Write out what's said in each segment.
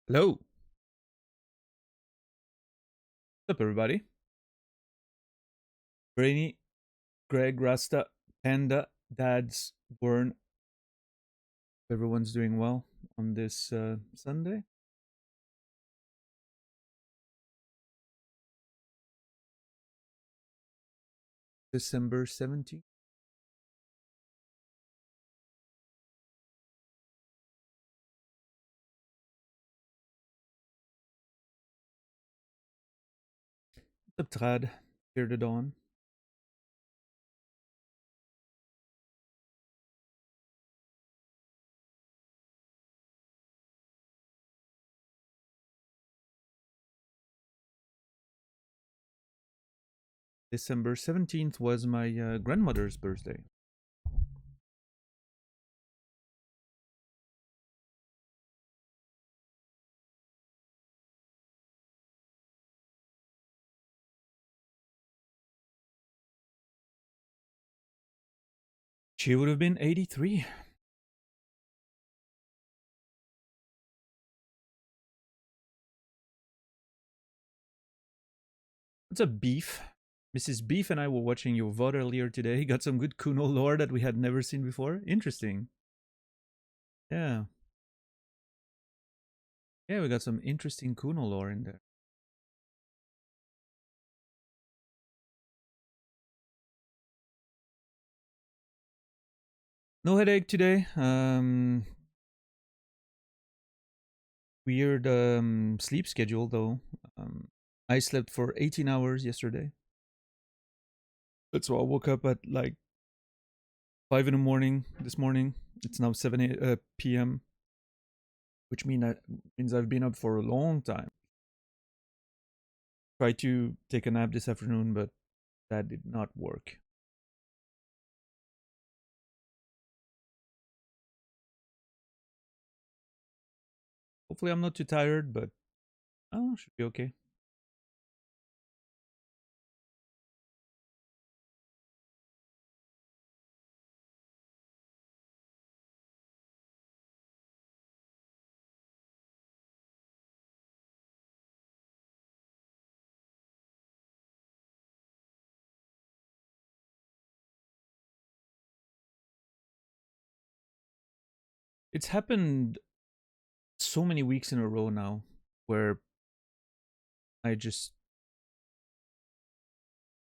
Hello. What's up, everybody? Brainy, Greg, Rasta, Panda, Dads, Wern. Everyone's doing well on this Sunday. December 17th. What's up, Trad? Here to dawn. December 17th was my grandmother's birthday. She would have been 83. What's up, Beef? Mrs. Beef and I were watching your VOD earlier today. Got some good Kuno lore that we had never seen before. Interesting. Yeah. Yeah, we got some interesting Kuno lore in there. No headache today. Weird sleep schedule though. I slept for 18 hours yesterday. That's why I woke up at like 5 in the morning this morning. It's now 7 p.m., which means I've been up for a long time. Tried to take a nap this afternoon, but that did not work. Hopefully, I'm not too tired, but oh, should be okay. It's happened so many weeks in a row now where I just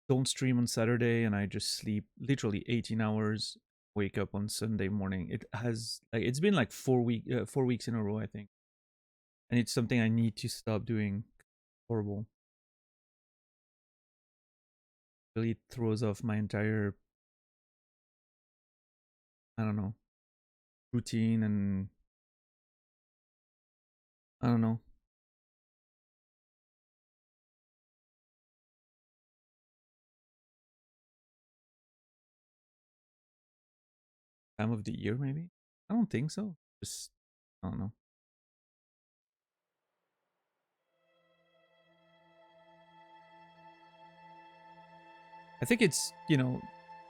don't stream on Saturday and I just sleep literally 18 hours, wake up on Sunday morning. It's been like 4 weeks in a row, I think. And it's something I need to stop doing. Horrible. Really throws off my entire, I don't know, routine, and I don't know. Time of the year maybe? I don't think so. Just I don't know. I think it's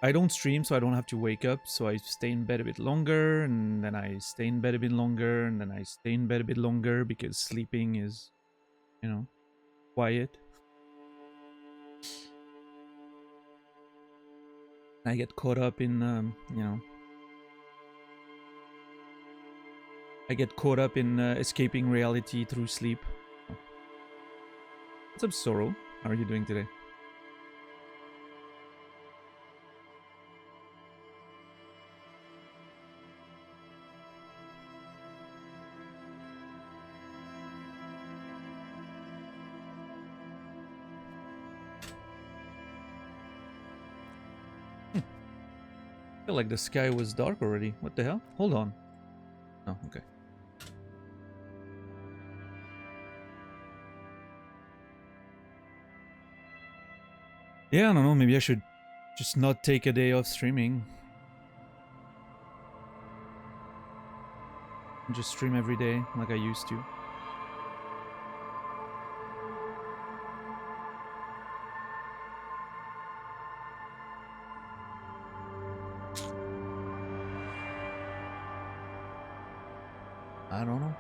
I don't stream, so I don't have to wake up. So I stay in bed a bit longer, and then I stay in bed a bit longer, and then I stay in bed a bit longer because sleeping is, quiet. I get caught up in, I get caught up in escaping reality through sleep. What's up, Sorrow? How are you doing today? I feel like the sky was dark already. What the hell? Hold on. Oh, okay. Yeah, I don't know. Maybe I should just not take a day off streaming. And just stream every day like I used to. I don't know.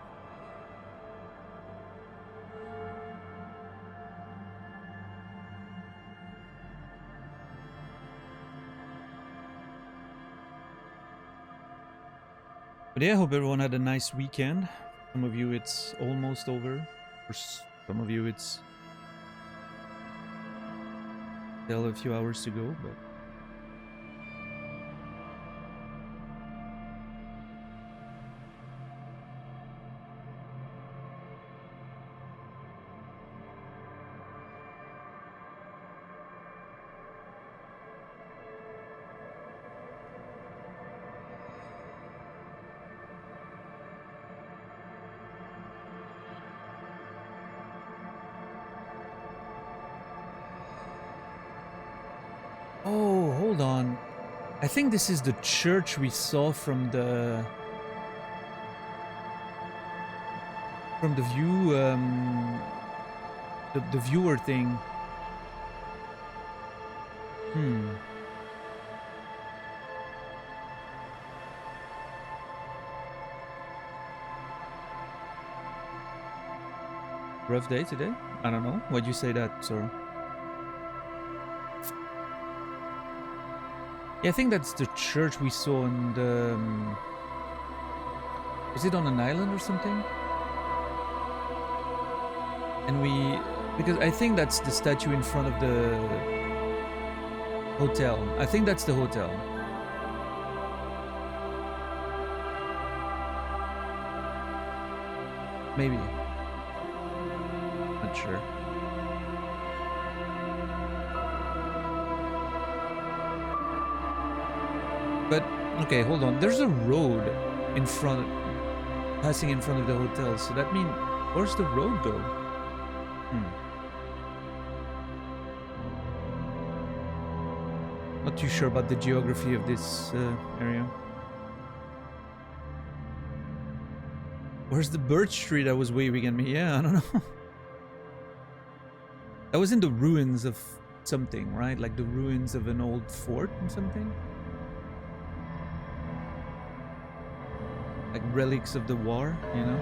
But yeah, I hope everyone had a nice weekend. Some of you it's almost over. For some of you it's still a few hours to go, but oh, hold on. I think this is the church we saw from the view, the viewer thing. Rough day today? I don't know. Why'd you say that, Sora? Yeah, I think that's the church we saw in the... was it on an island or something? And we... because I think that's the statue in front of the hotel. I think that's the hotel. Maybe. Not sure. But, okay, hold on. There's a road in front, passing in front of the hotel. So that means, where's the road go? Not too sure about the geography of this area. Where's the birch tree that was waving at me? Yeah, I don't know. That was in the ruins of something, right? Like the ruins of an old fort or something? Like relics of the war, you know?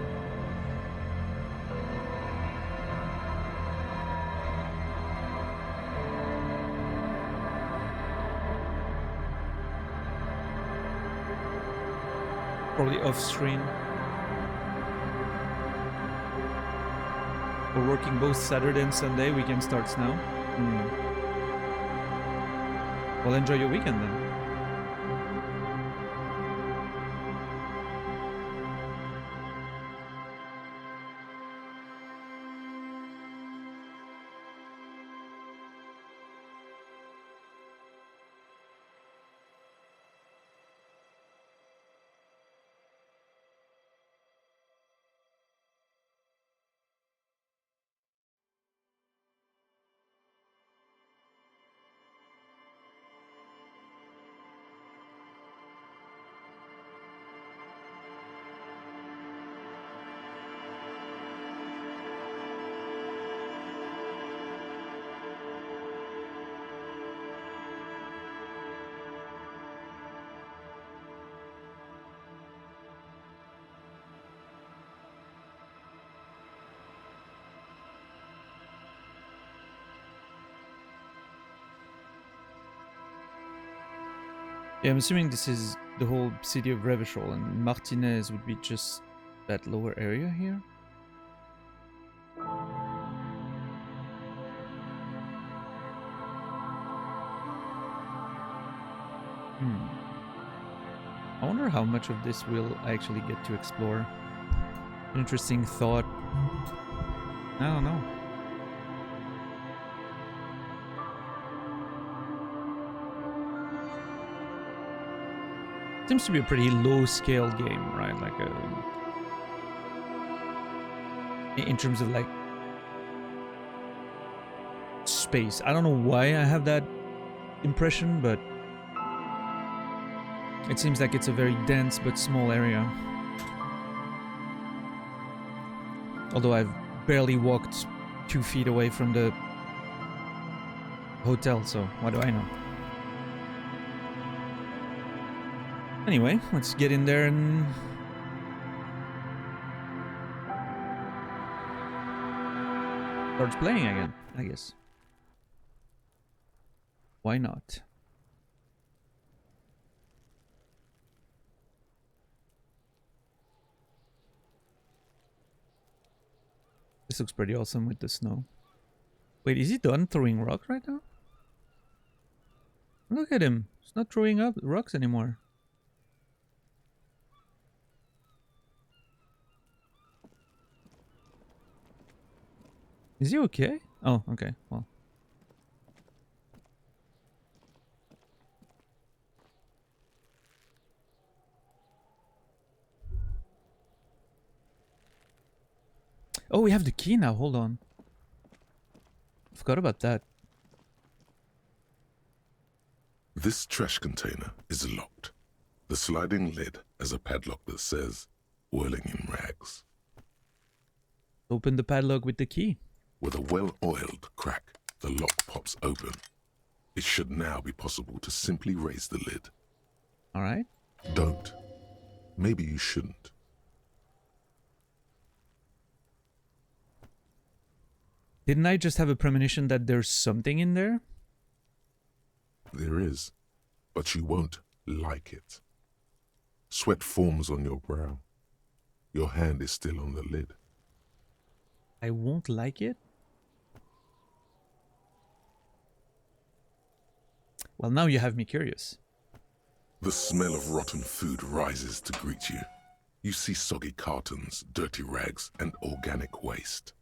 Probably off screen. We're working both Saturday and Sunday. Weekend starts now. Well, enjoy your weekend then. Yeah, I'm assuming this is the whole city of Revachol, and Martinez would be just that lower area here. I wonder how much of this we'll actually get to explore. Interesting thought. I don't know. Seems to be a pretty low-scale game, right? Like in terms of like space. I don't know why I have that impression, but it seems like it's a very dense but small area. Although I've barely walked 2 feet away from the hotel, so what do I know? Anyway, let's get in there and start playing again, I guess. Why not? This looks pretty awesome with the snow. Wait, is he done throwing rocks right now? Look at him. He's not throwing up rocks anymore. Is he okay? Oh, okay. Well. Oh, we have the key now. Hold on. Forgot about that. This trash container is locked. The sliding lid has a padlock that says, whirling in rags. Open the padlock with the key. With a well-oiled crack, the lock pops open. It should now be possible to simply raise the lid. Alright. Don't. Maybe you shouldn't. Didn't I just have a premonition that there's something in there? There is, but you won't like it. Sweat forms on your brow. Your hand is still on the lid. I won't like it? Well, now you have me curious. The smell of rotten food rises to greet you. You see soggy cartons, dirty rags, and organic waste.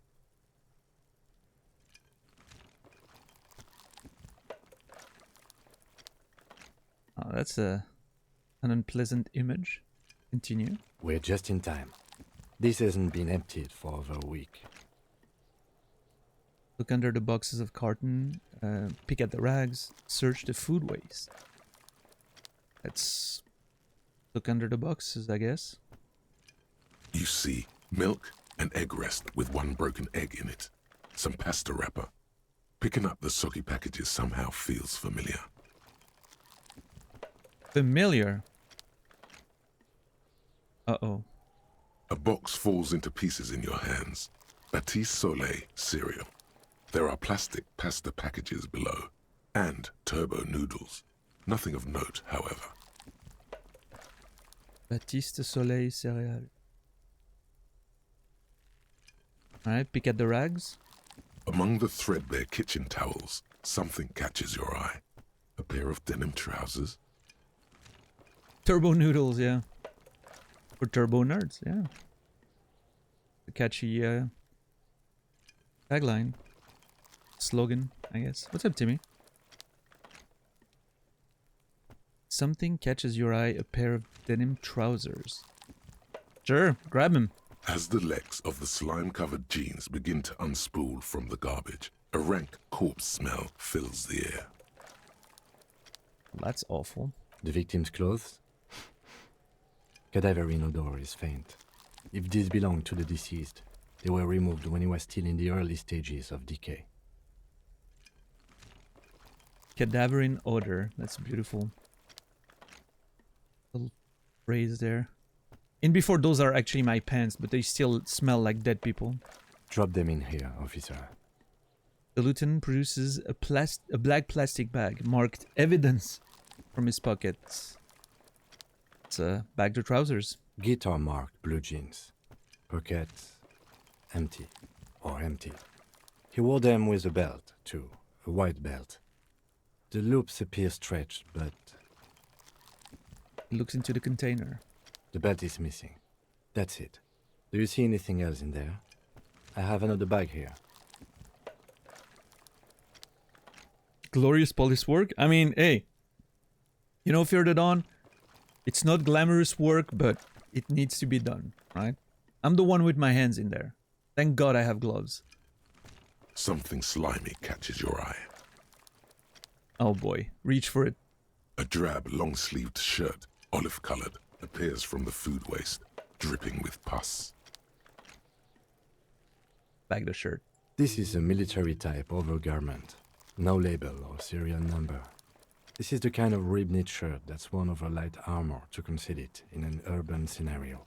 Oh, that's an unpleasant image. Continue. We're just in time. This hasn't been emptied for over a week. Look under the boxes of carton, pick at the rags, search the food waste. Let's look under the boxes, I guess. You see milk and egg rest with one broken egg in it. Some pasta wrapper. Picking up the soggy packages somehow feels familiar. Familiar. Uh-oh. A box falls into pieces in your hands. Batiste Soleil cereal. There are plastic pasta packages below, and turbo noodles. Nothing of note, however. Batiste Soleil céréales. Alright, pick at the rags. Among the threadbare kitchen towels, something catches your eye. A pair of denim trousers. Turbo noodles, yeah. For turbo nerds, yeah. The catchy tagline. Slogan, I guess. What's up, Timmy? Something catches your eye, a pair of denim trousers. Sure, grab him. As the legs of the slime-covered jeans begin to unspool from the garbage, a rank corpse smell fills the air. That's awful. The victim's clothes? Cadaverine odor is faint. If these belong to the deceased, they were removed when he was still in the early stages of decay. Cadaverine odor. That's beautiful. Little phrase there. In before, those are actually my pants, but they still smell like dead people. Drop them in here, officer. The lieutenant produces a black plastic bag marked evidence from his pockets. It's a bag of trousers. Guitar marked blue jeans. Pockets empty or empty. He wore them with a belt, too. A white belt. The loops appear stretched, but He looks into the container. the belt is missing. That's it. Do you see anything else in there? I have another bag here. Glorious police work? I mean, hey. You know, Fear the Dawn, it's not glamorous work, but it needs to be done, right? I'm the one with my hands in there. Thank God I have gloves. Something slimy catches your eye. Oh boy, reach for it. A drab, long-sleeved shirt, olive-colored, appears from the food waste, dripping with pus. Bag the shirt. This is a military-type overgarment. No label or serial number. This is the kind of rib-knit shirt that's worn over light armor to conceal it in an urban scenario.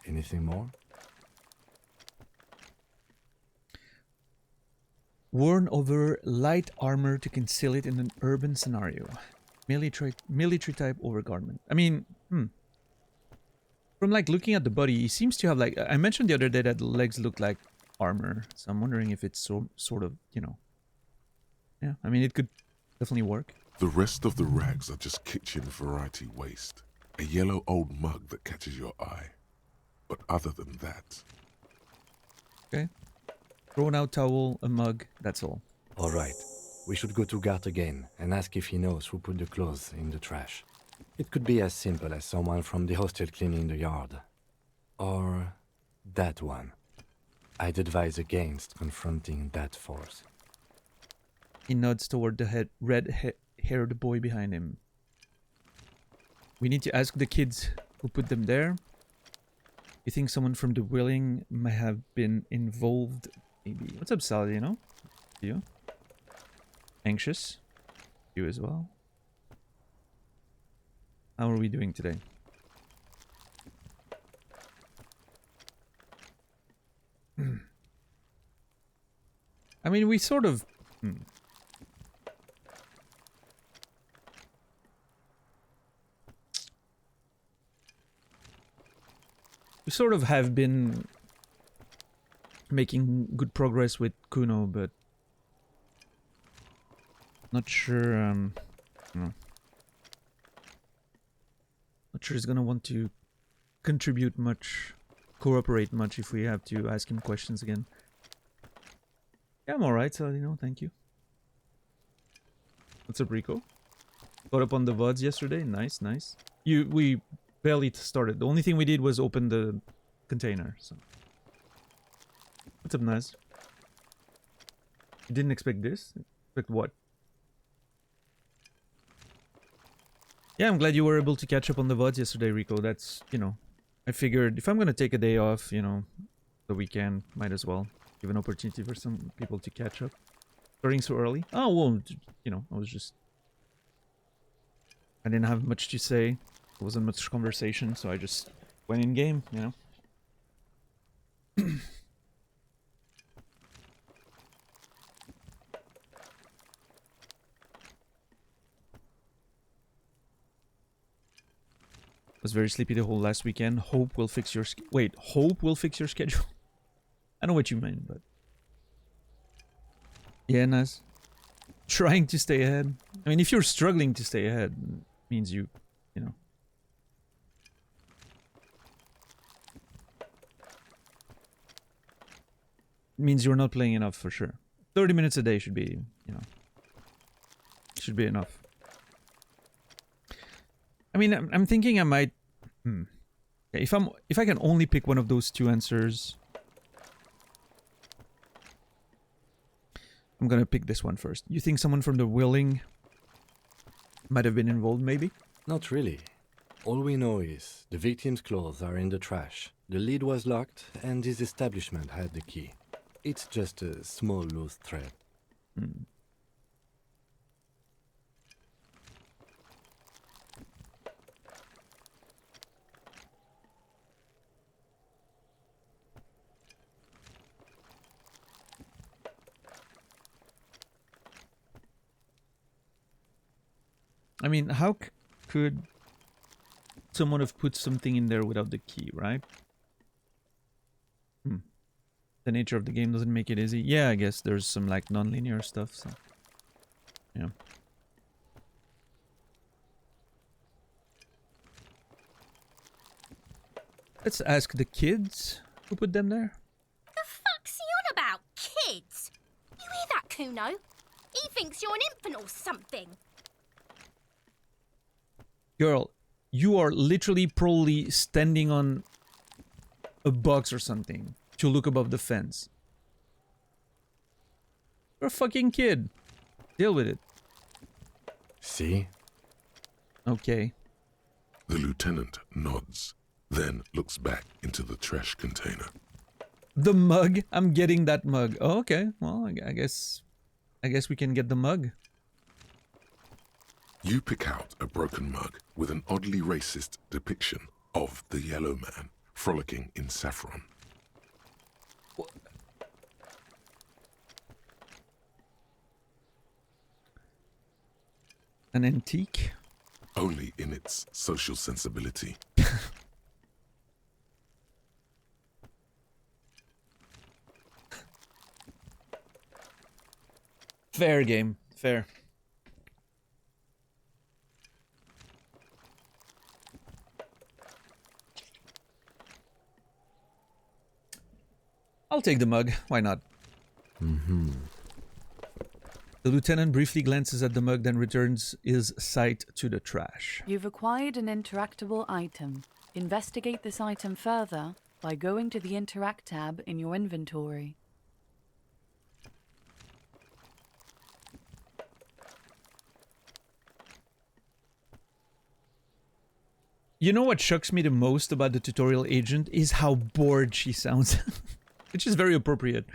Anything more? Worn over light armor to conceal it in an urban scenario. Military type overgarment. I mean, from like looking at the body, he seems to have like, I mentioned the other day that the legs look like armor, so I'm wondering if it's sort of, you know. Yeah, I mean, it could definitely work. The rest of the rags are just kitchen variety waste. A yellow old mug that catches your eye. But other than that... Okay. Thrown out towel, a mug, that's all. All right. We should go to Gart again and ask if he knows who put the clothes in the trash. It could be as simple as someone from the hostel cleaning the yard. Or that one. I'd advise against confronting that force. He nods toward the red-haired boy behind him. We need to ask the kids who put them there. You think someone from the Willing might have been involved? Maybe. What's up, Sally? You know? You? Anxious? You as well? How are we doing today? I mean, we sort of... We sort of have been making good progress with Kuno, but not sure, no. Not sure he's gonna want to contribute much, cooperate much if we have to ask him questions again. Yeah, I'm alright, so, you know, thank you. What's up, Rico? Got up on the VODs yesterday, nice, nice. We barely started. The only thing we did was open the container, so. What's up, Naz? You didn't expect this? Expect what? Yeah, I'm glad you were able to catch up on the VODs yesterday, Rico. That's, you know, I figured if I'm gonna take a day off, you know, the weekend, might as well give an opportunity for some people to catch up. Starting so early? Oh, well, you know, I didn't have much to say. There wasn't much conversation, so I just went in game, you know. Was very sleepy the whole last weekend. Hope will fix your hope will fix your schedule. I know what you mean, but yeah, Naz. Trying to stay ahead. I mean, if you're struggling to stay ahead, it means you know. It means you're not playing enough for sure. 30 minutes a day should be, you know, should be enough. I mean, I'm thinking I might. If I can only pick one of those two answers, I'm gonna pick this one first. You think someone from the Willing might have been involved, maybe? Not really. All we know is the victim's clothes are in the trash, the lid was locked, and his establishment had the key. It's just a small loose thread. I mean, how could someone have put something in there without the key, right? The nature of the game doesn't make it easy. Yeah, I guess there's some like non-linear stuff, so yeah. Let's ask the kids who put them there. The fuck's he on about? Kids? You hear that, Kuno? He thinks you're an infant or something. Girl, you are literally probably standing on a box or something to look above the fence. You're a fucking kid. Deal with it. See? Okay. The lieutenant nods, then looks back into the trash container. The mug? I'm getting that mug. Oh, okay. Well, I guess we can get the mug. You pick out a broken mug with an oddly racist depiction of the yellow man frolicking in saffron. An antique? Only in its social sensibility. Fair game. Fair. I'll take the mug. Why not? Mm-hmm. The lieutenant briefly glances at the mug, then returns his sight to the trash. You've acquired an interactable item. Investigate this item further by going to the Interact tab in your inventory. You know what shocks me the most about the tutorial agent is how bored she sounds. Which is very appropriate.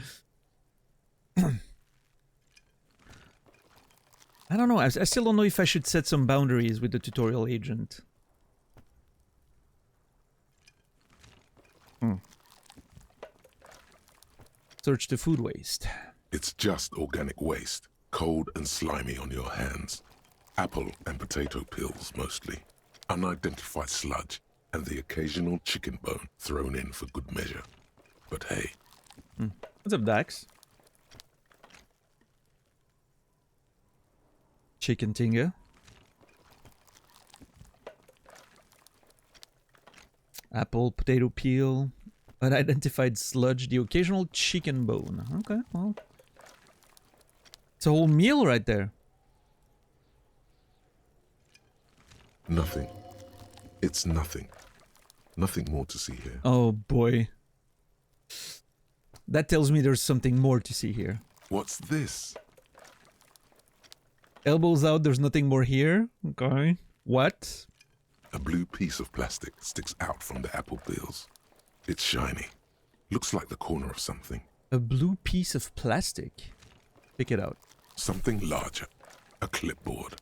I don't know. I still don't know if I should set some boundaries with the tutorial agent. Search the food waste. It's just organic waste, cold and slimy on your hands. Apple and potato peels, mostly. Unidentified sludge, and the occasional chicken bone thrown in for good measure. But hey. What's up, Dax? Chicken tinga. Apple, potato peel, unidentified sludge, the occasional chicken bone. Okay, well. It's a whole meal right there. Nothing. It's nothing. Nothing more to see here. Oh boy. That tells me there's something more to see here. What's this? Elbows out, there's nothing more here. Okay. What? A blue piece of plastic sticks out from the apple peels. It's shiny. Looks like the corner of something. A blue piece of plastic. Pick it out. Something larger. A clipboard.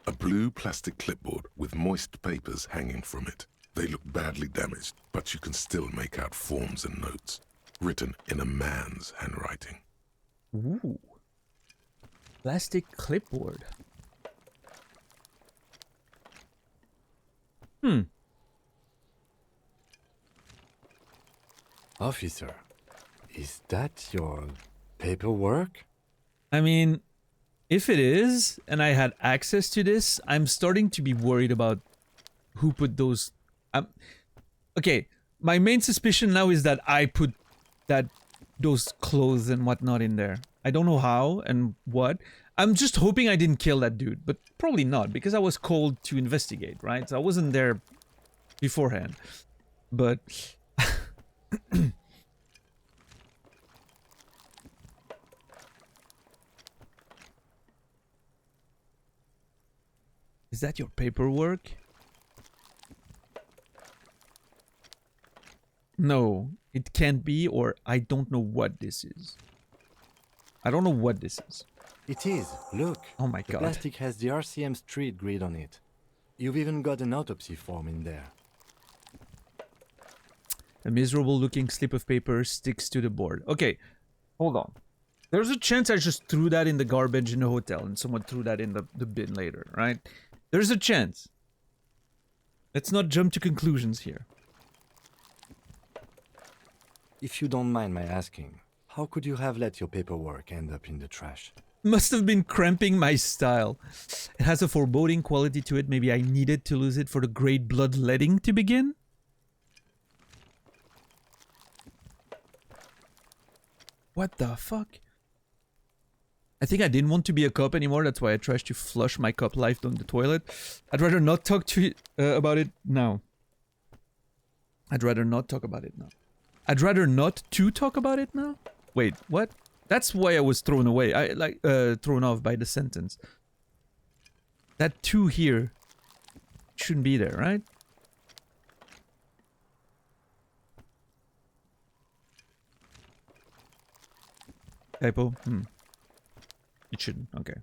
A blue plastic clipboard with moist papers hanging from it. They look badly damaged, but you can still make out forms and notes, written in a man's handwriting. Ooh. Plastic clipboard. Officer, is that your paperwork? I mean, if it is, and I had access to this, I'm starting to be worried about who put those... okay, my main suspicion now is that I put those clothes and whatnot in there. I don't know how and what. I'm just hoping I didn't kill that dude, but probably not, because I was called to investigate, right? So I wasn't there beforehand. But... Is that your paperwork? No, it can't be, or I don't know what this is. I don't know what this is. It is. Look. Oh my The god. plastic has the RCM street grid on it. You've even got an autopsy form in there. A miserable looking slip of paper sticks to the board. Okay, hold on. There's a chance I just threw that in the garbage in the hotel and someone threw that in the bin later, right? There's a chance. Let's not jump to conclusions here. If you don't mind my asking, how could you have let your paperwork end up in the trash? Must have been cramping my style. It has a foreboding quality to it. Maybe I needed to lose it for the great bloodletting to begin? What the fuck? I think I didn't want to be a cop anymore. That's why I tried to flush my cop life down the toilet. I'd rather not talk to about it now. I'd rather not talk about it now. I'd rather not to talk about it now? Wait, what? That's why I was thrown away. Thrown off by the sentence. That "to" here shouldn't be there, right? Typo? It shouldn't. Okay.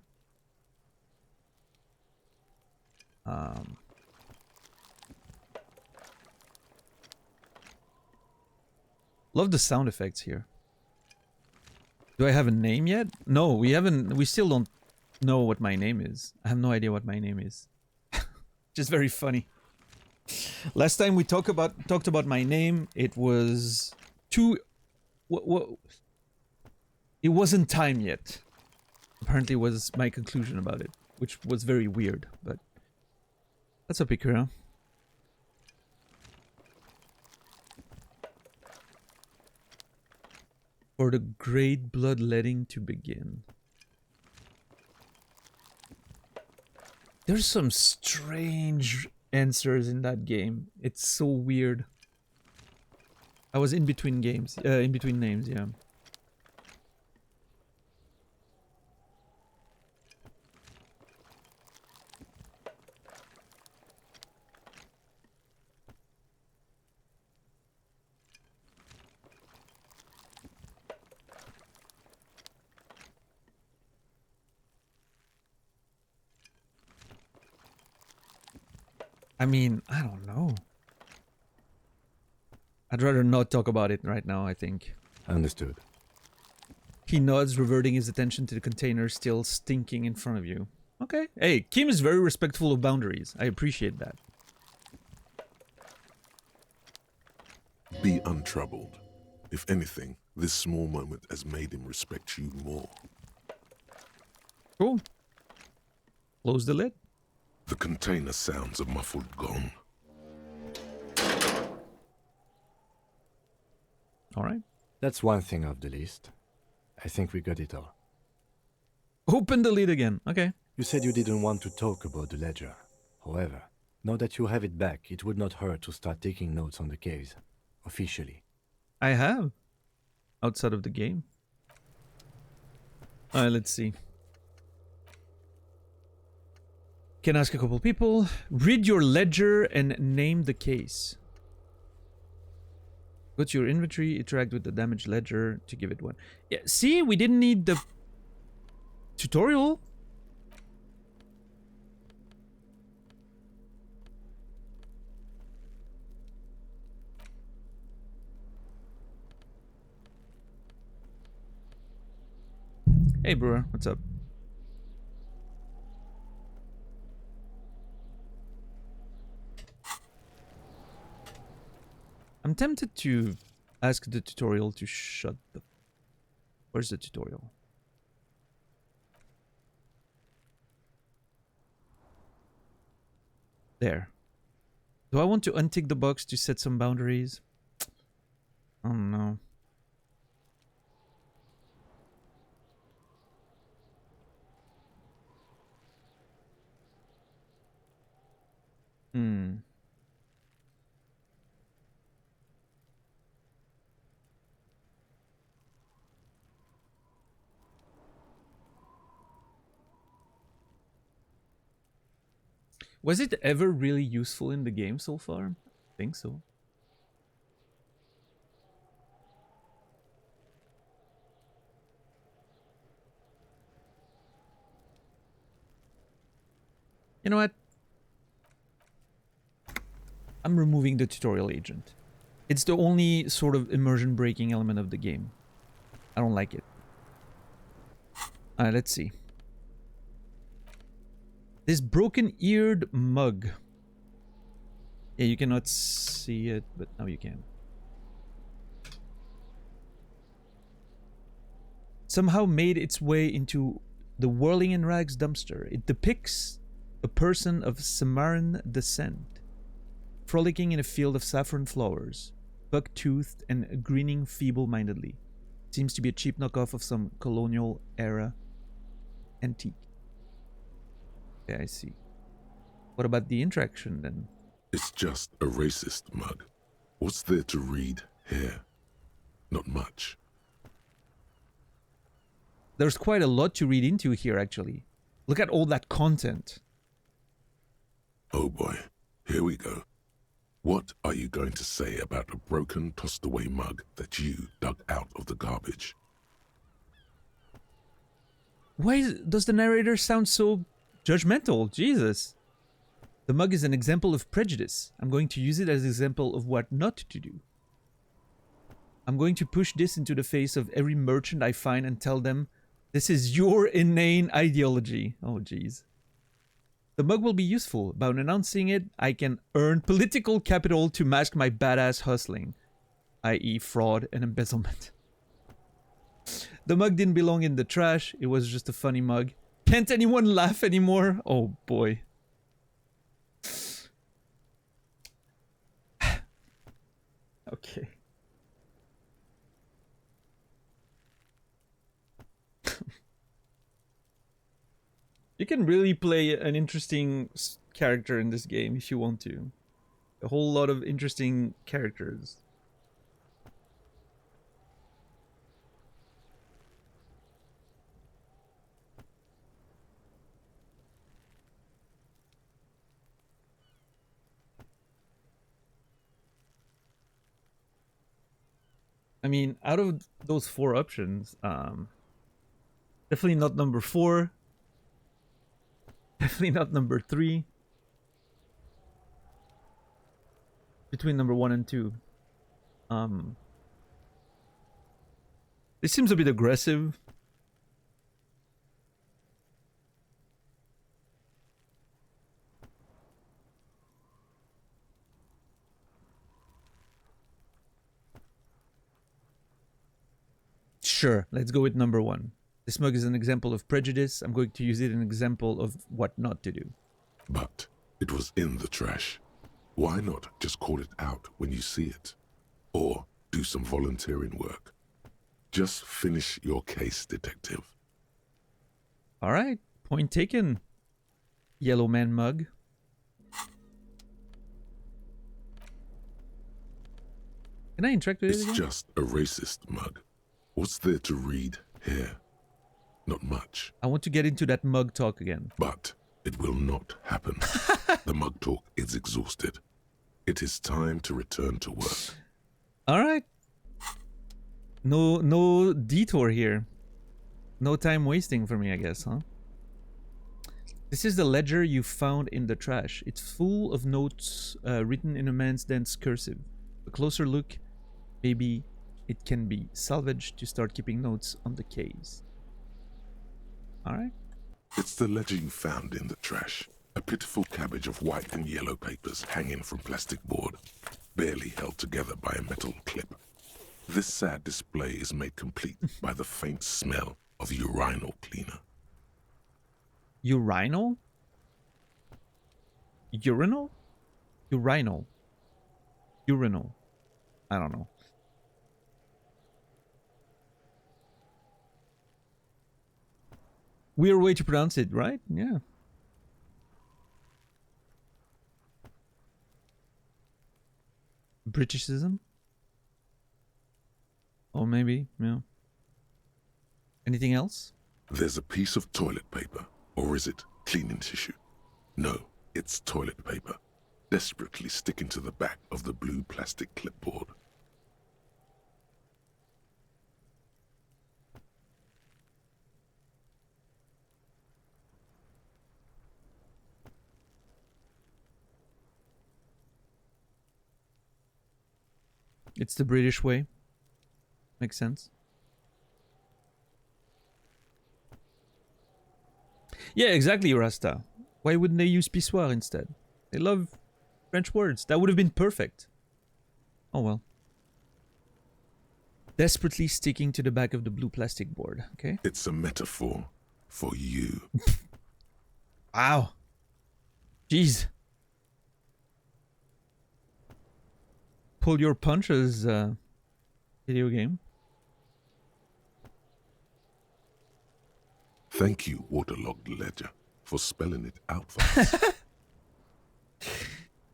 Love the sound effects here. Do I have a name yet? No, we haven't. We still don't know what my name is. I have no idea what my name is. Just very funny. Last time we talked about my name, it was too... It wasn't time yet. apparently was my conclusion about it, which was very weird, but that's a picker, huh? For the great bloodletting to begin. There's some strange answers in that game. It's so weird. I was in between games, in between names, yeah. I mean, I don't know. I'd rather not talk about it right now, I think. Understood. He nods, reverting his attention to the container still stinking in front of you. Okay. Hey, Kim is very respectful of boundaries. I appreciate that. Be untroubled. If anything, this small moment has made him respect you more. Cool. Close the lid. The container sounds a muffled gong. Alright. That's one thing off the list. I think we got it all. Open the lid again. Okay. You said you didn't want to talk about the ledger. However, now that you have it back, it would not hurt to start taking notes on the case. Officially. I have. Outside of the game. Alright, let's see. Can ask a couple people. Read your ledger and name the case. Go to your inventory, interact with the damaged ledger to give it one. Yeah, see, we didn't need the tutorial. Hey, brewer, what's up? I'm tempted to ask the tutorial to shut the... Where's the tutorial? There. Do I want to untick the box to set some boundaries? Oh no. Hmm. Was it ever really useful in the game so far? I think so. You know what? I'm removing the tutorial agent. It's the only sort of immersion breaking element of the game. I don't like it. Alright, let's see. This broken-eared mug. Yeah, you cannot see it, but now you can. Somehow made its way into the Whirling in Rags dumpster. It depicts a person of Samaran descent, frolicking in a field of saffron flowers, buck-toothed and grinning feeble-mindedly. Seems to be a cheap knockoff of some colonial-era antique. Yeah, I see. What about the interaction then? It's just a racist mug. What's there to read here? Not much. There's quite a lot to read into here, actually. Look at all that content. Oh boy, here we go. What are you going to say about a broken, tossed-away mug that you dug out of the garbage? Why does the narrator sound so judgmental? Jesus. The mug is an example of prejudice. I'm going to use it as an example of what not to do. I'm going to push this into the face of every merchant I find and tell them, this is your inane ideology. Oh, jeez. The mug will be useful. By announcing it, I can earn political capital to mask my badass hustling, i.e. fraud and embezzlement. The mug didn't belong in the trash. It was just a funny mug. Can't anyone laugh anymore? Oh boy. Okay. You can really play an interesting character in this game if you want to. A whole lot of interesting characters. I mean, out of those 4 options, definitely not number 4. Definitely not number 3. Between number 1 and 2. This seems a bit aggressive. Sure, let's go with number 1. This mug is an example of prejudice. I'm going to use it as an example of what not to do. But it was in the trash. Why not just call it out when you see it? Or do some volunteering work. Just finish your case, detective. All right, point taken. Yellow man mug. Can I interact with it It's again? just a racist mug. What's there to read here? Not much. I want to get into that mug talk again. But it will not happen. The mug talk is exhausted. It is time to return to work. All right. No detour here. No time wasting for me, I guess, huh? This is the ledger you found in the trash. It's full of notes written in a man's dense cursive. A closer look, maybe it can be salvaged to start keeping notes on the case. Alright. It's the ledger you found in the trash. A pitiful cabbage of white and yellow papers hanging from plastic board, barely held together by a metal clip. This sad display is made complete by the faint smell of urinal cleaner. Urinal? Urinal? Urinal. Urinal. I don't know. Weird way to pronounce it, right? Yeah. Britishism? Or maybe, yeah. Anything else? There's a piece of toilet paper, or is it cleaning tissue? No, it's toilet paper, desperately sticking to the back of the blue plastic clipboard. It's the British way. Makes sense. Yeah, exactly, Rasta. Why wouldn't they use pissoir instead? They love French words. That would have been perfect. Oh well. Desperately sticking to the back of the blue plastic board, okay? It's a metaphor for you. Wow. Jeez. Pull your punches, video game. Thank you, waterlogged ledger, for spelling it out for us.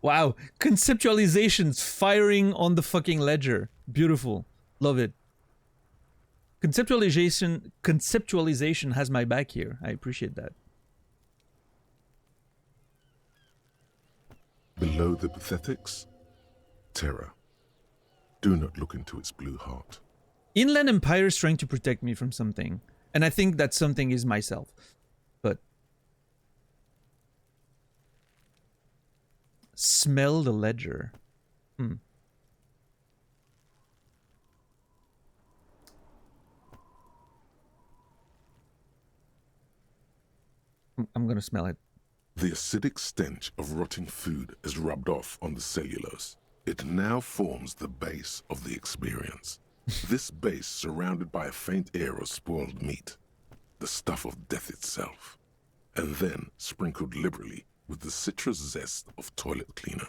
Wow. Conceptualizations firing on the fucking ledger. Beautiful. Love it. Conceptualization has my back here. I appreciate that. Below the pathetics, terror. Do not look into its blue heart. Inland Empire is trying to protect me from something. And I think that something is myself. But smell the ledger. I'm gonna smell it. The acidic stench of rotting food is rubbed off on the cellulose. It now forms the base of the experience. This base surrounded by a faint air of spoiled meat, the stuff of death itself, and then sprinkled liberally with the citrus zest of toilet cleaner.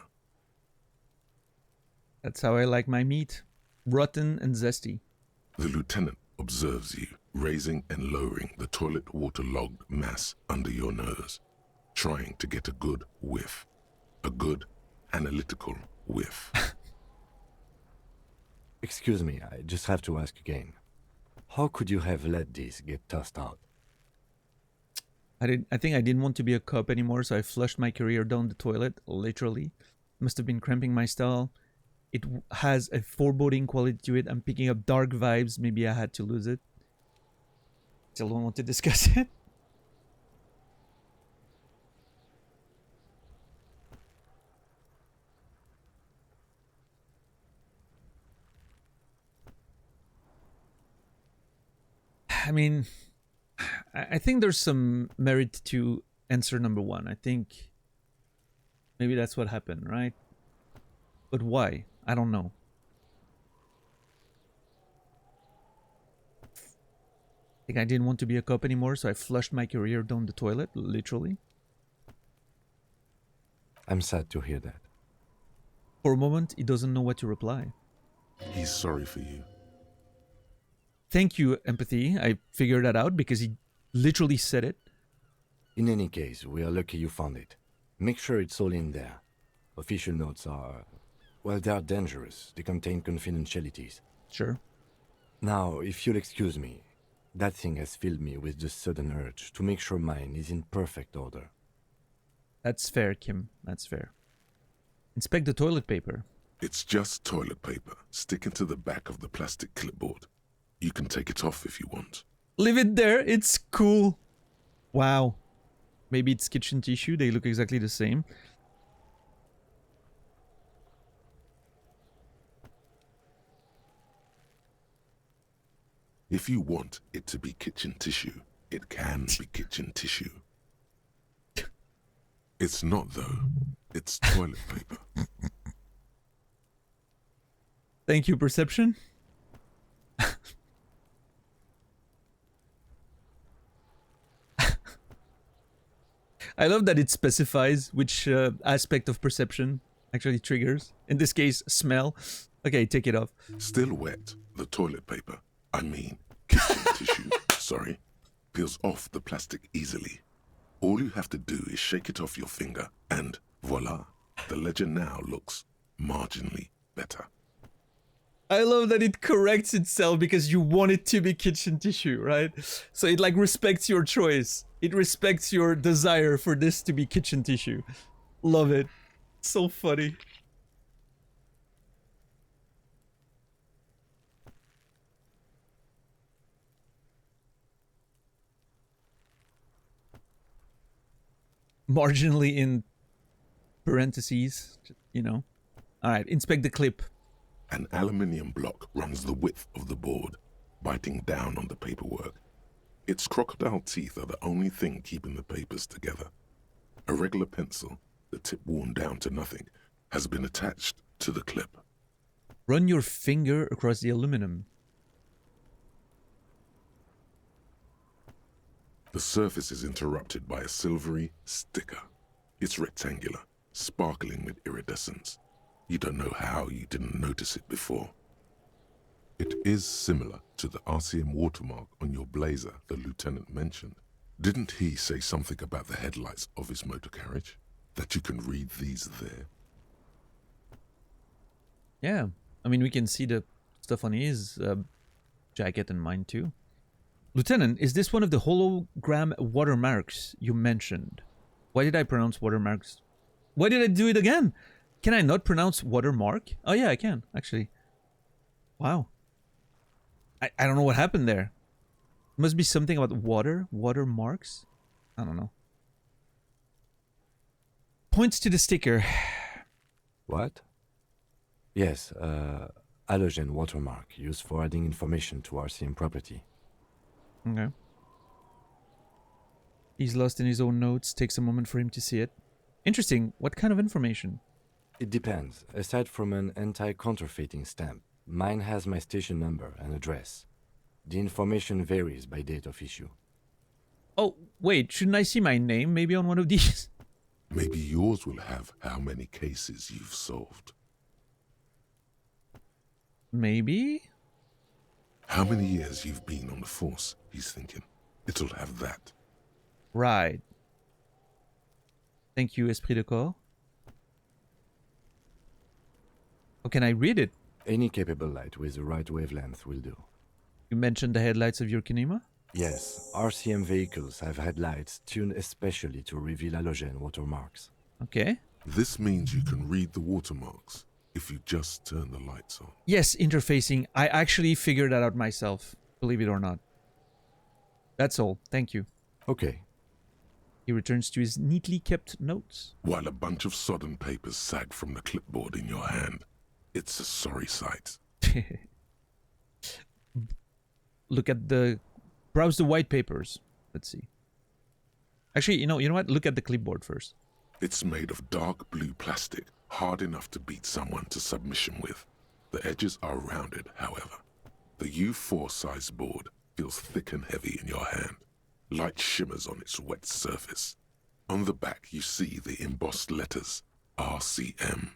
That's how I like my meat. Rotten and zesty. The lieutenant observes you, raising and lowering the toilet water-logged mass under your nose, trying to get a good whiff. A good, analytical whiff. Excuse me, I just have to ask again. How could you have let this get tossed out? I think I didn't want to be a cop anymore, so I flushed my career down the toilet, literally. Must have been cramping my style. It has a foreboding quality to it. I'm picking up dark vibes. Maybe I had to lose it. Still don't want to discuss it. I mean, I think there's some merit to answer number one. I think maybe that's what happened, right? But why? I don't know. I think I didn't want to be a cop anymore, so I flushed my career down the toilet, literally. I'm sad to hear that. For a moment, he doesn't know what to reply. He's sorry for you. Thank you, empathy. I figured that out because he literally said it. In any case, we are lucky you found it. Make sure it's all in there. Official notes are... well, they are dangerous. They contain confidentialities. Sure. Now, if you'll excuse me, that thing has filled me with the sudden urge to make sure mine is in perfect order. That's fair, Kim. That's fair. Inspect the toilet paper. It's just toilet paper sticking to the back of the plastic clipboard. You can take it off if you want. Leave it there. It's cool. Wow. Maybe it's kitchen tissue. They look exactly the same. If you want it to be kitchen tissue, it can be kitchen tissue. It's not, though. It's toilet paper. Thank you, Perception. I love that it specifies which aspect of perception actually triggers. In this case, smell. Okay, take it off. Still wet, the toilet paper, I mean kitchen tissue, sorry, peels off the plastic easily. All you have to do is shake it off your finger and voila, the ledger now looks marginally better. I love that it corrects itself because you want it to be kitchen tissue, right? So it like respects your choice. It respects your desire for this to be kitchen tissue. Love it. So funny. Marginally in parentheses, you know. All right, inspect the clip. An aluminium block runs the width of the board, biting down on the paperwork. Its crocodile teeth are the only thing keeping the papers together. A regular pencil, the tip worn down to nothing, has been attached to the clip. Run your finger across the aluminum. The surface is interrupted by a silvery sticker. It's rectangular, sparkling with iridescence. You don't know how you didn't notice it before. It is similar to the RCM watermark on your blazer the lieutenant mentioned. Didn't he say something about the headlights of his motor carriage? That you can read these there? Yeah, I mean, we can see the stuff on his jacket and mine too. Lieutenant, is this one of the hologram watermarks you mentioned? Why did I pronounce watermarks? Why did I do it again? Can I not pronounce watermark? Oh yeah, I can, actually. Wow. I don't know what happened there. Must be something about watermarks? I don't know. Points to the sticker. What? Yes, halogen watermark used for adding information to RCM property. Okay. He's lost in his own notes. Takes a moment for him to see it. Interesting. What kind of information? It depends. Aside from an anti-counterfeiting stamp, Mine has my station number and address. The information varies by date of issue. Oh, wait, shouldn't I see my name maybe on one of these? Maybe yours will have how many cases you've solved. Maybe? How many years you've been on the force, he's thinking. It'll have that. Right. Thank you, Esprit de Corps. How can I read it? Any capable light with the right wavelength will do. You mentioned the headlights of your kinema? Yes, RCM vehicles have headlights tuned especially to reveal halogen watermarks. Okay. This means you can read the watermarks if you just turn the lights on. Yes, interfacing. I actually figured that out myself, believe it or not. That's all. Thank you. Okay. He returns to his neatly kept notes. While a bunch of sodden papers sag from the clipboard in your hand. It's a sorry sight. Browse the white papers. Let's see. Actually, you know what? Look at the clipboard first. It's made of dark blue plastic, hard enough to beat someone to submission with. The edges are rounded, however. The U4 size board feels thick and heavy in your hand. Light shimmers on its wet surface. On the back, you see the embossed letters, RCM.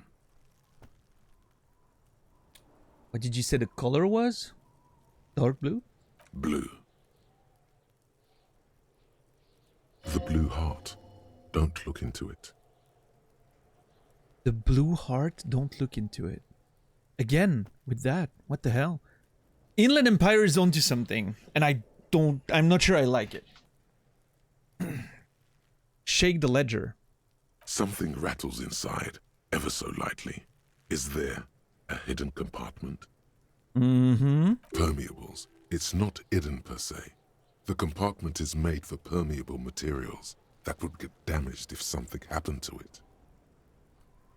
What did you say the color was? Dark blue? Blue. The blue heart. Don't look into it. The blue heart? Don't look into it. Again, with that. What the hell? Inland Empire is onto something, and I'm not sure I like it. Shake the ledger. Something rattles inside, ever so lightly. Is there a hidden compartment? Mm-hmm. Permeables. It's not hidden per se. The compartment is made for permeable materials that would get damaged if something happened to it.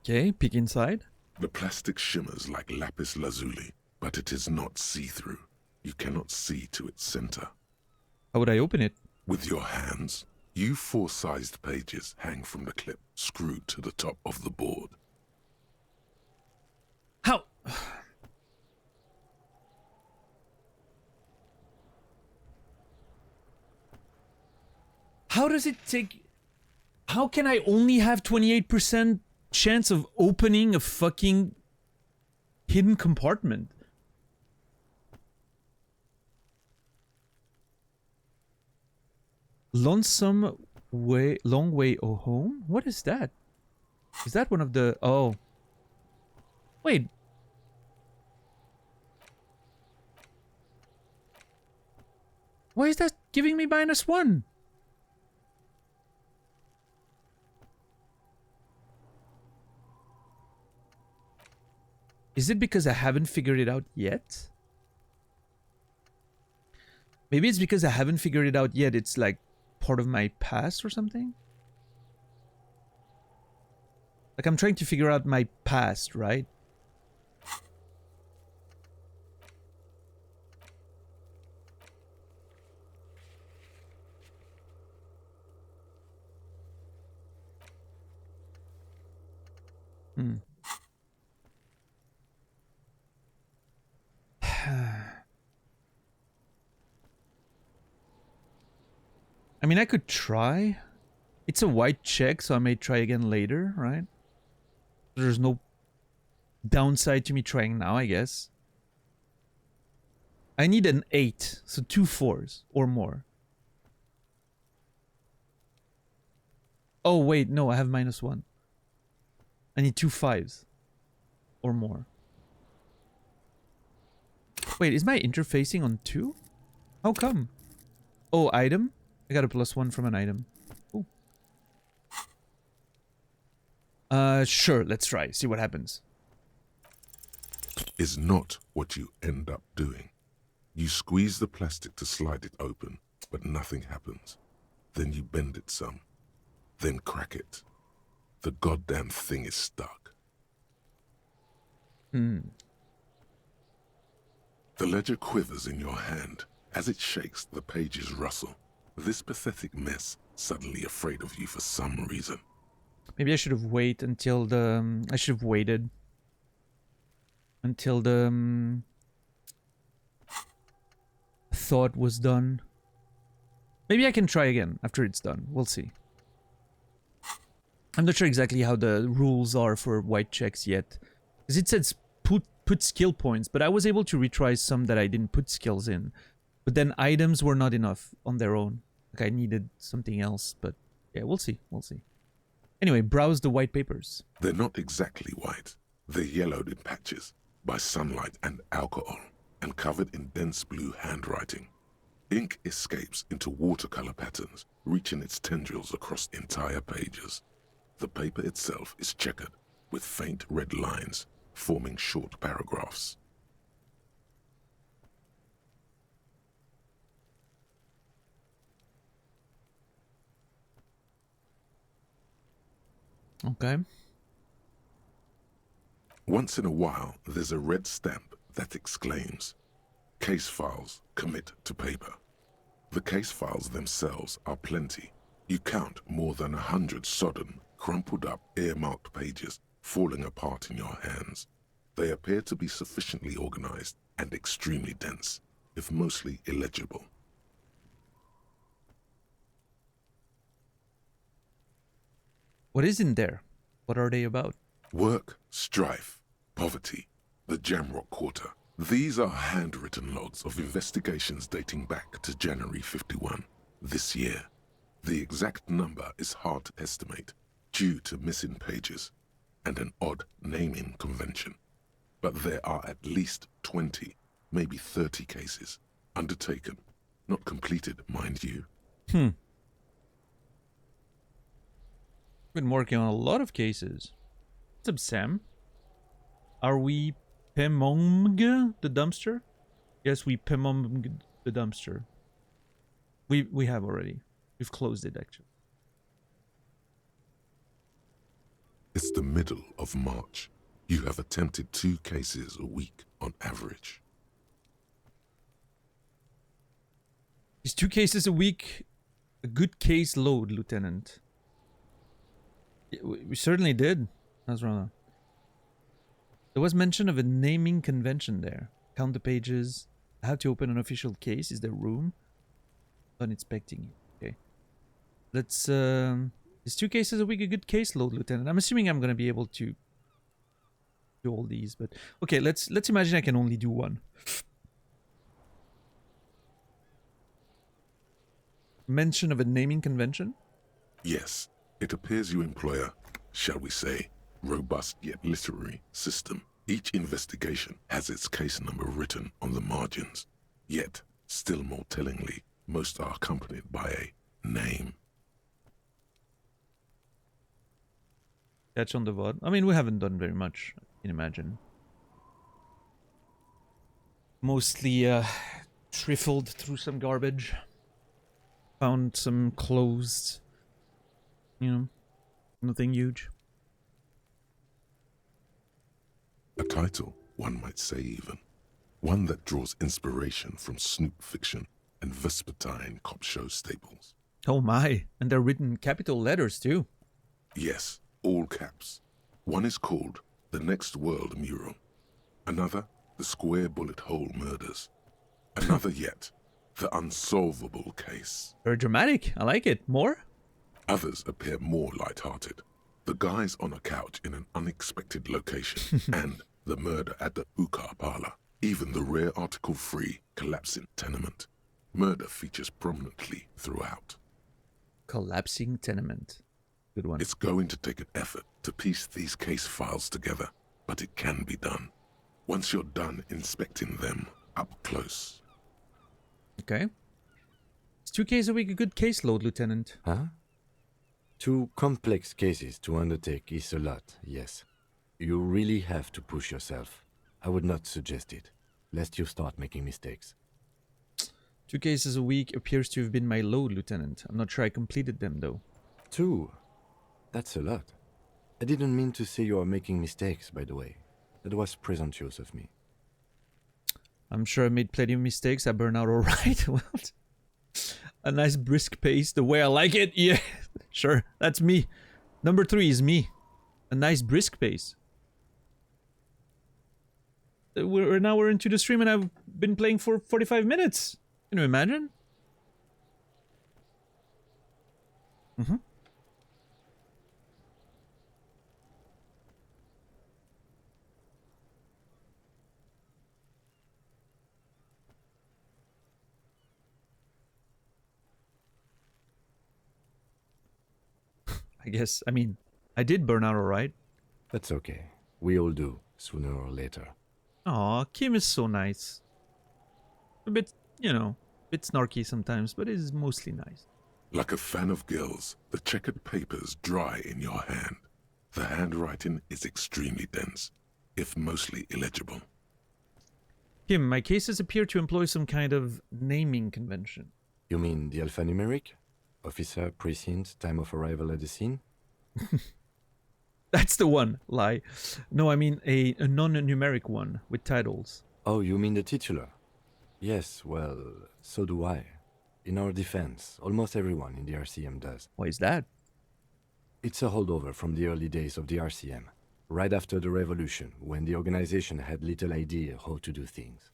Okay, peek inside. The plastic shimmers like lapis lazuli, but it is not see-through. You cannot see to its center. How would I open it? With your hands, U4-sized pages hang from the clip, screwed to the top of the board. How? How does it take... How can I only have 28% chance of opening a fucking hidden compartment? Long way home? What is that? Is that one of the... Oh. Wait. Why is that giving me -1? Is it because I haven't figured it out yet? Maybe it's because I haven't figured it out yet. It's like part of my past or something? Like I'm trying to figure out my past, right? I mean, I could try. It's a white check, so I may try again later, right? There's no downside to me trying now, I guess. I need an 8, so 2 4s or more. Oh, wait, no, I have -1. I need 2 5s or more. Wait, is my interfacing on 2? How come? Oh, item? I got a +1 from an item. Ooh. Sure, let's try. See what happens. Is not what you end up doing. You squeeze the plastic to slide it open, but nothing happens. Then you bend it some. Then crack it. The goddamn thing is stuck. The ledger quivers in your hand. As it shakes, the pages rustle. This pathetic mess, suddenly afraid of you for some reason. Maybe I should have waited until the... I should have waited. until the thought was done. Maybe I can try again after it's done. We'll see. I'm not sure exactly how the rules are for white checks yet. Because it says put skill points, but I was able to retry some that I didn't put skills in. But then items were not enough on their own. Like I needed something else, but yeah, we'll see. We'll see. Anyway, browse the white papers. They're not exactly white. They're yellowed in patches by sunlight and alcohol and covered in dense blue handwriting. Ink escapes into watercolor patterns, reaching its tendrils across entire pages. The paper itself is checkered with faint red lines, forming short paragraphs. Okay. Once in a while, there's a red stamp that exclaims, "Case files commit to paper." The case files themselves are plenty. You count more than 100 sodden, crumpled up, earmarked pages falling apart in your hands. They appear to be sufficiently organized and extremely dense, if mostly illegible. What is in there? What are they about? Work, strife, poverty, the Jamrock Quarter. These are handwritten logs of investigations dating back to January 51, this year. The exact number is hard to estimate due to missing pages and an odd naming convention. But there are at least 20, maybe 30 cases undertaken, not completed, mind you. Been working on a lot of cases. What's up, Sam? Are we Pemong the dumpster? Yes, we Pemong the dumpster. We have already. We've closed it, actually. It's the middle of March. You have attempted 2 cases a week on average. Is 2 cases a week a good case load, Lieutenant? We certainly did, Nasrallah. There was mention of a naming convention there. Count the pages. How to open an official case. Is there room? Not inspecting it. Okay. Let's, is 2 cases a week a good case load, Lieutenant? I'm assuming I'm going to be able to do all these, but... Okay, let's imagine I can only do 1. Mention of a naming convention? Yes, it appears you employ a, shall we say, robust yet literary system. Each investigation has its case number written on the margins. Yet, still more tellingly, most are accompanied by a name. Catch on the VOD. I mean, we haven't done very much, I can imagine. Mostly trifled through some garbage. Found some closed, you know, nothing huge. A title, one might say even. One that draws inspiration from Snoop fiction and Vespertine cop show staples. Oh my, and they're written capital letters too. Yes, all caps. One is called The Next World Mural. Another, The Square Bullet Hole Murders. Another yet, The Unsolvable Case. Very dramatic, I like it. More? Others appear more light-hearted. The guys on a couch in an unexpected location and the murder at the hookah parlor. Even the rare article-free collapsing tenement. Murder features prominently throughout. Collapsing tenement. Good one. It's going to take an effort to piece these case files together, but it can be done. Once you're done inspecting them up close. Okay. Is 2 cases a week a good caseload, Lieutenant? Huh? 2 complex cases to undertake is a lot, yes. You really have to push yourself. I would not suggest it, lest you start making mistakes. 2 cases a week appears to have been my load, Lieutenant. I'm not sure I completed them, though. 2? That's a lot. I didn't mean to say you are making mistakes, by the way. That was presumptuous of me. I'm sure I made plenty of mistakes. I burn out all right. Well, a nice brisk pace, the way I like it. Yeah, sure, that's me. Number 3 is me. A nice brisk pace. we're into the stream and I've been playing for 45 minutes. Can you imagine? Mm-hmm. I guess, I mean, I did burn out alright. That's okay. We all do, sooner or later. Aw, Kim is so nice. A bit, you know, a bit snarky sometimes, but is mostly nice. Like a fan of gills, the checkered papers dry in your hand. The handwriting is extremely dense, if mostly illegible. Kim, my cases appear to employ some kind of naming convention. You mean the alphanumeric? Officer, precinct, time of arrival at the scene? That's the one, lie. No, I mean a non-numeric one with titles. Oh, you mean the titular? Yes, well, so do I. In our defense, almost everyone in the RCM does. Why is that? It's a holdover from the early days of the RCM, right after the revolution, when the organization had little idea how to do things.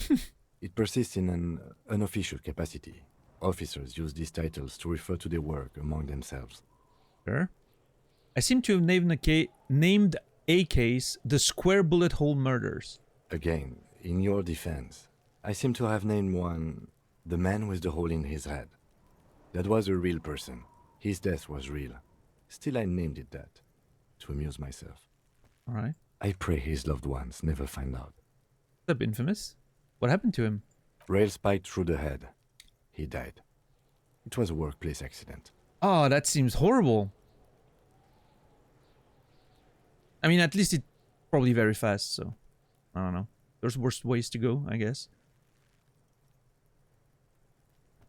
It persists in an unofficial capacity. Officers use these titles to refer to their work among themselves. Sure. I seem to have named a case the Square Bullet Hole Murders. Again, in your defense, I seem to have named one the man with the hole in his head. That was a real person. His death was real. Still, I named it that, to amuse myself. Alright. I pray his loved ones never find out. What's up, Infamous? What happened to him? Rail spiked through the head. He died. It was a workplace accident. Oh, that seems horrible. I mean, at least it's probably very fast, so I don't know. There's worse ways to go, I guess.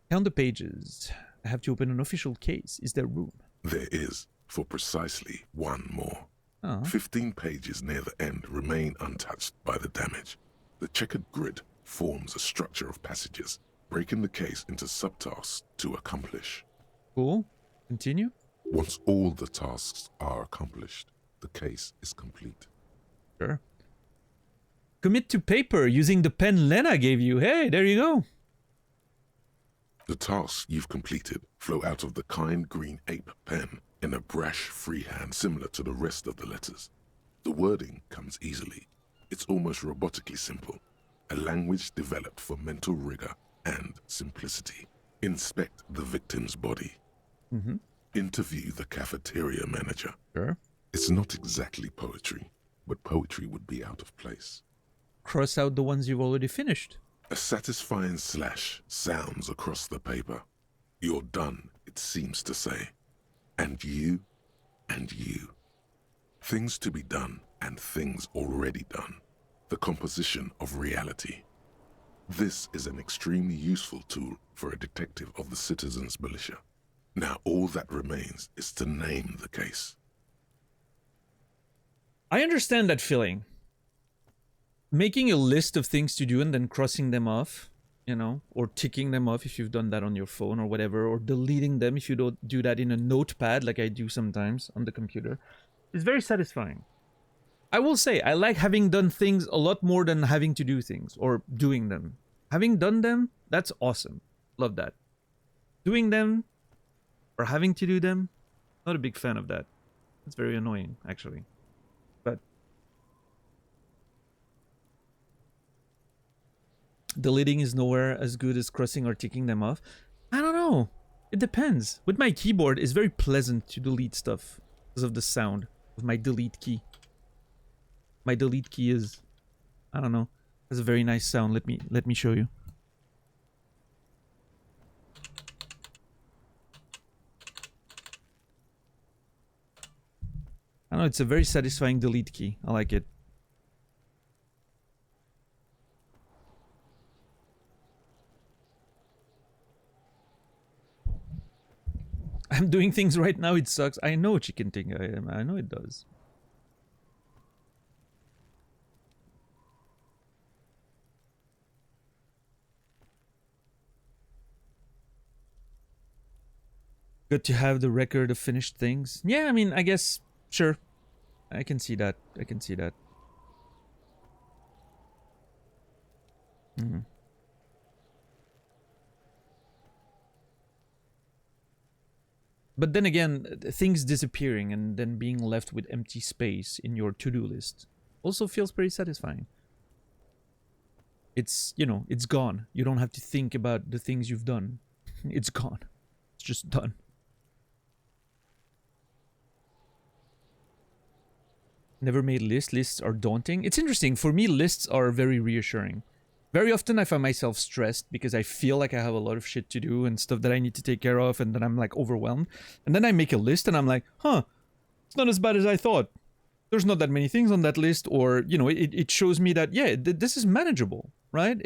Count the pages. I have to open an official case. Is there room? There is, for precisely one more. Oh. 15 pages near the end remain untouched by the damage. The checkered grid forms a structure of passages, breaking the case into subtasks to accomplish. Cool. Continue. Once all the tasks are accomplished, the case is complete. Sure. Commit to paper using the pen Lena gave you. Hey, there you go. The tasks you've completed flow out of the kind green ape pen in a brash freehand similar to the rest of the letters. The wording comes easily. It's almost robotically simple, a language developed for mental rigor and simplicity. Inspect the victim's body. Mm-hmm. Interview the cafeteria manager. Sure. It's not exactly poetry, but poetry would be out of place. Cross out the ones you've already finished. A satisfying slash sounds across the paper. You're done, it seems to say. And you, and you. Things to be done and things already done. The composition of reality. This is an extremely useful tool for a detective of the citizens' militia. Now all that remains is to name the case. I understand that feeling. Making a list of things to do and then crossing them off, you know, or ticking them off if you've done that on your phone or whatever, or deleting them if you don't do that in a notepad like I do sometimes on the computer, is very satisfying. I will say, I like having done things a lot more than having to do things or doing them. Having done them, that's awesome. Love that. Doing them or having to do them, not a big fan of that. It's very annoying, actually. But deleting is nowhere as good as crossing or ticking them off. I don't know. It depends. With my keyboard, it's very pleasant to delete stuff because of the sound of my delete key. My delete key is, I don't know, has a very nice sound. Let me show you. I don't know, it's a very satisfying delete key. I like it. I'm doing things right now, it sucks. I know, Chicken Ting. I know it does. Good to have the record of finished things. Yeah, I mean, I guess, sure. I can see that. I can see that. Mm. But then again, things disappearing and then being left with empty space in your to-do list also feels pretty satisfying. It's, you know, it's gone. You don't have to think about the things you've done. It's gone. It's just done. Never made lists. Lists are daunting. It's interesting. For me, lists are very reassuring. Very often I find myself stressed because I feel like I have a lot of shit to do and stuff that I need to take care of, and then I'm like overwhelmed. And then I make a list and I'm like, huh, it's not as bad as I thought. There's not that many things on that list, or, you know, it shows me that, yeah, this is manageable, right?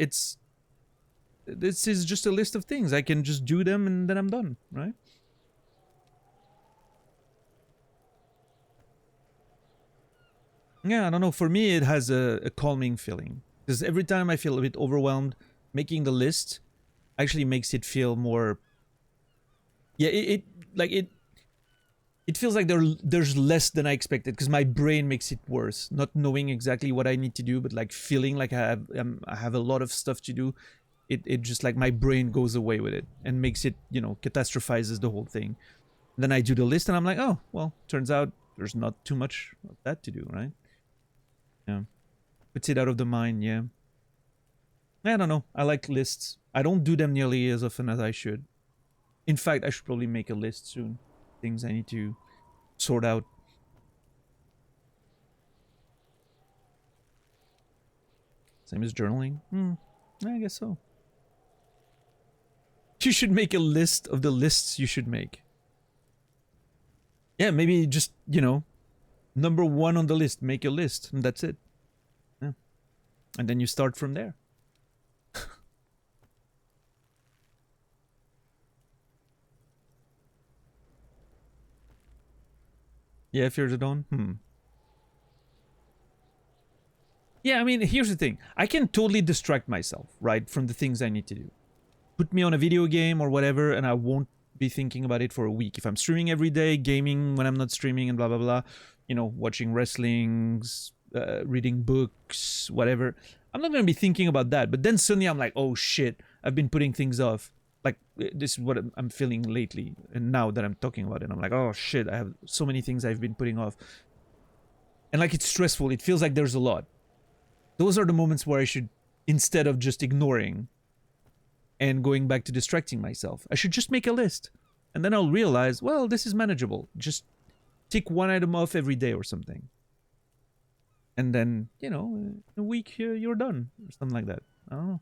This is just a list of things. I can just do them and then I'm done, right? Yeah, I don't know. For me, it has a calming feeling. Because every time I feel a bit overwhelmed, making the list actually makes it feel more... Yeah, it feels like there's less than I expected, because my brain makes it worse. Not knowing exactly what I need to do, but like feeling like I have a lot of stuff to do. It just like my brain goes away with it and makes it, you know, catastrophizes the whole thing. And then I do the list and I'm like, oh, well, turns out there's not too much of that to do, right? Yeah. Puts it out of the mind, yeah. I don't know. I like lists. I don't do them nearly as often as I should. In fact, I should probably make a list soon. Things I need to sort out. Same as journaling? I guess so. You should make a list of the lists you should make. Yeah, maybe just, you know, number 1 on the list, make a list, and that's it. Yeah. And then you start from there. Yeah, Fear the Dawn? Yeah, I mean, here's the thing. I can totally distract myself, right, from the things I need to do. Put me on a video game or whatever, and I won't be thinking about it for a week. If I'm streaming every day, gaming when I'm not streaming, and blah, blah, blah, you know, watching wrestlings, reading books, whatever, I'm not going to be thinking about that. But then suddenly I'm like, oh shit, I've been putting things off. Like, this is what I'm feeling lately. And now that I'm talking about it, I'm like, oh shit, I have so many things I've been putting off. And like, it's stressful. It feels like there's a lot. Those are the moments where I should, instead of just ignoring and going back to distracting myself, I should just make a list. And then I'll realize, well, this is manageable. Just tick one item off every day or something. And then, you know, in a week you're done. Or something like that. I don't know.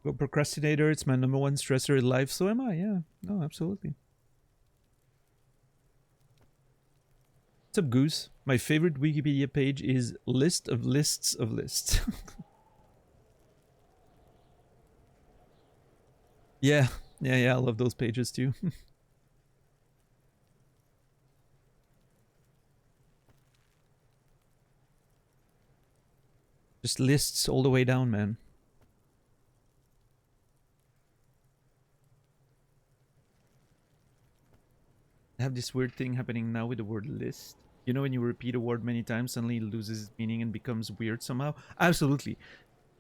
Well, procrastinator, it's my number 1 stressor in life, so am I, yeah. No, absolutely. What's up, Goose? My favorite Wikipedia page is list of lists of lists. Yeah, I love those pages too. Just lists all the way down, man. I have this weird thing happening now with the word list. You know, when you repeat a word many times, suddenly it loses its meaning and becomes weird somehow? Absolutely.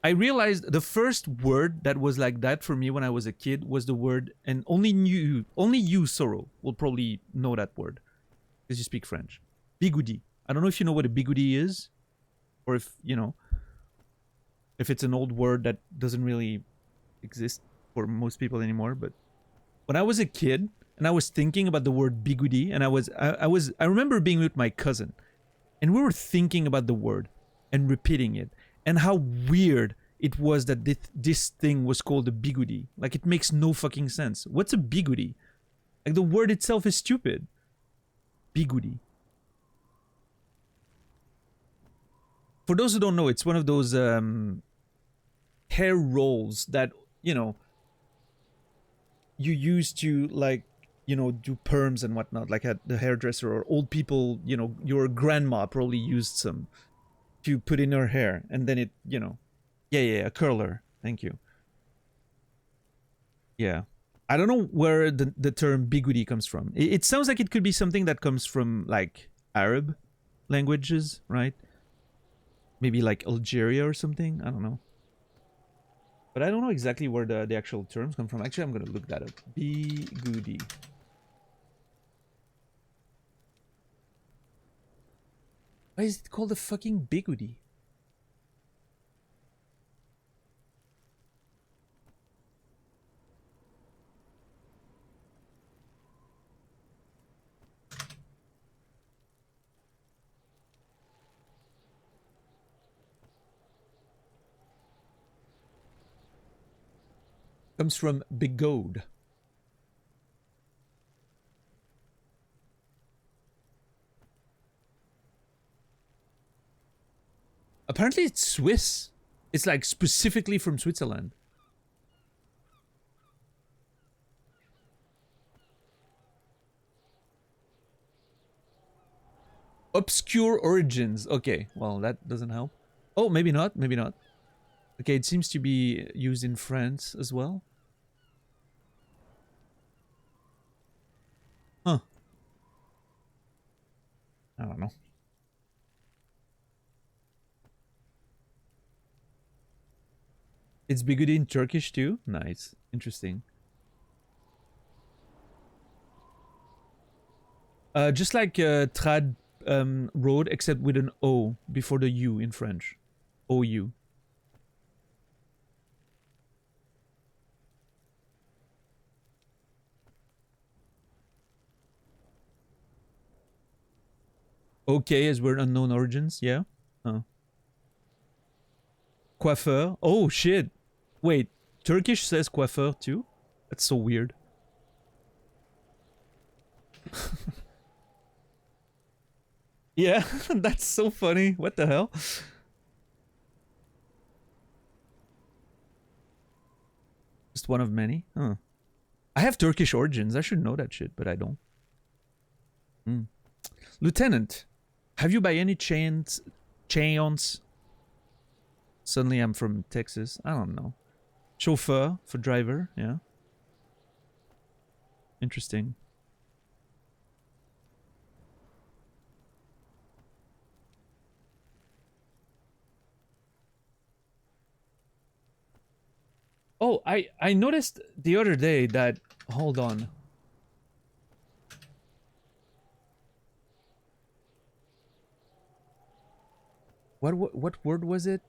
I realized the first word that was like that for me when I was a kid was the word, and only you, Soro, will probably know that word, because you speak French. Bigoudi. I don't know if you know what a bigoudi is, or if, you know, if it's an old word that doesn't really exist for most people anymore, but when I was a kid, and I was thinking about the word bigoudi, and I remember being with my cousin, and we were thinking about the word and repeating it, and how weird it was that this thing was called a bigoudi. Like, it makes no fucking sense. What's a bigoudi? Like, the word itself is stupid. Bigoudi. For those who don't know, it's one of those hair rolls that, you know, you use to, like, you know, do perms and whatnot, like at the hairdresser, or old people, you know, your grandma probably used some. to put in her hair, and then it, you know, yeah, a curler. Thank you. Yeah. I don't know where the term bigudi comes from. It sounds like it could be something that comes from like Arab languages, right? Maybe like Algeria or something. I don't know. But I don't know exactly where the actual terms come from. Actually, I'm going to look that up. Bigudi. Why is it called a fucking bigudi? Comes from bigode. Apparently it's Swiss. It's like specifically from Switzerland. Obscure origins. Okay, well, that doesn't help. Oh, maybe not. Maybe not. Okay, it seems to be used in France as well. Huh. I don't know. It's bigudi in Turkish too? Nice. Interesting. Just like trad road, except with an O before the U in French. OU. Okay, as we're unknown origins, yeah. Oh. Coiffeur. Oh shit. Wait, Turkish says coiffeur too? That's so weird. Yeah, that's so funny. What the hell? Just one of many? Huh. I have Turkish origins. I should know that shit, but I don't. Lieutenant, have you by any chance... Suddenly I'm from Texas. I don't know. Chauffeur for driver, yeah. Interesting. Oh, I noticed the other day that... Hold on. What word was it?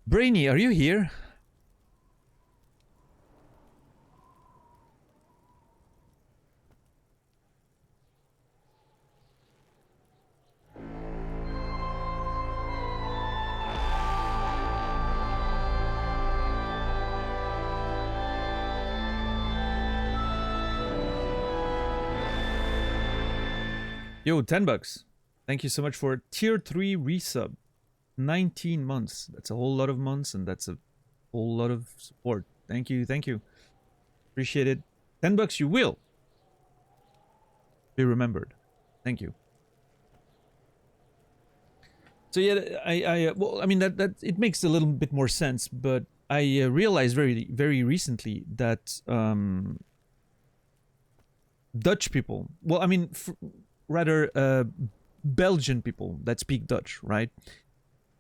Brainy, are you here? Yo, $10. Thank you so much for tier 3 resub. 19 months. That's a whole lot of months, and that's a whole lot of support. Thank you, thank you. Appreciate it. $10 you will be remembered. Thank you. So yeah, well, I mean that it makes a little bit more sense, but I realized very recently that Dutch people, well, I mean, rather Belgian people that speak Dutch, right,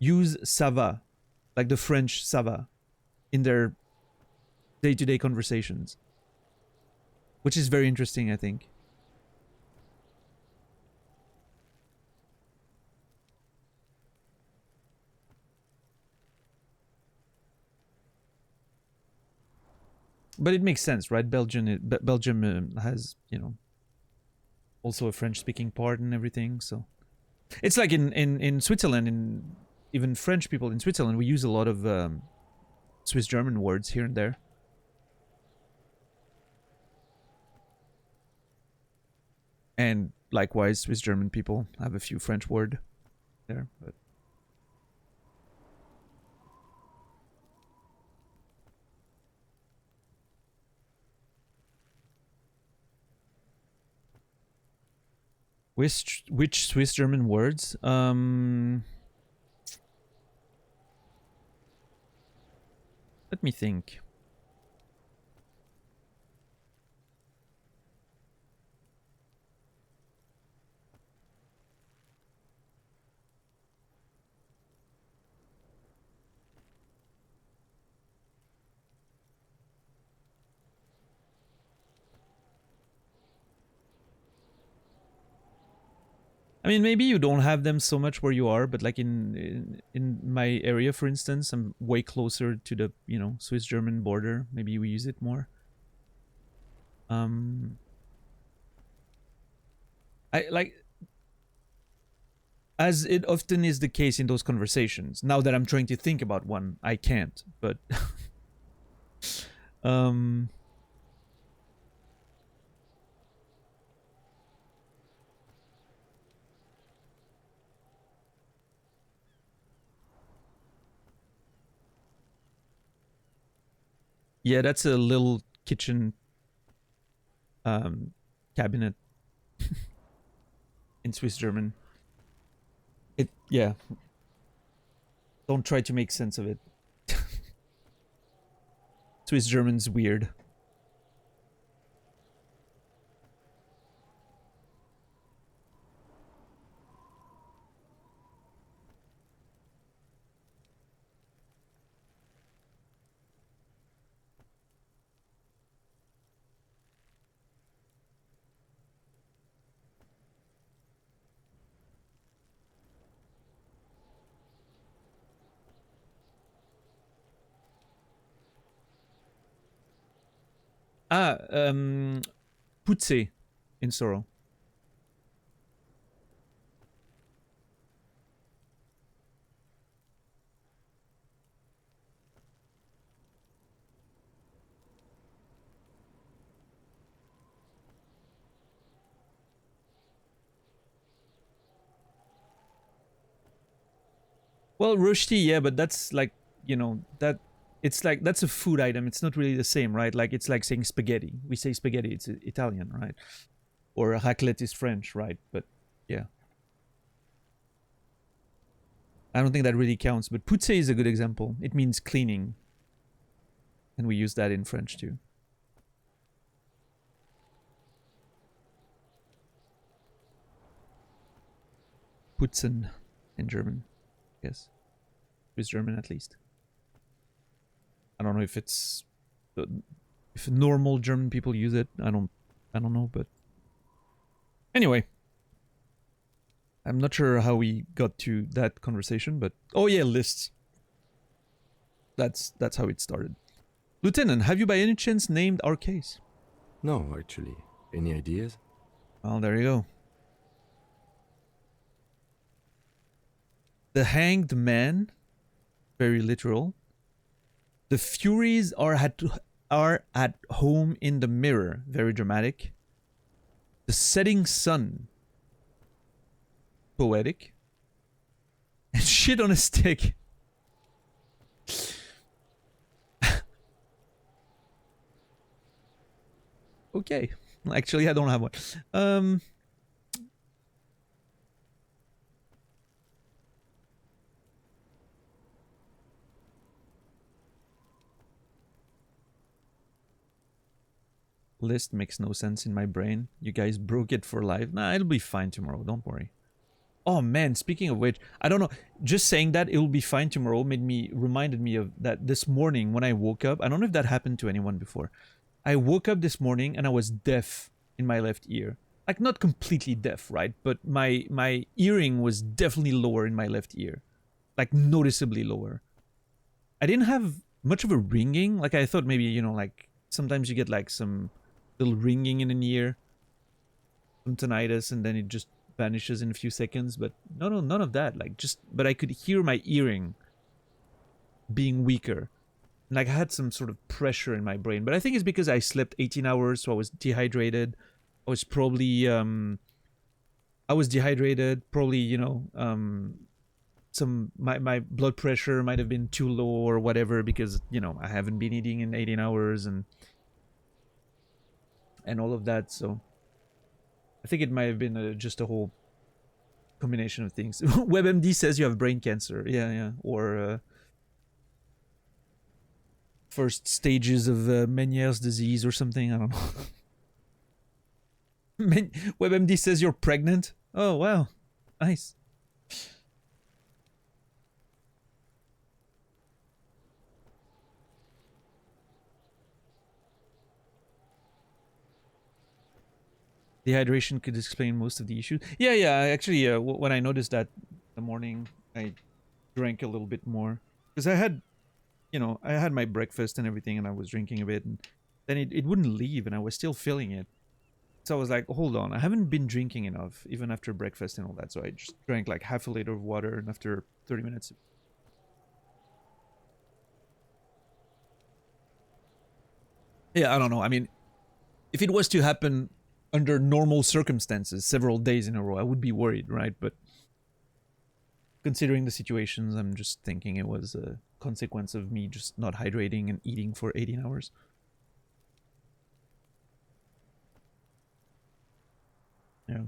use ça va, like the French ça va, in their day-to-day conversations, which is very interesting, I think. But it makes sense, right? Belgium has, you know, also a French-speaking part and everything, so it's like in Switzerland, in even French people in Switzerland, we use a lot of Swiss German words here and there. And likewise, Swiss German people have a few French word there, but Which Swiss German words? Let me think. I mean, maybe you don't have them so much where you are, but like in my area, for instance, I'm way closer to the Swiss German border. Maybe we use it more. I like, as it often is the case in those conversations. Now that I'm trying to think about one, I can't. But yeah, that's a little kitchen cabinet in Swiss German. Yeah. Don't try to make sense of it. Swiss German's weird. Putze in sorrow. Well, rosti, yeah, but that's like, that it's like that's a food item. It's not really the same, right? Like it's like saying spaghetti. We say spaghetti, it's Italian, right? Or raclette is French, right? But yeah. I don't think that really counts, but putze is a good example. It means cleaning. And we use that in French too. Putzen in German, yes. Swiss German at least. I don't know if it's if normal German people use it. I don't know, but anyway, I'm not sure how we got to that conversation, but oh yeah, lists. That's how it started. Lieutenant, have you by any chance named our case? No, actually. Any ideas? Well, there you go. The Hanged Man, very literal. The Furies are at home in the mirror, very dramatic. The Setting Sun, poetic. And Shit on a Stick. Okay. Actually, I don't have one. List makes no sense in my brain. You guys broke it for life. Nah, it'll be fine tomorrow. Don't worry. Oh man, speaking of which, I don't know. Just saying that it'll be fine tomorrow reminded me of that this morning when I woke up. I don't know if that happened to anyone before. I woke up this morning and I was deaf in my left ear. Like not completely deaf, right? But my hearing was definitely lower in my left ear. Like noticeably lower. I didn't have much of a ringing. Like I thought maybe, like sometimes you get like some little ringing in an ear, some tinnitus, and then it just vanishes in a few seconds. But no, none of that. Like but I could hear my hearing being weaker. Like I had some sort of pressure in my brain, but I think it's because I slept 18 hours, so I was dehydrated. I was probably dehydrated. Probably some my blood pressure might have been too low or whatever because I haven't been eating in 18 hours and all of that. So I think it might have been just a whole combination of things. WebMD says you have brain cancer. Yeah. Or first stages of Meniere's disease or something. I don't know. WebMD says you're pregnant. Oh, wow. Nice. Dehydration could explain most of the issues. Yeah. Actually, when I noticed that the morning, I drank a little bit more. Because I had my breakfast and everything, and I was drinking a bit, and then it wouldn't leave, and I was still feeling it. So I was like, hold on, I haven't been drinking enough, even after breakfast and all that. So I just drank like half a liter of water, and after 30 minutes... Yeah, I don't know. I mean, if it was to happen under normal circumstances, several days in a row, I would be worried, right? But considering the situations, I'm just thinking it was a consequence of me just not hydrating and eating for 18 hours. Yeah.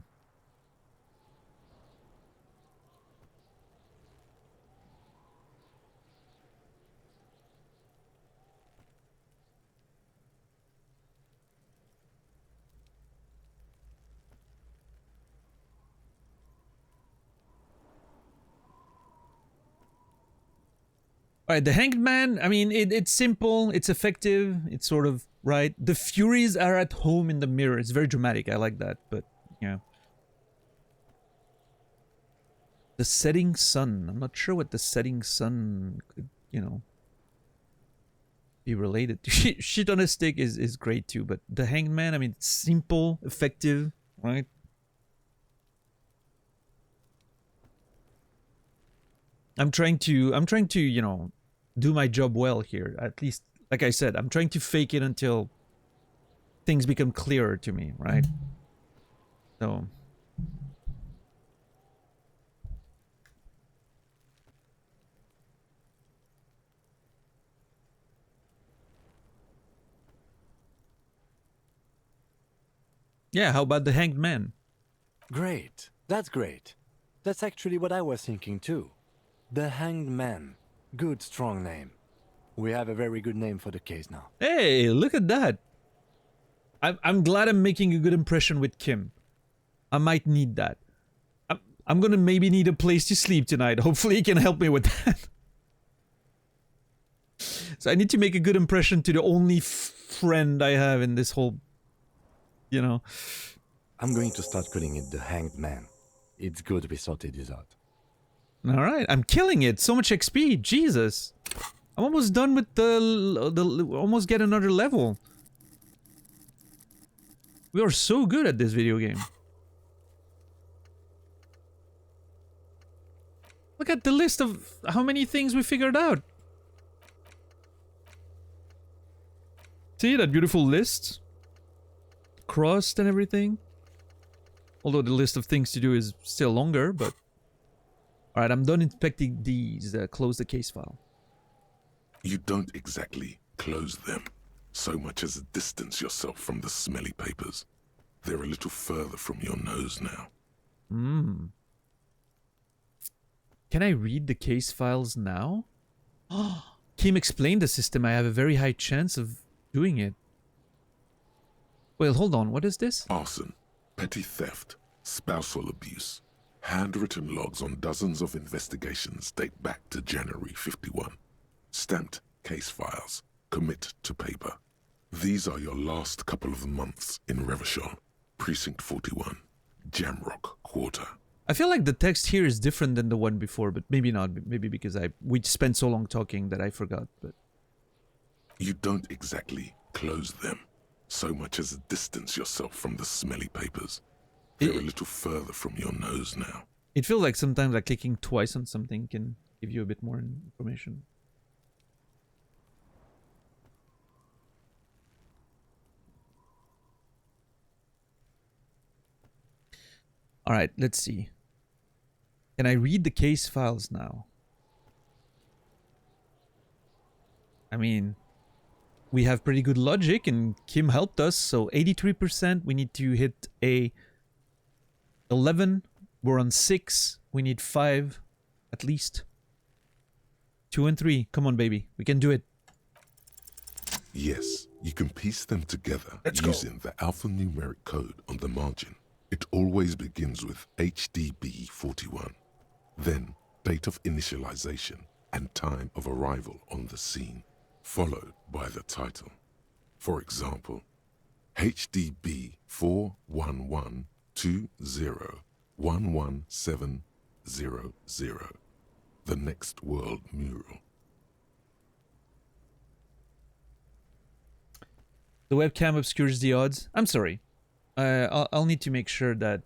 All right, the Hanged Man, I mean, it's simple, it's effective, it's sort of, right? The Furies are at home in the mirror. It's very dramatic, I like that, but, yeah. The Setting Sun. I'm not sure what the Setting Sun could, be related to. Shit on a Stick is great too, but the Hanged Man, I mean, it's simple, effective, right? I'm trying to, do my job well here. At least, like I said, I'm trying to fake it until things become clearer to me, right? So... Yeah, how about the Hanged Man? Great. That's great. That's actually what I was thinking too. The Hanged Man. Good, strong name. We have a very good name for the case now. Hey, look at that. I'm glad I'm making a good impression with Kim. I might need that. I'm gonna maybe need a place to sleep tonight. Hopefully he can help me with that. So I need to make a good impression to the only friend I have in this whole... I'm going to start calling it the Hanged Man. It's good we sorted this out. Alright, I'm killing it. So much XP. Jesus. I'm almost done with the almost get another level. We are so good at this video game. Look at the list of how many things we figured out. See that beautiful list? Crossed and everything. Although the list of things to do is still longer, but... Alright, I'm done inspecting these. Close the case file. You don't exactly close them, so much as distance yourself from the smelly papers. They're a little further from your nose now. Can I read the case files now? Kim explained the system. I have a very high chance of doing it. Well, hold on. What is this? Arson, petty theft, spousal abuse. Handwritten logs on dozens of investigations date back to January 51. Stamped case files. Commit to paper. These are your last couple of months in Revachol, Precinct 41, Jamrock Quarter. I feel like the text here is different than the one before, but maybe not. Maybe because we spent so long talking that I forgot. But you don't exactly close them, so much as distance yourself from the smelly papers. They're a little further from your nose now. It feels like sometimes like clicking twice on something can give you a bit more information. All right, let's see. Can I read the case files now? I mean, we have pretty good logic and Kim helped us, so 83%. We need to hit a 11. We're on 6. We need 5 at least. 2 and 3. Come on, baby. We can do it. Yes, you can piece them together Let's go. using the alphanumeric code on the margin. It always begins with HDB41, then date of initialization and time of arrival on the scene, followed by the title. For example, HDB 41120111700, the next world mural. The webcam obscures the odds. I'm sorry. I'll need to make sure that,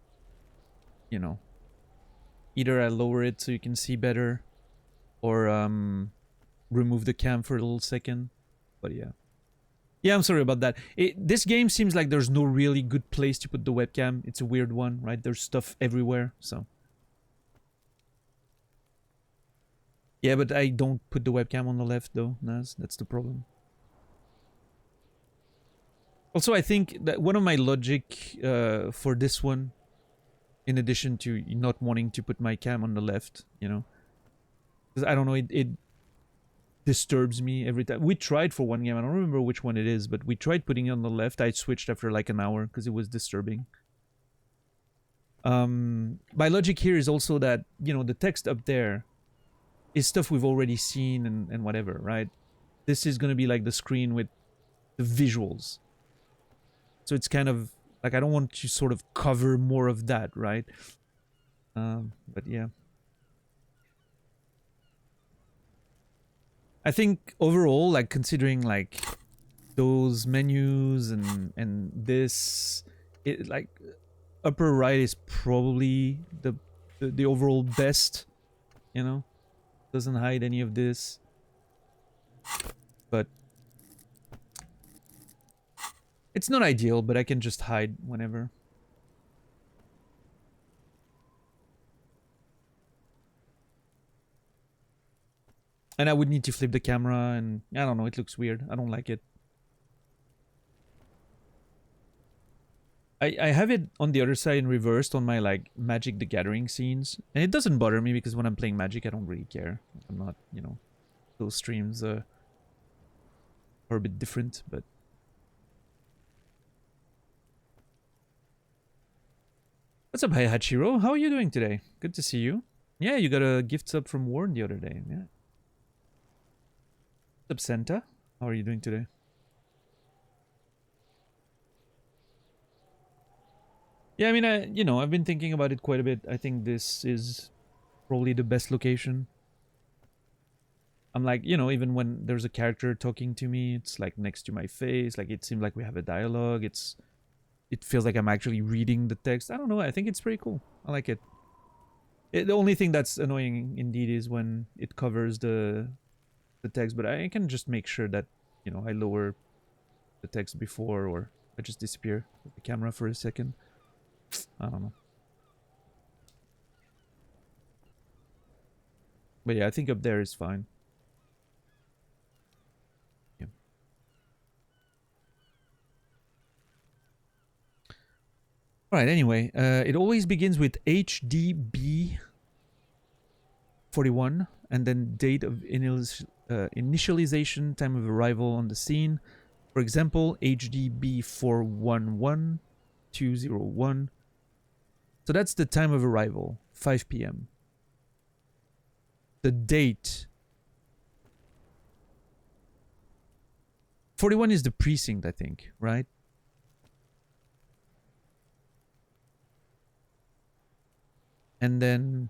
you know, either I lower it so you can see better, or remove the cam for a little second. But yeah. Yeah, I'm sorry about that. This game seems like there's no really good place to put the webcam. It's a weird one, right? There's stuff everywhere, so. Yeah, but I don't put the webcam on the left, though, Naz. That's the problem. Also, I think that one of my logic for this one, in addition to not wanting to put my cam on the left, you know, because I don't know, it disturbs me every time. We tried for one game, I don't remember which one it is, but we tried putting it on the left. I switched after like an hour because it was disturbing. My logic here is also that, you know, the text up there is stuff we've already seen and whatever, right? This is going to be like the screen with the visuals. So it's kind of like, I don't want to sort of cover more of that, right? But yeah. I think overall, like considering like those menus and this, it like upper right is probably the overall best, you know? Doesn't hide any of this. But it's not ideal, but I can just hide whenever. And I would need to flip the camera, and I don't know, it looks weird. I don't like it. I have it on the other side in reversed on my like Magic the Gathering scenes. And it doesn't bother me because when I'm playing Magic, I don't really care. I'm not, you know, those streams are a bit different, but... What's up, hi Hachiro? How are you doing today? Good to see you. Yeah, you got a gift sub from Warren the other day. Yeah. What's up, Santa? How are you doing today? Yeah, I mean, you know, I've been thinking about it quite a bit. I think this is probably the best location. I'm like, you know, even when there's a character talking to me, it's like next to my face. Like, it seems like we have a dialogue. It feels like I'm actually reading the text. I don't know. I think it's pretty cool. I like it. The only thing that's annoying indeed is when it covers the text, but I can just make sure that, you know, I lower the text before, or I just disappear with the camera for a second. I don't know. But yeah, I think up there is fine. Yeah. Alright, anyway, it always begins with HDB 41 and then date of initialization, time of arrival on the scene. For example, HDB 411201. So that's the time of arrival, 5 p.m. The date. 41 is the precinct, I think, right? And then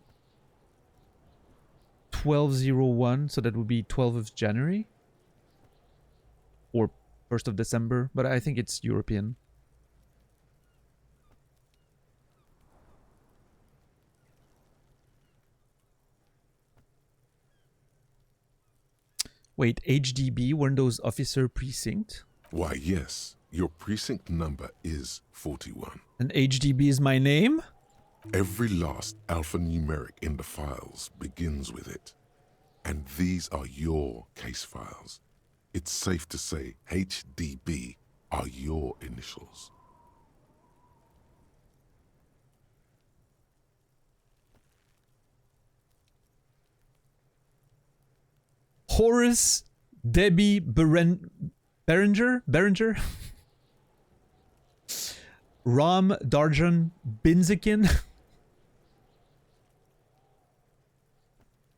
1201, so that would be 12th of January. Or 1st of December, but I think it's European. Wait, HDB, Windows Officer Precinct? Why, yes, your precinct number is 41. And HDB is my name? Every last alphanumeric in the files begins with it. And these are your case files. It's safe to say HDB are your initials. Horace Debbie Berenger? Ram Darjan Binzikin?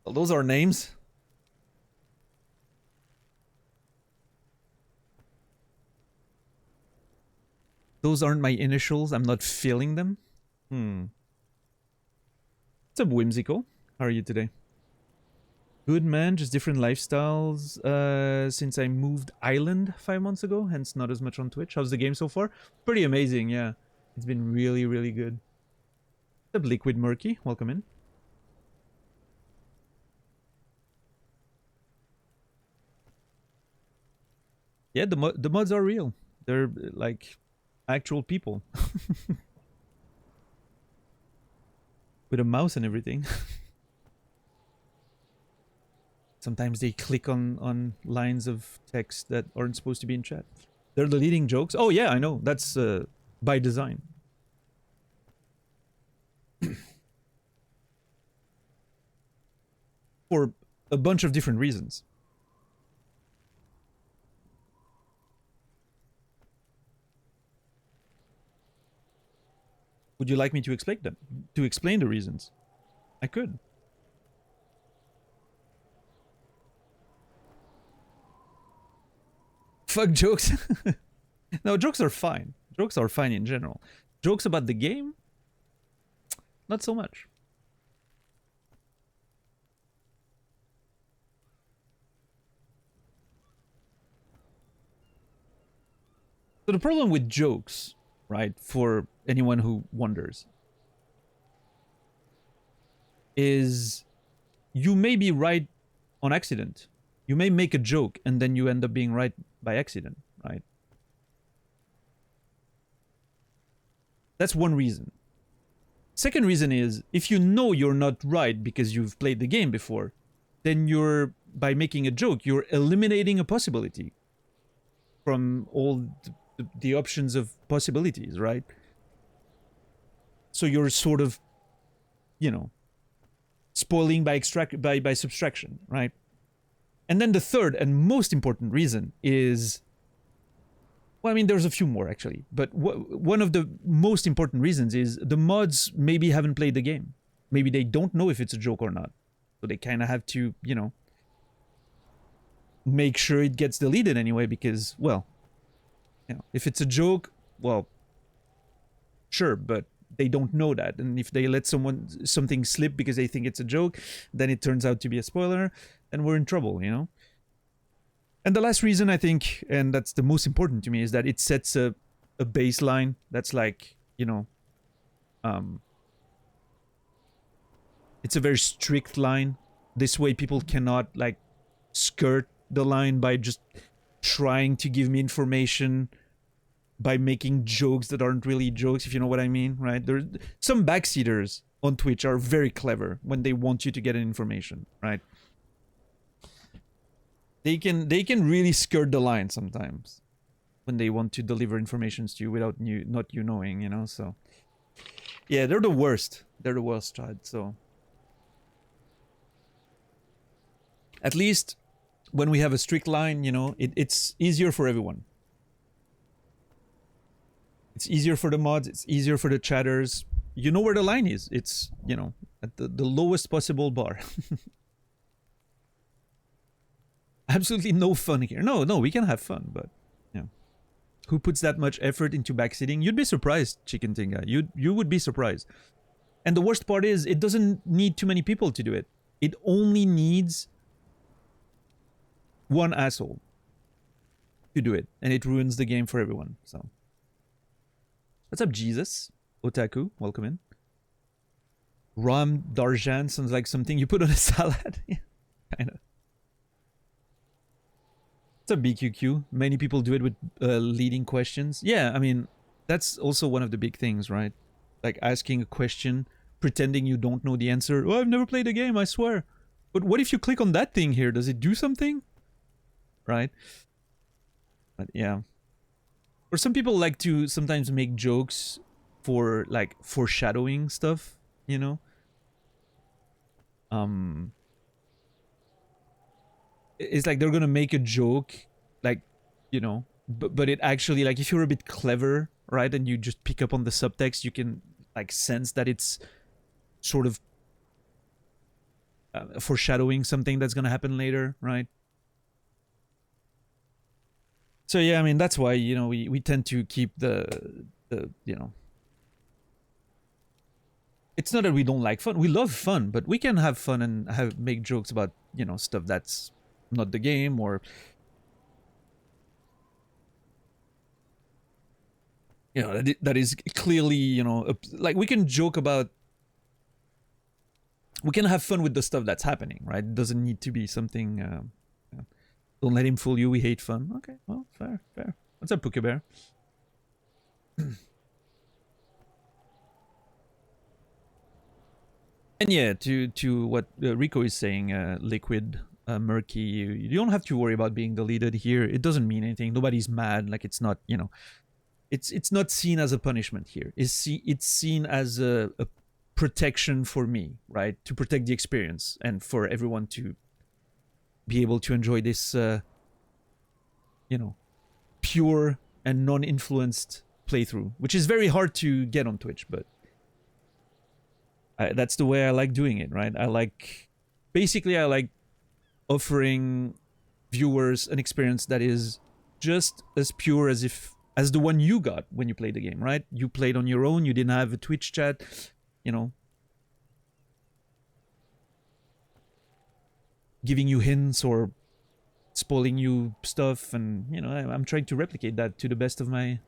Well, those are names. Those aren't my initials. I'm not feeling them. What's up, Whimsical? How are you today? Good, man. Just different lifestyles since I moved island 5 months ago. Hence not as much on Twitch. How's the game so far? Pretty amazing, yeah. It's been really, really good. What's up, Liquid Murky? Welcome in. Yeah, the mods are real. They're like actual people. With a mouse and everything. Sometimes they click on lines of text that aren't supposed to be in chat. They're the leading jokes. Oh yeah, I know. That's by design. For a bunch of different reasons. Would you like me to explain them? To explain the reasons? I could. Fuck jokes. No, jokes are fine. Jokes are fine in general. Jokes about the game? Not so much. So the problem with jokes, right, for anyone who wonders, is you may be right on accident. You may make a joke and then you end up being right by accident, right? That's one reason. Second reason is, if you know you're not right because you've played the game before, then you're, by making a joke, you're eliminating a possibility from all the options of possibilities, right? So you're sort of, you know, spoiling by subtraction, right? And then the third and most important reason is, well, I mean, there's a few more actually, but one of the most important reasons is the mods maybe haven't played the game. Maybe they don't know if it's a joke or not. So they kind of have to, you know, make sure it gets deleted anyway because, well, you know, if it's a joke, well, sure, but they don't know that. And if they let something slip because they think it's a joke, then it turns out to be a spoiler, and we're in trouble, you know? And the last reason, I think, and that's the most important to me, is that it sets a baseline that's like, you know, it's a very strict line. This way people cannot, like, skirt the line by just trying to give me information by making jokes that aren't really jokes, if you know what I mean, right? There's some backseaters on Twitch are very clever when they want you to get an information, right? They can really skirt the line sometimes when they want to deliver information to you without not you knowing, you know. So yeah, they're the worst. They're the worst, Chad. So at least when we have a strict line, you know, it's easier for everyone. It's easier for the mods. It's easier for the chatters. You know where the line is. It's, you know, at the lowest possible bar. Absolutely no fun here. No, we can have fun, but yeah. Who puts that much effort into backseating? You'd be surprised, Chicken Tinga. You would be surprised. And the worst part is, it doesn't need too many people to do it. It only needs one asshole to do it, and it ruins the game for everyone. So, what's up, Jesus? Otaku, welcome in. Ram Darjan sounds like something you put on a salad. Kind of. It's a BQQ. Many people do it with leading questions. Yeah, I mean, that's also one of the big things, right? Like asking a question, pretending you don't know the answer. Oh, I've never played a game, I swear. But what if you click on that thing here? Does it do something? Right? But yeah. Or some people like to sometimes make jokes for like foreshadowing stuff, you know? it's like they're gonna make a joke, like, you know, but it actually, like, if you're a bit clever, right, and you just pick up on the subtext, you can like sense that it's sort of foreshadowing something that's gonna happen later, right? So yeah, I mean, that's why, you know, we tend to keep the you know, it's not that we don't like fun. We love fun, but we can have fun and make jokes about, you know, stuff that's not the game, or, you know, that is clearly, you know, like, we can joke about, we can have fun with the stuff that's happening, right? It doesn't need to be something. Don't let him fool you. We hate fun. Okay, well, fair. What's up, Puka Bear? And yeah, to what Rico is saying, Liquid, Murky, you don't have to worry about being deleted here. It doesn't mean anything. Nobody's mad. Like, it's not, you know, it's not seen as a punishment here. It's seen as a protection for me, right? To protect the experience and for everyone to be able to enjoy this, you know, pure and non-influenced playthrough, which is very hard to get on Twitch, but that's the way I like doing it, right? I like offering viewers an experience that is just as pure as the one you got when you played the game, right? You played on your own, you didn't have a Twitch chat, you know, giving you hints or spoiling you stuff, and, you know, I'm trying to replicate that to the best of my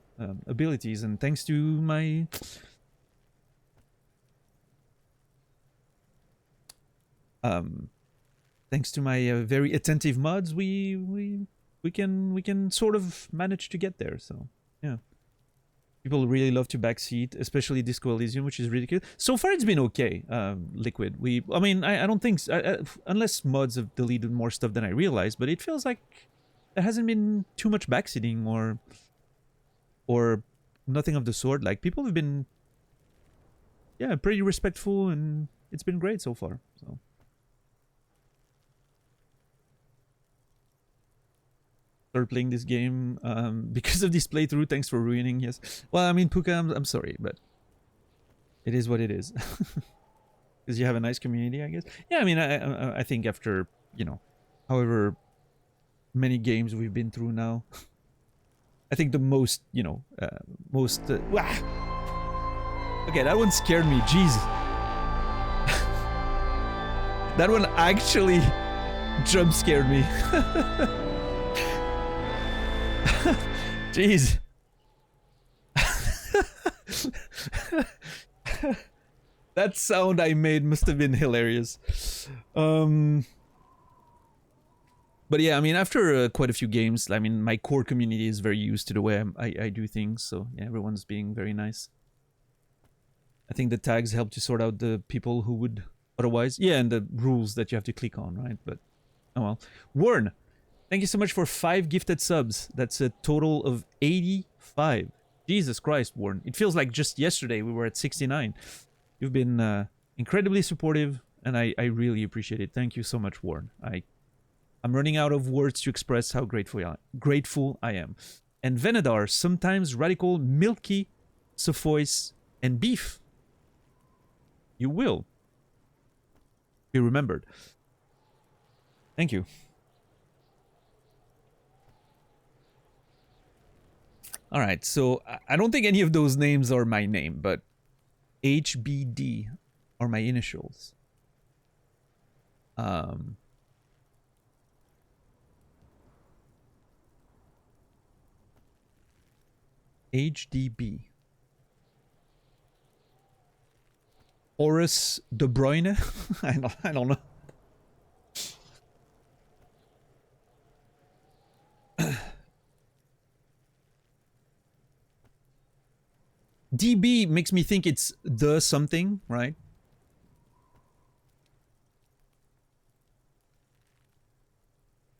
abilities, and thanks to my very attentive mods, we can sort of manage to get there. So yeah, people really love to backseat, especially Disco Elysium, which is ridiculous. So far, it's been okay. Liquid. I mean, I don't think unless mods have deleted more stuff than I realized, but it feels like there hasn't been too much backseating or nothing of the sort. Like, people have been, yeah, pretty respectful, and it's been great so far. So. Start playing this game because of this playthrough. Thanks for ruining. Yes. Well, I mean, Puka, I'm sorry, but it is what it is. Because you have a nice community, I guess. Yeah, I mean, I think after, you know, however many games we've been through now, I think the most, you know, okay, that one scared me. Jeez. That one actually jump scared me. Jeez. That sound I made must have been hilarious. But yeah, I mean, after quite a few games, I mean, my core community is very used to the way I do things, so yeah, everyone's being very nice. I think the tags help to sort out the people who would otherwise... Yeah, and the rules that you have to click on, right? But, oh well. Warren! Thank you so much for 5 gifted subs. That's a total of 85. Jesus Christ, Warren. It feels like just yesterday we were at 69. You've been incredibly supportive, and I really appreciate it. Thank you so much, Warren. I'm running out of words to express how grateful I am. And Venedar, sometimes radical, milky, Sophois, and beef. You will be remembered. Thank you. All right, so I don't think any of those names are my name, but HBD are my initials. HDB. Horace De Bruyne? I don't know. DB makes me think it's the something, right?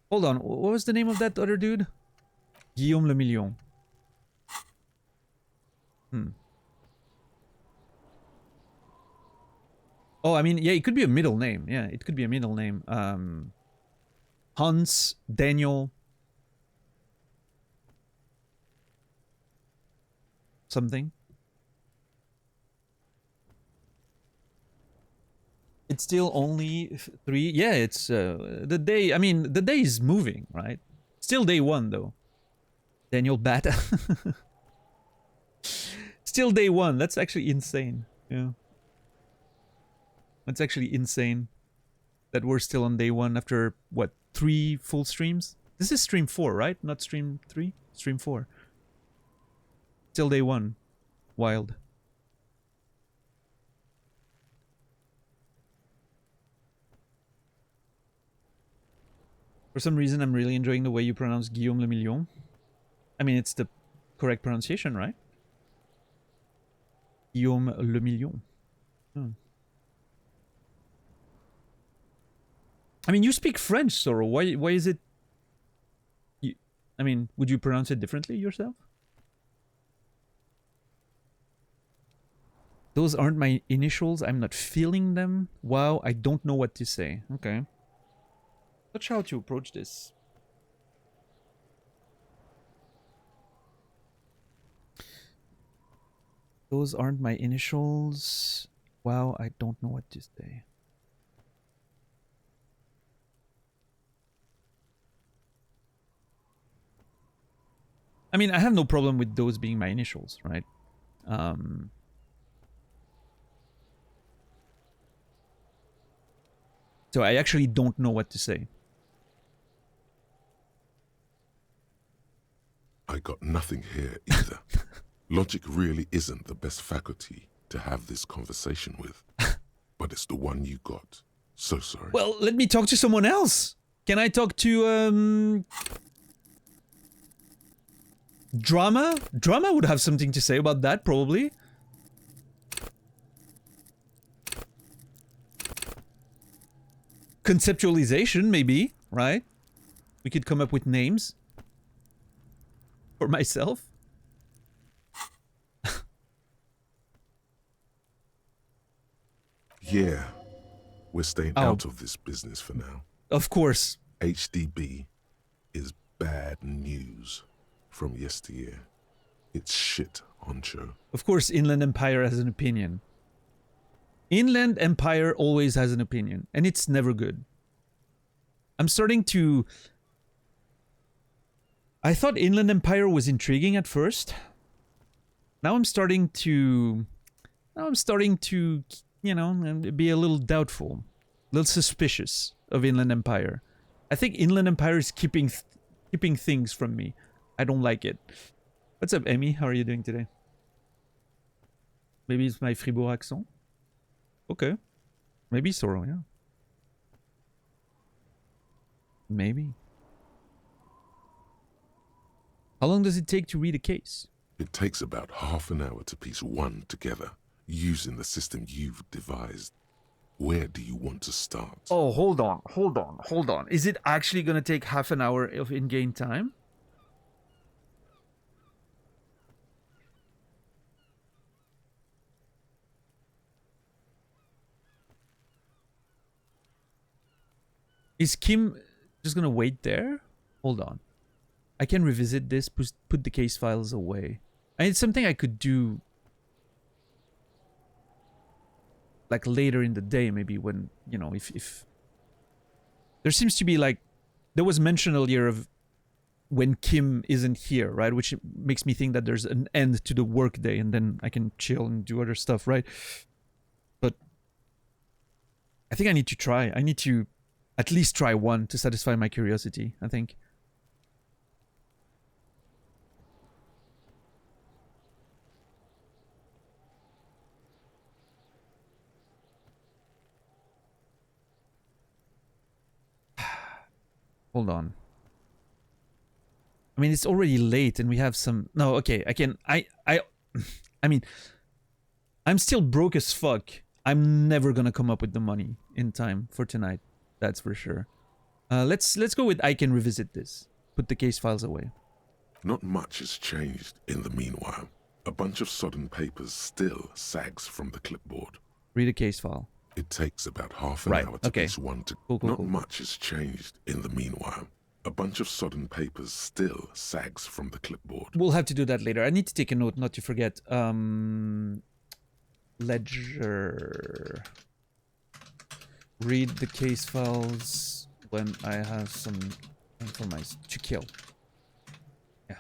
Hold on, what was the name of that other dude? Guillaume Le Million. Oh, I mean, yeah, it could be a middle name. Yeah, it could be a middle name. Hans, Daniel, something. It's still only 3. Yeah, it's the day. I mean, the day is moving, right? Still day 1 though. Daniel Bata. Still day 1. That's actually insane. Yeah. That's actually insane that we're still on day 1 after what, 3 full streams? This is stream 4, right? Not stream 3? Stream 4. Still day 1. Wild. For some reason, I'm really enjoying the way you pronounce Guillaume Le Million. I mean, it's the correct pronunciation, right? Guillaume Le Million. Hmm. I mean, you speak French, Soro. Why is it... I mean, would you pronounce it differently yourself? Those aren't my initials. I'm not feeling them. Wow, I don't know what to say. Okay. Not sure how to approach this. Those aren't my initials. Wow, I don't know what to say. I mean, I have no problem with those being my initials, right? So I actually don't know what to say. I got nothing here either. Logic really isn't the best faculty to have this conversation with. But it's the one you got. So sorry. Well, let me talk to someone else. Can I talk to, Drama? Drama would have something to say about that, probably. Conceptualization, maybe, right? We could come up with names. For myself. Yeah. We're staying out of this business for now. Of course. HDB is bad news from yesteryear. It's shit, honcho. Of course, Inland Empire has an opinion. Inland Empire always has an opinion, and it's never good. I'm starting to... I thought Inland Empire was intriguing at first. Now I'm starting to... you know, be a little doubtful. A little suspicious of Inland Empire. I think Inland Empire is keeping things from me. I don't like it. What's up, Emmy? How are you doing today? Maybe it's my Fribourg accent? Okay. Maybe Soro, yeah. Maybe. How long does it take to read a case? It takes about half an hour to piece one together, using the system you've devised. Where do you want to start? Oh, hold on. Is it actually gonna take half an hour of in-game time? Is Kim just gonna wait there? Hold on. I can revisit this, put the case files away. And it's something I could do like later in the day, maybe when, you know, if there seems to be like, there was mention earlier of when Kim isn't here, right? Which makes me think that there's an end to the workday and then I can chill and do other stuff, right? But I think I need to try. I need to at least try one to satisfy my curiosity, I think. Hold on. I mean, it's already late and we have some... No, okay, I mean, I'm still broke as fuck. I'm never gonna come up with the money in time for tonight. That's for sure. Let's go with I can revisit this. Put the case files away. Not much has changed in the meanwhile. A bunch of sodden papers still sags from the clipboard. Read a case file. It takes about half an Right, hour to okay. piece one to... Cool, Not cool. much has changed in the meanwhile. A bunch of sodden papers still sags from the clipboard. We'll have to do that later. I need to take a note, not to forget. Ledger. Read the case files when I have some information to kill. Yeah.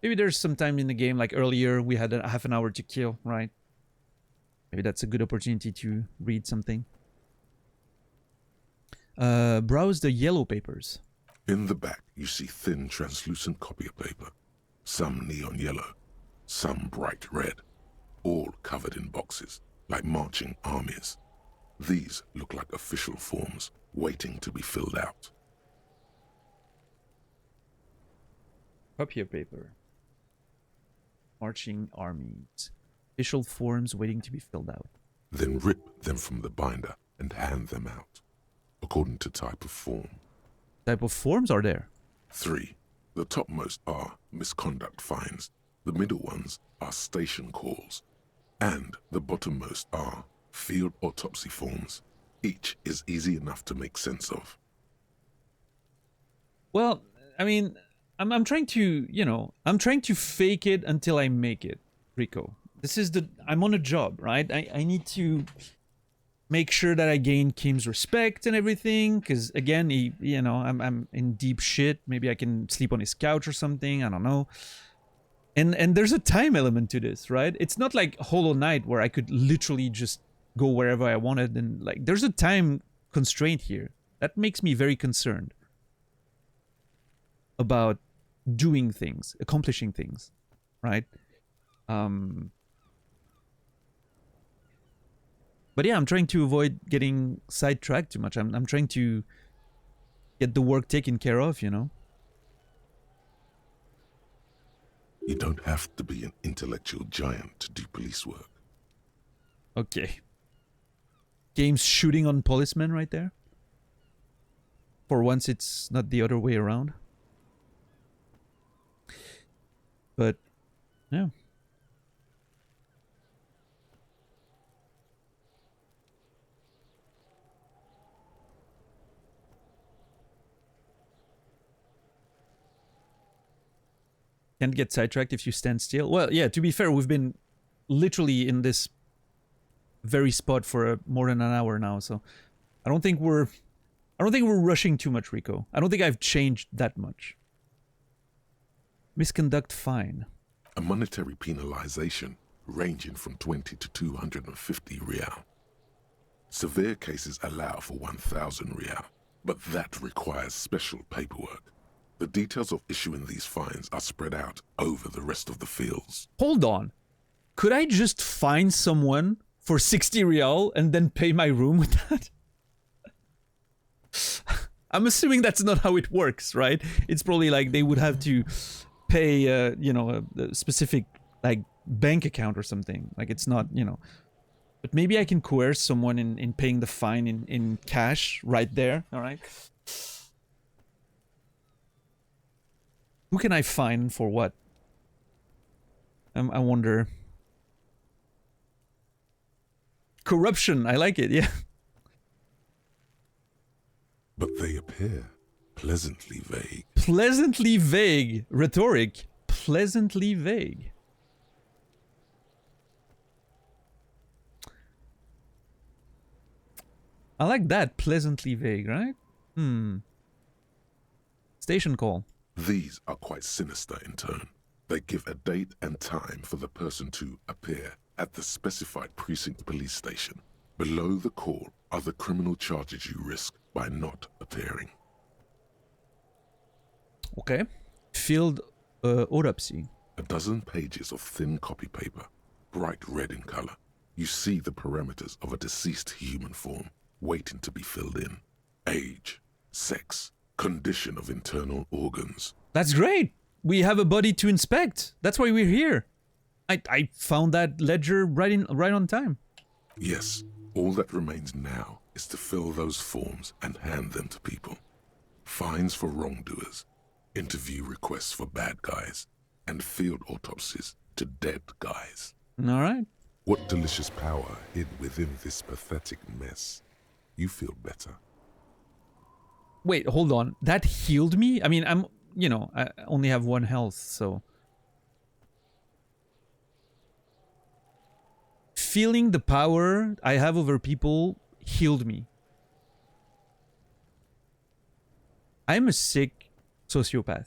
Maybe there's some time in the game, like earlier, we had a half an hour to kill, right? Maybe that's a good opportunity to read something. Browse the yellow papers. In the back, you see thin, translucent copy paper. Some neon yellow, some bright red, all covered in boxes, like marching armies. These look like official forms, waiting to be filled out. Copier paper. Marching armies. Official forms waiting to be filled out. Then rip them from the binder and hand them out, according to type of form. Type of forms are there? 3. The topmost are misconduct fines. The middle ones are station calls. And the bottommost are field autopsy forms. Each is easy enough to make sense of. Well, I mean, I'm trying to, you know, I'm trying to fake it until I make it, Rico. I'm on a job, right? I need to make sure that I gain Kim's respect and everything, because again, I'm in deep shit. Maybe I can sleep on his couch or something. I don't know. And there's a time element to this, right? It's not like Hollow Knight where I could literally just go wherever I wanted, and like there's a time constraint here. That makes me very concerned about doing things, accomplishing things, right? But yeah, I'm trying to avoid getting sidetracked too much. I'm trying to get the work taken care of, you know? You don't have to be an intellectual giant to do police work. Okay. Game's shooting on policemen right there. For once, it's not the other way around. But, yeah. Can't get sidetracked if you stand still. Well, yeah, to be fair, we've been literally in this very spot for more than an hour now, so I don't think we're rushing too much, Rico. I don't think I've changed that much. Misconduct fine. A monetary penalization ranging from 20 to 250 real. Severe cases allow for 1,000 real, but that requires special paperwork. The details of issuing these fines are spread out over the rest of the fields. Hold on. Could I just find someone for 60 real and then pay my room with that? I'm assuming that's not how it works, right? It's probably like they would have to pay, a specific like bank account or something. Like it's not, But maybe I can coerce someone in paying the fine in cash right there, all right? Who can I fine for what? I wonder. Corruption, I like it, yeah. But they appear pleasantly vague. Pleasantly vague. Rhetoric. Pleasantly vague. I like that. Pleasantly vague, right? Station call. These are quite sinister in tone. They give a date and time for the person to appear at the specified precinct police station. Below the call are the criminal charges you risk by not appearing. Okay. Field autopsy. A dozen pages of thin copy paper, bright red in color. You see the parameters of a deceased human form waiting to be filled in. Age, sex, condition of internal organs. That's great. We have a body to inspect. That's why we're here. I found that ledger right on time. Yes, all that remains now is to fill those forms and hand them to people. Fines for wrongdoers, interview requests for bad guys, and field autopsies to dead guys. All right. What delicious power hid within this pathetic mess? You feel better. Wait, hold on. That healed me? I mean, I only have 1 health, so... Feeling the power I have over people healed me. I'm a sick sociopath.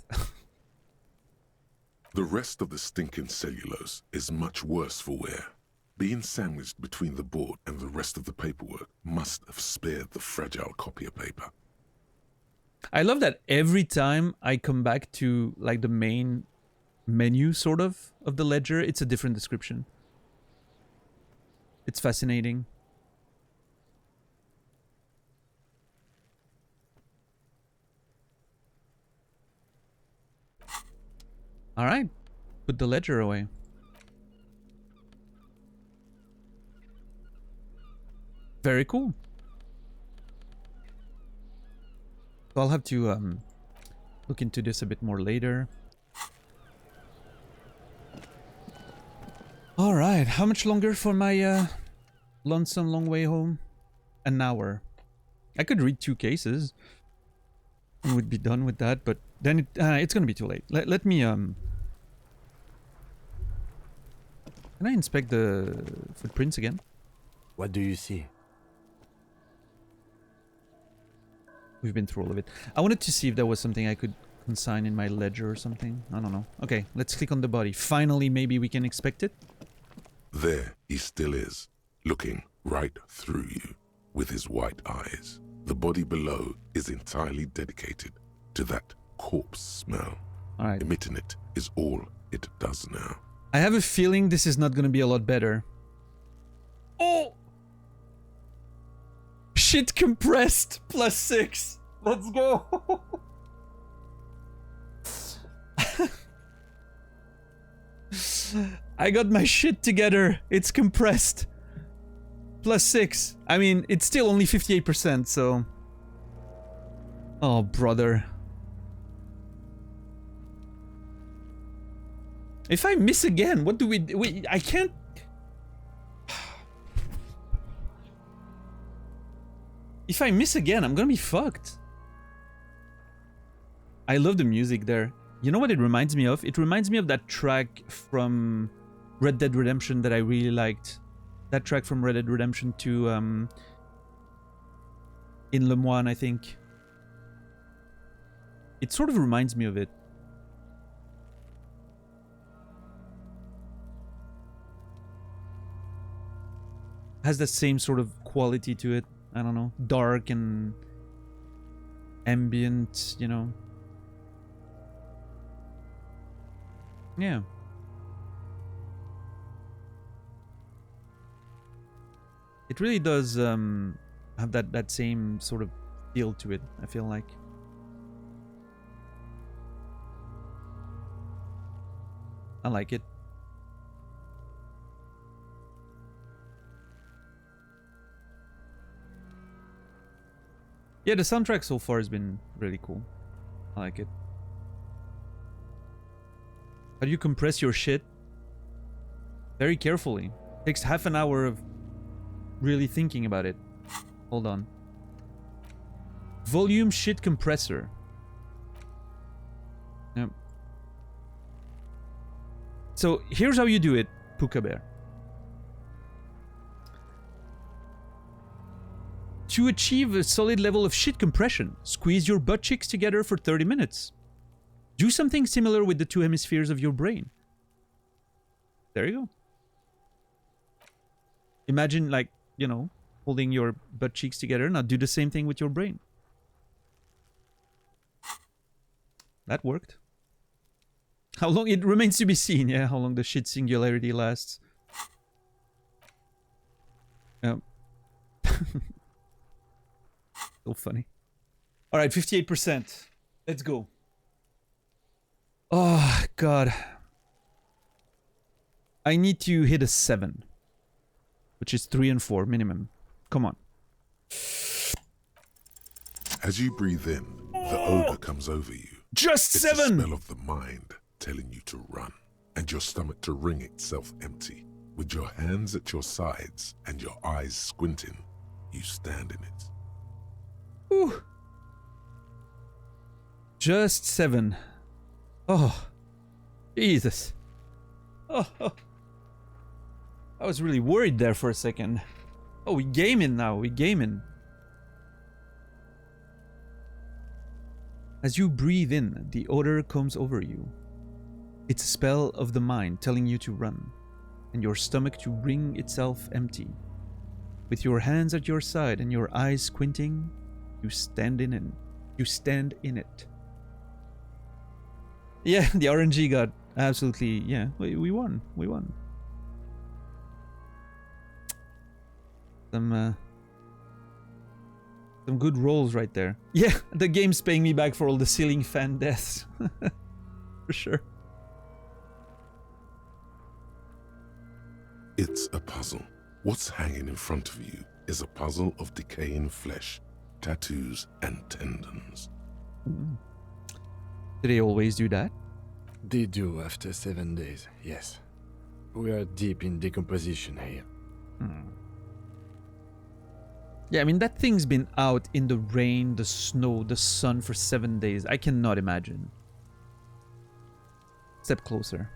The rest of the stinking cellulose is much worse for wear. Being sandwiched between the board and the rest of the paperwork must have spared the fragile copier paper. I love that every time I come back to like the main menu sort of the ledger, it's a different description. It's fascinating. All right, put the ledger away. Very cool. So I'll have to look into this a bit more later. All right, how much longer for my lonesome long way home? An hour. I could read 2 cases and we'd be done with that, but then it's gonna be too late. Let me can I inspect the footprints again? What do you see? We've been through all of it. I wanted to see if there was something I could consign in my ledger or something. I don't know. Okay, let's click on the body. Finally, maybe we can expect it. There he still is, looking right through you with his white eyes. The body below is entirely dedicated to that corpse smell. All right. Emitting it is all it does now. I have a feeling this is not going to be a lot better. Oh! Shit compressed +6. Let's go. I got my shit together. It's compressed. +6. I mean, it's still only 58%, so... Oh, brother. If I miss again, what do we do? I can't... If I miss again, I'm gonna be fucked. I love the music there. You know what it reminds me of? It reminds me of that track from Red Dead Redemption that I really liked. That track from Red Dead Redemption 2, in Le Moine, I think. It sort of reminds me of it. Has that same sort of quality to it. I don't know. Dark and ambient, you know. Yeah. It really does have that same sort of feel to it, I feel like. I like it. Yeah, the soundtrack so far has been really cool. I like it. How do you compress your shit? Very carefully. Takes half an hour of really thinking about it. Hold on. Volume shit compressor. Yep. So here's how you do it, Puka Bear. To achieve a solid level of shit compression, squeeze your butt cheeks together for 30 minutes. Do something similar with the 2 hemispheres of your brain. There you go. Imagine, like, you know, holding your butt cheeks together. Now do the same thing with your brain. That worked. How long? It remains to be seen, yeah, how long the shit singularity lasts. Yeah. So funny. All right, 58%. Let's go. Oh, God. I need to hit a 7. Which is 3 and 4 minimum. Come on. As you breathe in, the odor comes over you. Just It's 7! the smell of the mind telling you to run, and your stomach to wring itself empty. With your hands at your sides and your eyes squinting, you stand in it. Whew. Just 7. Oh, Jesus. Oh. I was really worried there for a second. Oh, we gaming now. We gaming. As you breathe in, the odor comes over you. It's a spell of the mind telling you to run, and your stomach to wring itself empty. With your hands at your side and your eyes squinting, you stand in it. Yeah, the RNG got absolutely, yeah, we won. We won. Some good rolls right there. Yeah, the game's paying me back for all the ceiling fan deaths. For sure. It's a puzzle. What's hanging in front of you is a puzzle of decaying flesh, tattoos, and tendons. Do they always do that? They do after 7 days, yes. We are deep in decomposition here. Yeah, I mean, that thing's been out in the rain, the snow, the sun for 7 days. I cannot imagine. Step closer.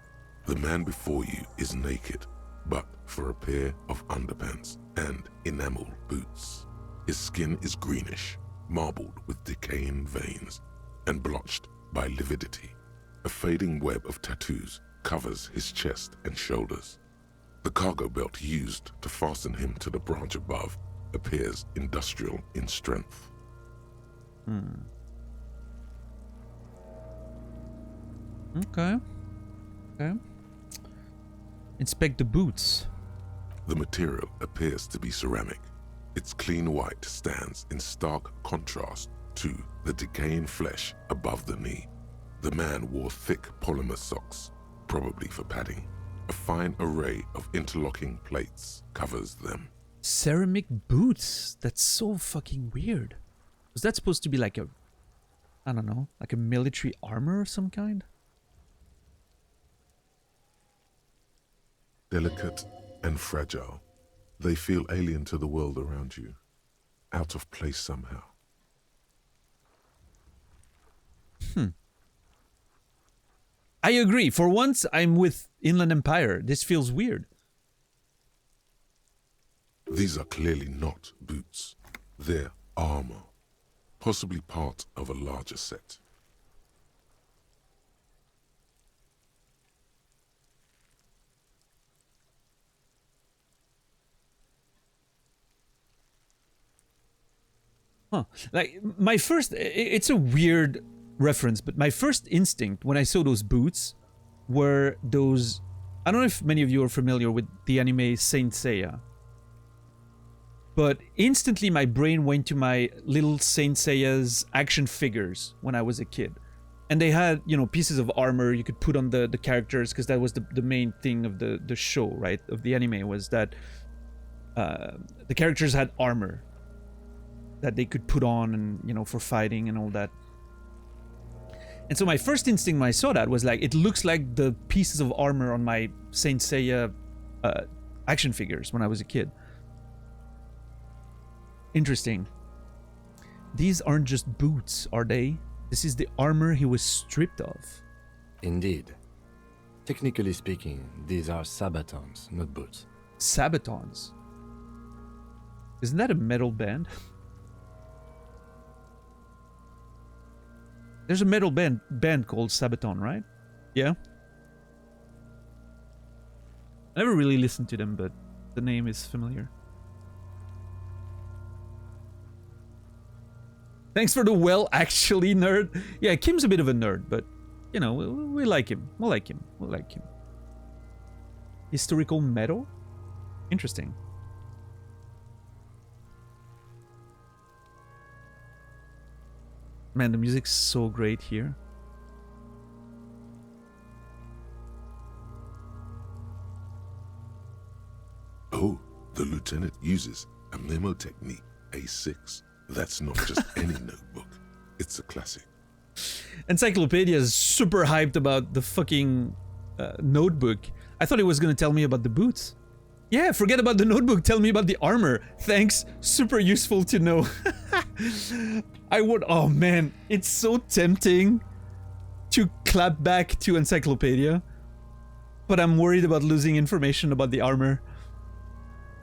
The man before you is naked, but for a pair of underpants and enamel boots. His skin is greenish, marbled with decaying veins, and blotched by lividity. A fading web of tattoos covers his chest and shoulders. The cargo belt used to fasten him to the branch above appears industrial in strength. Okay. Inspect the boots. The material appears to be ceramic. Its clean white stands in stark contrast to the decaying flesh above the knee. The man wore thick polymer socks, probably for padding. A fine array of interlocking plates covers them. Ceramic boots? That's so fucking weird. Was that supposed to be like a, I don't know, like a military armor of some kind? Delicate and fragile, they feel alien to the world around you, out of place somehow. I agree. For once, I'm with Inland Empire. This feels weird. These are clearly not boots. They're armor, possibly part of a larger set. Like, my first... It's a weird reference, but my first instinct when I saw those boots were those... I don't know if many of you are familiar with the anime Saint Seiya. But instantly my brain went to my little Saint Seiya's action figures when I was a kid. And they had, you know, pieces of armor you could put on the characters, because that was the main thing of the show, right? Of the anime, was that the characters had armor that they could put on, and, you know, for fighting and all that. And so my first instinct when I saw that was like, it looks like the pieces of armor on my Saint Seiya action figures when I was a kid. Interesting. These aren't just boots, are they? This is the armor he was stripped of. Indeed. Technically speaking, these are sabatons, not boots. Sabatons. Isn't that a metal band? There's a metal band called Sabaton, right? Yeah? I never really listened to them, but the name is familiar. Thanks for the well, actually, nerd. Yeah, Kim's a bit of a nerd, but, you know, we like him. We'll like him. We'll like him. Historical metal? Interesting. Man, the music's so great here. Oh, the lieutenant uses a memo technique A6. That's not just any notebook. It's a classic. Encyclopedia is super hyped about the fucking notebook. I thought he was going to tell me about the boots. Yeah, forget about the notebook. Tell me about the armor. Thanks. Super useful to know. I would... Oh, man. It's so tempting to clap back to Encyclopedia. But I'm worried about losing information about the armor.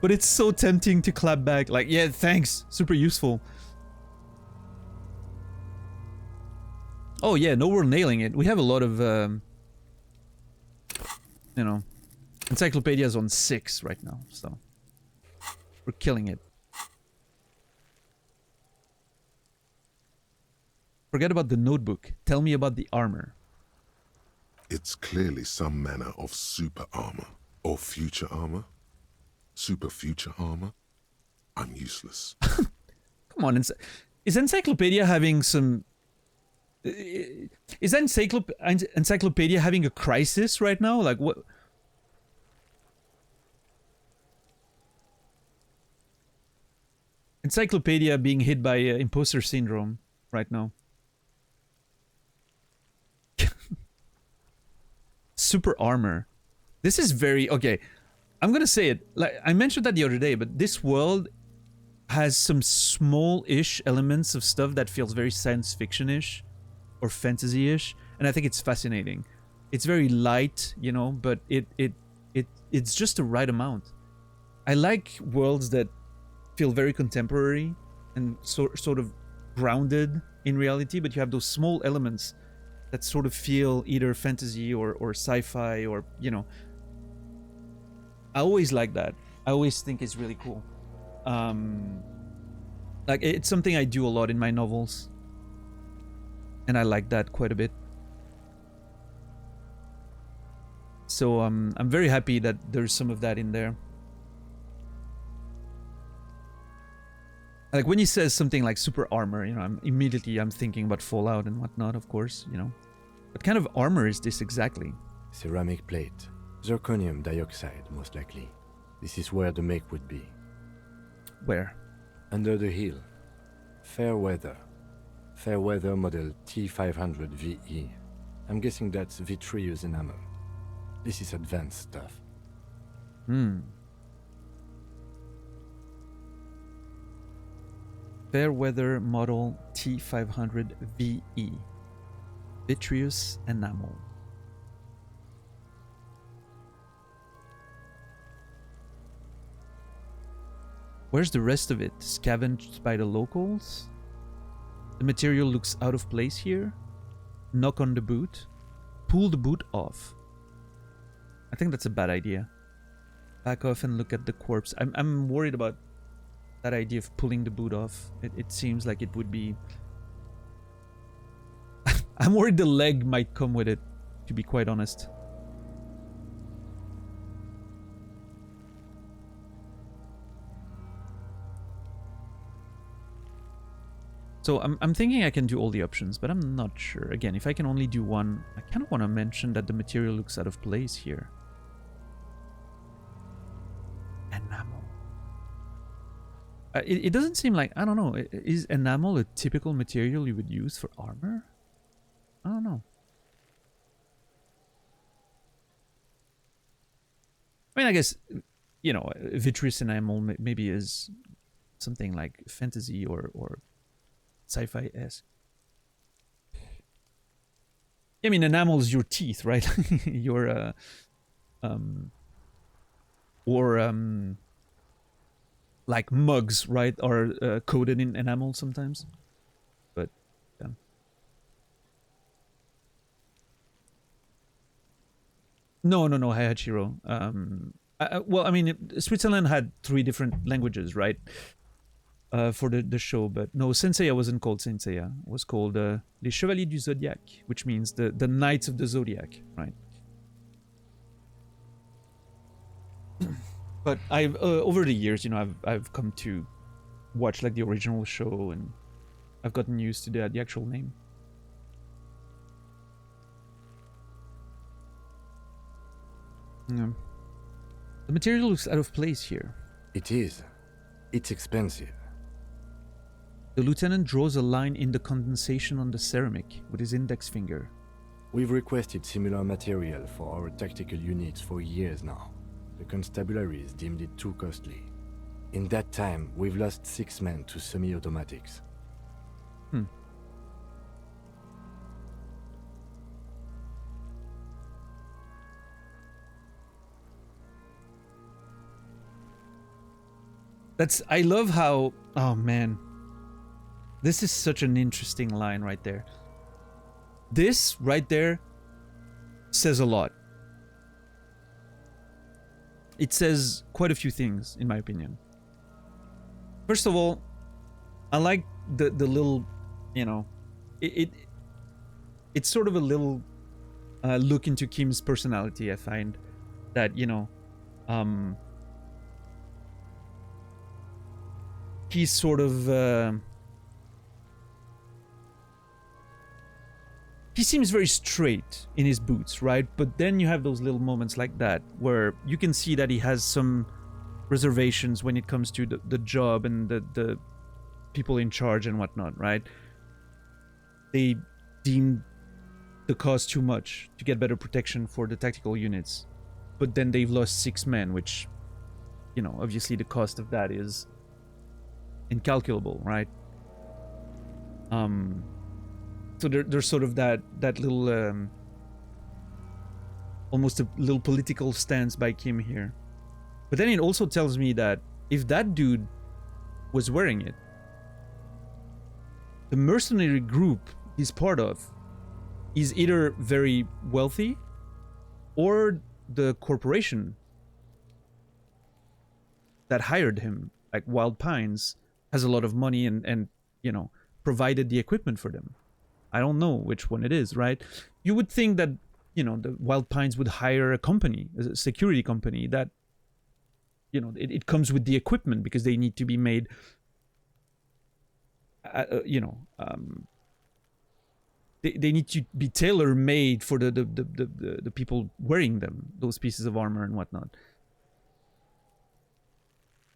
But it's so tempting to clap back. Like, yeah, thanks. Super useful. Oh, yeah. No, we're nailing it. We have a lot of... you know... Encyclopedia's on 6 right now, so... We're killing it. Forget about the notebook. Tell me about the armor. It's clearly some manner of super armor. Or future armor. Super future armor. I'm useless. Come on, is Encyclopedia having some... Is Encyclopedia having a crisis right now? Like, what... Encyclopedia being hit by imposter syndrome right now. Super armor. This is very... Okay, I'm gonna say it. Like, I mentioned that the other day, but this world has some small-ish elements of stuff that feels very science fiction-ish or fantasy-ish, and I think it's fascinating. It's very light, you know, but it's just the right amount. I like worlds that feel very contemporary and sort of grounded in reality, but you have those small elements that sort of feel either fantasy or sci-fi or, you know. I always like that. I always think it's really cool. Like, it's something I do a lot in my novels. And I like that quite a bit. So I'm very happy that there's some of that in there. Like, when he says something like super armor, you know, I'm thinking about Fallout and whatnot, of course, you know. What kind of armor is this exactly? Ceramic plate. Zirconium dioxide, most likely. This is where the make would be. Where? Under the hill. Fair weather. Fair weather model T500 VE. I'm guessing that's vitreous enamel. This is advanced stuff. Fairweather model T500 VE. Vitreous enamel. Where's the rest of it? Scavenged by the locals? The material looks out of place here. Knock on the boot. Pull the boot off. I think that's a bad idea. Back off and look at the corpse. I'm worried about that idea of pulling the boot off. It seems like it would be... I'm worried the leg might come with it, to be quite honest. So I'm thinking I can do all the options, but I'm not sure. Again, if I can only do one, I kind of want to mention that the material looks out of place here. Enamel. It doesn't seem like... I don't know. Is enamel a typical material you would use for armor? I don't know. I mean, I guess, you know, vitreous enamel maybe is something like fantasy or sci-fi-esque. I mean, enamel is your teeth, right? Your, like mugs, right, are coated in enamel sometimes. But, yeah. No, Hayachiro. Well, I mean, Switzerland had 3 different languages, right? For the show, but no, Senseiya wasn't called Senseiya. It was called Les Chevaliers du Zodiaque, which means the Knights of the Zodiac, right? But I've over the years, you know, I've come to watch like the original show, and I've gotten used to the actual name. Yeah. The material looks out of place here. It is. It's expensive. The lieutenant draws a line in the condensation on the ceramic with his index finger. We've requested similar material for our tactical units for years now. The constabularies deemed it too costly. In that time, we've lost 6 men to semi-automatics. I love how, oh man, this is such an interesting line right there. This right there says a lot. It says quite a few things, in my opinion. First of all, I like the little, you know, it's sort of a little look into Kim's personality. I find that, you know, he's sort of he seems very straight in his boots, right? But then you have those little moments like that where you can see that he has some reservations when it comes to the job and the people in charge and whatnot, right? They deem the cost too much to get better protection for the tactical units, but then they've lost 6 men, which, you know, obviously the cost of that is incalculable, right? So there's sort of that little almost a little political stance by Kim here. But then it also tells me that if that dude was wearing it, the mercenary group he's part of is either very wealthy or the corporation that hired him, like Wild Pines, has a lot of money and you know, provided the equipment for them. I don't know which one it is, right? You would think that, you know, the Wild Pines would hire a company, a security company that, you know, it comes with the equipment because they need to be made, you know, they need to be tailor-made for the people wearing them, those pieces of armor and whatnot.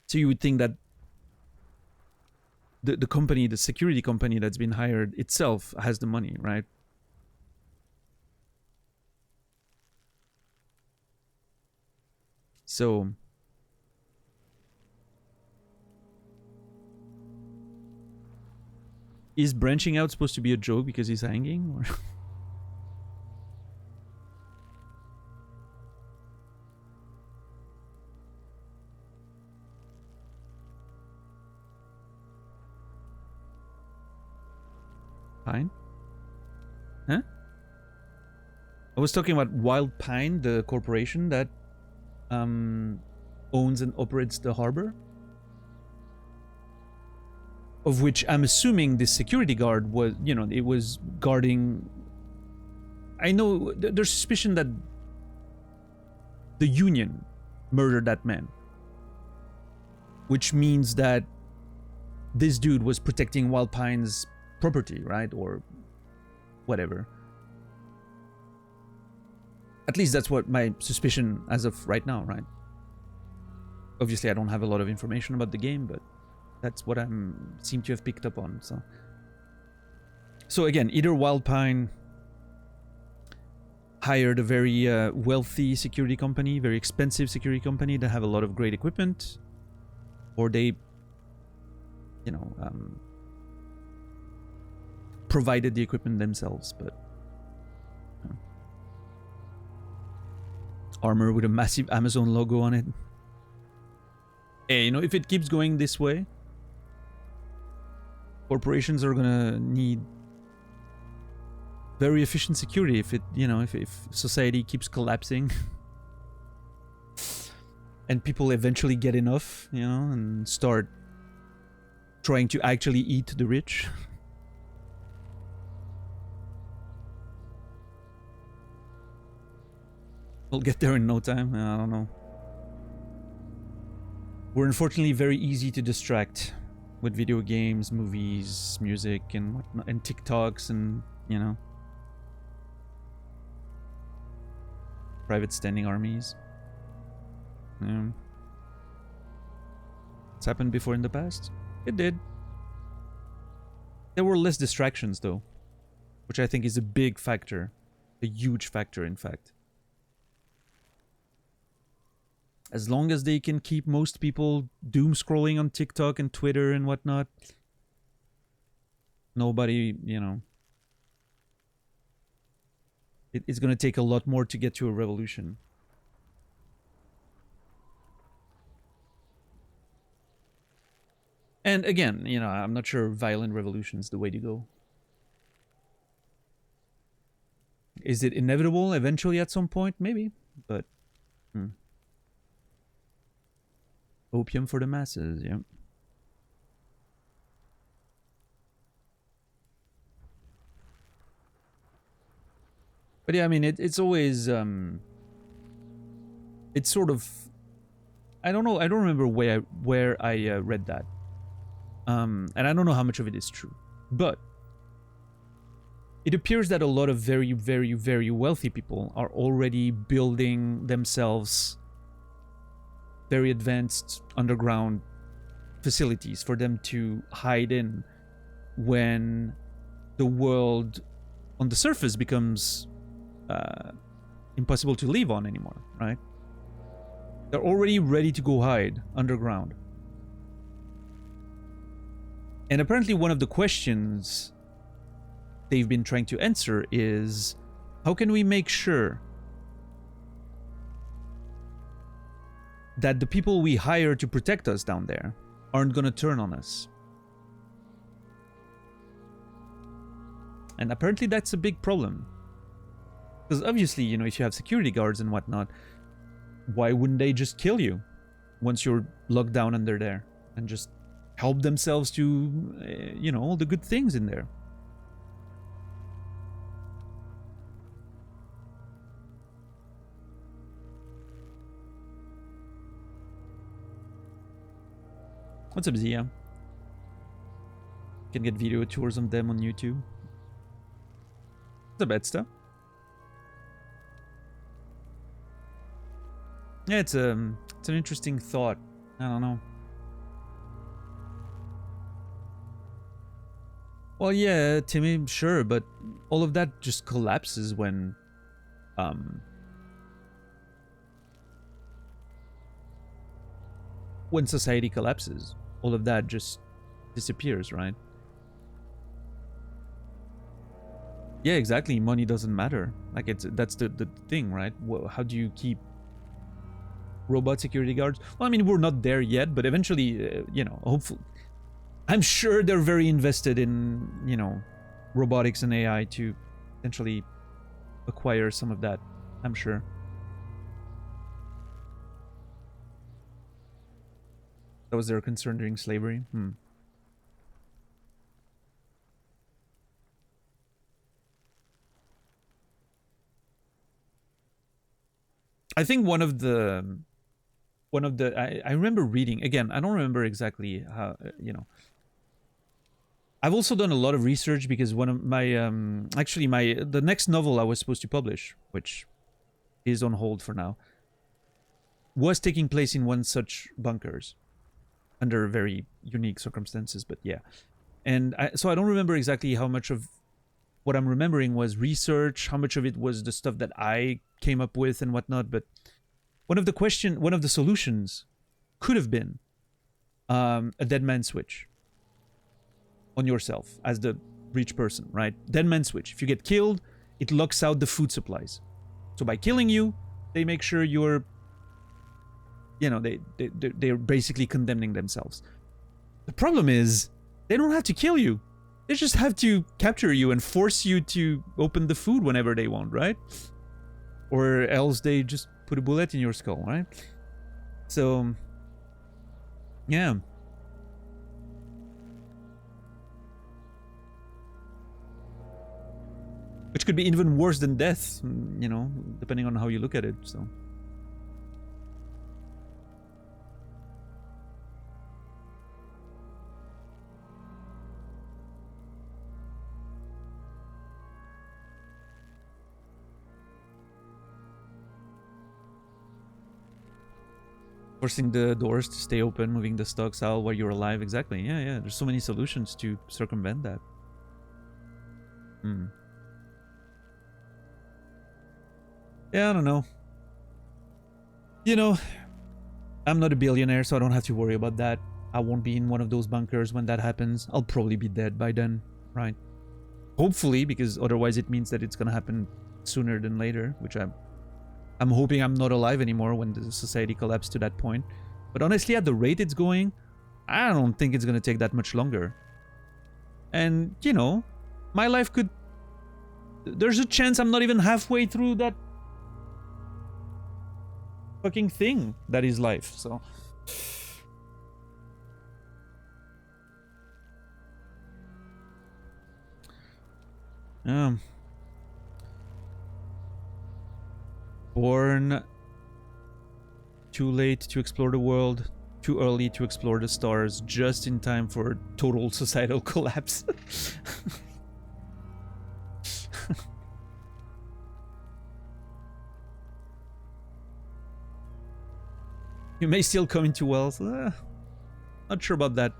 So you would think that the company, the security company that's been hired itself has the money, right? So is branching out supposed to be a joke because he's hanging, or Pine? Huh? I was talking about Wild Pine, the corporation that owns and operates the harbor, of which I'm assuming this security guard was, you know, it was guarding. I know there's suspicion that the Union murdered that man, which means that this dude was protecting Wild Pine's property, right? Or whatever. At least that's what my suspicion as of right now, right? Obviously, I don't have a lot of information about the game, but that's what I seem to have picked up on. So again, either Wild Pine hired a very wealthy security company, very expensive security company that have a lot of great equipment, or they, you know, provided the equipment themselves. But armor with a massive Amazon logo on it. Hey, you know, if it keeps going this way, corporations are gonna need very efficient security. If it, you know, if society keeps collapsing and people eventually get enough, you know, and start trying to actually eat the rich. We'll get there in no time. I don't know. We're unfortunately very easy to distract with video games, movies, music, and whatnot, and TikToks, and, you know, private standing armies. Yeah. It's happened before in the past. It did. There were less distractions, though, which I think is a big factor, a huge factor, in fact. As long as they can keep most people doom scrolling on TikTok and Twitter and whatnot, nobody, you know, it's going to take a lot more to get to a revolution. And again, you know, I'm not sure violent revolution is the way to go. Is it inevitable eventually at some point? Maybe, but opium for the masses, yeah. But yeah, I mean, it's always it's sort of, I don't know, I don't remember where I read that, and I don't know how much of it is true, but it appears that a lot of very, very, very wealthy people are already building themselves very advanced underground facilities for them to hide in when the world on the surface becomes impossible to live on anymore, right? They're already ready to go hide underground. And apparently one of the questions they've been trying to answer is, how can we make sure that the people we hire to protect us down there aren't gonna turn on us? And apparently that's a big problem. Because obviously, you know, if you have security guards and whatnot, why wouldn't they just kill you once you're locked down under there and just help themselves to, you know, all the good things in there? What's up, Zia? Can get video tours of them on YouTube. What's up, Edsta? Yeah, it's an interesting thought. I don't know. Well, yeah, Timmy, sure, but all of that just collapses when society collapses. All of that just disappears, right? Yeah, exactly. Money doesn't matter. Like, that's the thing, right? Well, how do you keep robot security guards? Well, I mean, we're not there yet, but eventually, you know, hopefully, I'm sure they're very invested in, you know, robotics and AI to potentially acquire some of that. I'm sure. That was their concern during slavery. I think one of the I remember reading, again, I don't remember exactly how, you know, I've also done a lot of research because one of my actually the next novel I was supposed to publish, which is on hold for now, was taking place in one such bunkers under very unique circumstances, but yeah. And so I don't remember exactly how much of what I'm remembering was research, how much of it was the stuff that I came up with and whatnot, but one of the solutions could have been a dead man switch on yourself as the rich person, right? Dead man switch. If you get killed, it locks out the food supplies. So by killing you, they make sure you're, you know, they're basically condemning themselves. The problem is, they don't have to kill you. They just have to capture you and force you to open the food whenever they want, right? Or else they just put a bullet in your skull, right? So, yeah. Which could be even worse than death, you know, depending on how you look at it, so. Forcing the doors to stay open, moving the stocks out while you're alive. Exactly. Yeah, yeah. There's so many solutions to circumvent that. Yeah, I don't know. You know, I'm not a billionaire, so I don't have to worry about that. I won't be in one of those bunkers when that happens. I'll probably be dead by then, right? Hopefully, because otherwise it means that it's gonna happen sooner than later, which I'm hoping I'm not alive anymore when the society collapses to that point. But honestly, at the rate it's going, I don't think it's gonna take that much longer. And, you know, my life could... There's a chance I'm not even halfway through that fucking thing that is life, so... Born too late to explore the world, too early to explore the stars, just in time for total societal collapse. You may still come into wealth. Not sure about that.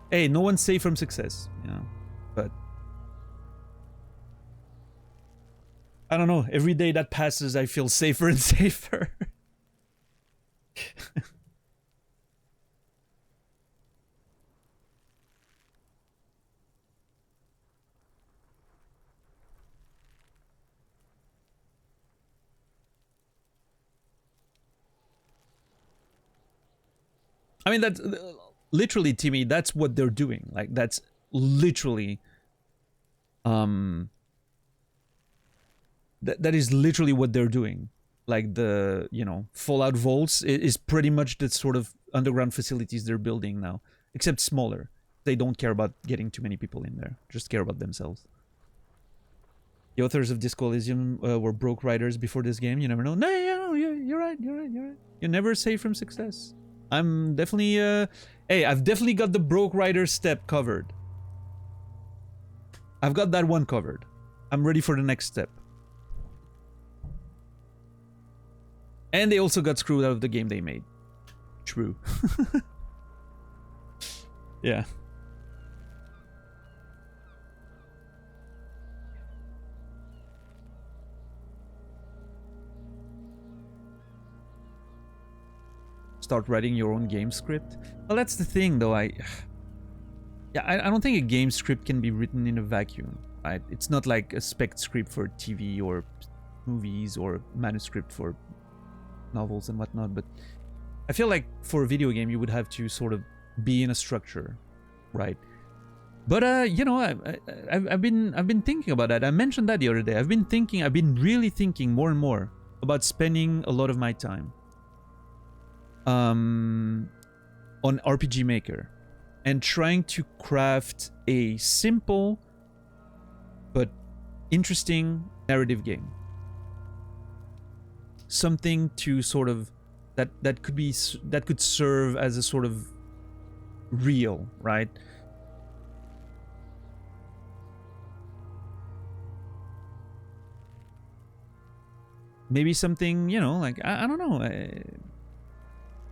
Hey, no one's safe from success, you know, but... I don't know, every day that passes I feel safer and safer. I mean, that's literally, Timmy, that's what they're doing. Like, that's literally... That is literally what they're doing. Like the, you know, Fallout vaults is pretty much the sort of underground facilities they're building now, except smaller. They don't care about getting too many people in there, just care about themselves. The authors of Disco Elysium were broke writers before this game. You never know. No, you're right. You're never safe from success. I'm definitely, hey, I've definitely got the broke writer step covered. I've got that one covered. I'm ready for the next step. And they also got screwed out of the game they made. True. Yeah. Start writing your own game script. Well, that's the thing, though. I don't think a game script can be written in a vacuum, right? It's not like a spec script for TV or movies or manuscript for novels and whatnot, but I feel like for a video game you would have to sort of be in a structure, right? But you know, I've been thinking about that. I mentioned that the other day. I've been really thinking more and more about spending a lot of my time on RPG Maker and trying to craft a simple but interesting narrative game. Something to sort of that could serve as a sort of reel, right? Maybe something, you know, like I don't know.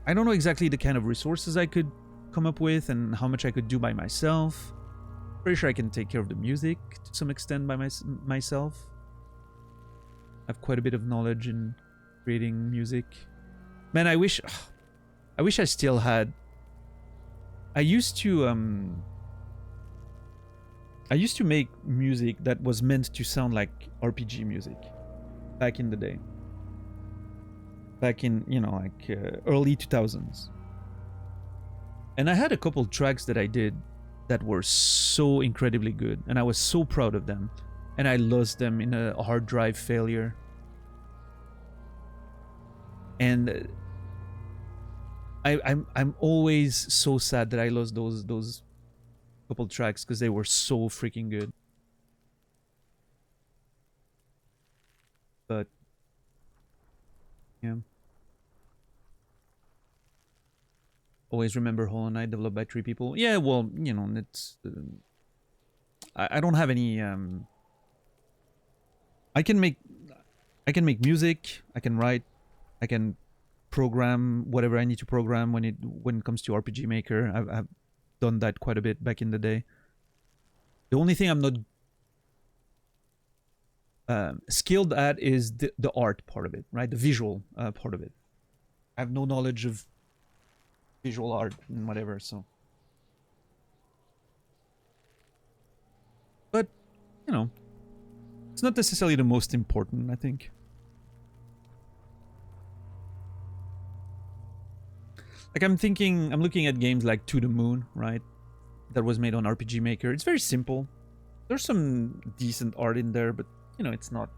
I don't know exactly the kind of resources I could come up with and how much I could do by myself. Pretty sure I can take care of the music to some extent by myself. I have quite a bit of knowledge in creating music. Man, I wish I still had... I used to make music that was meant to sound like RPG music back in the day. Back in, you know, like early 2000s. And I had a couple tracks that I did that were so incredibly good, and I was so proud of them. And I lost them in a hard drive failure. And I'm always so sad that I lost those couple tracks because they were so freaking good. But yeah. Always remember Hollow Knight developed by 3 people. Yeah, well, you know, it's I don't have any I can make music, I can write, I can program whatever I need to program when it comes to RPG Maker. I've done that quite a bit back in the day. The only thing I'm not skilled at is the art part of it, right? The visual part of it. I have no knowledge of visual art and whatever, so. But, you know, it's not necessarily the most important, I think. Like, I'm looking at games like To the Moon, right? That was made on RPG Maker. It's very simple. There's some decent art in there, but, you know, it's not...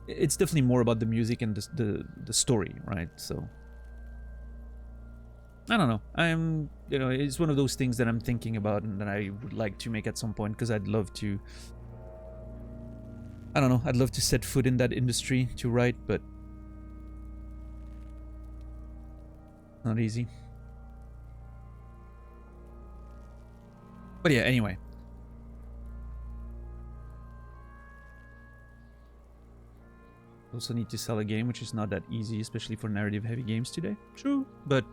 It's definitely more about the music and the story, right? So... I don't know. You know, it's one of those things that I'm thinking about and that I would like to make at some point, because I'd love to... I don't know. I'd love to set foot in that industry to write, but... Not easy. But yeah, anyway. Also need to sell a game, which is not that easy, especially for narrative-heavy games today. True, but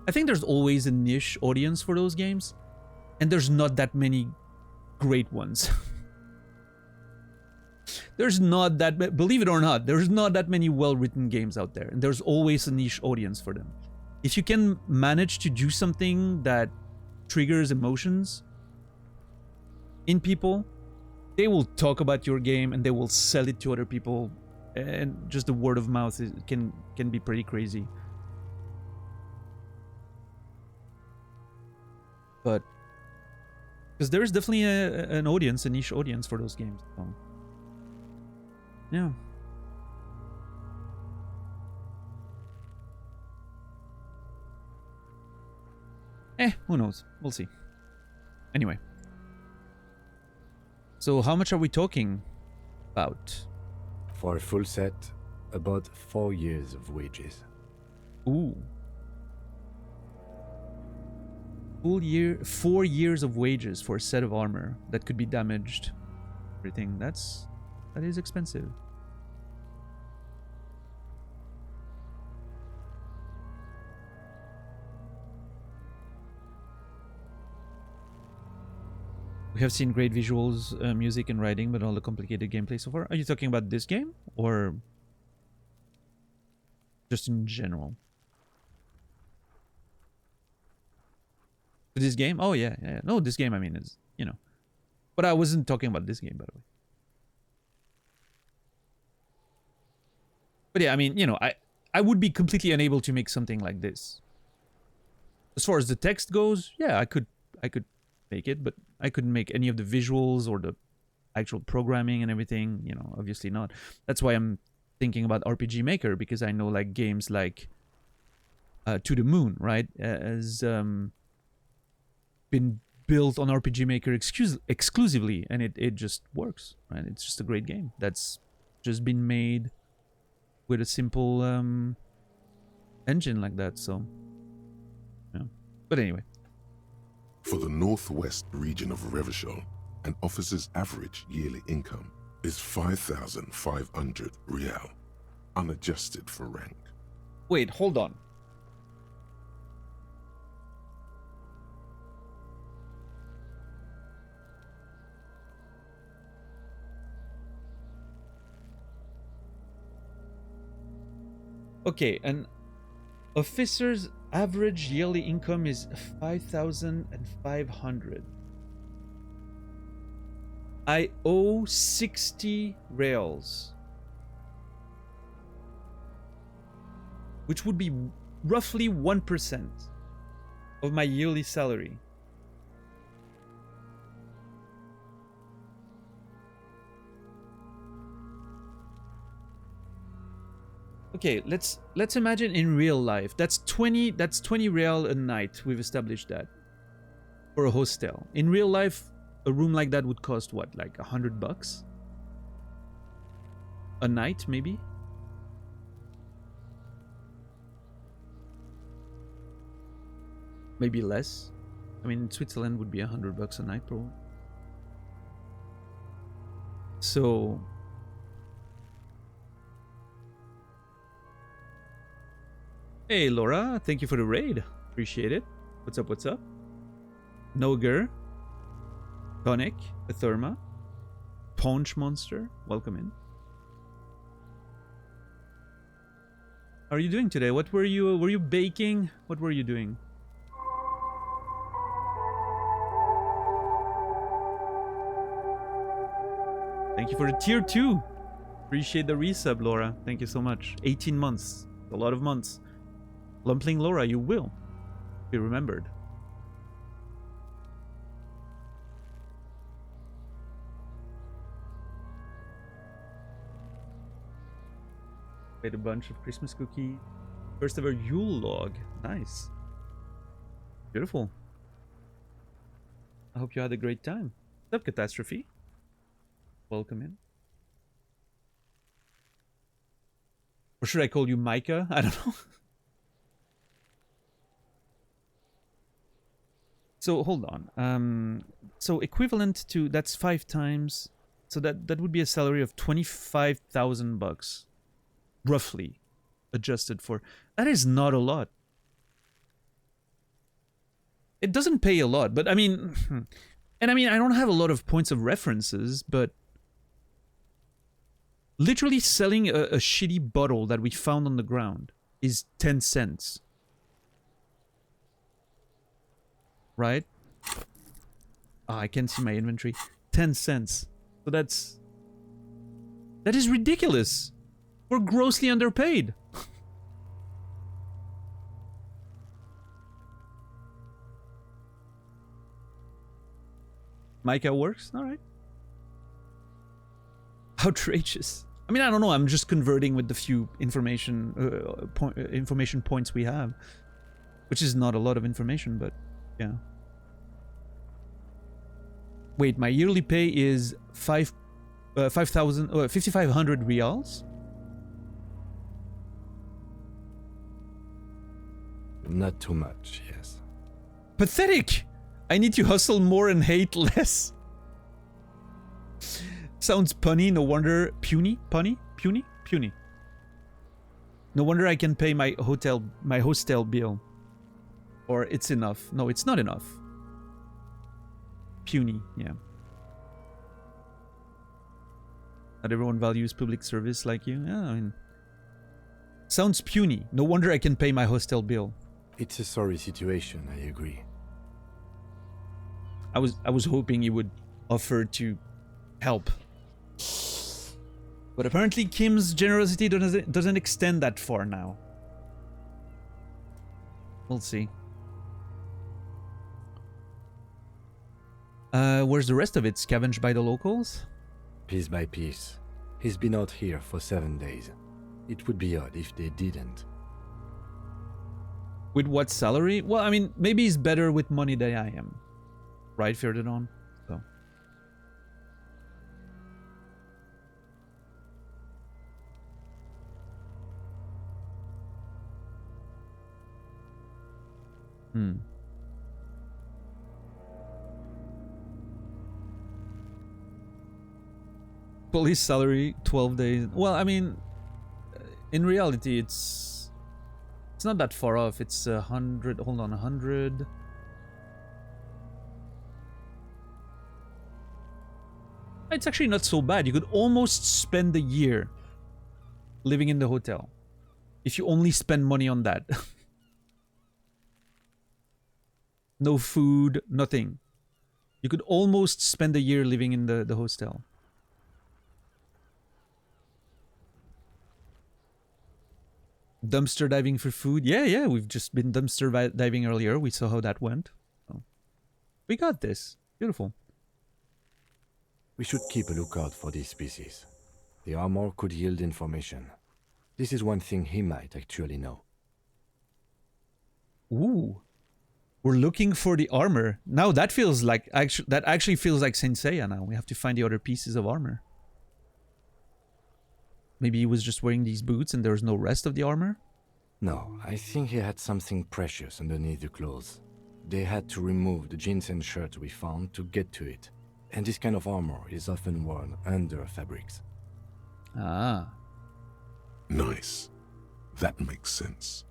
I think there's always a niche audience for those games, and there's not that many great ones. There's not that, believe it or not, there's not that many well-written games out there, and there's always a niche audience for them. If you can manage to do something that triggers emotions in people, they will talk about your game and they will sell it to other people, and just the word of mouth can be pretty crazy. But because there's definitely an audience, a niche audience for those games. So, yeah. Who knows? We'll see. Anyway. So how much are we talking about? For a full set, about 4 years of wages. Ooh. 4 years of wages for a set of armor that could be damaged. Everything. That is expensive. We have seen great visuals, music, and writing, but all the complicated gameplay so far. Are you talking about this game, or just in general? This game? Oh yeah, yeah. No, this game. I mean, is, you know. But I wasn't talking about this game, by the way. But yeah, I mean, you know, I would be completely unable to make something like this. As far as the text goes, yeah, I could make it, but I couldn't make any of the visuals or the actual programming and everything, you know, obviously not. That's why I'm thinking about RPG Maker, because I know like games like To the Moon, right, has been built on RPG Maker exclusively, and it just works, right? It's just a great game that's just been made with a simple engine like that, so yeah. But anyway. For the northwest region of Revachol, an officer's average yearly income is 5,500 real, unadjusted for rank. Wait, hold on. Okay, an officer's average yearly income is 5,500. I owe 60 reals, which would be roughly 1% of my yearly salary. Okay, let's imagine in real life. That's 20 real a night. We've established that. For a hostel. In real life, a room like that would cost what? Like $100? A night, maybe? Maybe less. I mean, in Switzerland would be $100 a night, probably. So hey, Laura, thank you for the raid. Appreciate it. What's up, what's up? Noger, Tonic, Atherma, Punch Monster, welcome in. How are you doing today? What were you baking? What were you doing? Thank you for the tier 2. Appreciate the resub, Laura. Thank you so much. 18 months. A lot of months. Lumpling Laura, you will be remembered. Made a bunch of Christmas cookies. First ever Yule log. Nice. Beautiful. I hope you had a great time. What's up, Catastrophe? Welcome in. Or should I call you Micah? I don't know. So hold on. So equivalent to, that's 5 times. So that would be a salary of 25,000 bucks, roughly, adjusted for. That is not a lot. It doesn't pay a lot, but I mean, and I mean, I don't have a lot of points of references, but literally selling a shitty bottle that we found on the ground is 10 cents. Right? Oh, I can't see my inventory. 10 cents. So that is ridiculous. We're grossly underpaid. Micah works? Alright. Outrageous. I mean, I don't know. I'm just converting with the few information points we have, which is not a lot of information, but yeah. Wait, my yearly pay is 5,500 reals. Not too much, yes. Pathetic. I need to hustle more and hate less. Sounds punny, no wonder. Puny? Punny? Puny? Puny. No wonder I can pay my hostel bill. Or it's enough. No, it's not enough. Puny, yeah. Not everyone values public service like you. Yeah, I mean, sounds puny. No wonder I can pay my hostel bill. It's a sorry situation, I agree. I was hoping you would offer to help. But apparently Kim's generosity doesn't extend that far now. We'll see. Where's the rest of it? Scavenged by the locals? Piece by piece. He's been out here for 7 days. It would be odd if they didn't. With what salary? Well, I mean, maybe he's better with money than I am. Right, Ferdinand? So. Police salary, 12 days. Well, I mean, in reality, it's not that far off. It's 100. Hold on, 100. It's actually not so bad. You could almost spend a year living in the hotel if you only spend money on that. No food, nothing. You could almost spend a year living in the hostel. Dumpster diving for food. Yeah, we've just been dumpster diving earlier. We saw how that went. So we got this. Beautiful. We should keep a lookout for these species. The armor could yield information. This is one thing he might actually know. Ooh. We're looking for the armor. Now that feels like that actually feels like Saint Seiya now. We have to find the other pieces of armor. Maybe he was just wearing these boots and there's no rest of the armor? No, I think he had something precious underneath the clothes. They had to remove the jeans and shirts we found to get to it. And this kind of armor is often worn under fabrics. Ah. Nice. That makes sense.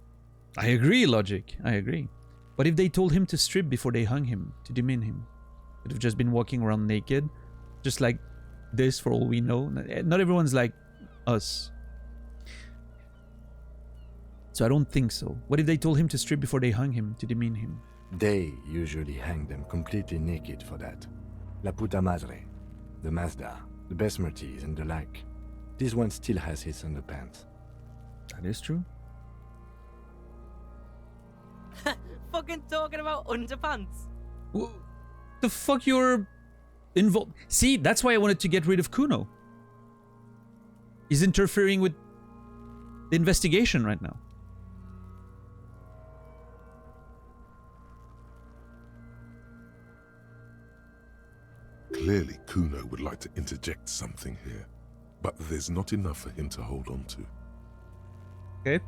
I agree, Logic. I agree. But if they told him to strip before they hung him, to demean him, could have just been walking around naked, just like this for all we know. Not everyone's like us. So I don't think so. What if they told him to strip before they hung him to demean him? They usually hang them completely naked for that. La puta madre, the Mazda, the Besmerties, and the like. This one still has his underpants. That is true. Fucking talking about underpants. The fuck you're involved? See, that's why I wanted to get rid of Kuno. He's interfering with the investigation right now. Clearly, Kuno would like to interject something here, but there's not enough for him to hold on to. Okay.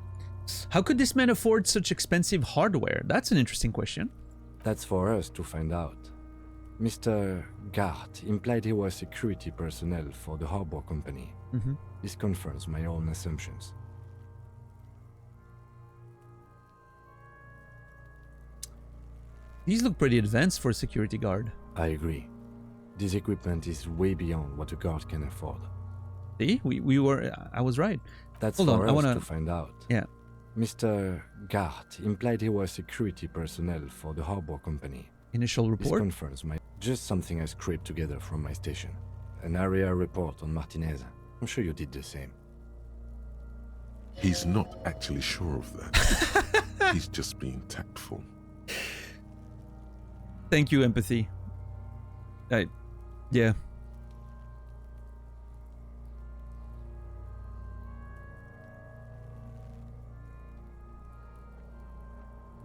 How could this man afford such expensive hardware? That's an interesting question. That's for us to find out. Mr. Gart implied he was security personnel for the harbor company. Mm-hmm. This confirms my own assumptions. These look pretty advanced for a security guard. I agree. This equipment is way beyond what a guard can afford. See, I was right. That's Hold on, for I us wanna- to find out. Yeah. Mr. Gart implied he was security personnel for the harbor company. Initial This report. confirms my... Just something I scraped together from my station. An area report on Martinez. I'm sure you did the same. He's not actually sure of that. He's just being tactful. Thank you, empathy. Yeah.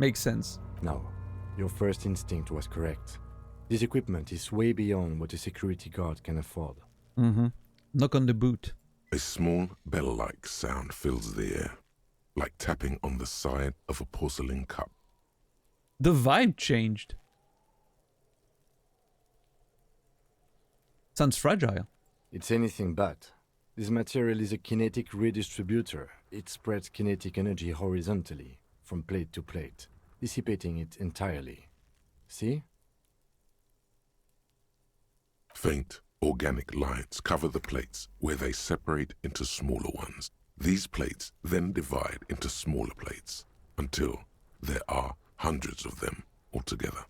Makes sense. No, your first instinct was correct. This equipment is way beyond what a security guard can afford. Mm-hmm. Knock on the boot. A small bell-like sound fills the air, like tapping on the side of a porcelain cup. The vibe changed. Sounds fragile. It's anything but. This material is a kinetic redistributor. It spreads kinetic energy horizontally, from plate to plate, dissipating it entirely. See? Faint, organic lines cover the plates where they separate into smaller ones. These plates then divide into smaller plates until there are hundreds of them altogether.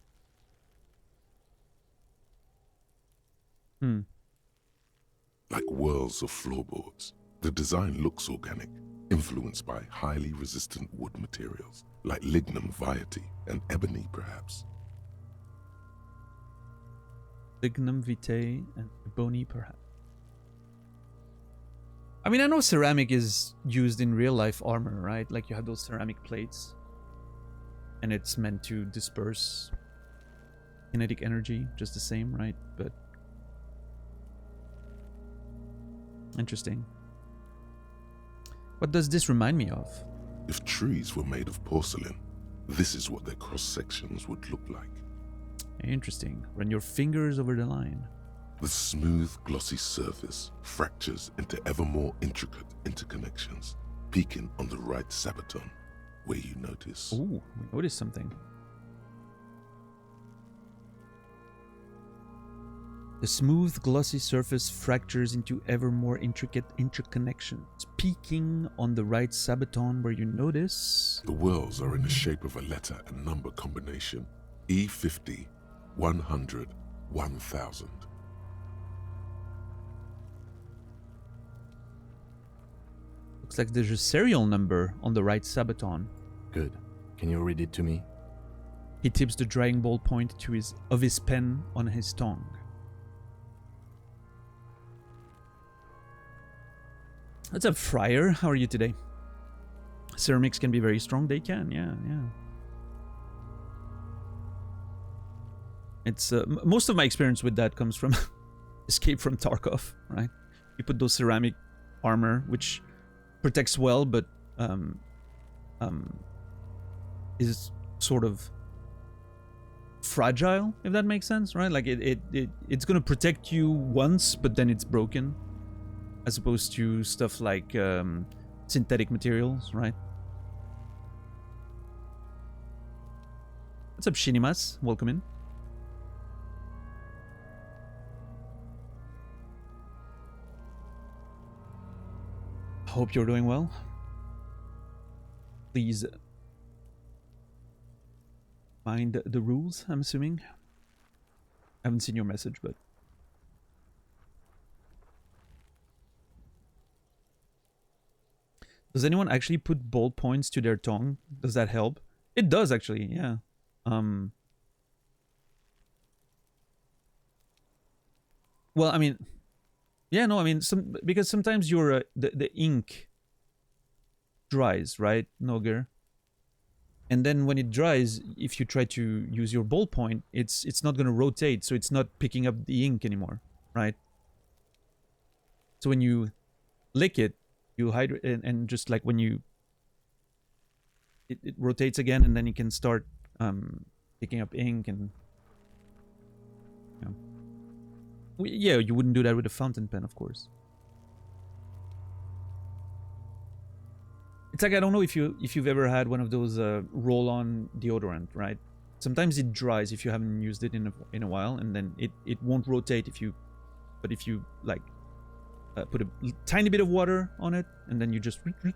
Like whirls of floorboards, the design looks organic, influenced by highly resistant wood materials, like lignum vitae and ebony perhaps. Lignum vitae and ebony, perhaps. I mean, I know ceramic is used in real life armor, right? Like you have those ceramic plates, and it's meant to disperse kinetic energy, just the same, right? But interesting. What does this remind me of? If trees were made of porcelain, this is what their cross-sections would look like. Interesting. Run your fingers over the line. The smooth, glossy surface fractures into ever more intricate interconnections, peaking on the right sabaton, where you notice. Ooh, we noticed something. The smooth, glossy surface fractures into ever more intricate interconnections, peaking on the right sabaton where you notice... The whorls are in the shape of a letter and number combination, E50, 100, 1000. Looks like there's a serial number on the right sabaton. Good. Can you read it to me? He tips the drying ballpoint of his pen on his tongue. What's up, Friar? How are you today? Ceramics can be very strong. They can, yeah. It's most of my experience with that comes from Escape from Tarkov, right? You put those ceramic armor, which protects well, but is sort of fragile, if that makes sense, right? Like it's gonna protect you once, but then it's broken. As opposed to stuff like synthetic materials, right? What's up, Shinimas? Welcome in. Hope you're doing well. please mind the rules, I'm assuming. I haven't seen your message, but... Does anyone actually put bold points to their tongue? Does that help? It does, actually, yeah. Well, I mean... Yeah, no, I mean, because sometimes your the ink dries, right, Noger? And then when it dries, if you try to use your ballpoint, it's not going to rotate, so it's not picking up the ink anymore, right? So when you lick it, you hydrate, and just like when you... It rotates again, and then you can start picking up ink and... Yeah, you wouldn't do that with a fountain pen, of course. It's like, I don't know if you've ever had one of those roll-on deodorant, right? Sometimes it dries if you haven't used it in a while, and then it won't rotate if you... But if you like put a tiny bit of water on it, and then you just... It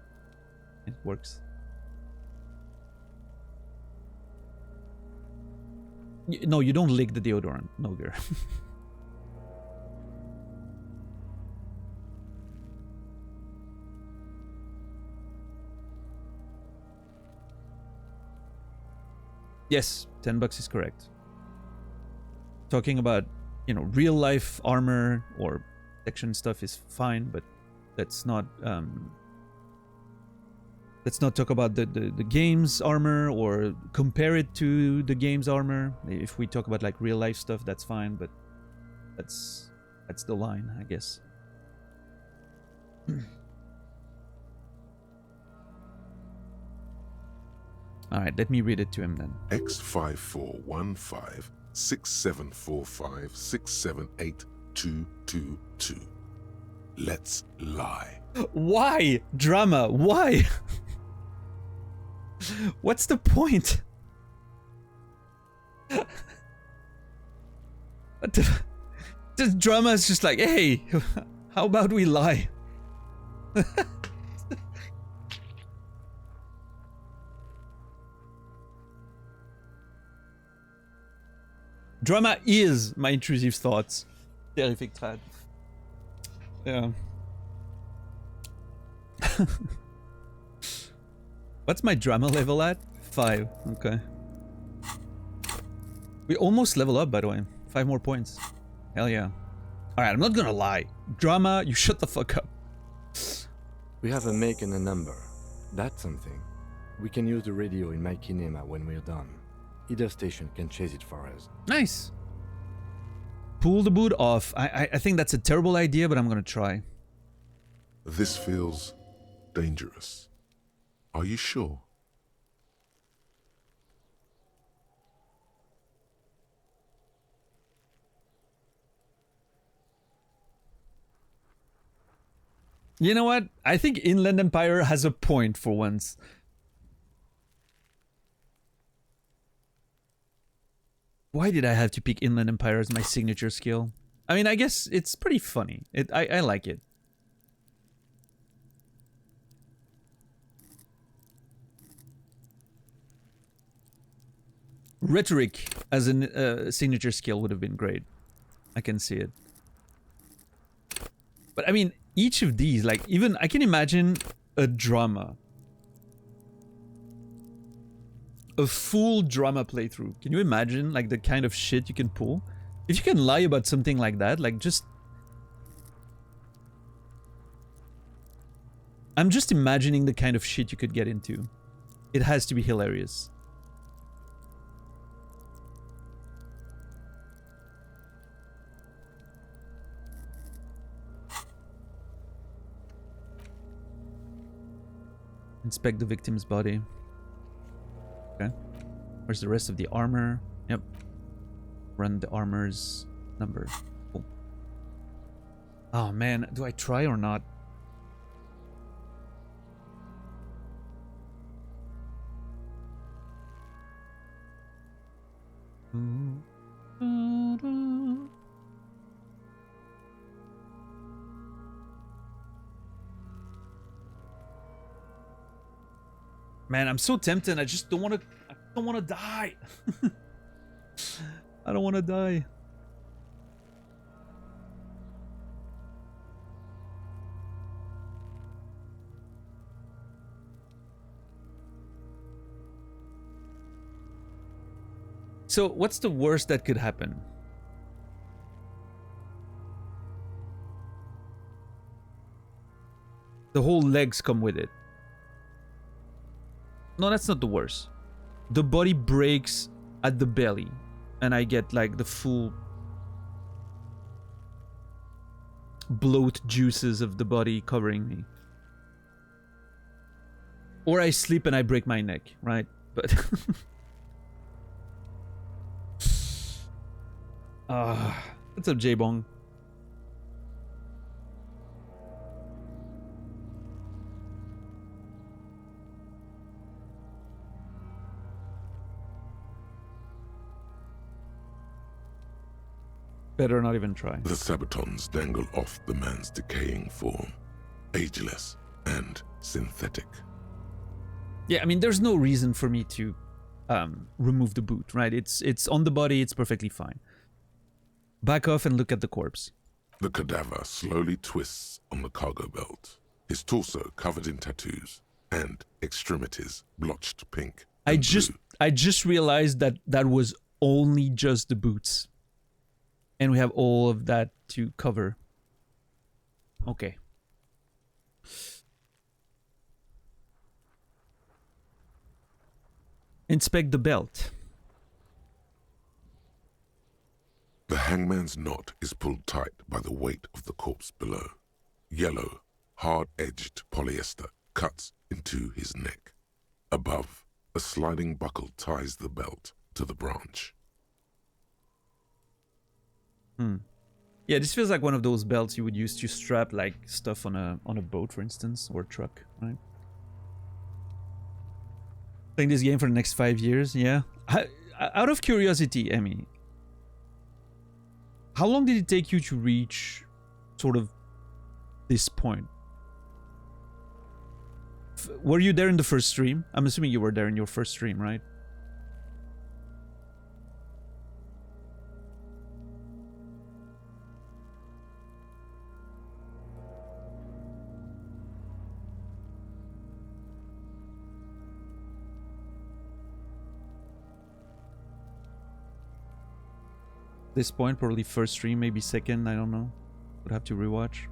works. No, you don't lick the deodorant, Noger. Yes, $10 is correct. Talking about, you know, real life armor or protection stuff is fine, but let's not talk about the game's armor or compare it to the game's armor. If we talk about like real life stuff, that's fine, but that's the line, I guess. Alright, let me read it to him then. X54156745678222. Let's lie. Why? Drama, why? What's the point? What the... This drama is just like, hey, how about we lie? Drama is my intrusive thoughts. Terrific thread. Yeah. What's my drama level at? 5. Okay. We almost level up, by the way. 5 more points. Hell yeah. Alright, I'm not gonna lie. Drama, you shut the fuck up. We have a make and a number. That's something. We can use the radio in my kinema when we're done. Either station can chase it for us. Nice. Pull the boot off. I think that's a terrible idea, but I'm gonna try. This feels dangerous. Are you sure? You know what? I think Inland Empire has a point for once. Why did I have to pick Inland Empire as my signature skill? I mean, I guess it's pretty funny. I like it. Rhetoric as a signature skill would have been great. I can see it. But I mean, each of these, like, even I can imagine a drama. A full drama playthrough. Can you imagine, like, the kind of shit you can pull? If you can lie about something like that, like, just... I'm just imagining the kind of shit you could get into. It has to be hilarious. Inspect the victim's body. Okay. Where's the rest of the armor? Yep. Run the armor's number. Cool. Oh man, do I try or not? Man, I'm so tempted. I just don't want to. I don't want to die. I don't want to die. So, what's the worst that could happen? The whole legs come with it. No, that's not the worst. The body breaks at the belly, and I get like the full bloat juices of the body covering me. Or I sleep and I break my neck, right? But what's up, J-Bong? Better not even try. The sabatons dangle off the man's decaying form, ageless and synthetic. Yeah, I mean, there's no reason for me to remove the boot, right? It's on the body, it's perfectly fine. Back off and look at the corpse. The cadaver slowly twists on the cargo belt, his torso covered in tattoos and extremities blotched pink. I just realized that that was only just the boots. And we have all of that to cover. Okay. Inspect the belt. The hangman's knot is pulled tight by the weight of the corpse below. Yellow, hard-edged polyester cuts into his neck. Above, a sliding buckle ties the belt to the branch. Yeah, this feels like one of those belts you would use to strap like stuff on a boat, for instance, or a truck, right? Playing this game for the next 5 years, yeah. Out of curiosity, Emmy, how long did it take you to reach sort of this point? Were you there in the first stream? I'm assuming you were there in your first stream, right? This point, probably first stream, maybe second, I don't know. Would have to rewatch.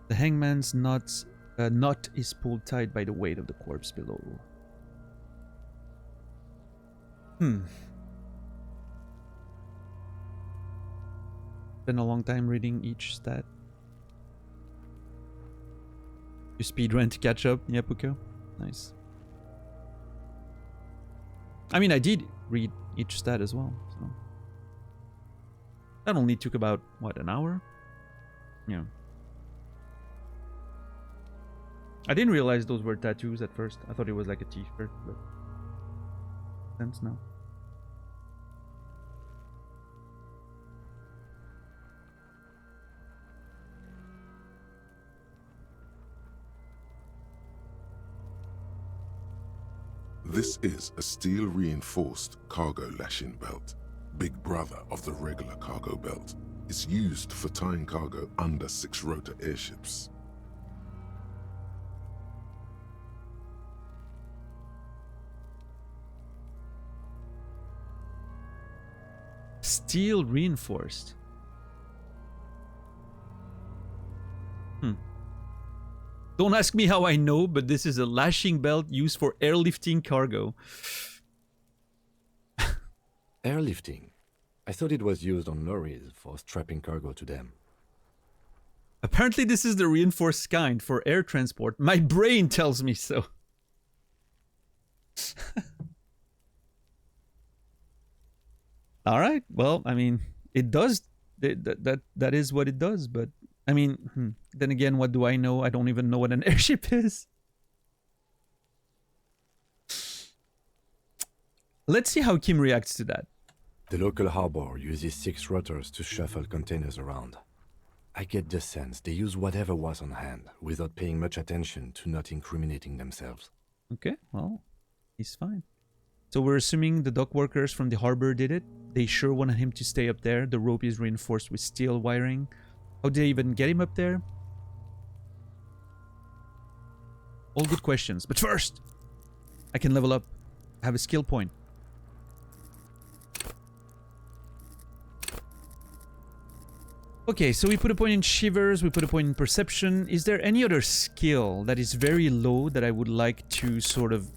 The hangman's knot is pulled tight by the weight of the corpse below. Been a long time reading each stat. You speedrun to catch up, yeah, Puko? Nice. I mean, I did read each stat as well, so... That only took about, what, an hour? Yeah. I didn't realize those were tattoos at first. I thought it was like a t-shirt, but... Sense now. This is a steel-reinforced cargo lashing belt, big brother of the regular cargo belt. It's used for tying cargo under 6-rotor airships. Steel reinforced. Don't ask me how I know, but this is a lashing belt used for airlifting cargo. Airlifting? I thought it was used on lorries for strapping cargo to them. Apparently this is the reinforced kind for air transport. My brain tells me so. All right. Well, I mean, it does. That is what it does. But I mean, then again, what do I know? I don't even know what an airship is. Let's see how Kim reacts to that. The local harbor uses 6 rotors to shuffle containers around. I get the sense they use whatever was on hand without paying much attention to not incriminating themselves. Okay, well, he's fine. So we're assuming the dock workers from the harbor did it. They sure wanted him to stay up there. The rope is reinforced with steel wiring. How did they even get him up there? All good questions. But first, I can level up. I have a skill point. Okay, so we put a point in Shivers, we put a point in Perception. Is there any other skill that is very low that I would like to sort of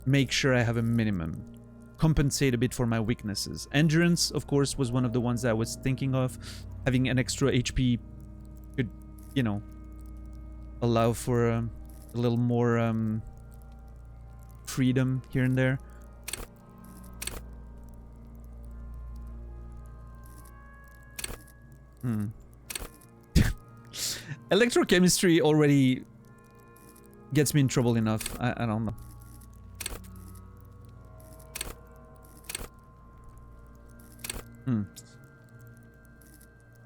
make sure I have a minimum? Compensate a bit for my weaknesses. Endurance, of course, was one of the ones that I was thinking of. Having an extra HP could, you know, allow for a little more freedom here and there. Electrochemistry already gets me in trouble enough. I don't know.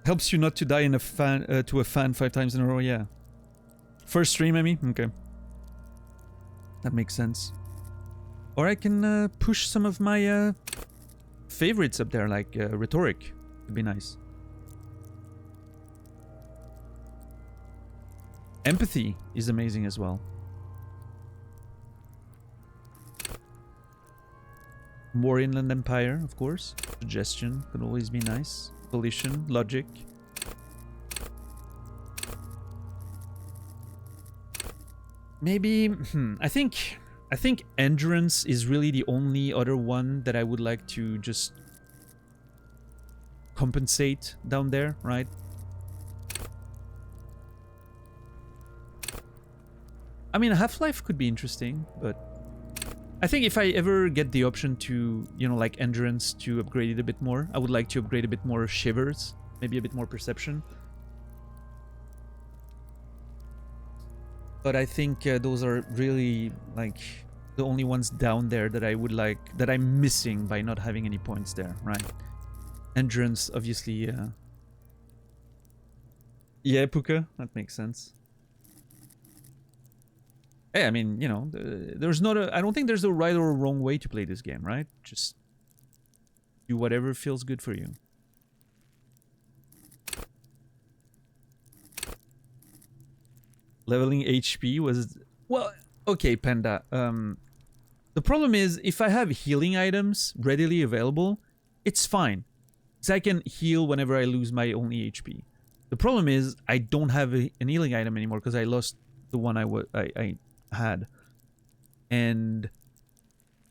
Helps you not to die in a fan to a fan 5 times in a row. Yeah. First stream, I mean. Okay. That makes sense. Or I can push some of my favorites up there, like rhetoric. Would be nice. Empathy is amazing as well. More Inland Empire, of course. Suggestion could always be nice. Volition, logic. Maybe, I think endurance is really the only other one that I would like to just compensate down there, right? I mean, Half-Life could be interesting, but I think if I ever get the option to, you know, like endurance to upgrade it a bit more, I would like to upgrade a bit more Shivers, maybe a bit more Perception. But I think those are really, like, the only ones down there that I would like, that I'm missing by not having any points there, right? Endurance, obviously, yeah, Puka, that makes sense. Hey, I mean, you know, there's not a... I don't think there's a right or a wrong way to play this game, right? Just do whatever feels good for you. Leveling HP was... Well, okay, Panda. The problem is, if I have healing items readily available, it's fine. Because I can heal whenever I lose my only HP. The problem is, I don't have an healing item anymore because I lost the one I had, and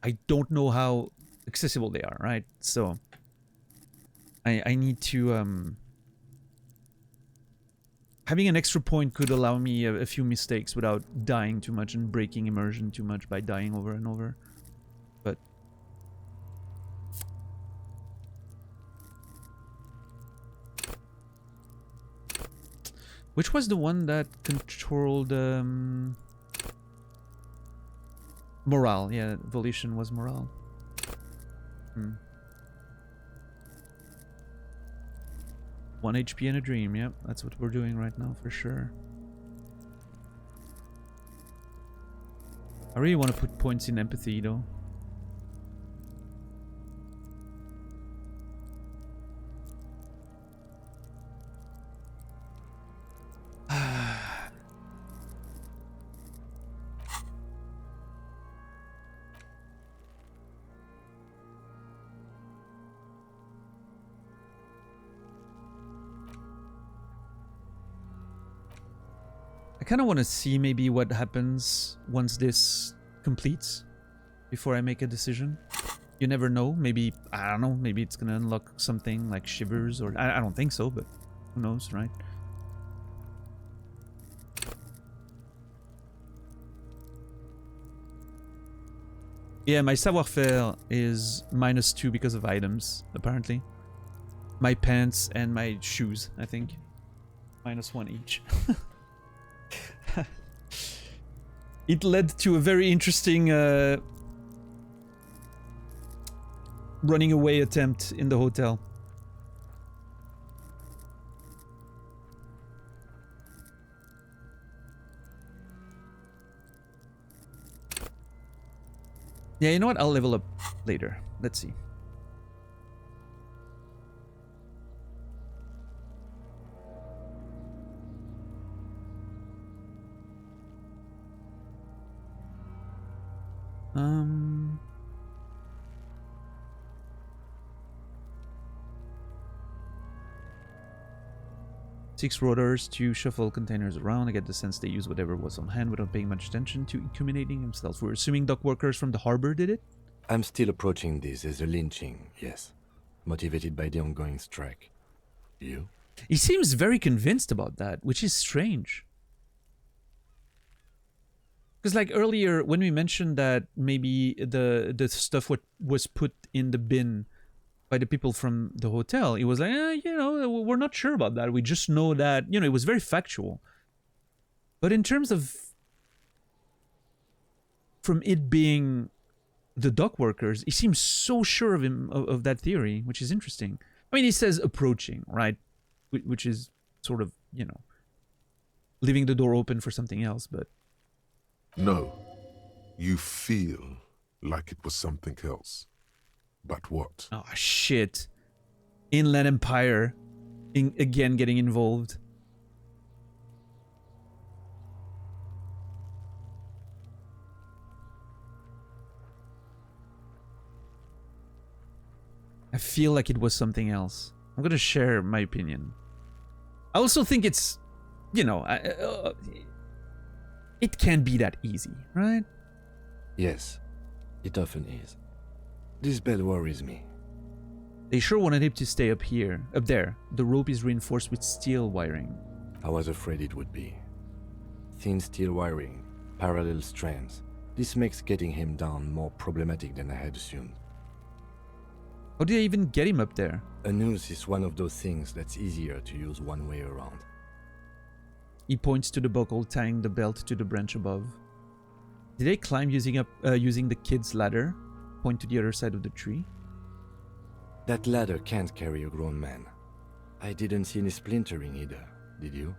I don't know how accessible they are, right? So I need to having an extra point could allow me a few mistakes without dying too much and breaking immersion too much by dying over and over. But which was the one that controlled morale? Yeah, volition was morale. 1 HP in a dream. Yep, that's what we're doing right now for sure. I really want to put points in empathy though. I kind of want to see maybe what happens once this completes before I make a decision. You never know. Maybe, I don't know, maybe it's going to unlock something like Shivers, or I don't think so, but who knows, right? Yeah, my savoir-faire is -2 because of items, apparently. My pants and my shoes, I think. -1 each. It led to a very interesting running away attempt in the hotel. Yeah, you know what? I'll level up later. Let's see. Six rotors to shuffle containers around. I get the sense they use whatever was on hand without paying much attention to incriminating themselves. We're assuming dock workers from the harbor did it? I'm still approaching this as a lynching, yes. Motivated by the ongoing strike. You? He seems very convinced about that, which is strange. Because like earlier, when we mentioned that maybe the stuff what was put in the bin by the people from the hotel, it was like, you know, we're not sure about that. We just know that, you know, it was very factual. But in terms of from it being the dock workers, he seems so sure of him of that theory, which is interesting. I mean, he says approaching, right? Which is sort of, you know, leaving the door open for something else, but... No. You feel like it was something else. But what? Oh, shit. Inland Empire. Again getting involved. I feel like it was something else. I'm gonna share my opinion. I also think it's, you know, it can't be that easy, right? Yes, it often is. This bed worries me. They sure wanted him to stay up there. The rope is reinforced with steel wiring. I was afraid it would be. Thin steel wiring, parallel strands. This makes getting him down more problematic than I had assumed. How did they even get him up there? A noose is one of those things that's easier to use one way around. He points to the buckle tying the belt to the branch above. Did they climb using the kid's ladder? Point to the other side of the tree. That ladder can't carry a grown man. I didn't see any splintering either, did you?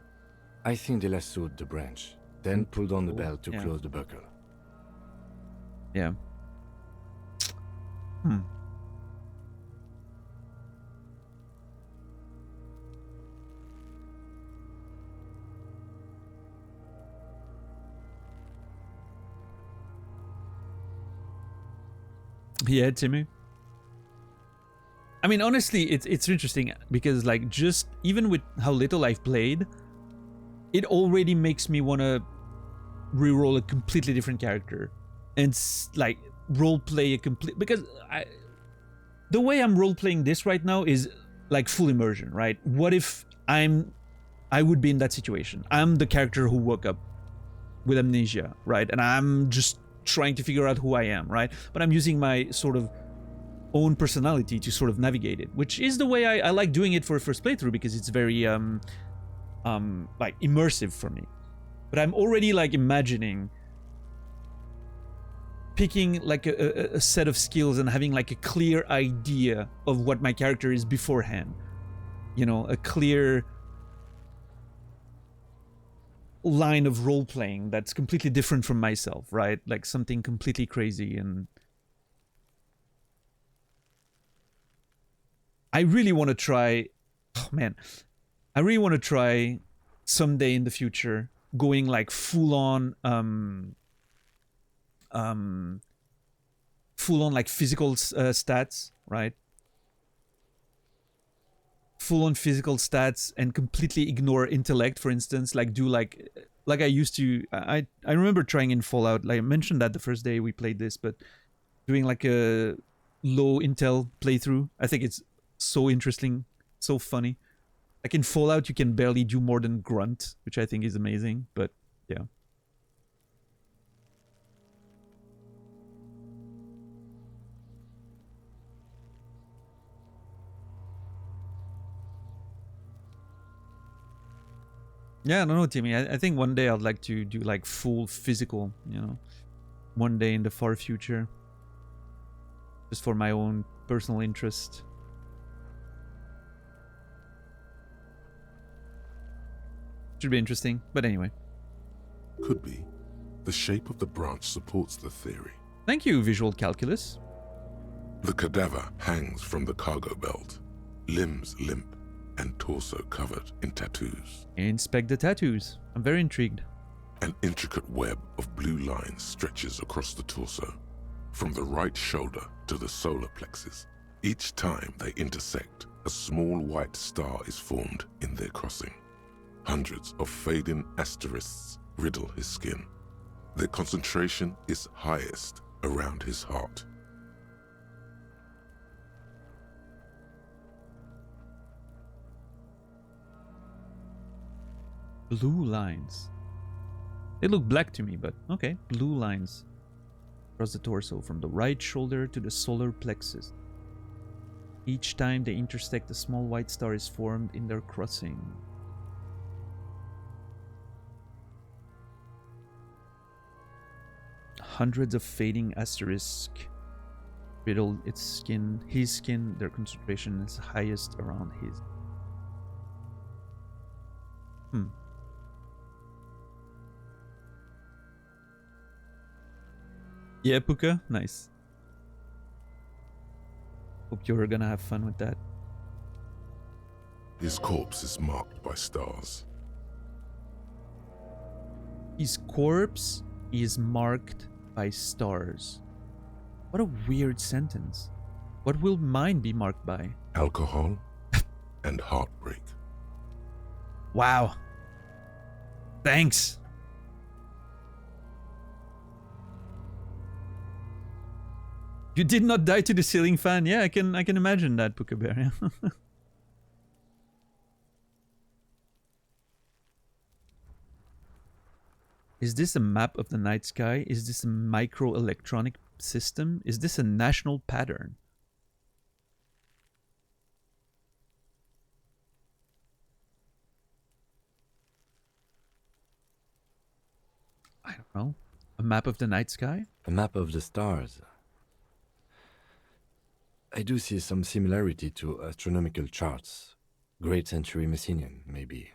I think they lassoed the branch, then pulled on the belt to close the buckle. Yeah. Yeah, Timmy. I mean, honestly, it's interesting because, like, just even with how little I've played, it already makes me want to reroll a completely different character and like role play a complete, because the way I'm role playing this right now is like full immersion, right? What if I would be in that situation? I'm the character who woke up with amnesia, right? And I'm just trying to figure out who I am, right? But I'm using my sort of own personality to sort of navigate it, which is the way I like doing it for a first playthrough, because it's very like immersive for me. But I'm already like imagining picking like a set of skills and having like a clear idea of what my character is beforehand, you know, a clear line of role playing that's completely different from myself, right? Like something completely crazy. And I really want to try, oh man, I really want to try someday in the future going like full on like physical stats, right? Full on physical stats and completely ignore intellect, for instance. Like do like I used to. I remember trying in Fallout, like I mentioned that the first day we played this, but doing like a low intel playthrough. I think it's so interesting, so funny. Like in Fallout, you can barely do more than grunt, which I think is amazing. But yeah. Yeah, I don't know, Timmy. I think one day I'd like to do like full physical, you know, one day in the far future. just for my own personal interest. Should be interesting, but anyway. Could be. The shape of the branch supports the theory. Thank you, Visual Calculus. The cadaver hangs from the cargo belt, limbs limp and torso covered in tattoos. Inspect the tattoos. I'm very intrigued. An intricate web of blue lines stretches across the torso, from the right shoulder to the solar plexus. Each time they intersect, a small white star is formed in their crossing. Hundreds of fading asterisks riddle his skin. Their concentration is highest around his heart. Blue lines. They look black to me, but okay. Blue lines across the torso from the right shoulder to the solar plexus. Each time they intersect, a small white star is formed in their crossing. Hundreds of fading asterisks riddle its skin. His skin, their concentration is highest around his. Yeah, Puka, nice. Hope you're gonna have fun with that. His corpse is marked by stars. His corpse is marked by stars. What a weird sentence. What will mine be marked by? Alcohol and heartbreak. Wow. Thanks. You did not die to the ceiling fan. Yeah, I can imagine that, Puka Bear. Yeah. Is this a map of the night sky? Is this a microelectronic system? Is this a national pattern? I don't know. A map of the night sky? A map of the stars. I do see some similarity to astronomical charts. Great Century Messinian, maybe.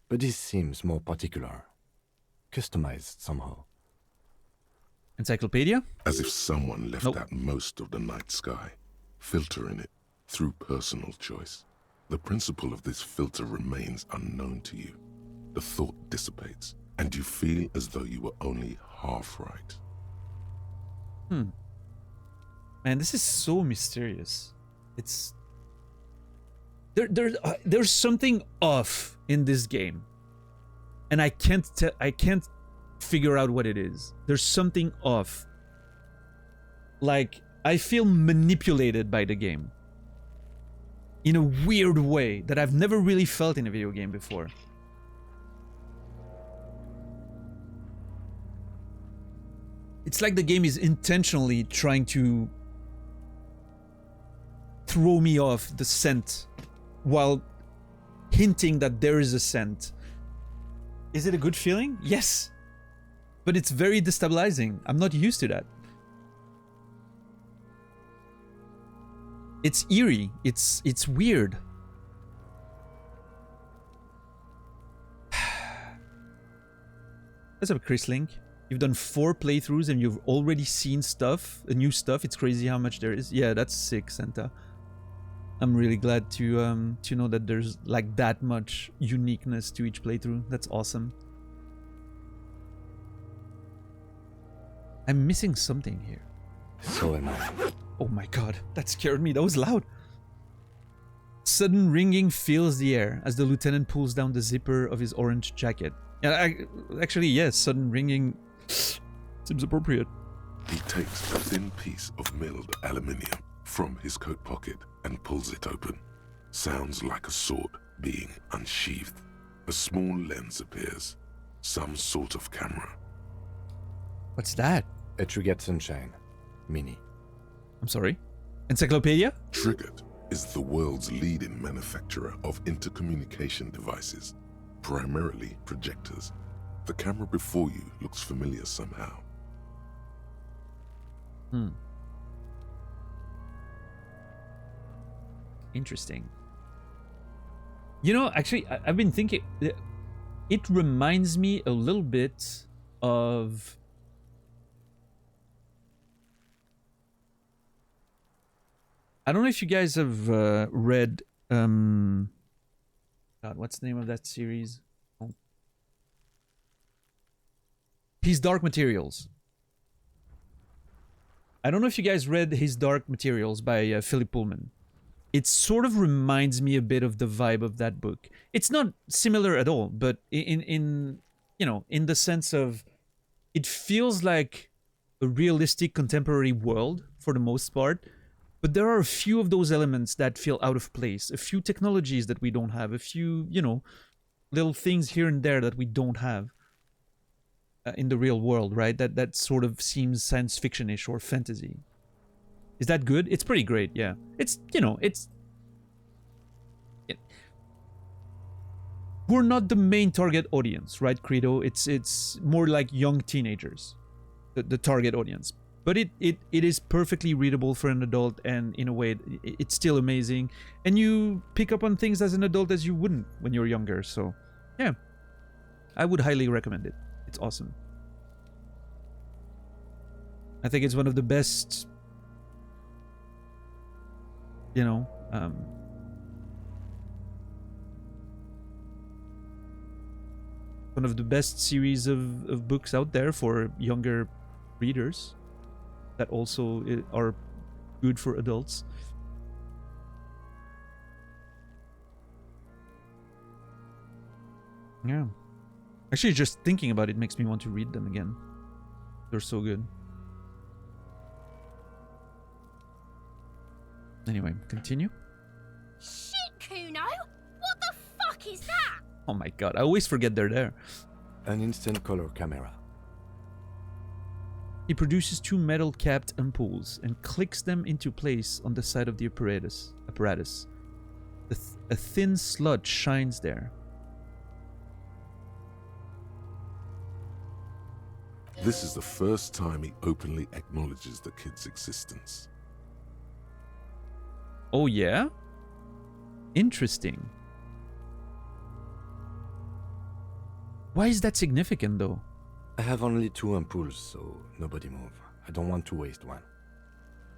But this seems more particular. Customized somehow. Encyclopedia? As if someone left Nope. out most of the night sky, filtering it through personal choice. The principle of this filter remains unknown to you. The thought dissipates, and you feel as though you were only half right. Man, this is so mysterious. It's there's something off in this game, and I can't figure out what it is. There's something off. Like, I feel manipulated by the game in a weird way that I've never really felt in a video game before. It's like the game is intentionally trying to throw me off the scent while hinting that there is a scent. Is it a good feeling? Yes. But it's very destabilizing. I'm not used to that. It's eerie. It's weird. What's up, Chris Link? You've done 4 playthroughs and you've already seen stuff, new stuff. It's crazy how much there is. Yeah, that's sick, Santa. I'm really glad to know that there's like that much uniqueness to each playthrough. That's awesome. I'm missing something here. So am I. Oh my god, that scared me. That was loud. Sudden ringing fills the air as the lieutenant pulls down the zipper of his orange jacket. Yeah, actually, yes, sudden ringing seems appropriate. He takes a thin piece of milled aluminium from his coat pocket and pulls it open. Sounds like a sword being unsheathed. A small lens appears. Some sort of camera. What's that? A Trigger Sunshine. Mini. I'm sorry? Encyclopedia? Triggered is the world's leading manufacturer of intercommunication devices, primarily projectors. The camera before you looks familiar somehow. Interesting. You know, actually, I've been thinking. It reminds me a little bit of. I don't know if you guys have read. God, what's the name of that series? Oh. His Dark Materials. I don't know if you guys read His Dark Materials by Philip Pullman. It sort of reminds me a bit of the vibe of that book. It's not similar at all, but in you know, in the sense of it feels like a realistic contemporary world for the most part, but there are a few of those elements that feel out of place, a few technologies that we don't have, a few, you know, little things here and there that we don't have in the real world, right? That sort of seems science fiction-ish or fantasy. Is that good? It's pretty great, yeah. It's, you know, it's... We're not the main target audience, right, Credo? It's more like young teenagers, the target audience. But it is perfectly readable for an adult, and in a way, it's still amazing. And you pick up on things as an adult as you wouldn't when you're younger, so... Yeah. I would highly recommend it. It's awesome. I think it's one of the best... You know, one of the best series of books out there for younger readers that also are good for adults. Yeah. Actually, just thinking about it makes me want to read them again. They're so good. Anyway, continue. Shit, Kuno! What the fuck is that? Oh my god, I always forget they're there. An instant color camera. He produces two metal-capped ampoules and clicks them into place on the side of the apparatus. A thin sludge shines there. This is the first time he openly acknowledges the kid's existence. Oh yeah? Interesting. Why is that significant though? I have only 2 ampoules, so nobody move. I don't want to waste one.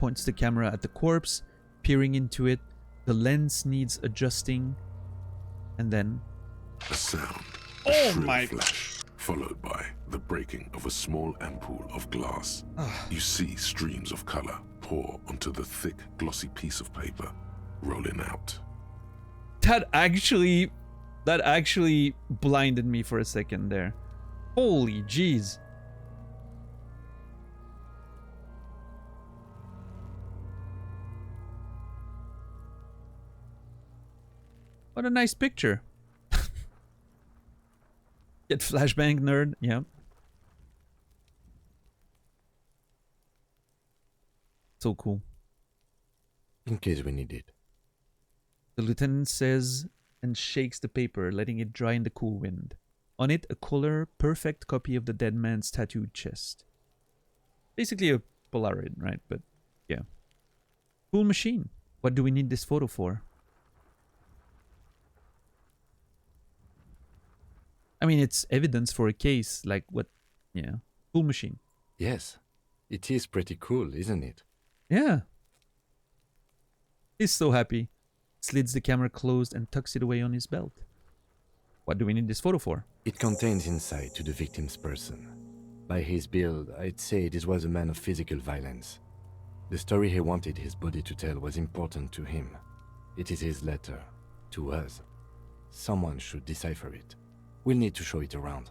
Points the camera at the corpse, peering into it. The lens needs adjusting. And then... A sound. Oh A shrill my... flash, followed by the breaking of a small ampoule of glass. You see streams of color pour onto the thick, glossy piece of paper, rolling out. That actually blinded me for a second there. Holy jeez. What a nice picture. Get flashbang, nerd. Yeah. So cool. In case we need it. The lieutenant says and shakes the paper, letting it dry in the cool wind. On it, a color perfect copy of the dead man's tattooed chest. Basically a Polaroid, right? But yeah. Cool machine. What do we need this photo for? I mean, it's evidence for a case, like what... Yeah. Cool machine. Yes. It is pretty cool, isn't it? Yeah. He's so happy. Slids the camera closed and tucks it away on his belt. What do we need this photo for? It contains insight to the victim's person. By his build, I'd say this was a man of physical violence. The story he wanted his body to tell was important to him. It is his letter. To us. Someone should decipher it. We'll need to show it around.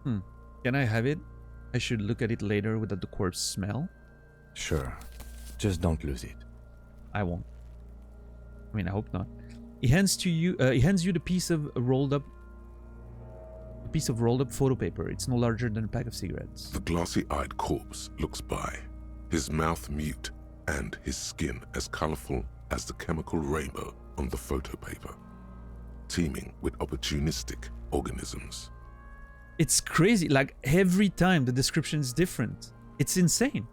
Can I have it? I should look at it later without the corpse smell. Sure. Just don't lose it. I won't. I mean, I hope not. He hands you the piece of rolled up photo paper. It's no larger than a pack of cigarettes. The glassy-eyed corpse looks by, his mouth mute and his skin as colorful as the chemical rainbow on the photo paper, teeming with opportunistic organisms. It's crazy. Like, every time the description is different. It's insane.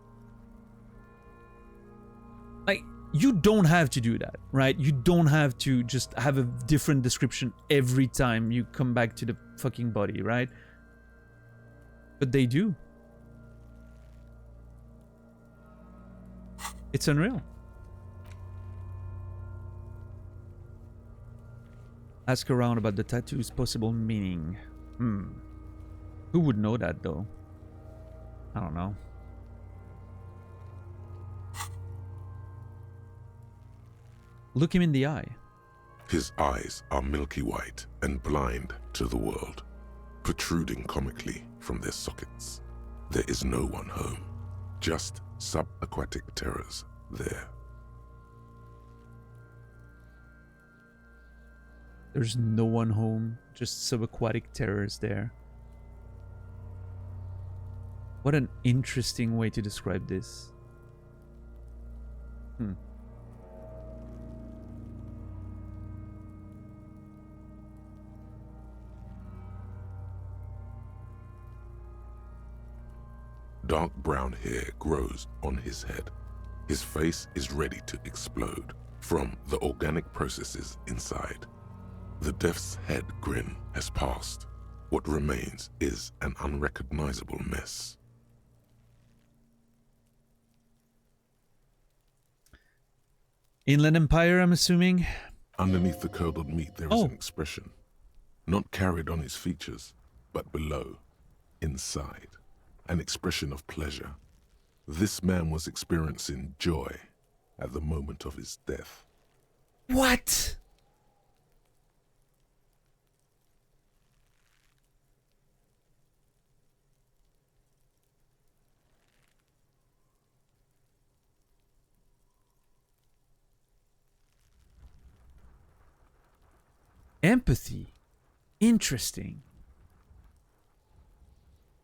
Like, you don't have to do that, right? You don't have to just have a different description every time you come back to the fucking body, right? But they do. It's unreal. Ask around about the tattoo's possible meaning. Who would know that, though? I don't know. Look him in the eye. His eyes are milky white and blind to the world, protruding comically from their sockets. There is no one home, just subaquatic terrors there. There's no one home, just subaquatic terrors there. What an interesting way to describe this. Dark brown hair grows on his head. His face is ready to explode from the organic processes inside. The death's head grin has passed. What remains is an unrecognizable mess. Inland Empire, I'm assuming? Underneath the curdled meat there is an expression, not carried on his features, but below, inside, an expression of pleasure. This man was experiencing joy at the moment of his death. What? Empathy. Interesting.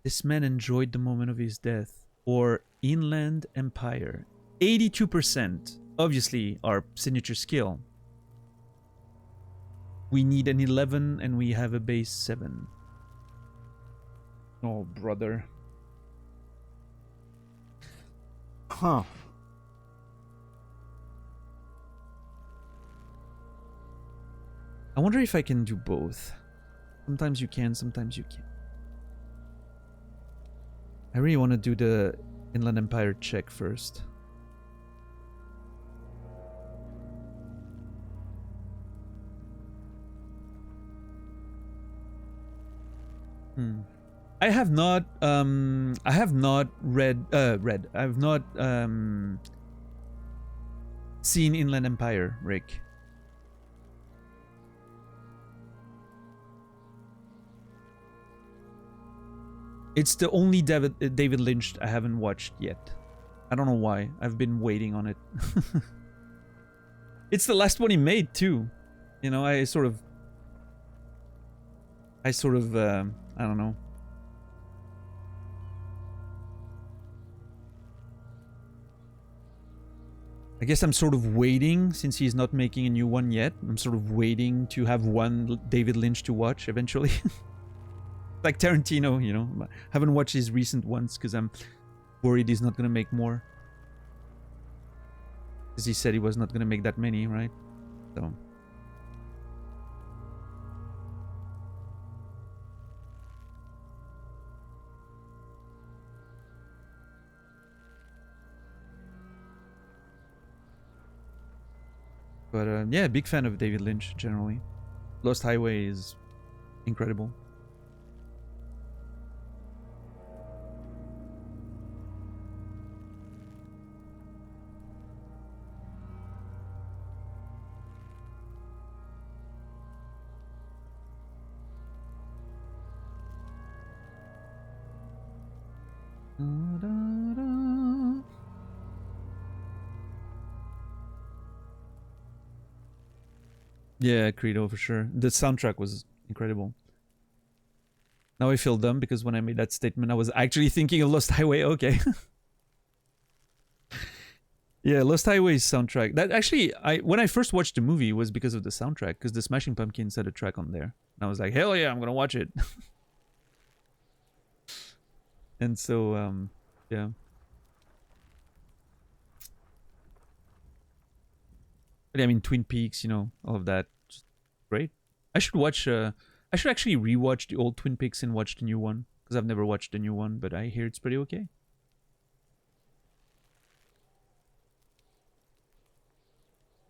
This man enjoyed the moment of his death. Or Inland Empire. 82%. Obviously, our signature skill. We need an 11 and we have a base 7. Oh, brother. Huh. I wonder if I can do both. Sometimes you can, sometimes you can't. I really want to do the Inland Empire check first. I have not read I've not seen Inland Empire, Rick. It's the only David Lynch I haven't watched yet. I don't know why. I've been waiting on it. It's the last one he made too. You know, I sort of I don't know. I guess I'm sort of waiting, since he's not making a new one yet. I'm sort of waiting to have one David Lynch to watch eventually. Like Tarantino, you know. I haven't watched his recent ones because I'm worried he's not going to make more. Because he said he was not going to make that many, right? So... But yeah, big fan of David Lynch generally. Lost Highway is incredible. Yeah, Credo for sure. The soundtrack was incredible. Now I feel dumb because when I made that statement, I was actually thinking of Lost Highway. Okay. Yeah, Lost Highway's soundtrack. That actually, when I first watched the movie, was because of the soundtrack, because the Smashing Pumpkins had a track on there. And I was like, hell yeah, I'm gonna watch it. And so, yeah. But I mean, Twin Peaks, all of that. Just great. I should watch. I should actually rewatch the old Twin Peaks and watch the new one because I've never watched the new one, but I hear it's pretty okay.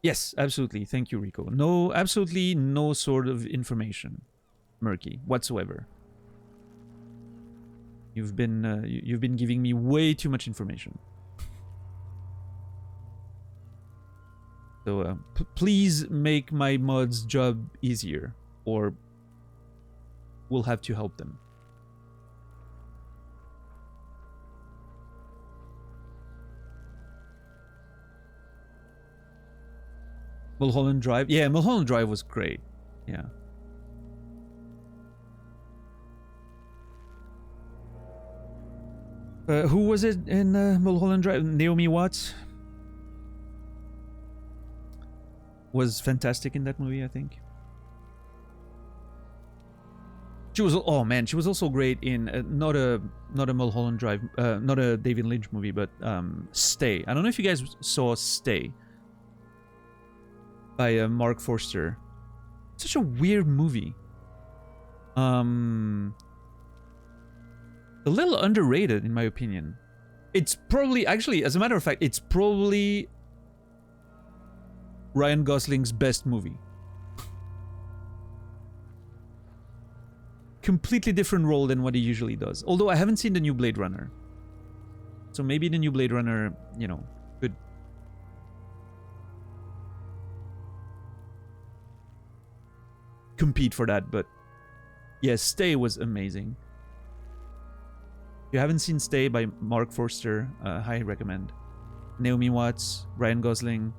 Yes, absolutely. Thank you, Rico. No, absolutely no sort of information, Murky, whatsoever. You've been giving me way too much information. So please make my mods' job easier, or we'll have to help them. Mulholland Drive. Yeah, Mulholland Drive was great. Yeah. Who was it in Mulholland Drive? Naomi Watts was fantastic in that movie, I think. She was, oh man, she was also great in not a Mulholland Drive, not a David Lynch movie, but Stay. I don't know if you guys saw Stay by Mark Forster. Such a weird movie. A little underrated, in my opinion. It's probably, actually, as a matter of fact, it's probably Ryan Gosling's best movie. Completely different role than what he usually does. Although I haven't seen the new Blade Runner. So maybe the new Blade Runner, could compete for that, but yes, Stay was amazing. If you haven't seen Stay by Mark Forster, highly recommend. Naomi Watts, Ryan Gosling,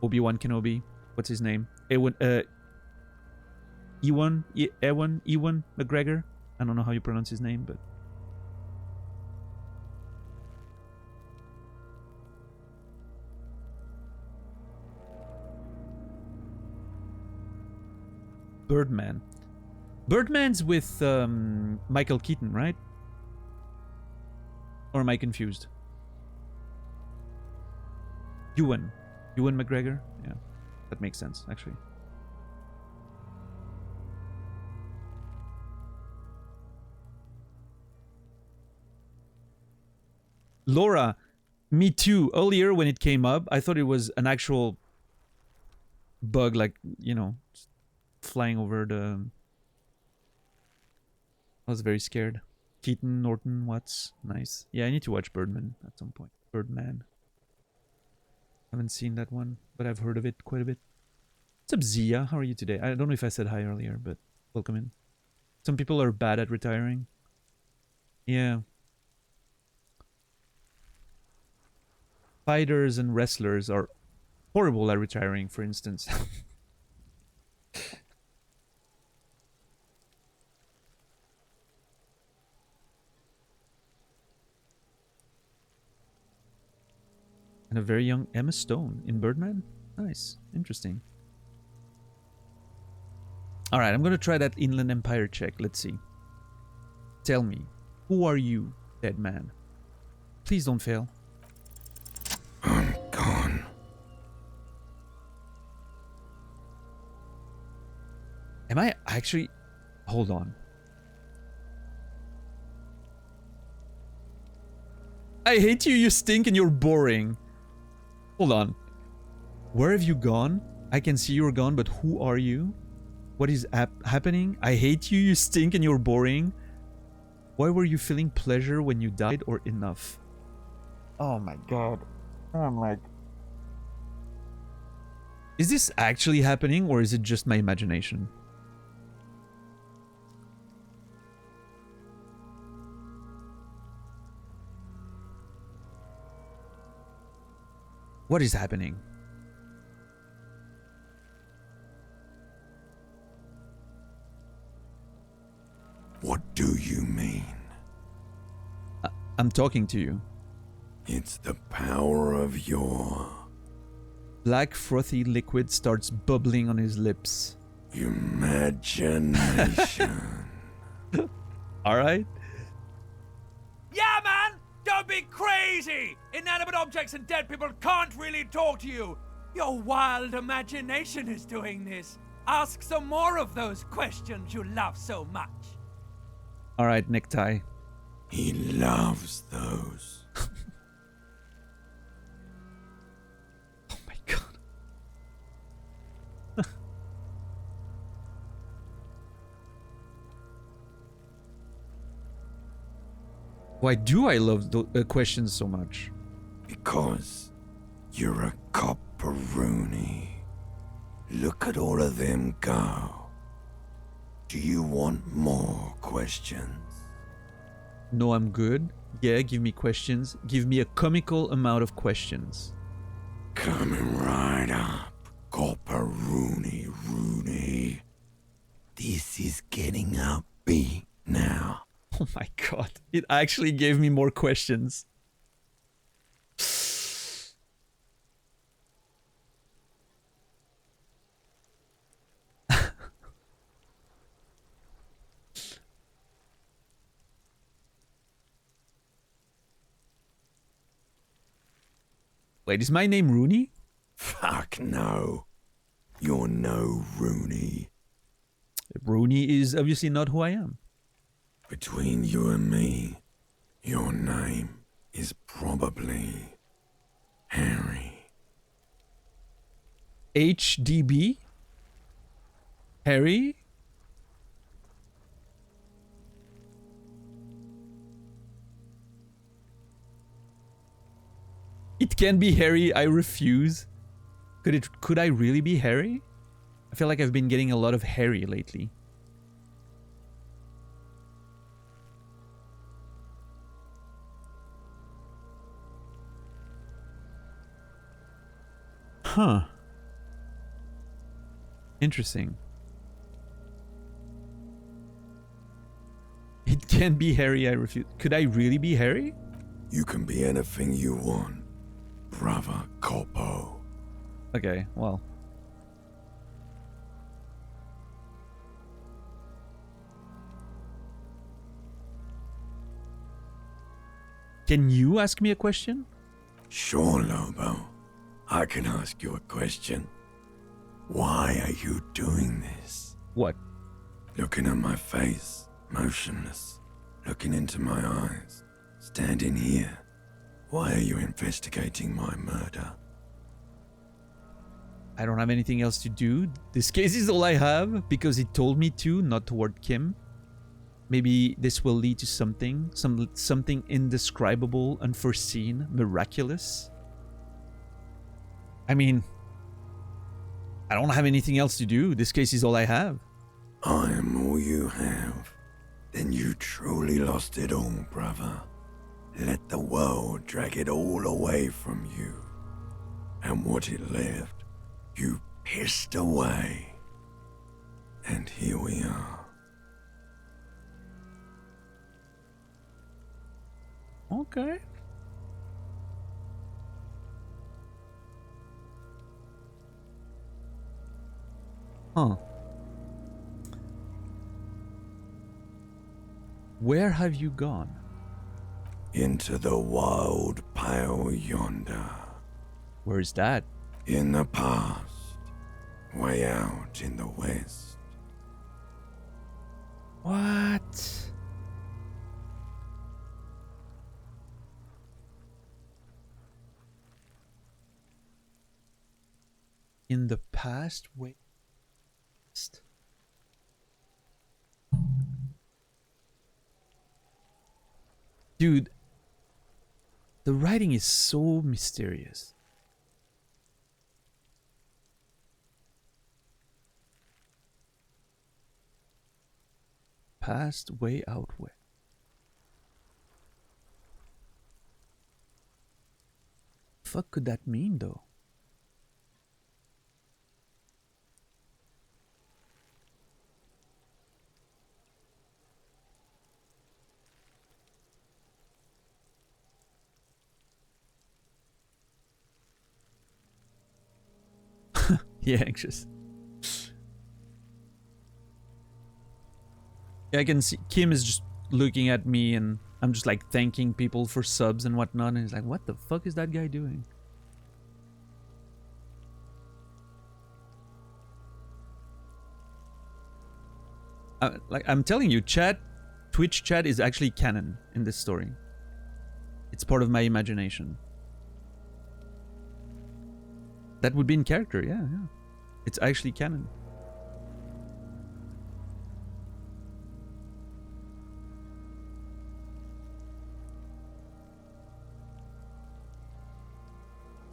Obi-Wan Kenobi, what's his name? Ewan McGregor. I don't know how you pronounce his name, but Birdman. Birdman's with Michael Keaton, right? Or am I confused? Ewan McGregor? Yeah, that makes sense, actually. Laura, me too. Earlier when it came up, I thought it was an actual bug, like, flying over the... I was very scared. Keaton, Norton, Watts. Nice. Yeah, I need to watch Birdman at some point. Birdman. Haven't seen that one, but I've heard of it quite a bit. What's up, Zia? How are you today? I don't know if I said hi earlier, but welcome in. Some people are bad at retiring. Yeah. Fighters and wrestlers are horrible at retiring, for instance. And a very young Emma Stone in Birdman? Nice. Interesting. Alright, I'm gonna try that Inland Empire check. Let's see. Tell me, who are you, dead man? Please don't fail. I'm gone. Am I actually... Hold on. I hate you, you stink, and you're boring. Hold on. Where have you gone? I can see you're gone, but who are you? What is happening? I hate you, you stink, and you're boring. Why were you feeling pleasure when you died, or enough? Oh my god. I'm like... Is this actually happening, or is it just my imagination? What is happening? What do you mean? I'm talking to you. It's the power of your... Black frothy liquid starts bubbling on his lips. imagination. Alright. Yeah, man! Don't be crazy! Inanimate objects and dead people can't really talk to you! Your wild imagination is doing this. Ask some more of those questions you love so much. Alright, necktie. He loves those. Oh my god. Why do I love the questions so much? Because you're a copperoonie. Look at all of them go. Do you want more questions? No, I'm good. Yeah, give me questions. Give me a comical amount of questions. Coming right up, copperoonie Rooney. This is getting upbeat now. Oh my god. It actually gave me more questions. Wait, is my name Rooney? Fuck no. You're no Rooney. Rooney is obviously not who I am. Between you and me, your name is probably Harry. HDB? Harry? It can be Harry, I refuse. Could I really be Harry? I feel like I've been getting a lot of Harry lately. Huh. Interesting. It can be Harry, I refuse. Could I really be Harry? You can be anything you want, brother Corpo. Okay, well. Can you ask me a question? Sure, Lobo. I can ask you a question. Why are you doing this? What? Looking at my face, motionless, looking into my eyes, standing here. Why are you investigating my murder? I don't have anything else to do. This case is all I have because he told me to, not toward Kim. Maybe this will lead to something, something indescribable, unforeseen, miraculous. I mean, I don't have anything else to do. This case is all I have. I am all you have. Then you truly lost it all, brother. Let the world drag it all away from you. And what it left, you pissed away. And here we are. Okay. Huh. Where have you gone? Into the wild pale yonder. Where is that? In the past. Way out in the west. What? In the past, wait. Dude, the writing is so mysterious. Past, way out west. Fuck could that mean though? Yeah, anxious. Yeah, I can see Kim is just looking at me and I'm just like thanking people for subs and whatnot, and he's like, what the fuck is that guy doing? Like, I'm telling you, Twitch chat is actually canon in this story. It's part of my imagination. That would be in character, yeah. It's actually canon.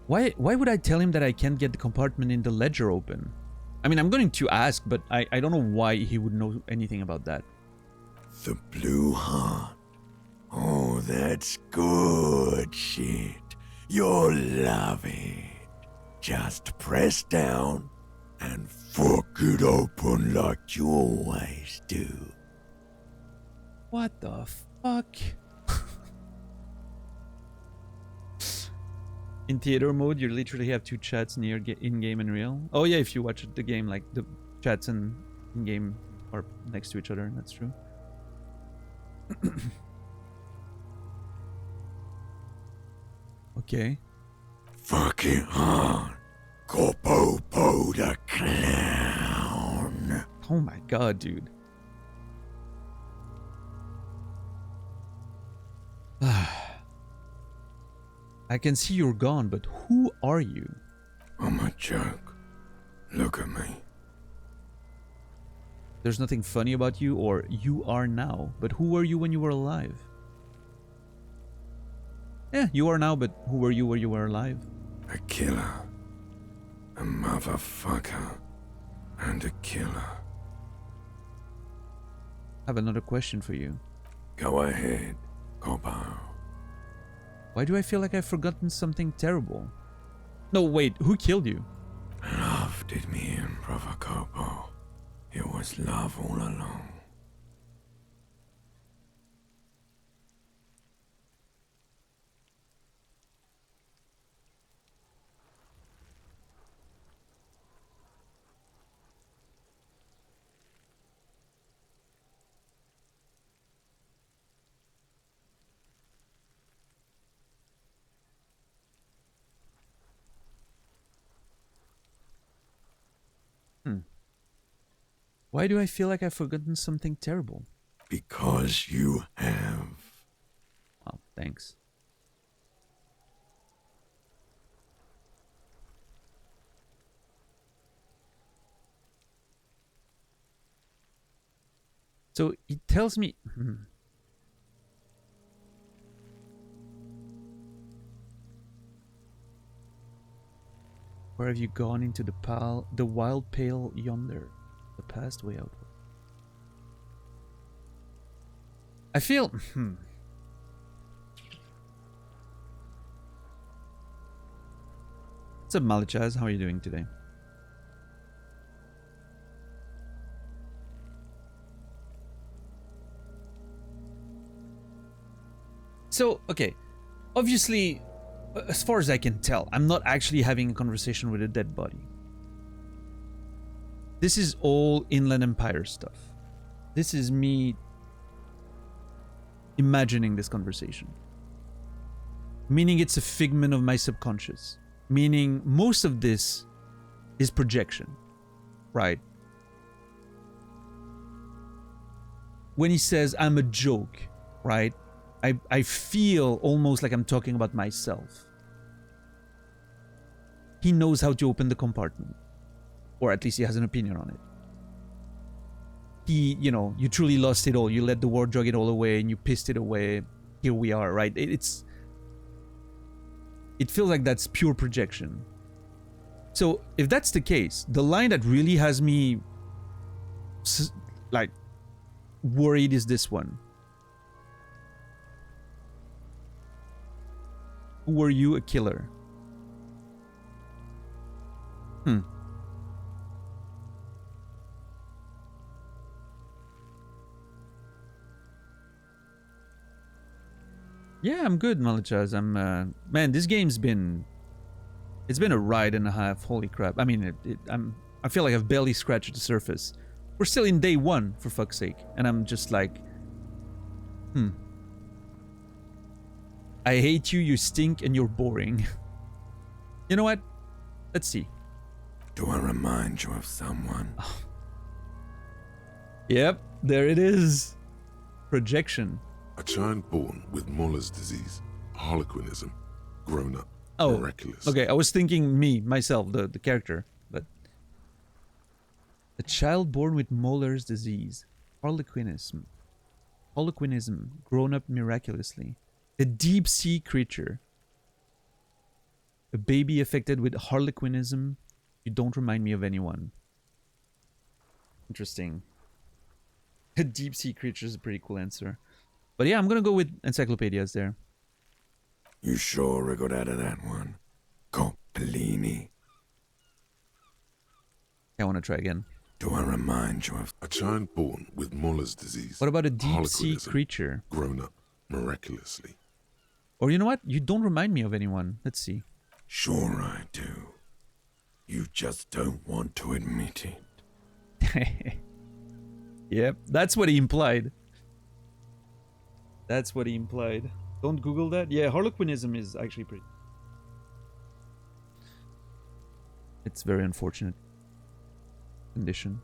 Why would I tell him that I can't get the compartment in the ledger open? I mean, I'm going to ask, but I don't know why he would know anything about that. The blue heart. Oh, that's good shit. You'll love it. Just press down and fuck it open like you always do. What the fuck? In theater mode, you literally have two chats near in-game and real. Oh yeah, if you watch the game, like the chats and in-game are next to each other. That's true. Okay. Fuck it on. Go-po-po the clown. Oh my god, dude. I can see you're gone, but who are you? I'm a joke. Look at me. There's nothing funny about you, or you are now, but who were you when you were alive? Yeah, you are now, but who were you when you were alive? A killer. A motherfucker. And a killer. I have another question for you. Go ahead, Cobo. Why do I feel like I've forgotten something terrible? No, wait, who killed you? Love did me in, brother Cobo. It was love all along. Why do I feel like I've forgotten something terrible? Because you have. Oh, thanks. So he tells me... Where have you gone into the wild pale yonder? The past way outward. I feel... What's up, Malichaz? How are you doing today? So, okay. Obviously, as far as I can tell, I'm not actually having a conversation with a dead body. This is all Inland Empire stuff. This is me imagining this conversation. Meaning it's a figment of my subconscious. Meaning most of this is projection. Right? When he says, I'm a joke, right? I feel almost like I'm talking about myself. He knows how to open the compartment. Or at least he has an opinion on it. You truly lost it all. You let the war drag it all away and you pissed it away. Here we are, right? It feels like that's pure projection. So if that's the case, the line that really has me like worried is this one. Were you a killer? Yeah, I'm good, Malichaz. Man, this game's been... It's been a ride and a half. Holy crap. I mean, I feel like I've barely scratched the surface. We're still in day one, for fuck's sake. And I'm just like... I hate you, you stink, and you're boring. You know what? Let's see. Do I remind you of someone? Yep, there it is. Projection. A child born with Muller's disease, Harlequinism, grown up, Oh, miraculous. okay. I was thinking myself, the character, but a child born with Muller's disease, Harlequinism, grown up miraculously. A deep sea creature. A baby affected with Harlequinism. You don't remind me of anyone. Interesting. A deep sea creature is a pretty cool answer. But yeah, I'm gonna go with encyclopedias there. You sure I got out of that one? Coppellini. I want to try again. Do I remind you of... A child born with Muller's disease, What about a deep sea Harlequinism, creature? grown up, miraculously. Or you know what? You don't remind me of anyone. Let's see. Sure I do. You just don't want to admit it. Yep, that's what he implied. That's what he implied. Don't Google that. Yeah, Harlequinism is actually pretty... It's very unfortunate condition.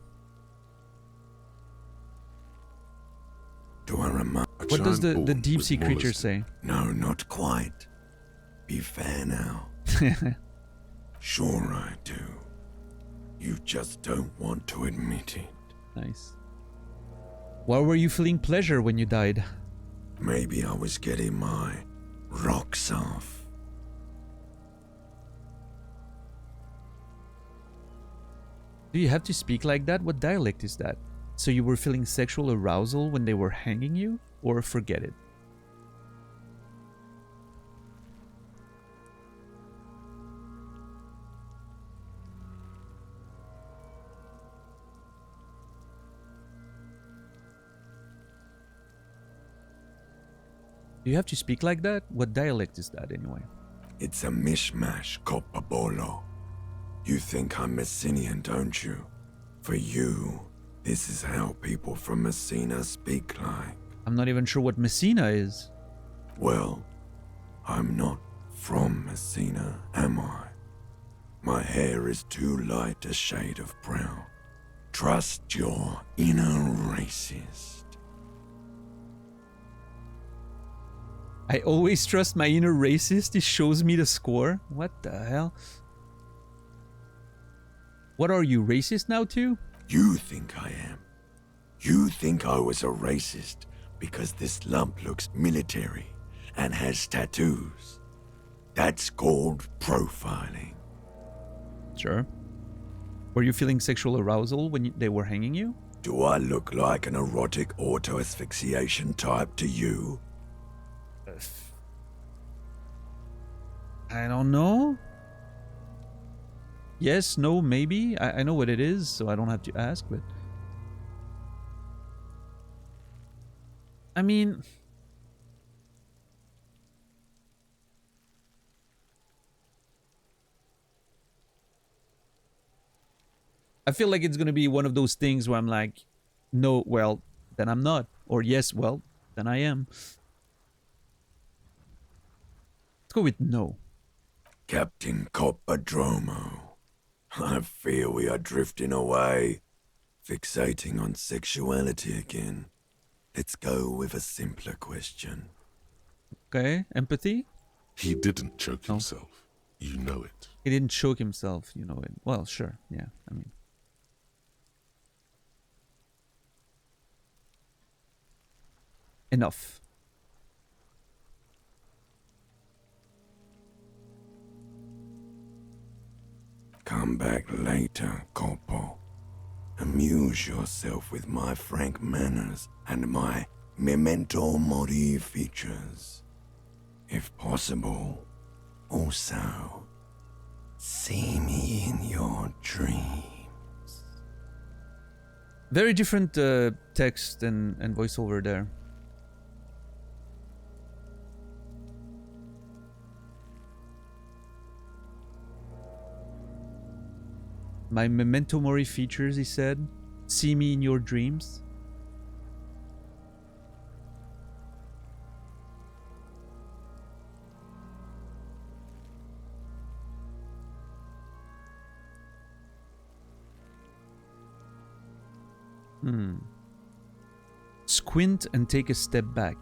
Do I remind... What does the deep sea creature say? No, not quite. Be fair now. Sure I do. You just don't want to admit it. Nice. Why were you feeling pleasure when you died? Maybe I was getting my rocks off. Do you have to speak like that? What dialect is that? So you were feeling sexual arousal when they were hanging you? Or forget it? Do you have to speak like that? What dialect is that anyway? It's a mishmash, Coppabolo. You think I'm Messinian, don't you? For you, this is how people from Messina speak like. I'm not even sure what Messina is. Well, I'm not from Messina, am I? My hair is too light a shade of brown. Trust your inner racist. I always trust my inner racist. It shows me the score. What the hell? What are you, racist now too? You think I am. You think I was a racist because this lump looks military and has tattoos. That's called profiling. Sure. Were you feeling sexual arousal when they were hanging you? Do I look like an erotic auto-asphyxiation type to you? I don't know. Yes, no, maybe. I know what it is, so I don't have to ask, but... I mean... I feel like it's gonna be one of those things where I'm like, no, well, then I'm not. Or yes, well, then I am. Let's go with no. Captain Coppadromo, I fear we are drifting away, fixating on sexuality again. Let's go with a simpler question. Okay, empathy? He didn't choke himself. You know it. He didn't choke himself, you know it. Well, sure, yeah, I mean. Enough. Come back later, Coppo. Amuse yourself with my frank manners and my memento mori features. If possible, also, see me in your dreams. Very different text and voiceover there. My memento mori features, he said. See me in your dreams. Squint and take a step back.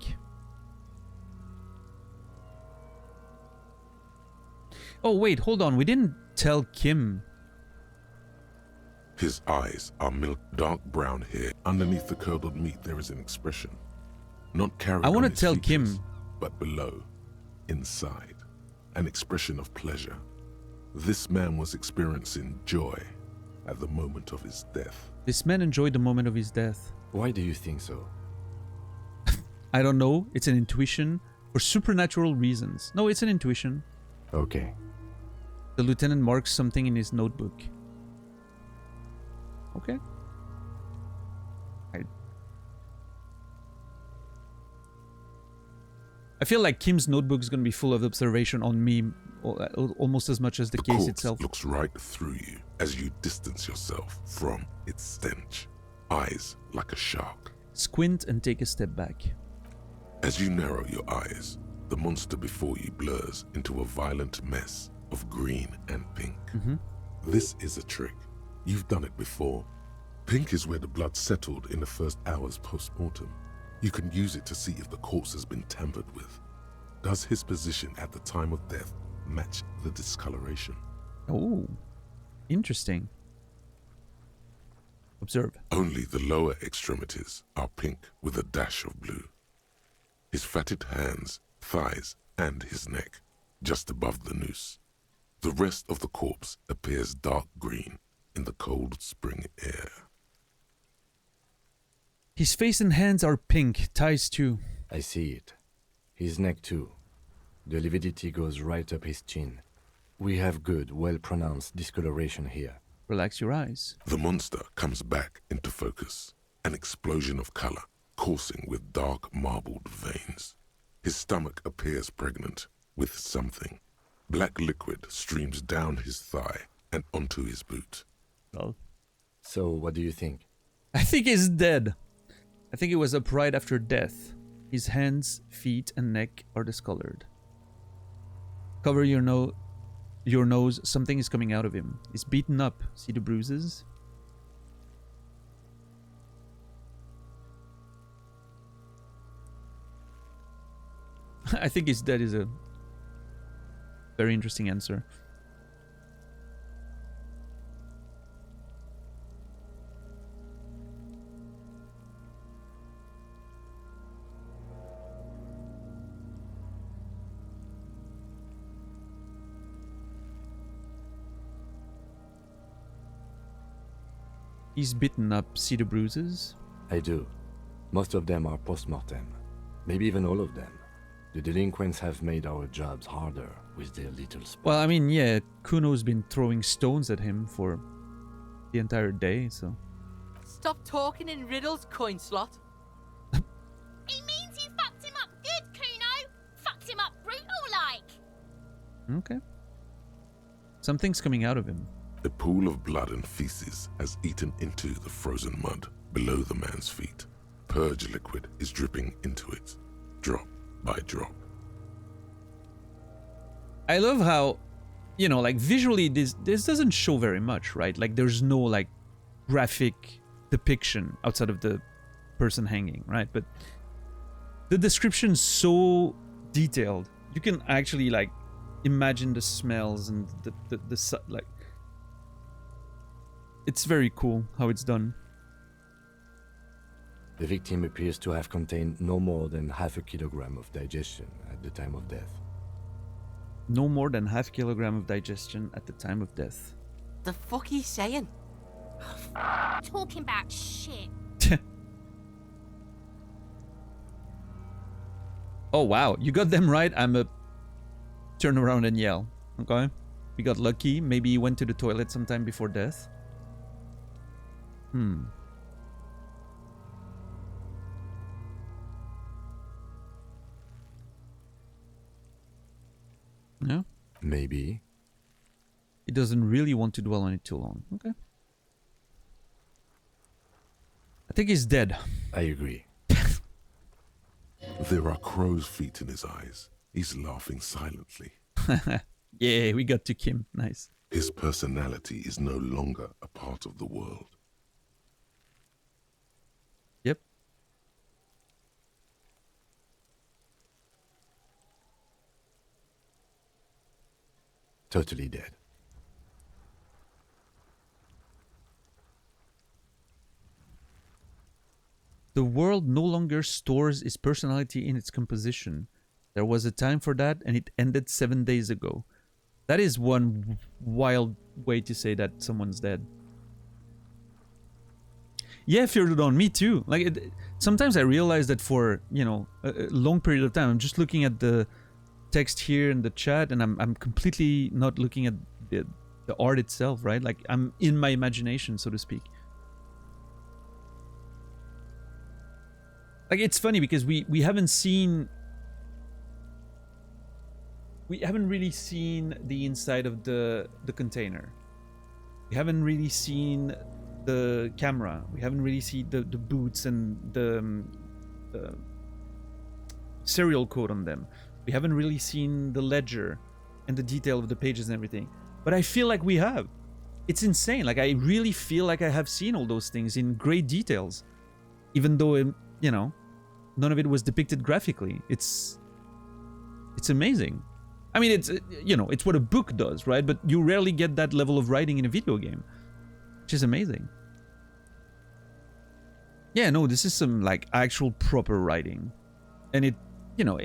Oh, wait, hold on. We didn't tell Kim. His eyes are milk dark brown hair. Underneath the curdled meat, there is an expression. Not carried I want to on his tell features, Kim. but below, inside, an expression of pleasure. This man was experiencing joy at the moment of his death. This man enjoyed the moment of his death. Why do you think so? I don't know. It's an intuition for supernatural reasons. No, it's an intuition. Okay. The lieutenant marks something in his notebook. Okay. I feel like Kim's notebook is going to be full of observation on me almost as much as the case corpse itself. Looks right through you as you distance yourself from its stench. Eyes like a shark. Squint and take a step back. As you narrow your eyes, the monster before you blurs into a violent mess of green and pink. This is a trick. You've done it before. Pink is where the blood settled in the first hours post-mortem. You can use it to see if the corpse has been tampered with. Does his position at the time of death match the discoloration? Oh, interesting. Observe. Only the lower extremities are pink with a dash of blue. His fatted hands, thighs, and his neck, just above the noose. The rest of the corpse appears dark green in the cold spring air. His face and hands are pink, thighs too. I see it. His neck too. The lividity goes right up his chin. We have good, well-pronounced discoloration here. Relax your eyes. The monster comes back into focus, an explosion of color, coursing with dark marbled veins. His stomach appears pregnant with something. Black liquid streams down his thigh and onto his boot. Well, So, what do you think? I think he's dead. I think it was up right after death. His hands, feet, and neck are discolored. Cover your nose. Something is coming out of him. He's beaten up. See the bruises? I think he's dead is a very interesting answer. He's bitten up. See the bruises? I do. Most of them are post-mortem. Maybe even all of them. The delinquents have made our jobs harder with their little spots. Well, I mean, yeah, Kuno's been throwing stones at him for the entire day, so... Stop talking in riddles, coin slot. He means you fucked him up good, Kuno. Fucked him up brutal-like. Okay. Something's coming out of him. A pool of blood and feces has eaten into the frozen mud below the man's feet. Purge liquid is dripping into it, drop by drop. I love how, you know, like visually this doesn't show very much, right? Like there's no like graphic depiction outside of the person hanging, right? But the description's so detailed. You can actually like imagine the smells and the like. It's very cool how it's done. The victim appears to have contained no more than half a kilogram of digestion at the time of death. No more than half kilogram of digestion at the time of death. The fuck he's saying? Talking about shit. Oh wow, you got them right. I'm a turn around and yell. Okay, we got lucky. Maybe he went to the toilet sometime before death. Yeah. Maybe. He doesn't really want to dwell on it too long. Okay. I think he's dead. I agree. There are crow's feet in his eyes. He's laughing silently. Yeah, we got to Kim. Nice. His personality is no longer a part of the world. Totally dead. The world no longer stores its personality in its composition. There was a time for that, and it ended 7 days ago. That is one wild way to say that someone's dead. Yeah, Fiordon, me too. Like, sometimes I realize that for, you know, a long period of time, I'm just looking at the text here in the chat, and I'm completely not looking at the art itself, right? Like, I'm in my imagination, so to speak. Like, it's funny because we haven't seen... We haven't really seen the inside of the container. We haven't really seen the camera. We haven't really seen the boots and the serial code on them. We haven't really seen the ledger and the detail of the pages and everything. But I feel like we have. It's insane. Like, I really feel like I have seen all those things in great details. Even though, you know, none of it was depicted graphically. It's amazing. I mean, it's, you know, it's what a book does, right? But you rarely get that level of writing in a video game, which is amazing. Yeah, no, this is some, like, actual proper writing. And it, you know,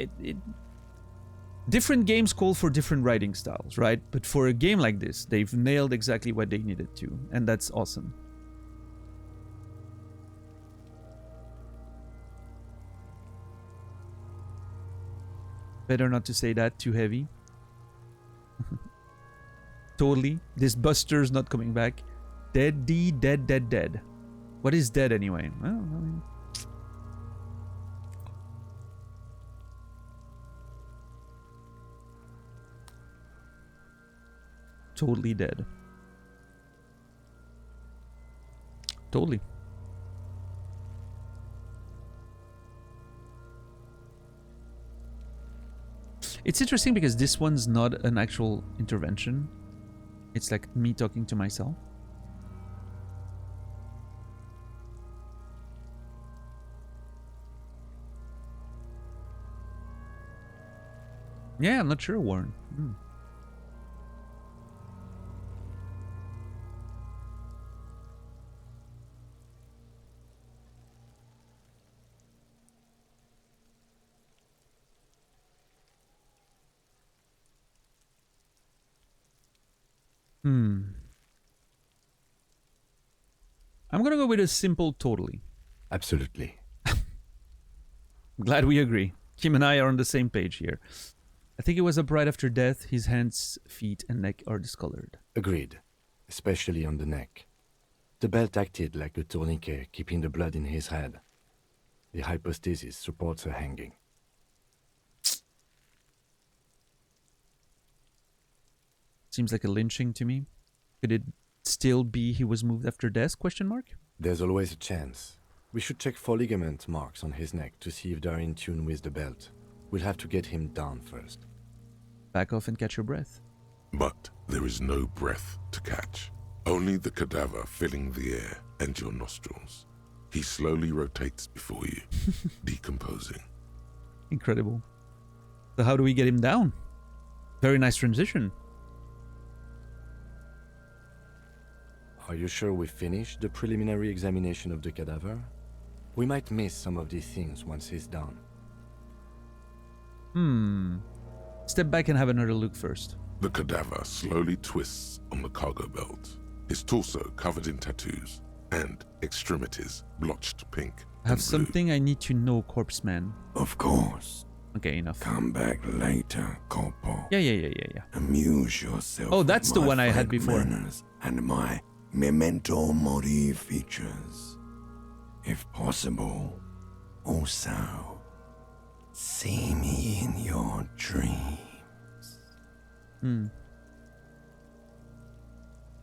different games call for different writing styles, right? But for a game like this, they've nailed exactly what they needed to, and that's awesome. Better not to say that, too heavy. Totally. This Buster's not coming back. Dead. What is dead anyway? Well, I mean... Totally dead. Totally. It's interesting because this one's not an actual intervention. It's like me talking to myself. Yeah, I'm not sure, Warren. I'm gonna go with a simple totally. Absolutely. Glad we agree. Kim and I are on the same page here. I think it was up right after death. His hands, feet, and neck are discolored. Agreed. Especially on the neck. The belt acted like a tourniquet, keeping the blood in his head. The hypostasis supports a hanging. Seems like a lynching to me. Could it still be he was moved after death? Question mark. There's always a chance. We should check for ligament marks on his neck to see if they're in tune with the belt. We'll have to get him down first. Back off and catch your breath. But there is no breath to catch. Only the cadaver filling the air and your nostrils. He slowly rotates before you, decomposing. Incredible. So how do we get him down? Very nice transition. Are you sure we finished the preliminary examination of the cadaver? We might miss some of these things once he's done. Step back and have another look first. The cadaver slowly twists on the cargo belt, his torso covered in tattoos, and extremities blotched pink. I have and blue. something I need to know, corpse man. Of course. Okay, enough. Come back later, Corpo. Yeah. Amuse yourself. Oh, that's with the my one I had frank before. manners and my memento mori features. If possible, also, see me in your dreams.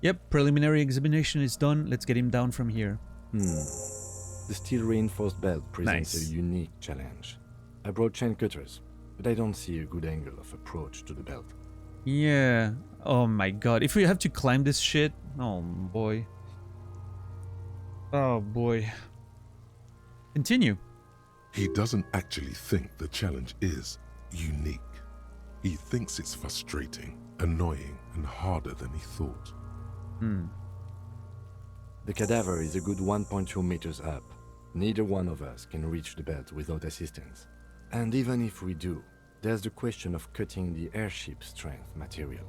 Yep, preliminary examination is done. Let's get him down from here. The steel reinforced belt presents Nice. a unique challenge. I brought chain cutters, but I don't see a good angle of approach to the belt. Yeah. Oh my god. If we have to climb this shit. Oh boy. Oh boy. Continue. He doesn't actually think the challenge is unique. He thinks it's frustrating, annoying, and harder than he thought. The cadaver is a good 1.2 meters up. Neither one of us can reach the belt without assistance. And even if we do, there's the question of cutting the airship strength material.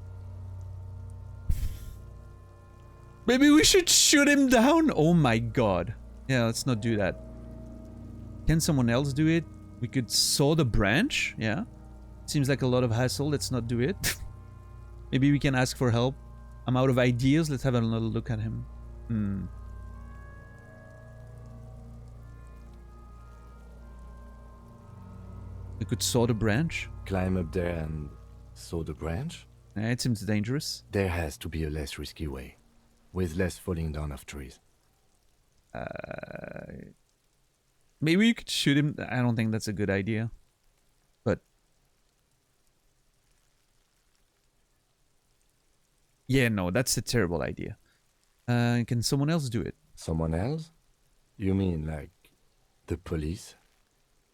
Maybe we should shoot him down? Oh my god. Yeah, let's not do that. Can someone else do it? We could saw the branch, yeah. Seems like a lot of hassle, let's not do it. Maybe we can ask for help. I'm out of ideas, let's have another look at him. We could saw the branch. Climb up there and saw the branch? It seems dangerous. There has to be a less risky way, with less falling down of trees. Maybe you could shoot him. I don't think that's a good idea. But yeah, no, that's a terrible idea. Can someone else do it? Someone else? You mean like the police?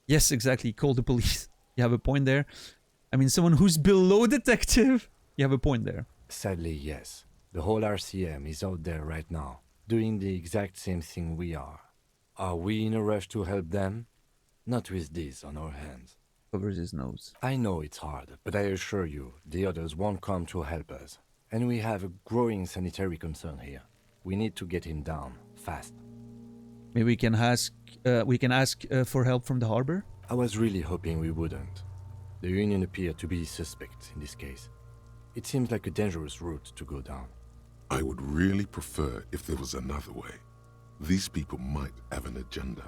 Yes, exactly. Call the police. You have a point there. I mean, someone who's below detective. You have a point there. Sadly, yes. The whole RCM is out there right now, doing the exact same thing we are. Are we in a rush to help them? Not with this on our hands. Covers his nose. I know it's hard, but I assure you, the others won't come to help us. And we have a growing sanitary concern here. We need to get him down, fast. Maybe we can ask for help from the harbor? I was really hoping we wouldn't. The Union appeared to be suspect in this case. It seems like a dangerous route to go down. I would really prefer if there was another way. These people might have an agenda.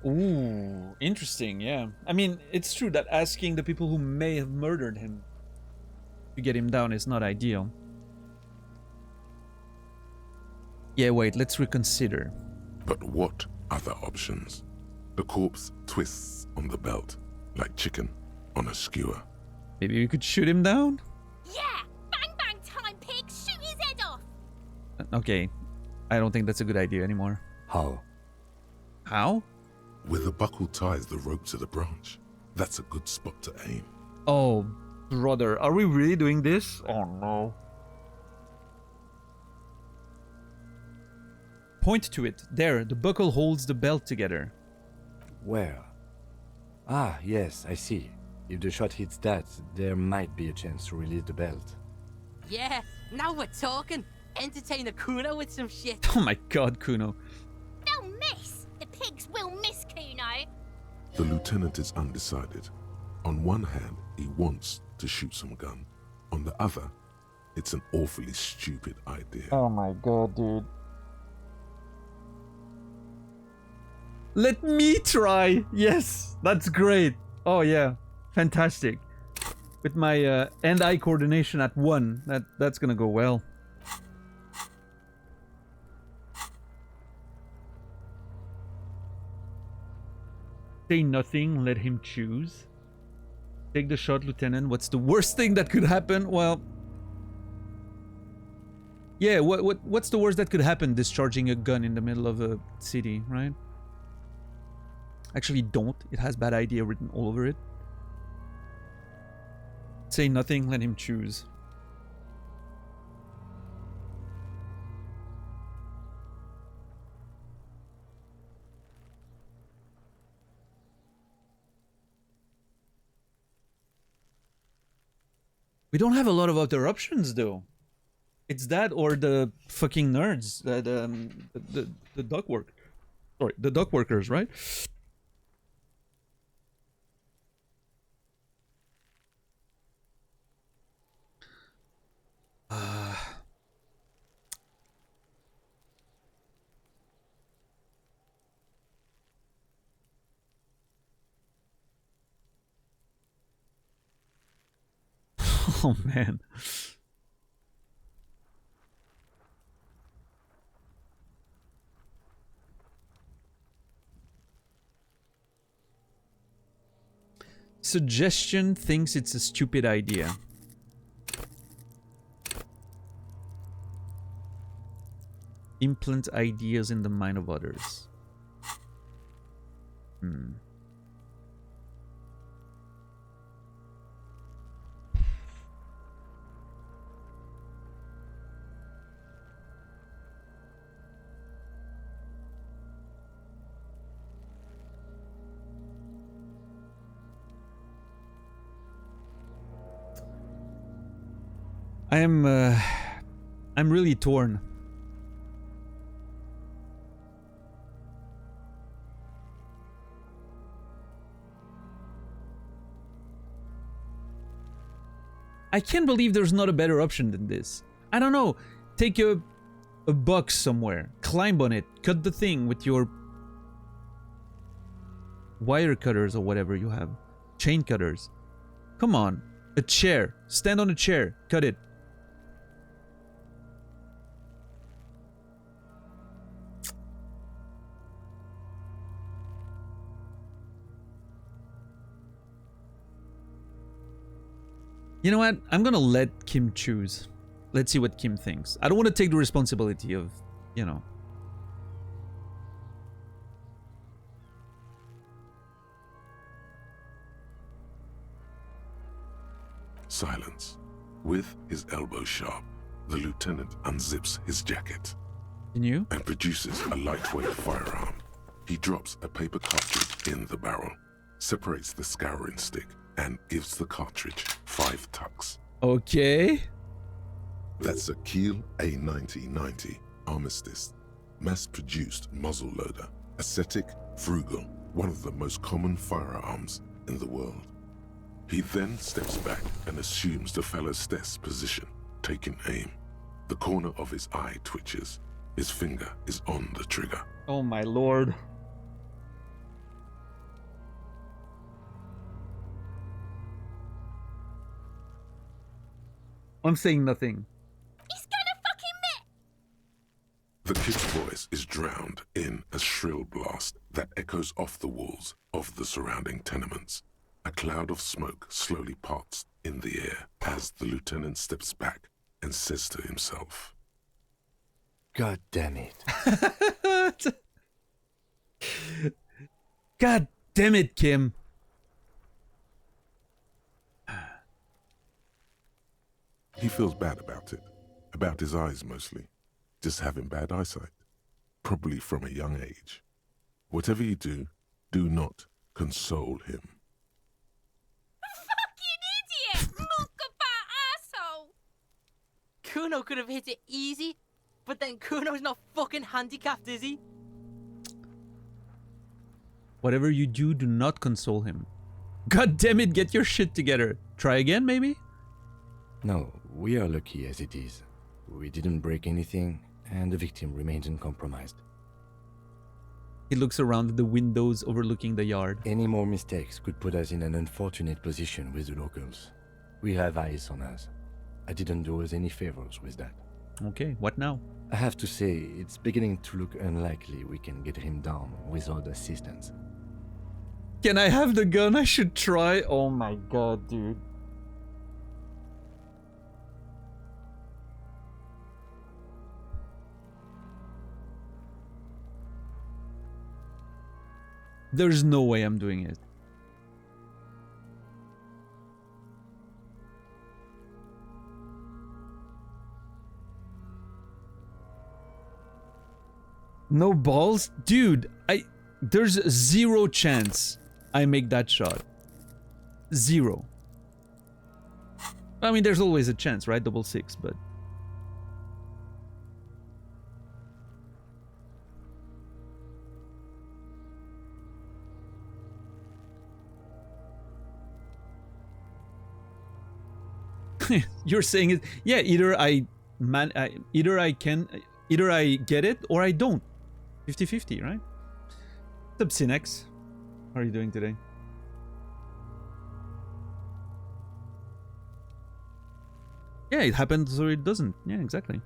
Ooh, interesting, yeah. I mean, it's true that asking the people who may have murdered him to get him down is not ideal. Yeah, wait, let's reconsider. But what other options? The corpse twists on the belt, like chicken on a skewer. Maybe we could shoot him down? Yeah! Bang bang time, pig! Shoot his head off! Okay, I don't think that's a good idea anymore. How? How? Where the buckle ties the rope to the branch. That's a good spot to aim. Oh, brother, are we really doing this? Oh no. Point to it. There, the buckle holds the belt together. Where? Ah, yes, I see. If the shot hits that, there might be a chance to release the belt. Yeah, now we're talking. Entertain a Kuno with some shit. Oh my god, Kuno. They'll miss! The pigs will miss Kuno! The lieutenant is undecided. On one hand, he wants to shoot some gun. On the other, it's an awfully stupid idea. Oh my god, dude. Let me try! Yes, that's great. Oh yeah, fantastic. With my hand-eye coordination at 1, that's gonna go well. Say nothing, let him choose. Take the shot, Lieutenant. What's the worst thing that could happen? Well, yeah, what's the worst that could happen? Discharging a gun in the middle of a city, right? Actually, don't. It has bad idea written all over it. Say nothing, let him choose. We don't have a lot of other options, though. It's that or the fucking nerds, the dock work. Sorry, the dock workers, right? Oh man. Suggestion thinks it's a stupid idea. Implant ideas in the mind of others. I'm really torn. I can't believe there's not a better option than this. I don't know. Take a box somewhere, climb on it, cut the thing with your wire cutters or whatever you have. Chain cutters. Come on. A chair. Stand on a chair. Cut it. You know what? I'm gonna let Kim choose. Let's see what Kim thinks. I don't want to take the responsibility of, you know. Silence. With his elbow sharp, the lieutenant unzips his jacket Can you? and produces a lightweight firearm. He drops a paper cartridge in the barrel, separates the scouring stick, and gives the cartridge 5 tucks. Okay. That's a Kiel A9090 Armistice, mass-produced muzzleloader, ascetic, frugal, one of the most common firearms in the world. He then steps back and assumes the fellow's desk position, taking aim. The corner of his eye twitches. His finger is on the trigger. Oh my lord. I'm saying nothing. He's gonna fucking The kid's voice is drowned in a shrill blast that echoes off the walls of the surrounding tenements. A cloud of smoke slowly parts in the air as the lieutenant steps back and says to himself, God damn it. God damn it, Kim. he feels bad about it, about his eyes mostly, just having bad eyesight, probably from a young age. Whatever you do, do not console him. fucking idiot! Muckabat asshole! Kuno could have hit it easy, but then Kuno's not fucking handicapped, is he? Whatever you do, do not console him. God damn it, get your shit together. Try again, maybe? No, we are lucky as it is. We didn't break anything, and the victim remains uncompromised. He looks around at the windows overlooking the yard. Any more mistakes could put us in an unfortunate position with the locals. We have eyes on us. I didn't do us any favors with that. Okay, what now? I have to say, it's beginning to look unlikely we can get him down without assistance. Can I have the gun? I should try. Oh my god, dude. There's no way I'm doing it. No balls? Dude, there's 0 chance I make that shot. 0. I mean, there's always a chance, right? Double 6, but... You're saying it, yeah, either I get it or I don't. 50-50, right? What's up, Cinex? How are you doing today? Yeah, it happens or it doesn't. Yeah, exactly.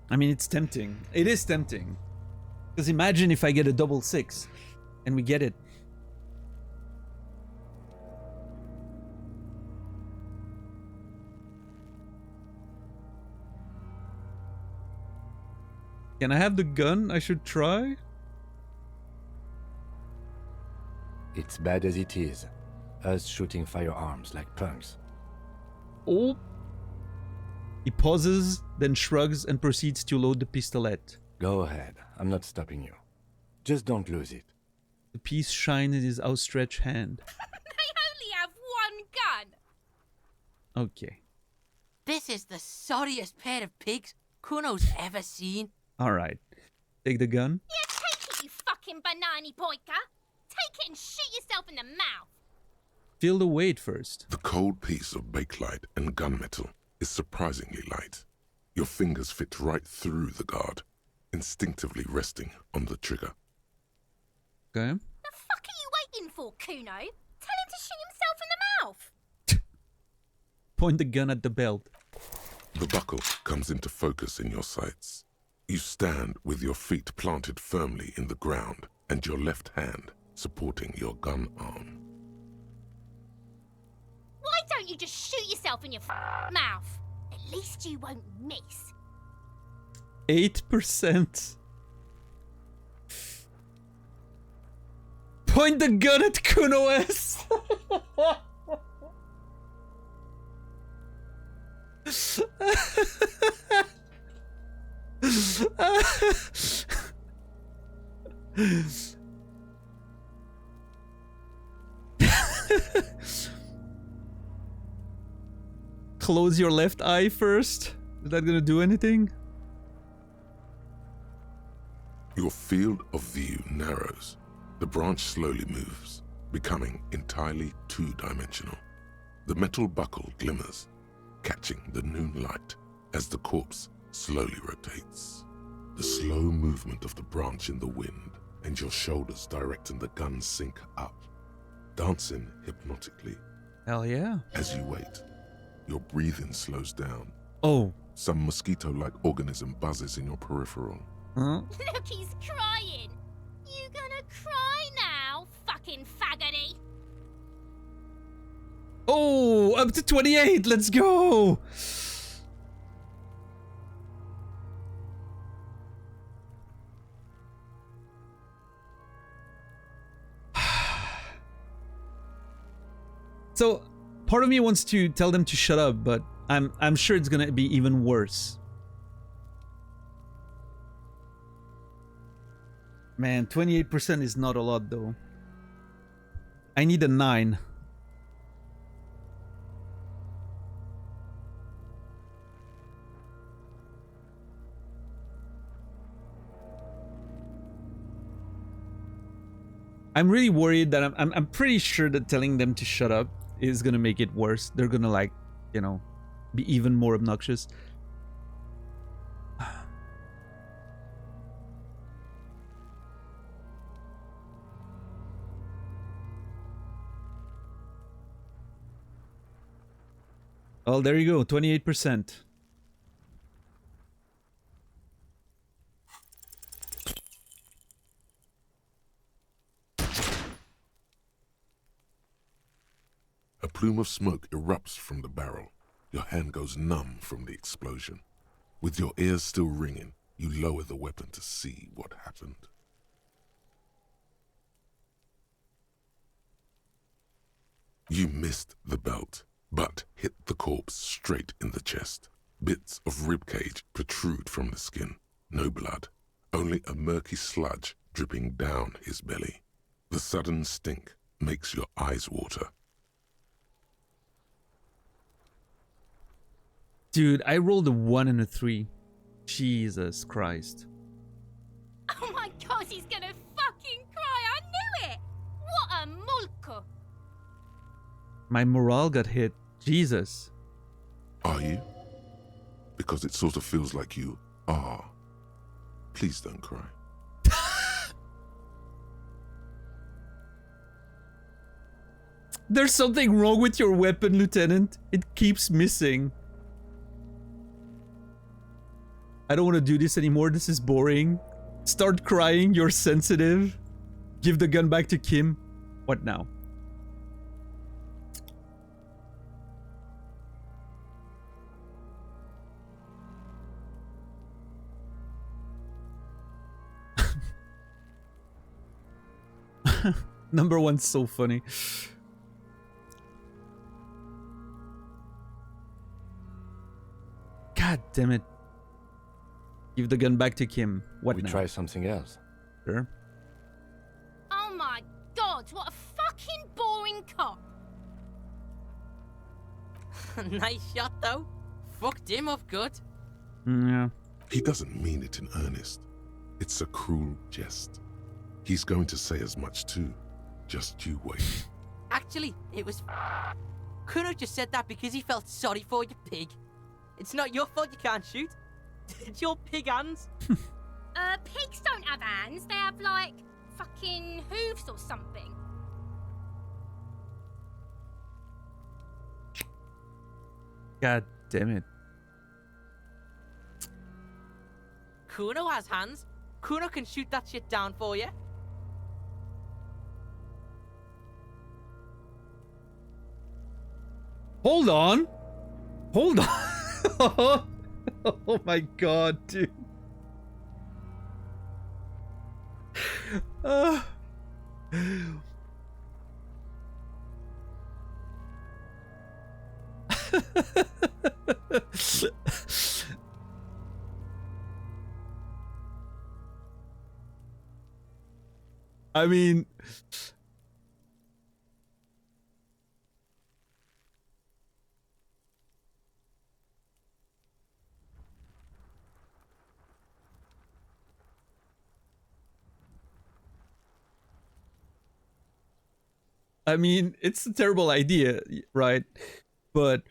I mean, it's tempting. It is tempting. Because imagine if I get a double 6 and we get it. Can I have the gun? I should try. It's bad as it is. Us shooting firearms like punks. Oh. He pauses, then shrugs and proceeds to load the pistolet. Go ahead. I'm not stopping you. Just don't lose it. The piece shines in his outstretched hand. Okay. This is the sorriest pair of pigs Kuno's ever seen. Alright. Take the gun. Yeah, take it, you fucking banani boika. Take it and shoot yourself in the mouth. Feel the weight first. The cold piece of bakelite and gunmetal is surprisingly light. Your fingers fit right through the guard, instinctively resting on the trigger. Okay. The fuck are you waiting for, Kuno? Tell him to shoot himself in the mouth. Point the gun at the belt. The buckle comes into focus in your sights. You stand with your feet planted firmly in the ground and your left hand supporting your gun arm. Why don't you just shoot yourself in your mouth? At least you won't miss. 8%. Point the gun at Kuno S. Close your left eye first. Is that gonna do anything? Your field of view narrows. The branch slowly moves, becoming entirely two-dimensional. The metal buckle glimmers, catching the noon light as the corpse slowly rotates. The slow movement of the branch in the wind and your shoulders directing the gun sink up, dancing hypnotically. Hell yeah. As you wait, your breathing slows down. Oh. Some mosquito-like organism buzzes in your peripheral. Huh? Look, he's crying. You gonna cry now, fucking faggoty? Oh, up to 28. Let's go. So, part of me wants to tell them to shut up, but I'm sure it's gonna be even worse. Man, 28% is not a lot though. I need a 9. I'm really worried that I'm pretty sure that telling them to shut up is gonna make it worse. They're gonna, like, you know, be even more obnoxious. Well, there you go, 28%. A plume of smoke erupts from the barrel. Your hand goes numb from the explosion. With your ears still ringing, you lower the weapon to see what happened. You missed the belt, but hit the corpse straight in the chest. Bits of ribcage protrude from the skin. No blood, only a murky sludge dripping down his belly. The sudden stink makes your eyes water. Dude, I rolled a 1 and a 3. Jesus Christ. Oh my god, he's gonna fucking cry. I knew it. What a mulko. My morale got hit. Jesus. Are you? Because it sort of feels like you are. Please don't cry. There's something wrong with your weapon, Lieutenant. It keeps missing. I don't want to do this anymore. This is boring. Start crying. You're sensitive. Give the gun back to Kim. What now? Number one's so funny. God damn it. Give the gun back to Kim. What We now? try something else. Sure. Oh my god, what a fucking boring cop. Nice shot, though. Fucked him up good. Yeah. He doesn't mean it in earnest. It's a cruel jest. He's going to say as much too. Just you wait. Actually, it was... Kuno just said that because he felt sorry for you, pig. It's not your fault you can't shoot. It's your pig hands. Pigs don't have hands. They have, like, fucking hooves or something. God damn it. Kuno has hands. Kuno can shoot that shit down for you. Hold on. Hold on. Oh my god, dude. I mean, it's a terrible idea, right? But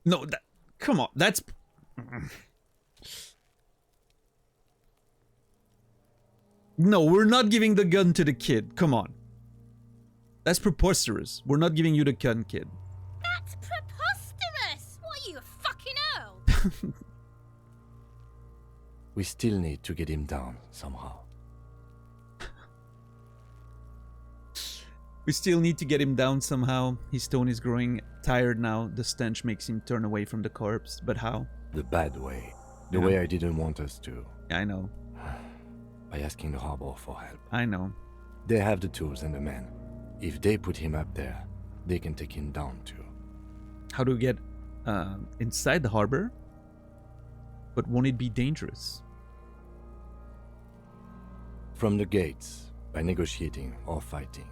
no, come on, that's... No, we're not giving the gun to the kid. Come on. That's preposterous. We're not giving you the gun, kid. That's preposterous! What are you, a fucking earl? We still need to get him down somehow. We still need to get him down somehow. His tone is growing tired now. The stench makes him turn away from the corpse. But how? The bad way. The Yeah. way I didn't want us to. I know. By asking the harbor for help. I know. They have the tools and the men. If they put him up there, they can take him down too. How to get inside the harbor? But won't it be dangerous? From the gates, by negotiating or fighting.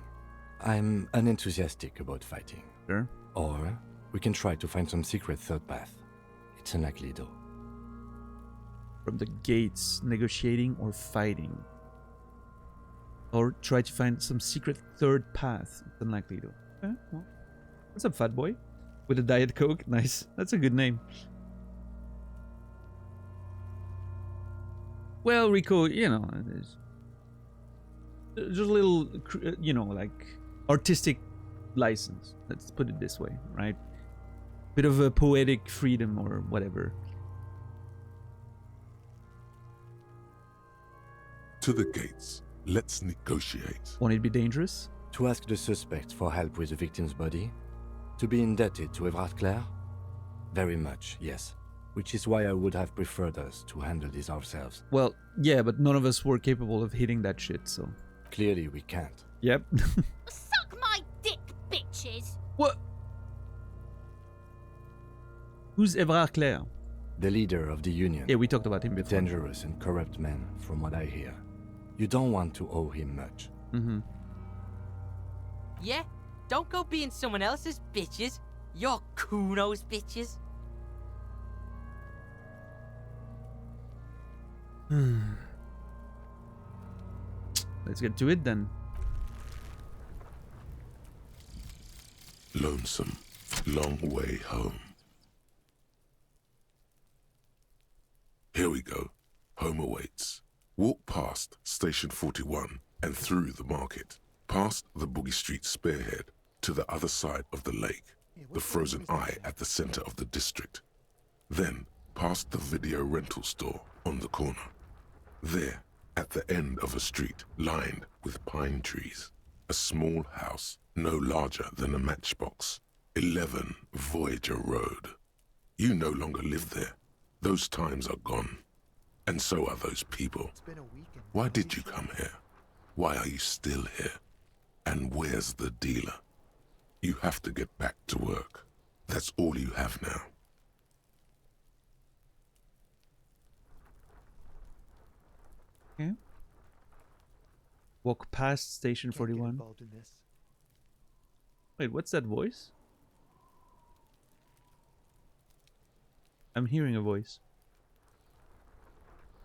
I'm unenthusiastic about fighting. Sure. Or we can try to find some secret third path. It's unlikely though. From the gates, negotiating or fighting. Or try to find some secret third path. It's unlikely though. Okay, well. What's up, fat boy? With a Diet Coke? Nice. That's a good name. Well, Rico, you know, there's just a little, you know, like artistic license. Let's put it this way, right? Bit of a poetic freedom or whatever. To the gates. Let's negotiate. Won't it be dangerous? To ask the suspect for help with the victim's body? To be indebted to Evrard Clare? Very much, yes. Which is why I would have preferred us to handle this ourselves. Well, yeah, but none of us were capable of hitting that shit, so... Clearly we can't. Yep. Suck my dick, bitches! What? Who's Evrard Clare? The leader of the Union. Yeah, we talked about him before. Dangerous and corrupt man, from what I hear. You don't want to owe him much. Mm-hmm. Yeah? Don't go being someone else's bitches. You're Kuno's bitches. Let's get to it then. Lonesome. Long way home. Here we go. Home awaits. Walk past Station 41 and through the market, past the Boogie Street spearhead to the other side of the lake, the frozen eye at the center of the district. Then past the video rental store on the corner. There, at the end of a street lined with pine trees, a small house no larger than a matchbox, 11 Voyager Road. You no longer live there. Those times are gone. And so are those people. Why did you come here? Why are you still here? And where's the dealer? You have to get back to work. That's all you have now. Okay. Walk past Station Can't get 41. involved in this. Wait, what's that voice? I'm hearing a voice.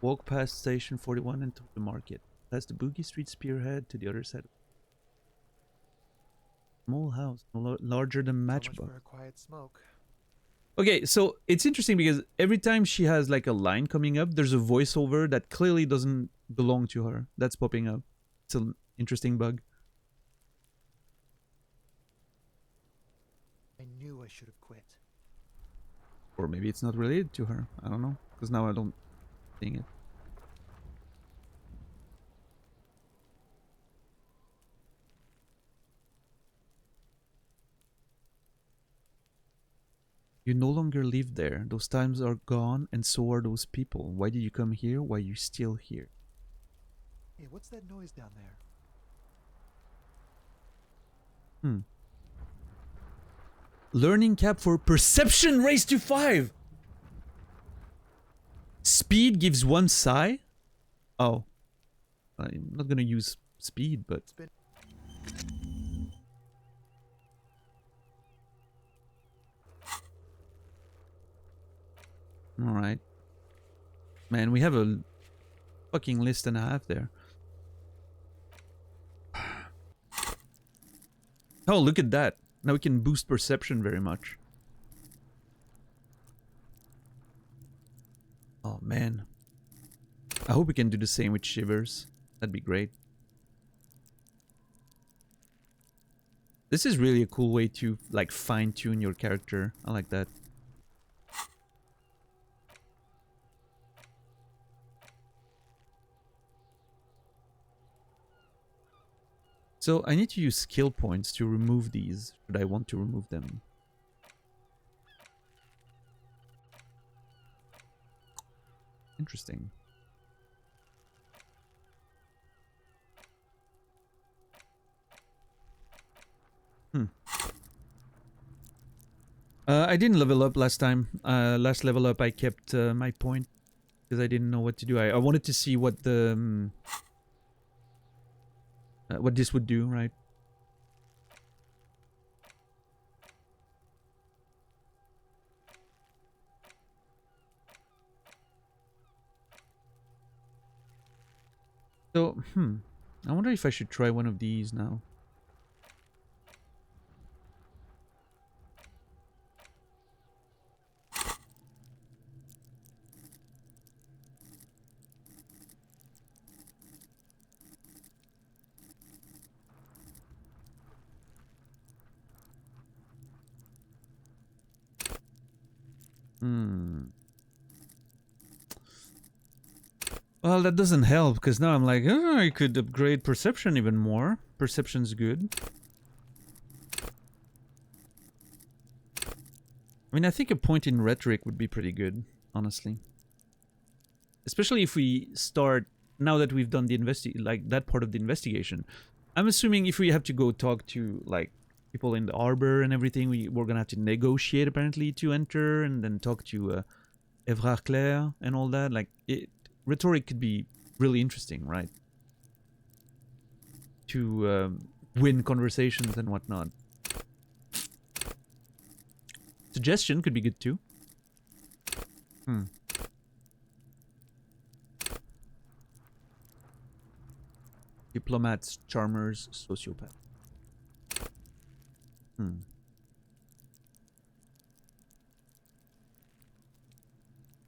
Walk past Station 41 and to the market. Past the Boogie Street spearhead to the other side. Small house, larger than So much Matchbox. for a quiet smoke. Okay, so it's interesting because every time she has like a line coming up, there's a voiceover that clearly doesn't belong to her. That's popping up. It's an interesting bug. I knew I should have quit. Or maybe it's not related to her. I don't know. Because now I don't think it. You no longer live there. Those times are gone and so are those people. Why did you come here? Why are you still here? Hey, what's that noise down there? Learning cap for perception raised to 5. Speed gives 1 psi. Oh. I'm not gonna use speed, but... It's been... Alright. Man, we have a fucking list and a half there. Oh, look at that. Now we can boost perception very much. Oh, man. I hope we can do the same with Shivers. That'd be great. This is really a cool way to, like, fine-tune your character. I like that. So I need to use skill points to remove these, should I want to remove them. Interesting. I didn't level up last time. Last level up I kept my point because I didn't know what to do. I wanted to see what the... what this would do, right? So, I wonder if I should try one of these now. Well, that doesn't help, because now I'm like, oh, I could upgrade perception even more. Perception's good. I mean, I think a point in rhetoric would be pretty good, honestly. Especially if we start, now that we've done the like that part of the investigation. I'm assuming if we have to go talk to, like, people in the arbor and everything, we're gonna have to negotiate, apparently, to enter, and then talk to Evrard Claire and all that. Like, rhetoric could be really interesting, right? To win conversations and whatnot. Suggestion could be good too. Diplomats, charmers, sociopath.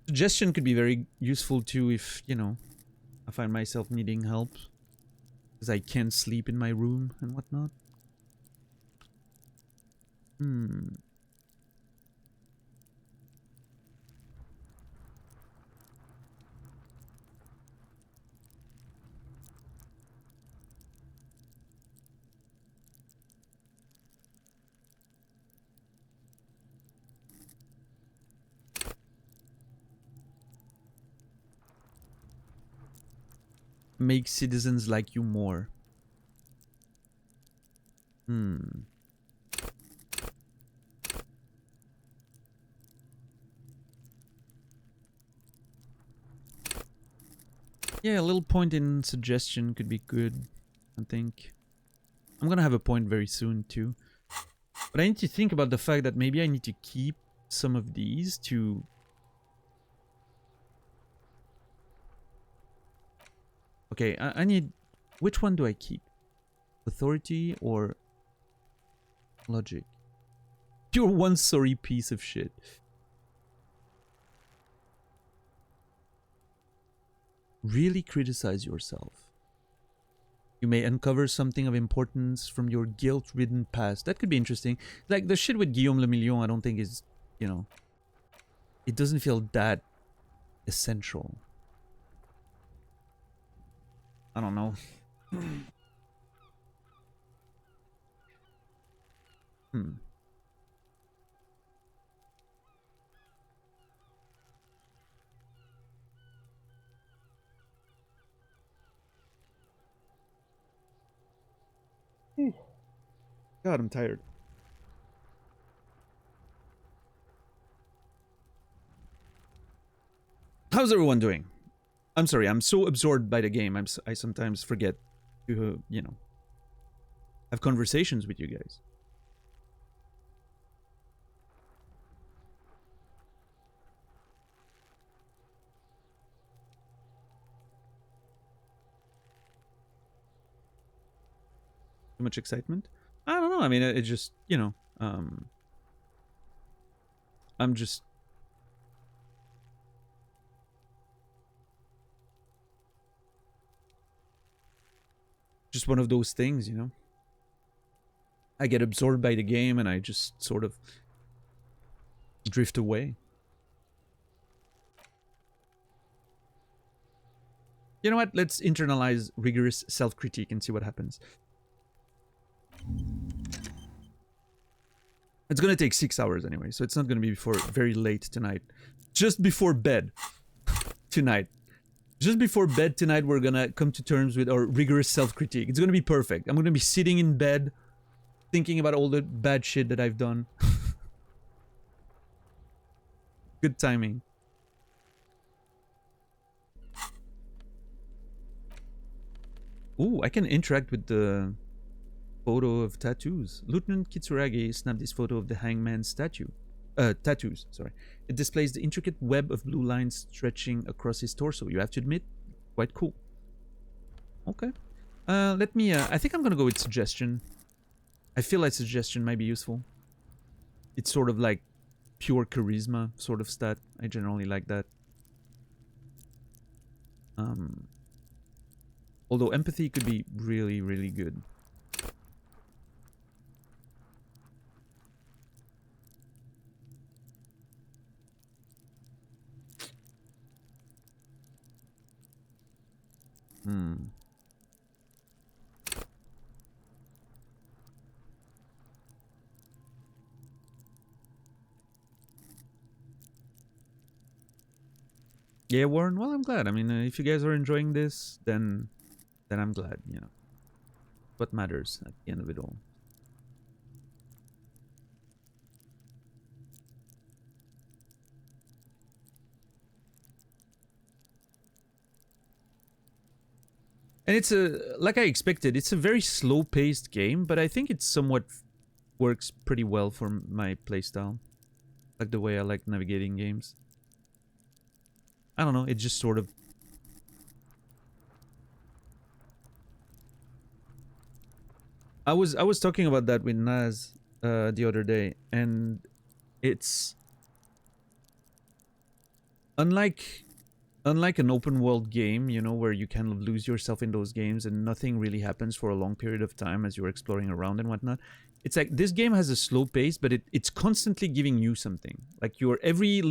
Suggestion could be very useful too if, you know, I find myself needing help. Because I can't sleep in my room and whatnot. Make citizens like you more. Hmm. Yeah, a little point in suggestion could be good, I think. I'm gonna have a point very soon too. But I need to think about the fact that maybe I need to keep some of these to... Okay, I need... Which one do I keep? Authority or logic? You're one sorry piece of shit. Really criticize yourself. You may uncover something of importance from your guilt-ridden past. That could be interesting. Like, the shit with Guillaume Le Million, I don't think is, you know... It doesn't feel that essential. I don't know. Hmm. God, I'm tired. How's everyone doing? I'm sorry, I'm so absorbed by the game. I sometimes forget to, you know, have conversations with you guys. Too much excitement? I don't know. I mean, it just, you know, I'm just one of those things, you know. I get absorbed by the game and I just sort of drift away. You know what? Let's internalize rigorous self-critique and see what happens. It's gonna take 6 hours anyway, so it's not gonna be before very late tonight. Just before bed tonight. Just before bed tonight, we're gonna come to terms with our rigorous self-critique. It's gonna be perfect. I'm gonna be sitting in bed, thinking about all the bad shit that I've done. Good timing. Ooh, I can interact with the photo of tattoos. Lieutenant Kitsuragi snapped this photo of the hangman statue. Tattoos, sorry. It displays the intricate web of blue lines stretching across his torso. You have to admit, quite cool. Okay. Let me, I think I'm gonna go with suggestion. I feel like suggestion might be useful. It's sort of like pure charisma sort of stat. I generally like that. Although empathy could be really, really good. Yeah, Warren. Well, I'm glad. I mean, if you guys are enjoying this, then I'm glad. You know, what matters at the end of it all. And it's like I expected. It's a very slow-paced game, but I think it somewhat works pretty well for my playstyle, like the way I like navigating games. I don't know. It just sort of. I was talking about that with Naz the other day, and it's unlike an open world game, you know, where you kind of lose yourself in those games and nothing really happens for a long period of time as you're exploring around and whatnot. It's like this game has a slow pace, but it's constantly giving you something. Like you're every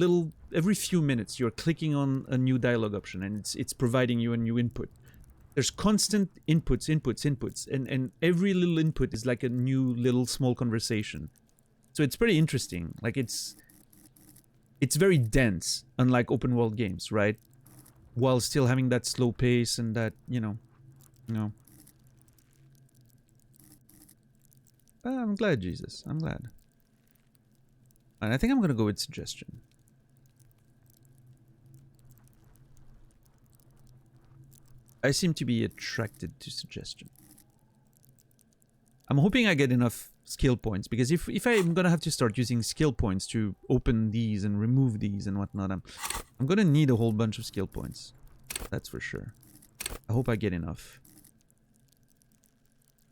few minutes you're clicking on a new dialogue option and it's providing you a new input. There's constant inputs, and every little input is like a new little small conversation. So it's pretty interesting. Like it's very dense, unlike open world games, right? While still having that slow pace and that, you know. I'm glad, Jesus. I'm glad. And I think I'm gonna go with suggestion. I seem to be attracted to suggestion. I'm hoping I get enough skill points, because if I'm gonna have to start using skill points to open these and remove these and whatnot, I'm gonna need a whole bunch of skill points. That's for sure. I hope I get enough.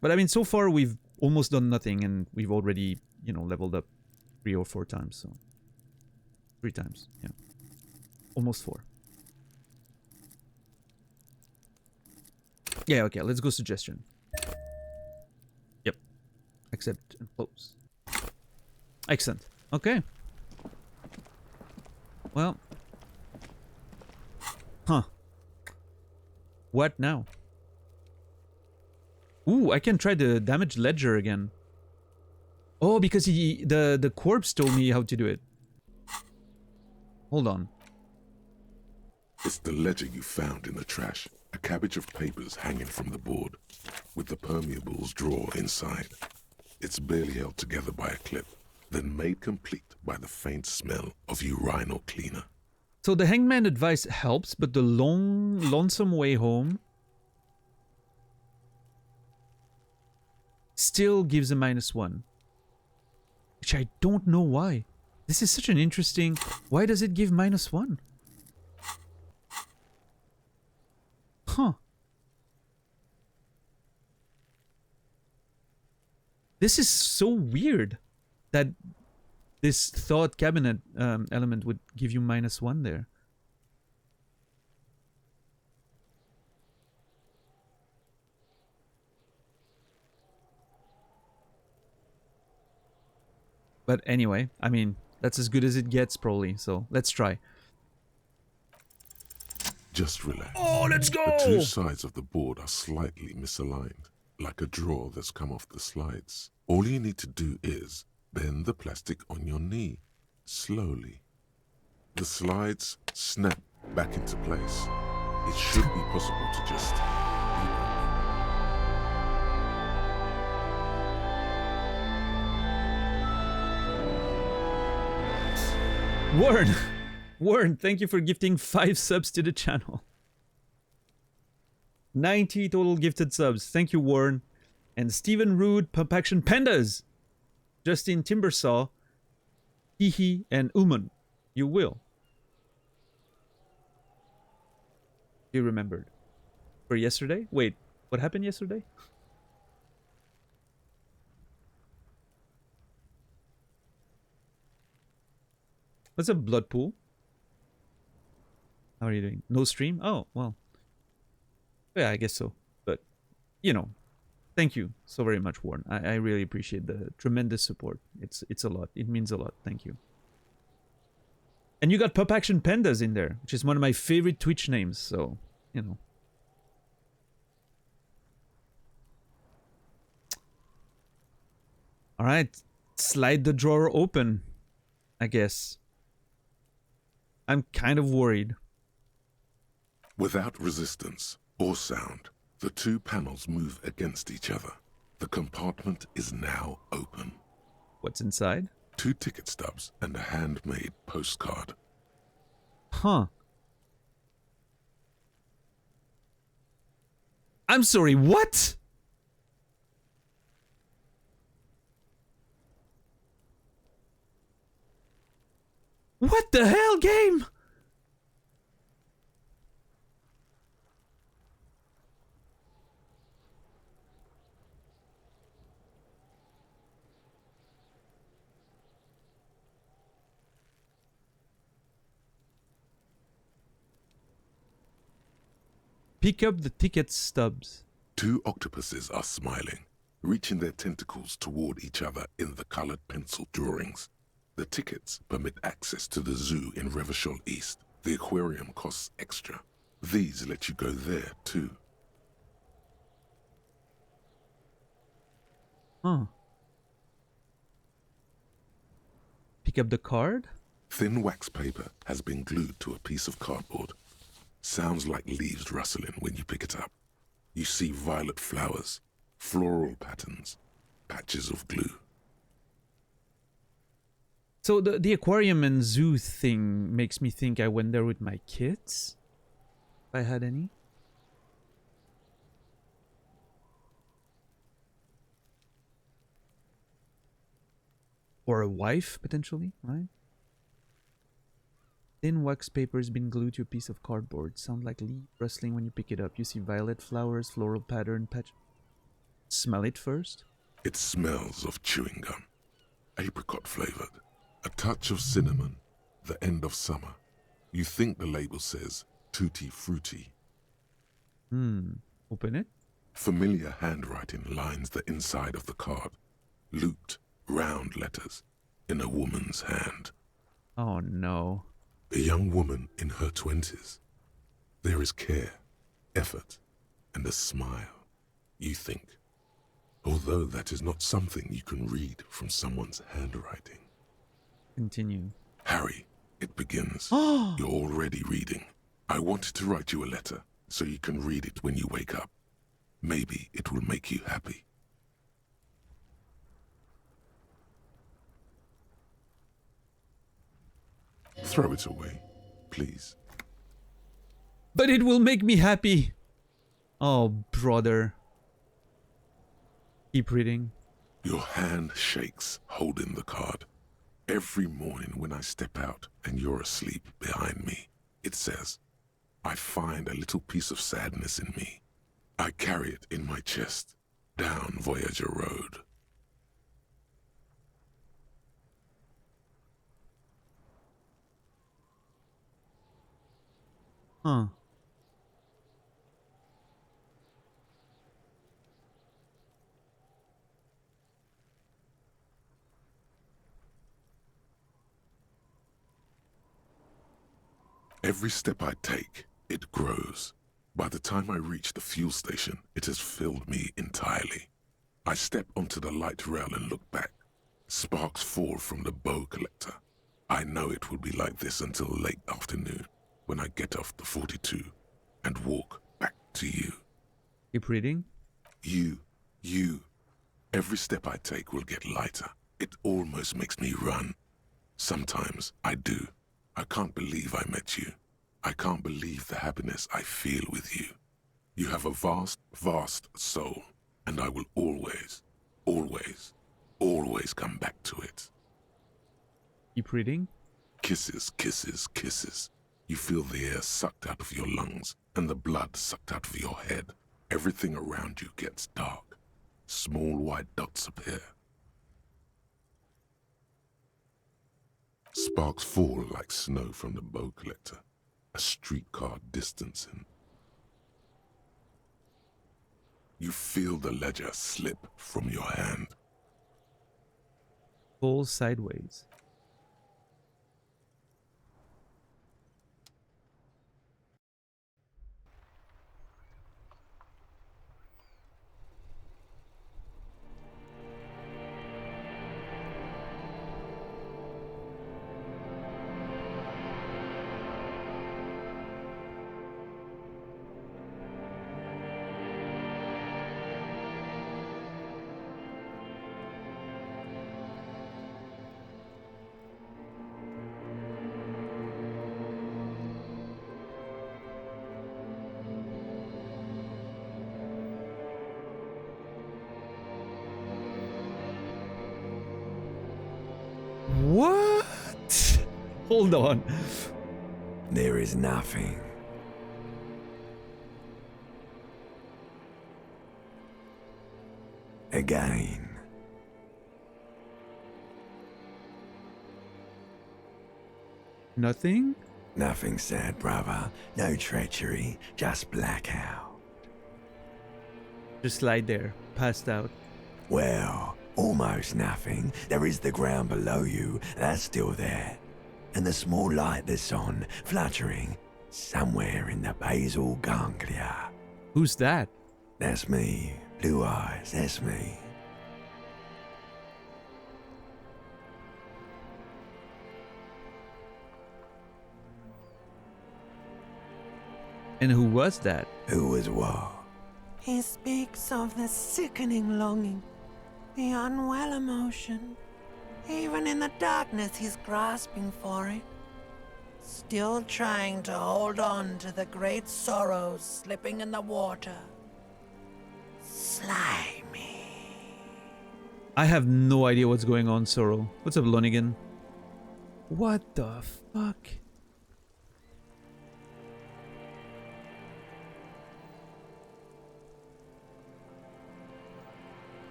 But I mean, so far we've almost done nothing, and we've already, you know, leveled up 3 or 4 times. So 3 times, yeah, almost 4. Yeah, okay, let's go suggestion. Yep. Accept and close. Excellent. Okay. Well. Huh. What now? Ooh, I can try the damage ledger again. Oh, because the corpse told me how to do it. Hold on. It's the ledger you found in the trash. A cabbage of papers hanging from the board, with the permeables drawer inside. It's barely held together by a clip, then made complete by the faint smell of urinal cleaner. So the hangman advice helps, but the lonesome way home still gives a -1. Which I don't know why. This is such an interesting... Why does it give -1? Huh. This is so weird that this thought cabinet element would give you -1 there. But anyway, I mean, that's as good as it gets probably, so let's try. Just relax. Oh, let's go! The 2 sides of the board are slightly misaligned, like a drawer that's come off the slides. All you need to do is bend the plastic on your knee, slowly. The slides snap back into place. It should be possible to just... Warren, thank you for gifting 5 subs to the channel. 90 total gifted subs. Thank you, Warren. And Stephen Rude, Pump Action Pandas. Justin Timbersaw, Hihi, and Uman. You will. You remembered. For yesterday? Wait, what happened yesterday? What's a blood pool? How are you doing? No stream? Oh, well. Yeah, I guess so. But, you know, thank you so very much, Warren. I really appreciate the tremendous support. It's a lot. It means a lot. Thank you. And you got Pup Action Pandas in there, which is one of my favorite Twitch names, so, you know. Alright, slide the drawer open, I guess. I'm kind of worried. Without resistance or sound, the 2 panels move against each other. The compartment is now open. What's inside? 2 ticket stubs and a handmade postcard. Huh. I'm sorry, what? What the hell, game? Pick up the ticket stubs. 2 octopuses are smiling, reaching their tentacles toward each other in the colored pencil drawings. The tickets permit access to the zoo in Revachol East. The aquarium costs extra. These let you go there, too. Huh. Pick up the card? Thin wax paper has been glued to a piece of cardboard. Sounds like leaves rustling when you pick it up. You see violet flowers, floral patterns, patches of glue. So the aquarium and zoo thing makes me think I went there with my kids. If I had any. Or a wife, potentially, right? Thin wax paper has been glued to a piece of cardboard. Sound like leaf rustling when you pick it up. You see violet flowers, floral pattern, patch. Smell it first. It smells of chewing gum, apricot flavored, a touch of cinnamon, the end of summer. You think the label says tutti frutti. Open it. Familiar handwriting lines the inside of the card. Looped, round letters in a woman's hand. Oh no. A young woman in her 20s. There is care, effort, and a smile, you think. Although that is not something you can read from someone's handwriting. Continue. Harry, it begins. You're already reading. I wanted to write you a letter so you can read it when you wake up. Maybe it will make you happy. Throw it away, please. But it will make me happy. Oh, brother. Keep reading. Your hand shakes holding the card. Every morning when I step out and you're asleep behind me, it says, I find a little piece of sadness in me. I carry it in my chest, down Voyager Road. Huh. Every step I take, it grows. By the time I reach the fuel station, it has filled me entirely. I step onto the light rail and look back. Sparks fall from the bow collector. I know it will be like this until late afternoon, when I get off the 42 and walk back to you. Keep reading. You. Every step I take will get lighter. It almost makes me run. Sometimes I do. I can't believe I met you. I can't believe the happiness I feel with you. You have a vast, vast soul, and I will always, always, always come back to it. Keep reading. Kisses, kisses, kisses. You feel the air sucked out of your lungs and the blood sucked out of your head. Everything around you gets dark. Small white dots appear. Sparks fall like snow from the bow collector. A streetcar distancing. You feel the ledger slip from your hand. Falls sideways. What? Hold on. There is nothing. Again. Nothing? Nothing sad, brother. No treachery, just blackout. Just lie there, passed out. Well, almost nothing. There is the ground below you, that's still there. And the small light that's on, fluttering, somewhere in the basal ganglia. Who's that? That's me. Blue eyes, that's me. And who was that? Who was what? He speaks of the sickening longing The unwell emotion. Even in the darkness, he's grasping for it. Still trying to hold on to the great sorrows slipping in the water. Slimy. I have no idea what's going on, Sorrel. What's up, Lonigan? What the fuck?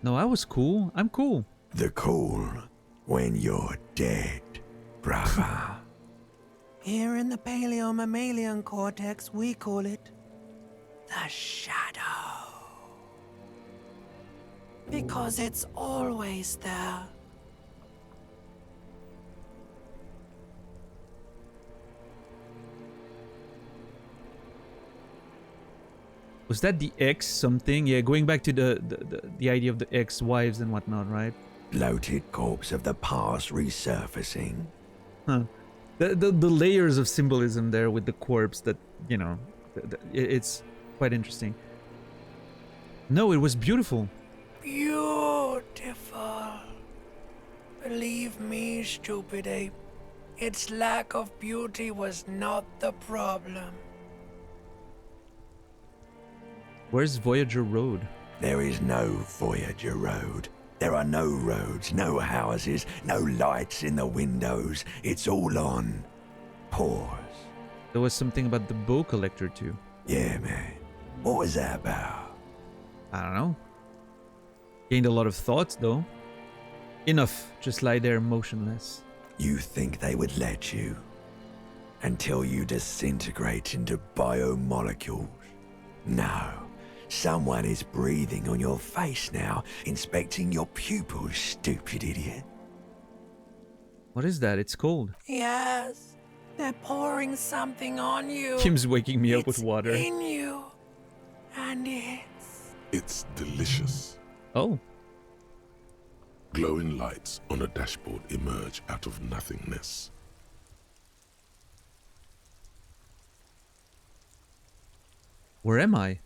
No, I was cool. I'm cool. The cool when you're dead, brother. Here in the paleo-mammalian cortex, we call it the shadow. Because it's always there. Was that the X something? Yeah, going back to the idea of the ex-wives and whatnot, right? Bloated corpse of the past resurfacing. Huh. The layers of symbolism there with the corpse that, you know, it's quite interesting. No, it was beautiful. Beautiful. Believe me, stupid ape. Its lack of beauty was not the problem. Where's Voyager Road? There is no Voyager Road. There are no roads, no houses, no lights in the windows. It's all on pause. There was something about the bow collector too. Yeah, man. What was that about? I don't know. Gained a lot of thoughts though. Enough. Just lie there motionless. You think they would let you? Until you disintegrate into biomolecules? No. Someone is breathing on your face now, inspecting your pupils, stupid idiot. What is that? It's cold. Yes, they're pouring something on you. Kim's waking me up with water. It's in you. And It's delicious. Oh. Glowing lights on a dashboard emerge out of nothingness. Where am I?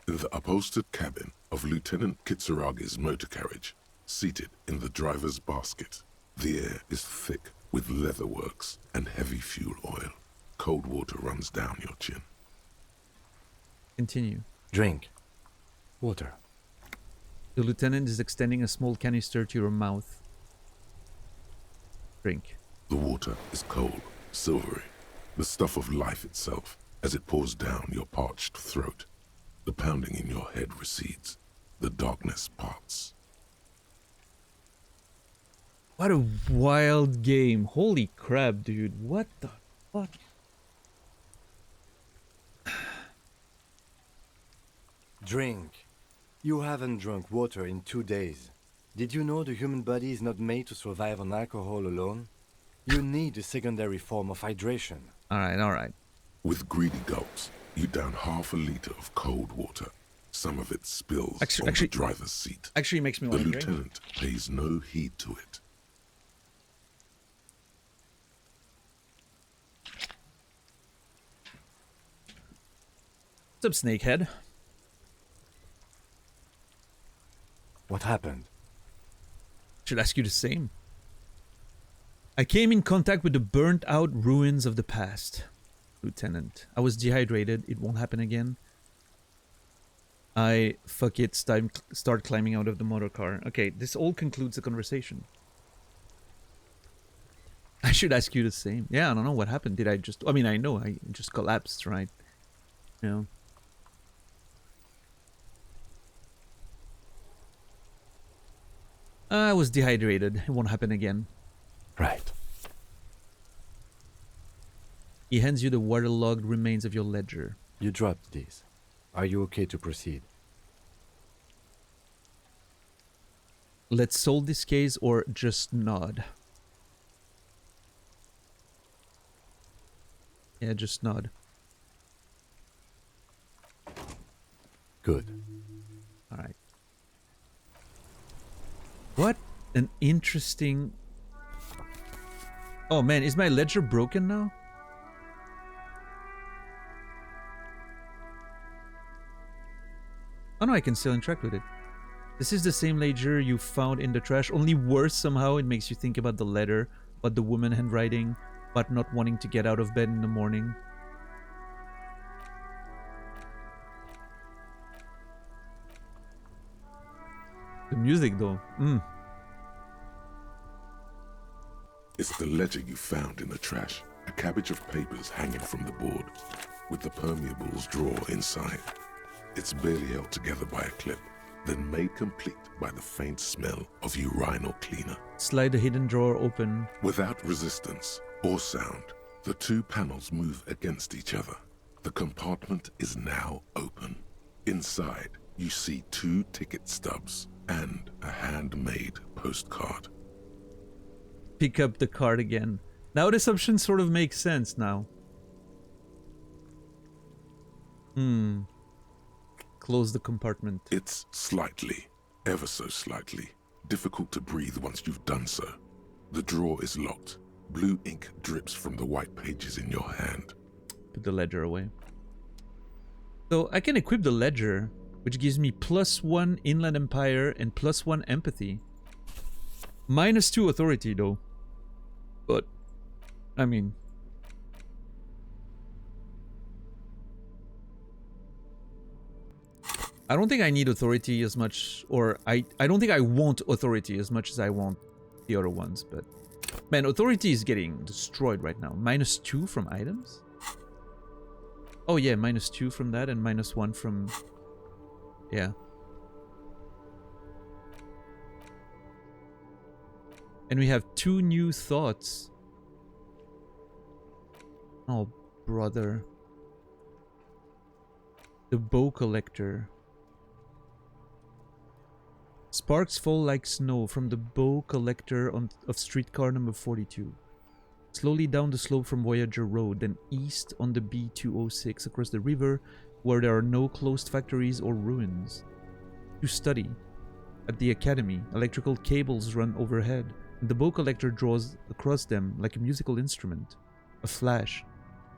In the upholstered cabin of Lieutenant Kitsuragi's motor carriage, seated in the driver's basket. The air is thick with leatherworks and heavy fuel oil. Cold water runs down your chin. Continue. Drink. Water. The lieutenant is extending a small canister to your mouth. Drink. The water is cold, silvery, the stuff of life itself, as it pours down your parched throat. The pounding in your head recedes. The darkness parts. What a wild game. Holy crap, dude. What the fuck? Drink. You haven't drunk water in 2 days. Did you know the human body is not made to survive on alcohol alone? You need a secondary form of hydration. Alright. With greedy gulps, you down half a liter of cold water. Some of it spills on the driver's seat. Actually makes me The want to drink. lieutenant pays no heed to it. What's up, Snakehead? What happened? Should ask you the same. I came in contact with the burnt out ruins of the past, Lieutenant. I was dehydrated. It won't happen again. Start climbing out of the motor car. Okay, this all concludes the conversation. I should ask you the same. Yeah, I don't know what happened. I mean, I know I just collapsed, right? You know. I was dehydrated. It won't happen again. Right. He hands you the waterlogged remains of your ledger. You dropped these. Are you okay to proceed? Let's solve this case or just nod. Yeah, just nod. Good. Alright. What an interesting Oh man, is my ledger broken now? Oh no, I can still interact with it. This is the same ledger you found in the trash, only worse somehow. It makes you think about the letter, about the woman handwriting, but not wanting to get out of bed in the morning. The music though, It's the ledger you found in the trash. A cabbage of papers hanging from the board, with the permeables drawer inside. It's barely held together by a clip, then made complete by the faint smell of urinal cleaner. Slide the hidden drawer open. Without resistance or sound, the two panels move against each other. The compartment is now open. Inside, you see 2 ticket stubs and a handmade postcard. Pick up the card again. Now this option sort of makes sense now. Close the compartment. It's slightly, ever so slightly, difficult to breathe once you've done so. The drawer is locked. Blue ink drips from the white pages in your hand. Put the ledger away. So I can equip the ledger, which gives me +1 Inland Empire and +1 empathy. -2 authority though. But, I mean... I don't think I need authority as much, or I don't think I want authority as much as I want the other ones, but... Man, authority is getting destroyed right now. -2 from items? Oh yeah, -2 from that and -1 from... Yeah. And we have 2 new thoughts. Oh, brother. The bow collector. Sparks fall like snow from the bow collector of streetcar number 42. Slowly down the slope from Voyager Road, then east on the B206 across the river where there are no closed factories or ruins. To study. At the academy, electrical cables run overhead, and the bow collector draws across them like a musical instrument. A flash.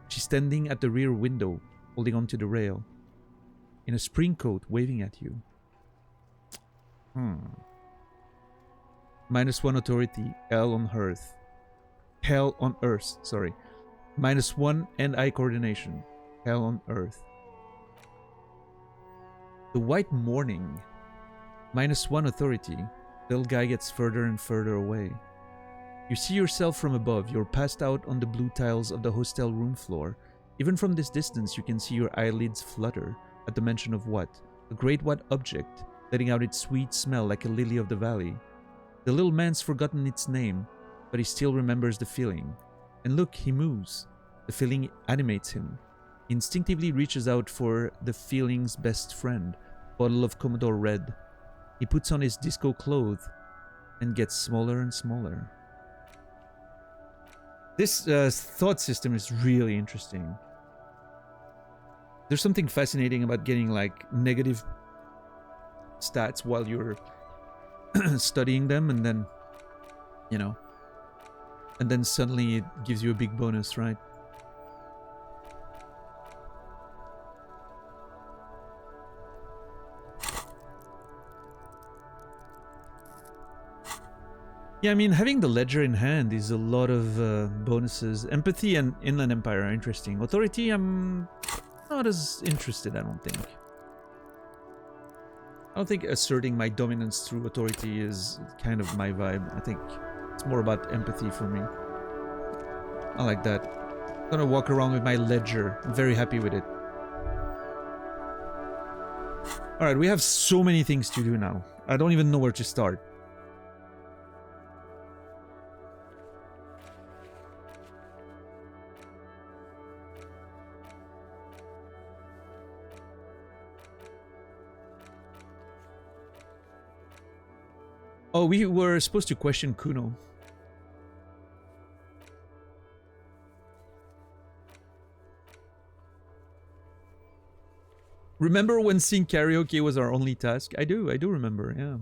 She's standing at the rear window, holding onto the rail. In a spring coat, waving at you. -1 authority, hell on earth. Hell on earth, sorry. -1 and eye coordination, hell on earth. The white morning. -1 authority. Little guy gets further and further away. You see yourself from above. You're passed out on the blue tiles of the hostel room floor. Even from this distance, you can see your eyelids flutter at the mention of what? A great white object, letting out its sweet smell like a lily of the valley. The little man's forgotten its name, but he still remembers the feeling. And look, he moves. The feeling animates him. He instinctively reaches out for the feeling's best friend, bottle of Commodore Red. He puts on his disco clothes and gets smaller and smaller. This thought system is really interesting. There's something fascinating about getting like negative stats while you're studying them, and then, you know, and then suddenly it gives you a big bonus, right? Yeah, I mean, having the ledger in hand is a lot of bonuses. Empathy and Inland Empire are interesting. Authority, I'm not as interested, I don't think. I don't think asserting my dominance through authority is kind of my vibe. I think it's more about empathy for me. I like that. I'm gonna walk around with my ledger. I'm very happy with it. Alright, we have so many things to do now. I don't even know where to start. Oh, we were supposed to question Kuno. Remember when sing karaoke was our only task? I do remember, yeah.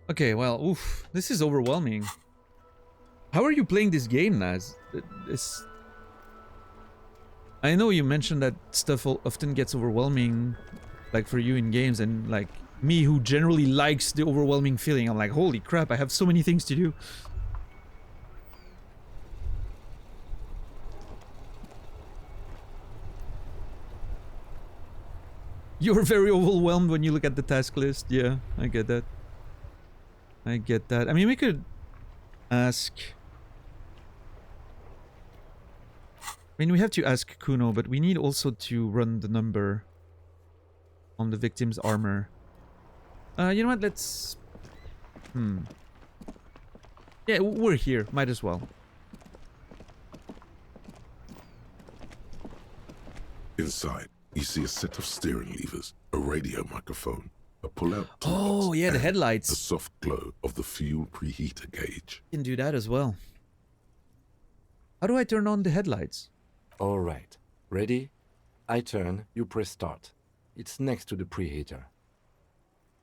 Okay, well, oof, this is overwhelming. How are you playing this game, Naz? This... I know you mentioned that stuff often gets overwhelming, like for you in games, and like me who generally likes the overwhelming feeling, I'm like, holy crap, I have so many things to do. You're very overwhelmed when you look at the task list. Yeah, I get that. I get that. I mean, we could ask... I mean, we have to ask Kuno, but we need also to run the number on the victim's armor. You know what? Let's... Yeah, we're here. Might as well. Inside, you see a set of steering levers, a radio microphone, a pull-out Oh, yeah, the and headlights. the soft glow of the fuel preheater gauge. You can do that as well. How do I turn on the headlights? All right. Ready? I turn, you press start. It's next to the preheater.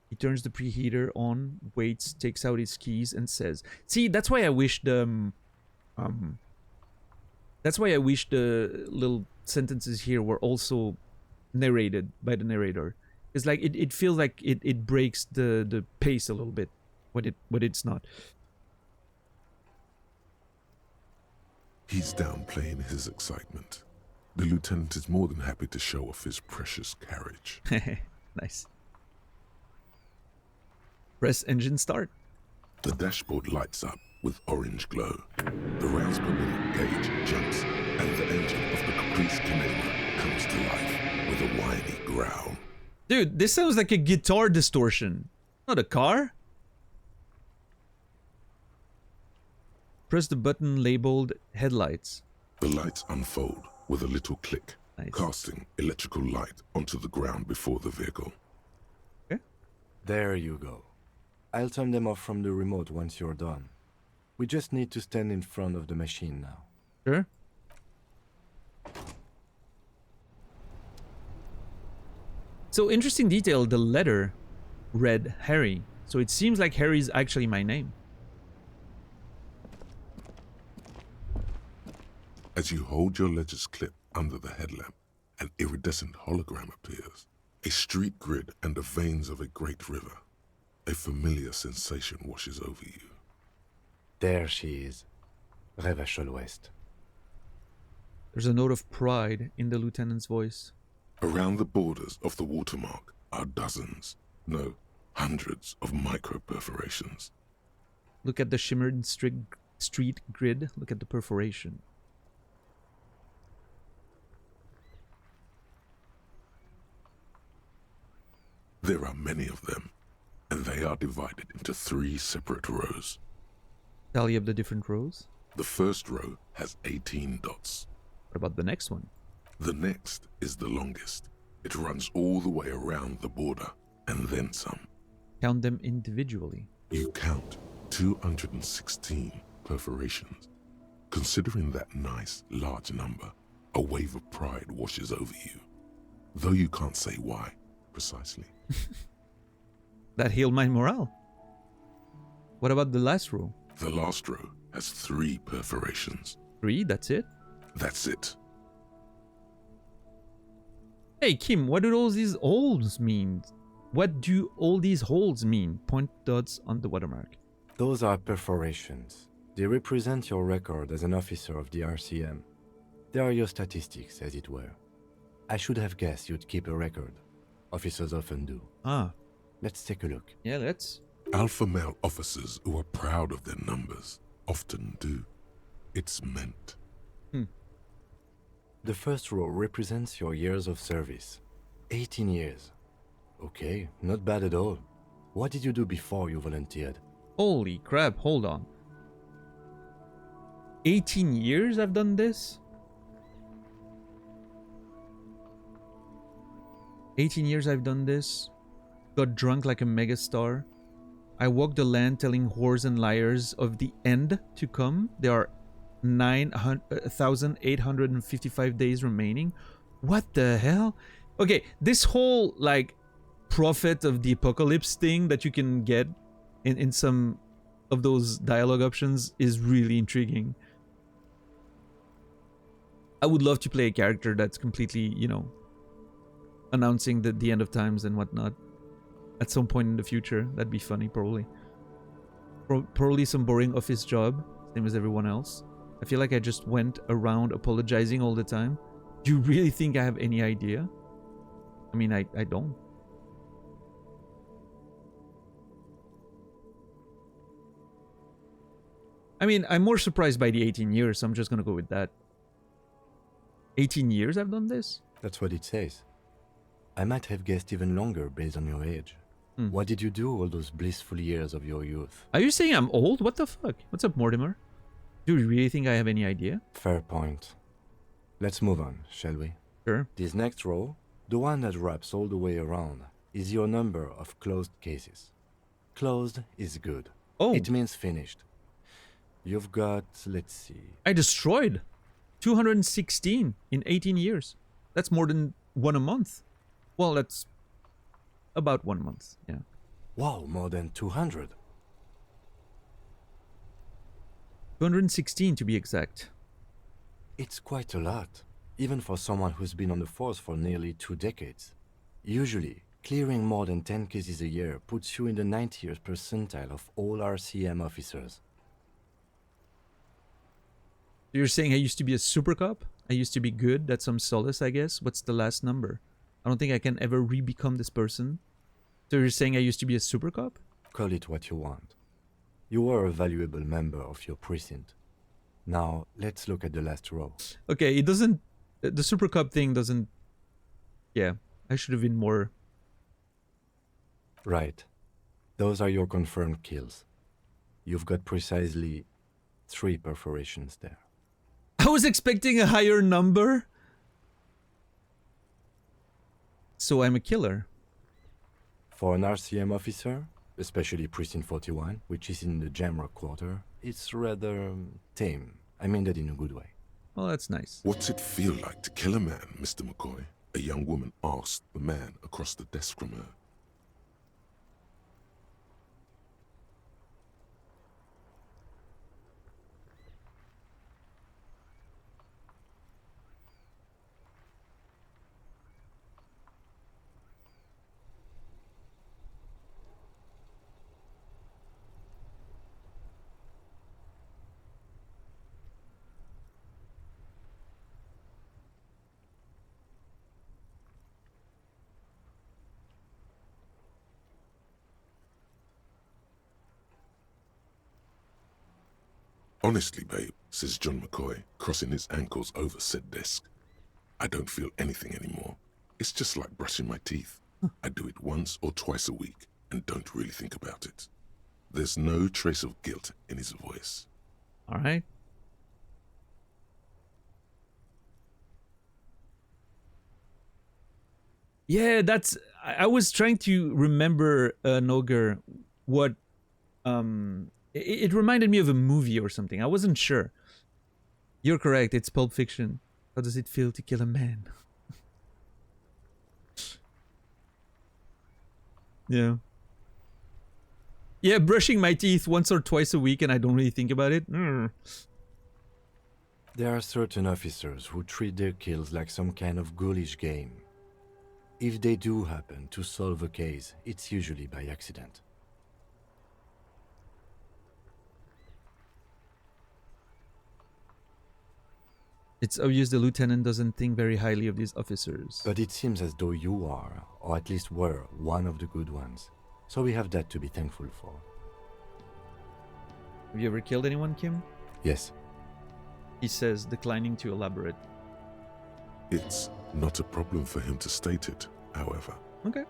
He turns the preheater on, waits, takes out his keys, and says... See, that's why I wish the... That's why I wish the little sentences here were also narrated by the narrator. It's like, it feels like it breaks the pace a little bit when it's not. He's downplaying his excitement. The lieutenant is more than happy to show off his precious carriage. Nice. Press engine start. The dashboard lights up with orange glow. The rounds per minute gauge jumps, and the engine of the Caprice Canela comes to life with a whiny growl. Dude, this sounds like a guitar distortion. Not a car. Press the button labeled headlights. The lights unfold with a little click, Nice. casting electrical light onto the ground before the vehicle. Okay. There you go. I'll turn them off from the remote once you're done. We just need to stand in front of the machine now. Sure. So, interesting detail, the letter read Harry. So it seems like Harry's actually my name. As you hold your ledger's clip under the headlamp, an iridescent hologram appears. A street grid and the veins of a great river. A familiar sensation washes over you. There she is. Revachol West. There's a note of pride in the lieutenant's voice. Around the borders of the watermark are dozens, no, hundreds of micro-perforations. Look at the shimmered street grid. Look at the perforation. There are many of them, and they are divided into 3 separate rows. Tally up the different rows. The first row has 18 dots. What about the next one? The next is the longest. It runs all the way around the border, and then some. Count them individually. You count 216 perforations. Considering that nice, large number, a wave of pride washes over you. Though you can't say why, precisely. That healed my morale. What about the last row? The last row has 3 perforations. 3, that's it? That's it. Hey, Kim, what do all these holes mean? What do all these holes mean? Point dots on the watermark. Those are perforations. They represent your record as an officer of the RCM. They are your statistics, as it were. I should have guessed you'd keep a record. Officers often do. Ah. Let's take a look. Yeah, let's. Alpha male officers who are proud of their numbers often do. It's meant. The first row represents your years of service. 18 years. Okay, not bad at all. What did you do before you volunteered? Holy crap, hold on. 18 years I've done this? 18 years I've done this. Got drunk like a megastar. I walked the land telling whores and liars of the end to come. There are 9,855 days remaining. What the hell? Okay, this whole like prophet of the apocalypse thing that you can get in some of those dialogue options is really intriguing. I would love to play a character that's completely, you know, announcing the end of times and whatnot at some point in the future. That'd be funny, probably. Probably some boring office job, same as everyone else. I feel like I just went around apologizing all the time. Do you really think I have any idea? I mean, I don't. I mean, I'm more surprised by the 18 years, so I'm just gonna go with that. 18 years I've done this? That's what it says. I might have guessed even longer based on your age. What did you do all those blissful years of your youth? Are you saying I'm old? What the fuck? What's up, Mortimer? Do you really think I have any idea? Fair point. Let's move on, shall we? Sure. This next row, the one that wraps all the way around, is your number of closed cases. Closed is good. Oh. It means finished. You've got, let's see... I destroyed 216 in 18 years. That's more than one a month. Well, that's about 1 month, yeah. Wow, more than 200. 216 to be exact. It's quite a lot, even for someone who's been on the force for nearly 2 decades. Usually, clearing more than 10 cases a year puts you in the 90th percentile of all RCM officers. You're saying I used to be a super cop? I used to be good? That's some solace, I guess? What's the last number? I don't think I can ever re-become this person. So you're saying I used to be a super cop? Call it what you want. You were a valuable member of your precinct. Now, let's look at the last row. Okay, it doesn't... The super cop thing doesn't... Yeah, I should have been more... Right. Those are your confirmed kills. You've got precisely 3 perforations there. I was expecting a higher number. So I'm a killer. For an RCM officer, especially Precinct 41, which is in the Jamrock Quarter, it's rather tame. I mean that in a good way. Well, that's nice. What's it feel like to kill a man, Mr. McCoy? A young woman asked the man across the desk from her. Honestly, babe, says John McCoy, crossing his ankles over said desk. I don't feel anything anymore. It's just like brushing my teeth. I do it once or twice a week and don't really think about it. There's no trace of guilt in his voice. All right. Yeah, that's... I was trying to remember, Noger, what... It reminded me of a movie or something. I wasn't sure. You're correct. It's Pulp Fiction. How does it feel to kill a man? Yeah. Yeah, brushing my teeth once or twice a week and I don't really think about it. There are certain officers who treat their kills like some kind of ghoulish game. If they do happen to solve a case, it's usually by accident. It's obvious the lieutenant doesn't think very highly of these officers. But it seems as though you are, or at least were, one of the good ones. So we have that to be thankful for. Have you ever killed anyone, Kim? Yes. He says, declining to elaborate. It's not a problem for him to state it, however. Okay.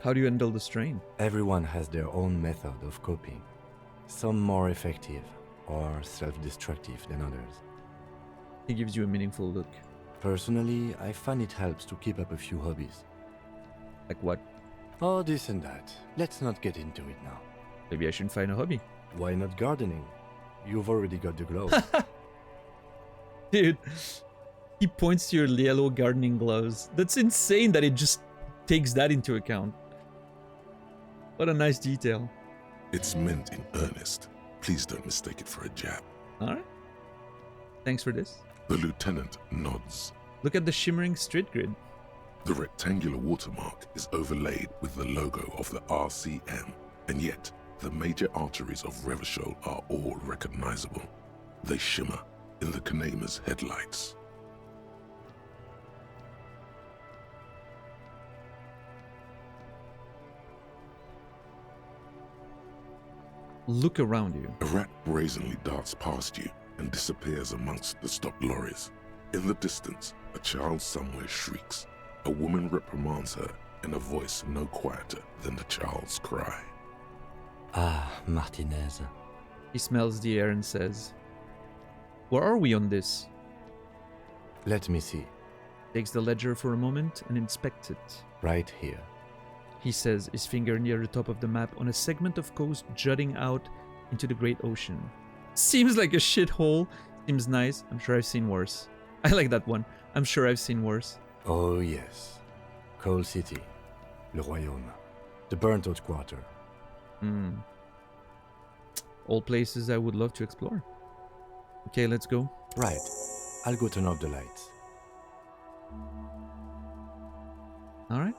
How do you handle the strain? Everyone has their own method of coping. Some more effective, or self-destructive than others. He gives you a meaningful look. Personally, I find it helps to keep up a few hobbies. Like what? Oh, this and that. Let's not get into it now. Maybe I should find a hobby. Why not gardening? You've already got the gloves. Dude, he points to your yellow gardening gloves. That's insane that it just takes that into account. What a nice detail. It's meant in earnest. Please don't mistake it for a jab. Alright. Thanks for this. The lieutenant nods. Look at the shimmering street grid. The rectangular watermark is overlaid with the logo of the RCM, and yet the major arteries of Revachol are all recognizable. They shimmer in the Kanema's headlights. Look around you. A rat brazenly darts past you and disappears amongst the stopped lorries. In the distance, a child somewhere shrieks. A woman reprimands her in a voice no quieter than the child's cry. Ah, Martinez. He smells the air and says, "Where are we on this?" Let me see. Takes the ledger for a moment and inspects it. Right here. He says, his finger near the top of the map on a segment of coast jutting out into the great ocean. Seems like a shithole. Seems nice. I'm sure I've seen worse. I like that one. I'm sure I've seen worse. Oh yes. Coal City. Le Royaume. The burnt out quarter. All places I would love to explore. Okay, let's go. Right. I'll go turn off the lights. Alright.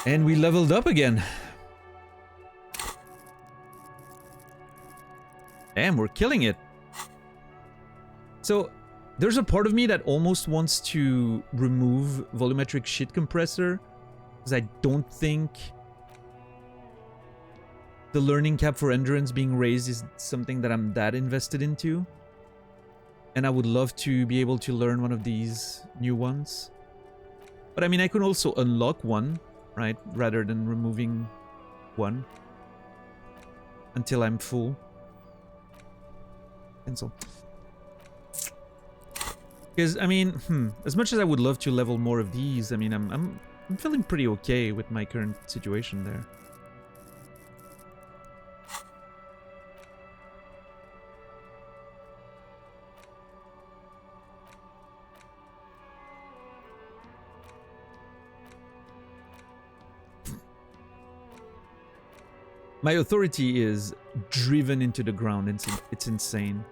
And we leveled up again. Damn, we're killing it. So, there's a part of me that almost wants to remove volumetric shit compressor, because I don't think the learning cap for endurance being raised is something that I'm that invested into. And I would love to be able to learn one of these new ones. But I mean, I could also unlock one, right? Rather than removing one until I'm full. Cancel. Because I mean, as much as I would love to level more of these, I mean, I'm feeling pretty okay with my current situation there. My authority is driven into the ground. It's insane.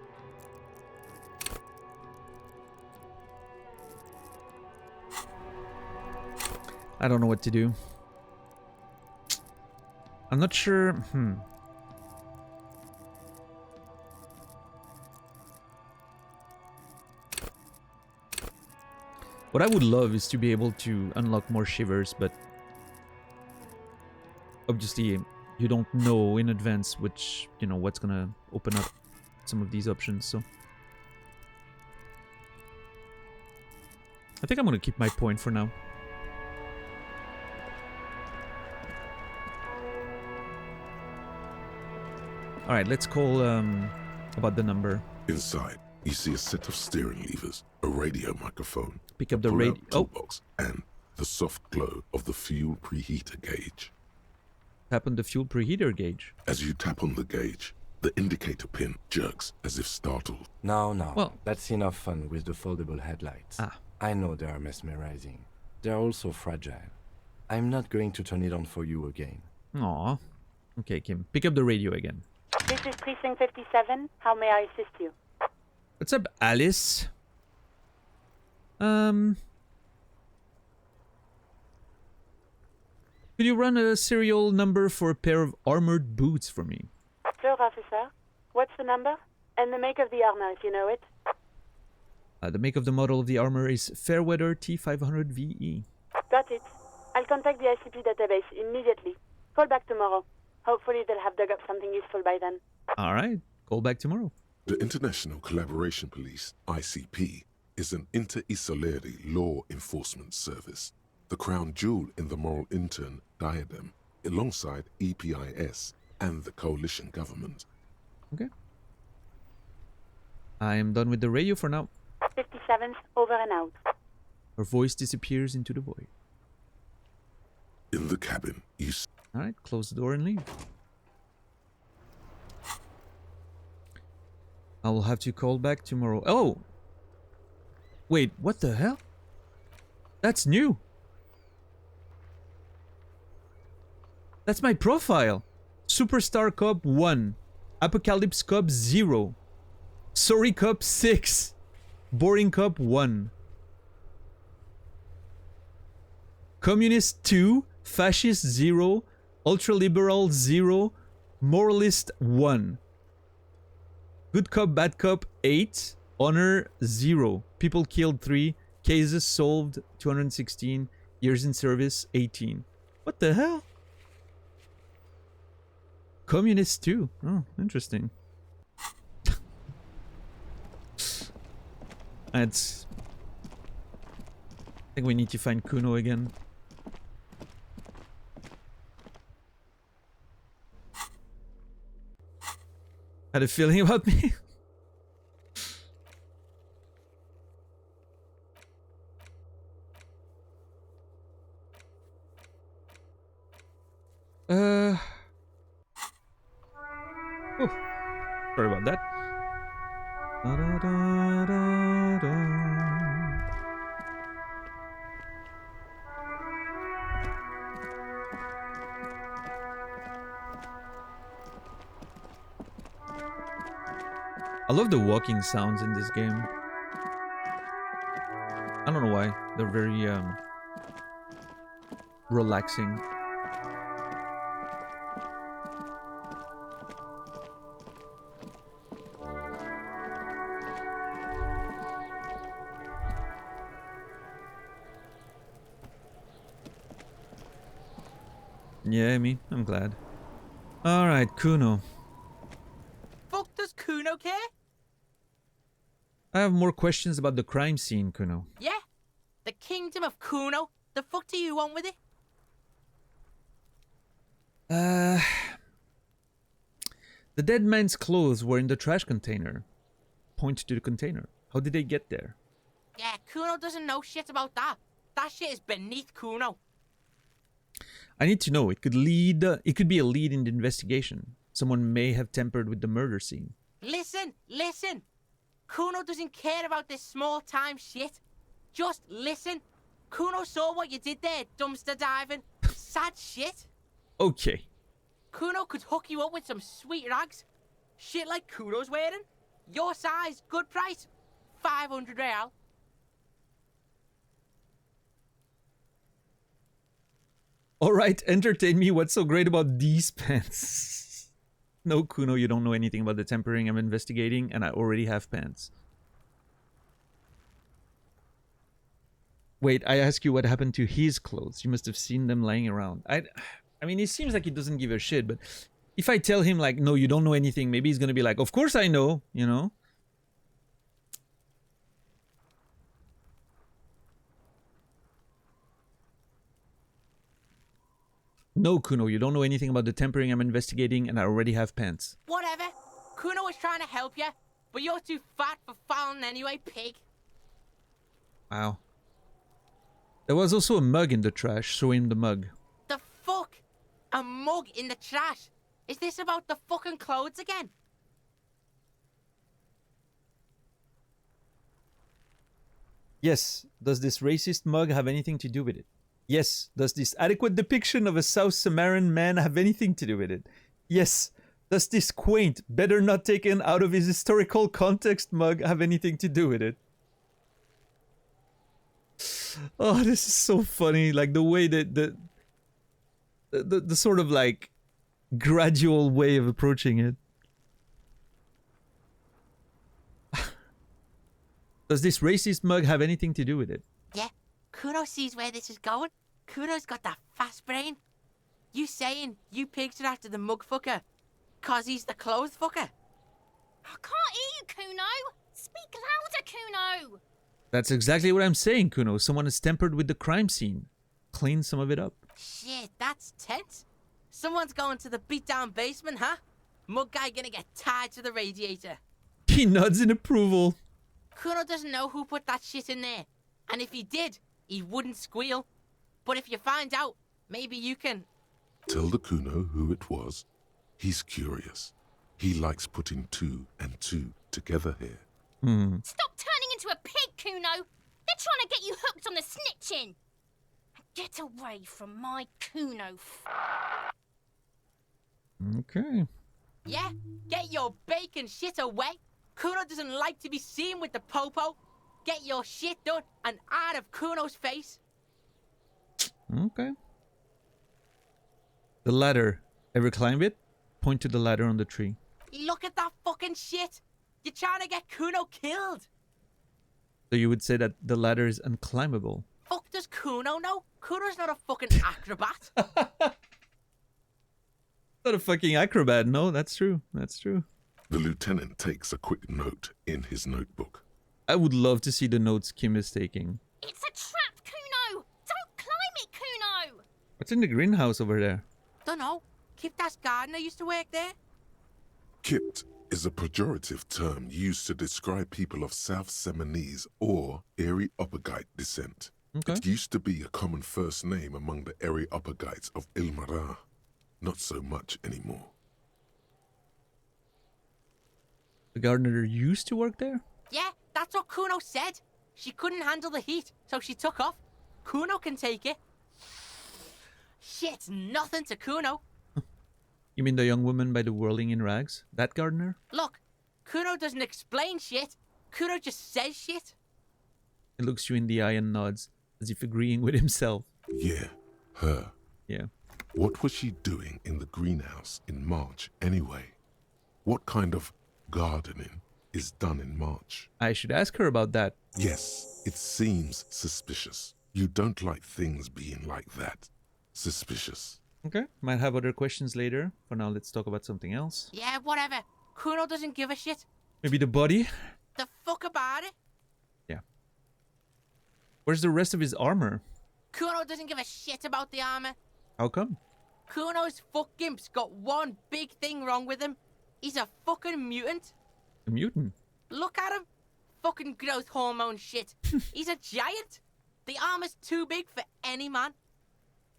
I don't know what to do. I'm not sure. What I would love is to be able to unlock more shivers, but obviously you don't know in advance which, you know, what's gonna open up some of these options, so I think I'm gonna keep my point for now. Alright, let's call about the number. Inside, you see a set of steering levers, a radio microphone, Pick up the pull-out radio. Oh, toolbox, and the soft glow of the fuel preheater gauge. tap on the fuel preheater gauge. As you tap on the gauge, the indicator pin jerks as if startled. No, no. Well- That's enough fun with the foldable headlights. Ah. I know they are mesmerizing. They are also fragile. I'm not going to turn it on for you again. Aw. Okay, Kim, pick up the radio again. This is Precinct 57. How may I assist you? What's up, Alice? Could you run a serial number for a pair of armored boots for me? Sure, officer. What's the number? And the make of the armor, if you know it. The make of the model of the armor is Fairweather T500VE. Got it. I'll contact the ICP database immediately. Call back tomorrow. Hopefully they'll have dug up something useful by then. Alright, call back tomorrow. The International Collaboration Police, ICP, is an inter-Isolari law enforcement service, the crown jewel in the moral intern diadem, alongside EPIS and the coalition government. Okay. I am done with the radio for now. 57th, over and out. Her voice disappears into the void. In the cabin, you Alright, close the door and leave. I will have to call back tomorrow. Oh! Wait, what the hell? That's new. That's my profile. Superstar Cop 1. Apocalypse Cop 0. Sorry Cop 6. Boring Cop 1. Communist 2. Fascist 0. Ultraliberal 0. Moralist 1. Good Cop, Bad Cop 8. Honor 0. People killed 3. Cases solved 216. Years in service 18. What the hell? Communist 2. Oh, interesting. That's... I think we need to find Kuno again. Had a feeling about me. Oh, sorry about that. I love the walking sounds in this game. I don't know why. They're very relaxing. Yeah, I'm glad. Alright, Kuno. Fuck does Kuno care? I have more questions about the crime scene, Kuno. Yeah? The kingdom of Kuno? The fuck do you want with it? The dead man's clothes were in the trash container. Point to the container. How did they get there? Yeah, Kuno doesn't know shit about that. That shit is beneath Kuno. I need to know. It could lead. It could be a lead in the investigation. Someone may have tampered with the murder scene. Listen! Kuno doesn't care about this small-time shit. Just listen. Kuno saw what you did there, dumpster diving. Sad shit. Okay. Kuno could hook you up with some sweet rags. Shit like Kuno's wearing. Your size, good price. 500 real. Alright, entertain me. What's so great about these pants? No, Kuno, you don't know anything about the tampering I'm investigating, and I already have pants. Wait, I ask you what happened to his clothes. You must have seen them lying around. I mean, it seems like he doesn't give a shit, but if I tell him, like, no, you don't know anything, maybe he's gonna be like, of course I know, you know? No, Kuno, you don't know anything about the tampering I'm investigating, and I already have pants. Whatever. Kuno was trying to help you, but you're too fat for fouling anyway, pig. Wow. There was also a mug in the trash. Show him the mug. The fuck? A mug in the trash? Is this about the fucking clothes again? Yes. Does this racist mug have anything to do with it? Yes. Does this adequate depiction of a South Samaritan man have anything to do with it? Yes. Does this quaint, better not taken out of his historical context mug have anything to do with it? Oh, this is so funny. Like the way that the sort of like gradual way of approaching it. Does this racist mug have anything to do with it? Yeah, Kuno sees where this is going. Kuno's got that fast brain. You saying you pigs are after the mug fucker, 'cause he's the clothes fucker? I can't hear you, Kuno. Speak louder, Kuno. That's exactly what I'm saying, Kuno. Someone has tampered with the crime scene. Clean some of it up. Shit, that's tense. Someone's going to the beat-down basement, huh? Mug guy gonna get tied to the radiator. He nods in approval. Kuno doesn't know who put that shit in there. And if he did, he wouldn't squeal. But if you find out, maybe you can... Tell the Kuno who it was. He's curious. He likes putting 2 and 2 together here. Stop turning into a pig, Kuno. They're trying to get you hooked on the snitching. Get away from my Kuno. Okay. Yeah, get your bacon shit away. Kuno doesn't like to be seen with the popo. Get your shit done and out of Kuno's face. Okay. The ladder. Ever climb it? Point to the ladder on the tree. Look at that fucking shit. You're trying to get Kuno killed. So you would say that the ladder is unclimbable. Fuck does Kuno know? Kuno's not a fucking acrobat. Not a fucking acrobat. No, that's true. That's true. The lieutenant takes a quick note in his notebook. I would love to see the notes Kim is taking. It's a trap, Kuno! Don't climb it, Kuno! What's in the greenhouse over there? Dunno. Kipta's gardener used to work there. Kipt is a pejorative term used to describe people of South Seminese or Areopagite descent. Okay. It used to be a common first name among the Areopagites of Ilmara. Not so much anymore. The gardener used to work there? Yeah, that's what Kuno said. She couldn't handle the heat, so she took off. Kuno can take it. Shit's nothing to Kuno. You mean the young woman by the whirling in rags? That gardener? Look, Kuno doesn't explain shit. Kuno just says shit. He looks you in the eye and nods, as if agreeing with himself. Yeah, her. Yeah. What was she doing in the greenhouse in March anyway? What kind of gardening is done in March? I should ask her about that. Yes, it seems suspicious. You don't like things being like that. Suspicious. Okay. Might have other questions later. For now, let's talk about something else. Yeah, whatever. Kuno doesn't give a shit. Maybe the body? The fuck about it? Yeah. Where's the rest of his armor? Kuno doesn't give a shit about the armor. How come? Kuno's fuck gimp's got one big thing wrong with him. He's a fucking mutant. A mutant? Look at him. Fucking growth hormone shit. He's a giant. The armor's too big for any man.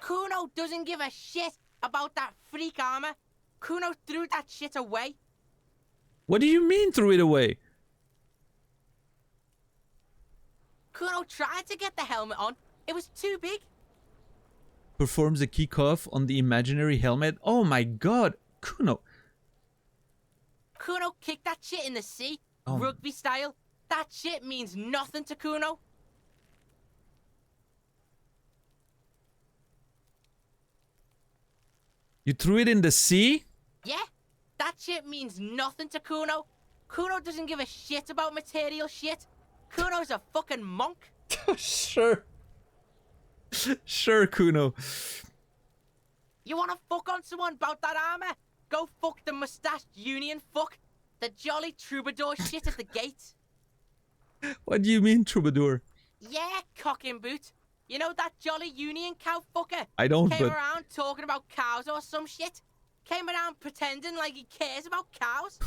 Kuno doesn't give a shit about that freak armor. Kuno threw that shit away. What do you mean threw it away? Kuno tried to get the helmet on. It was too big. Performs a kickoff on the imaginary helmet? Oh my god! Kuno! Kuno kicked that shit in the sea, Oh. rugby style. That shit means nothing to Kuno. You threw it in the sea? Yeah, that shit means nothing to Kuno. Kuno doesn't give a shit about material shit. Kuno's a fucking monk. Sure. Sure, Kuno. You wanna fuck on someone about that armor? Go fuck the mustached union fuck. The jolly troubadour shit at the gate. What do you mean, troubadour? Yeah, cock and boot. You know that jolly union cow fucker? I don't, Came but... around talking about cows or some shit. Came around pretending like he cares about cows.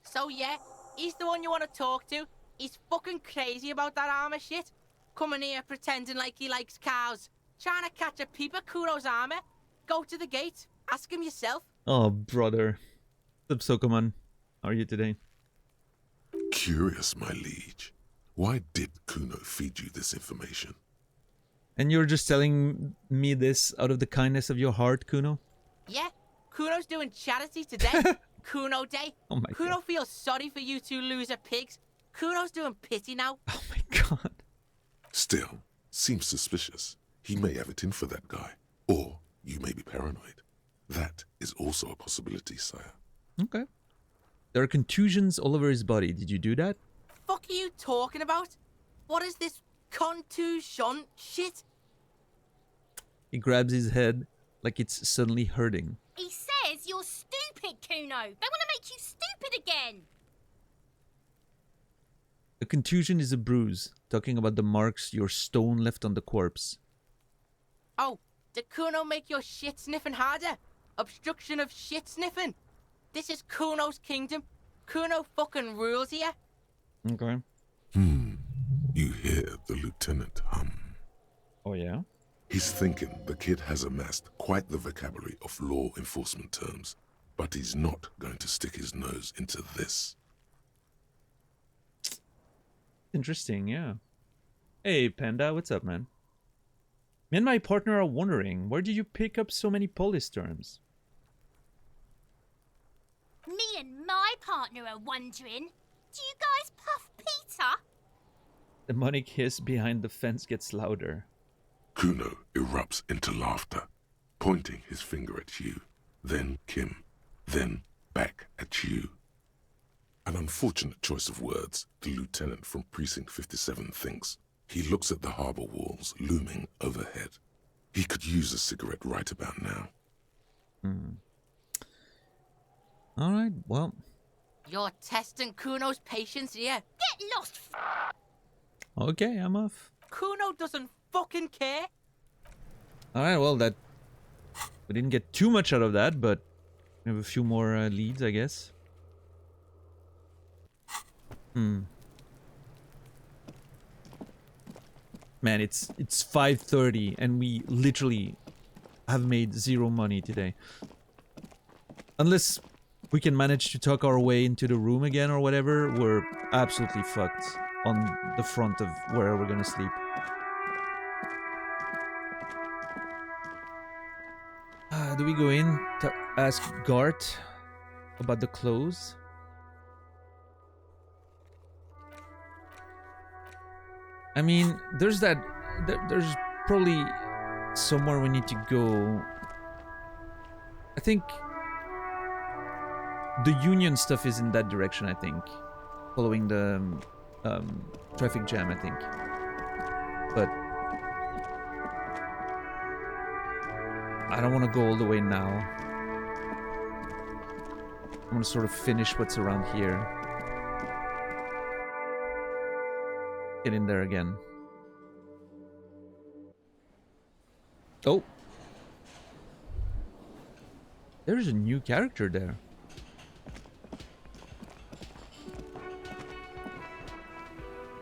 So yeah, he's the one you want to talk to. He's fucking crazy about that armor shit. Coming here pretending like he likes cows. Trying to catch a peep at Kuno's armor. Go to the gate. Ask him yourself. Oh, brother. What's up, Sokoman? How are you today? Curious, my liege. Why did Kuno feed you this information? And you're just telling me this out of the kindness of your heart, Kuno? Yeah, Kuno's doing charity today. Kuno Day. Oh my Kuno god. feels sorry for you two loser pigs. Kuno's doing pity now. Oh my god. Still, seems suspicious. He may have it in for that guy. Or you may be paranoid. That is also a possibility, sire. Okay. There are contusions all over his body. Did you do that? Fuck are you talking about? What is this contusion shit? He grabs his head like it's suddenly hurting. He says you're stupid, Kuno. They want to make you stupid again. A contusion is a bruise, talking about the marks your stone left on the corpse. Oh, did Kuno make your shit sniffing harder? Obstruction of shit sniffing. This is Kuno's kingdom. Kuno fucking rules here. Okay. You hear the lieutenant hum. Oh yeah? He's thinking the kid has amassed quite the vocabulary of law enforcement terms, but he's not going to stick his nose into this. Interesting, yeah. Hey, Panda, what's up, man? Me and my partner are wondering, where did you pick up so many police terms? partner are wondering, do you guys puff Peter? The demonic hiss behind the fence gets louder. Kuno erupts into laughter, pointing his finger at you, then Kim, then back at you. An unfortunate choice of words, the lieutenant from Precinct 57 thinks. He looks at the harbor walls looming overhead. He could use a cigarette right about now. All right, well. You're testing Kuno's patience here. Get lost, Okay, I'm off. Kuno doesn't fucking care. All right, well, that we didn't get too much out of that, but we have a few more leads, I guess. Man, it's 5:30 and we literally have made 0 money today. Unless we can manage to talk our way into the room again or whatever, we're absolutely fucked on the front of where we're gonna sleep. Do we go in to ask Gart about the clothes? I mean, there's that... There's probably somewhere we need to go. I think... the union stuff is in that direction, I think. Following the traffic jam, I think. But... I don't want to go all the way now. I want to sort of finish what's around here. Get in there again. Oh! There's a new character there.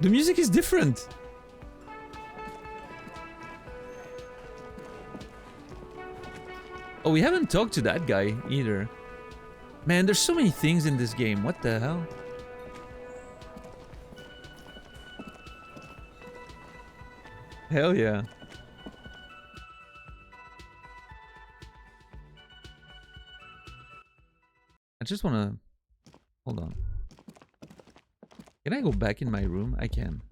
The music is different! Oh, we haven't talked to that guy either. Man, there's so many things in this game. What the hell? Hell yeah. I just wanna... Hold on. Can I go back in my room? I can.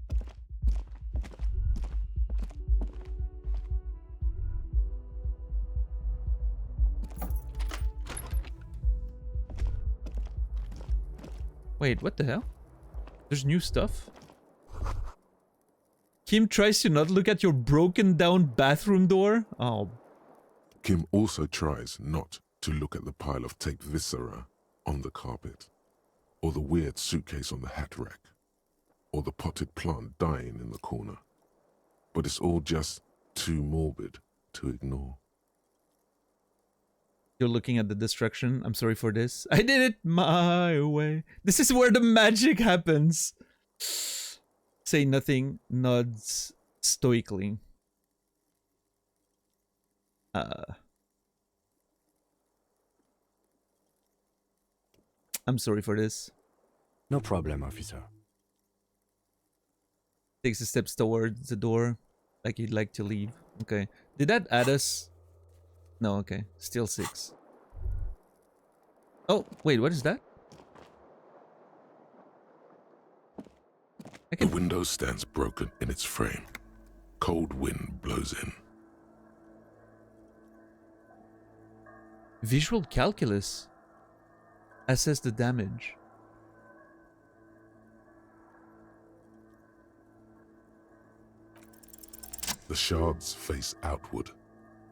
Wait, what the hell? There's new stuff? Kim tries to not look at your broken down bathroom door? Oh. Kim also tries not to look at the pile of taped viscera on the carpet, or the weird suitcase on the hat rack, or the potted plant dying in the corner. But it's all just too morbid to ignore. You're looking at the destruction. I'm sorry for this. I did it my way. This is where the magic happens. Say nothing, nods stoically. I'm sorry for this. No problem, officer. Takes a step towards the door, like he'd like to leave. Okay. Did that add us? No, okay. Still 6. Oh, wait, what is that? The window stands broken in its frame. Cold wind blows in. Visual calculus. Assess the damage. The shards face outward.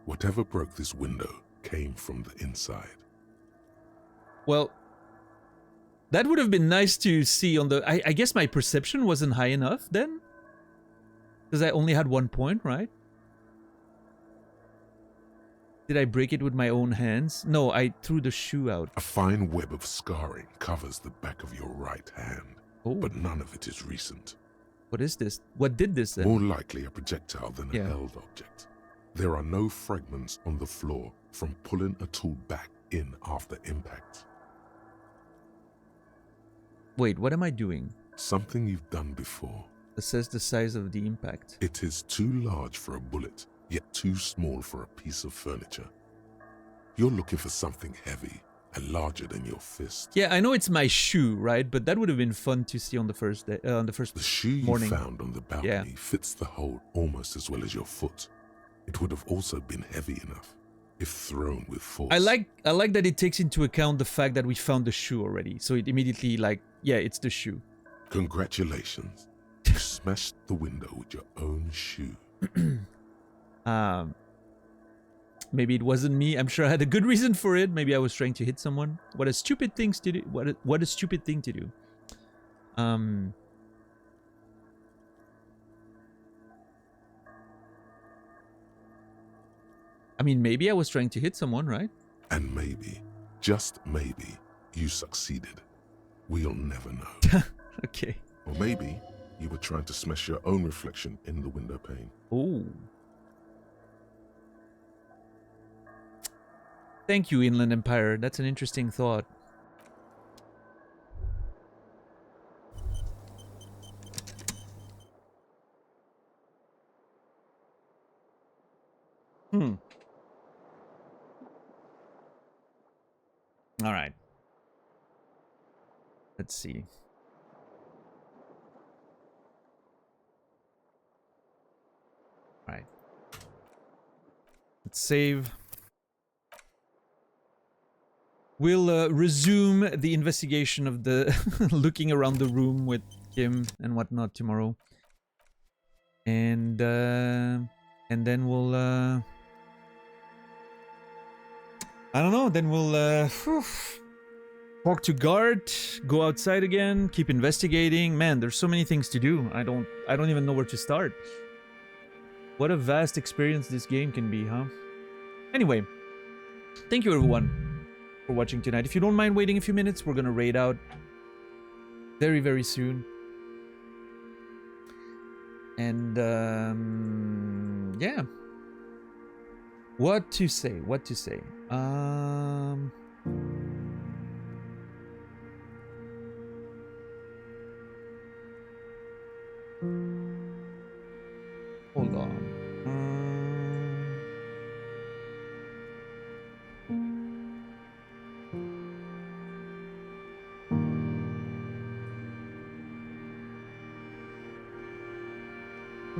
Whatever broke this window came from the inside. Well, that would have been nice to see on the... I guess my perception wasn't high enough then? Because I only had 1 point, right? Did I break it with my own hands? No, I threw the shoe out. A fine web of scarring covers the back of your right hand, but none of it is recent. What is this? What did this then? More likely a projectile than a held object. There are no fragments on the floor from pulling a tool back in after impact. Wait, what am I doing? Something you've done before. Assess the size of the impact. It is too large for a bullet, yet too small for a piece of furniture. You're looking for something heavy, and larger than your fist. Yeah, I know it's my shoe, right? But that would have been fun to see on the first day, on the first The shoe morning. you found on the balcony fits the hole almost as well as your foot. It would have also been heavy enough if thrown with force. I like that it takes into account the fact that we found the shoe already. So it immediately yeah, it's the shoe. Congratulations. You smashed the window with your own shoe. Maybe it wasn't me. I'm sure I had a good reason for it. Maybe I was trying to hit someone. What a stupid thing to do. What a stupid thing to do. I mean, maybe I was trying to hit someone, right? And maybe, just maybe, you succeeded. We'll never know. Okay. Or maybe you were trying to smash your own reflection in the window pane. Oh. Thank you, Inland Empire. That's an interesting thought. All right. Let's see. All right. Let's save. We'll resume the investigation of the looking around the room with Kim and whatnot tomorrow. And then we'll I don't know, then we'll talk to Gart, go outside again, keep investigating. Man, there's so many things to do. I don't even know where to start. What a vast experience this game can be, huh? Anyway, thank you everyone for watching tonight. If you don't mind waiting a few minutes, we're gonna raid out very, very soon. And yeah. What to say? What to say? Hold on.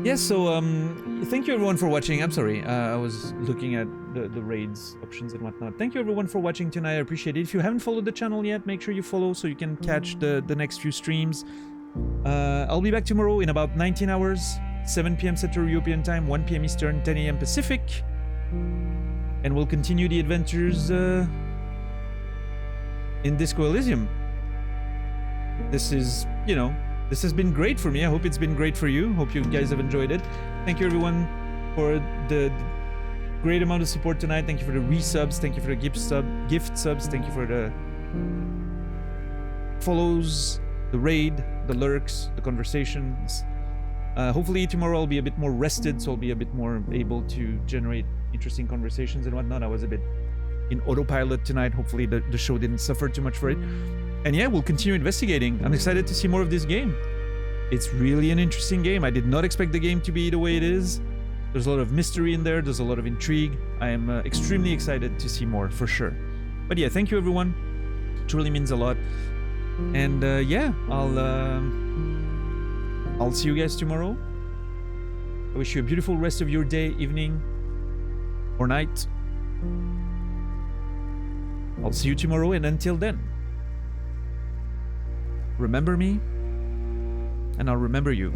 Yes, so thank you everyone for watching. I'm sorry, I was looking at the raids options and whatnot. Thank you everyone for watching tonight. I appreciate it. If you haven't followed the channel yet, make sure you follow so you can catch the next few streams. I'll be back tomorrow in about 19 hours, 7 p.m. Central European Time, 1 p.m. Eastern, 10 a.m. Pacific. And we'll continue the adventures in Disco Elysium. This is, you know, this has been great for me. I hope it's been great for you. Hope you guys have enjoyed it. Thank you everyone for the great amount of support tonight. Thank you for the resubs. Thank you for the gift subs. Thank you for the follows, the raid, the lurks, the conversations. Hopefully tomorrow I'll be a bit more rested, so I'll be a bit more able to generate interesting conversations and whatnot. I was a bit in autopilot tonight. Hopefully the show didn't suffer too much for it. And yeah, we'll continue investigating. I'm excited to see more of this game. It's really an interesting game. I did not expect the game to be the way it is. There's a lot of mystery in there. There's a lot of intrigue. I am extremely excited to see more, for sure. But yeah, thank you everyone. It truly means a lot. And yeah, I'll see you guys tomorrow. I wish you a beautiful rest of your day, evening, or night. I'll see you tomorrow, and until then, remember me, and I'll remember you.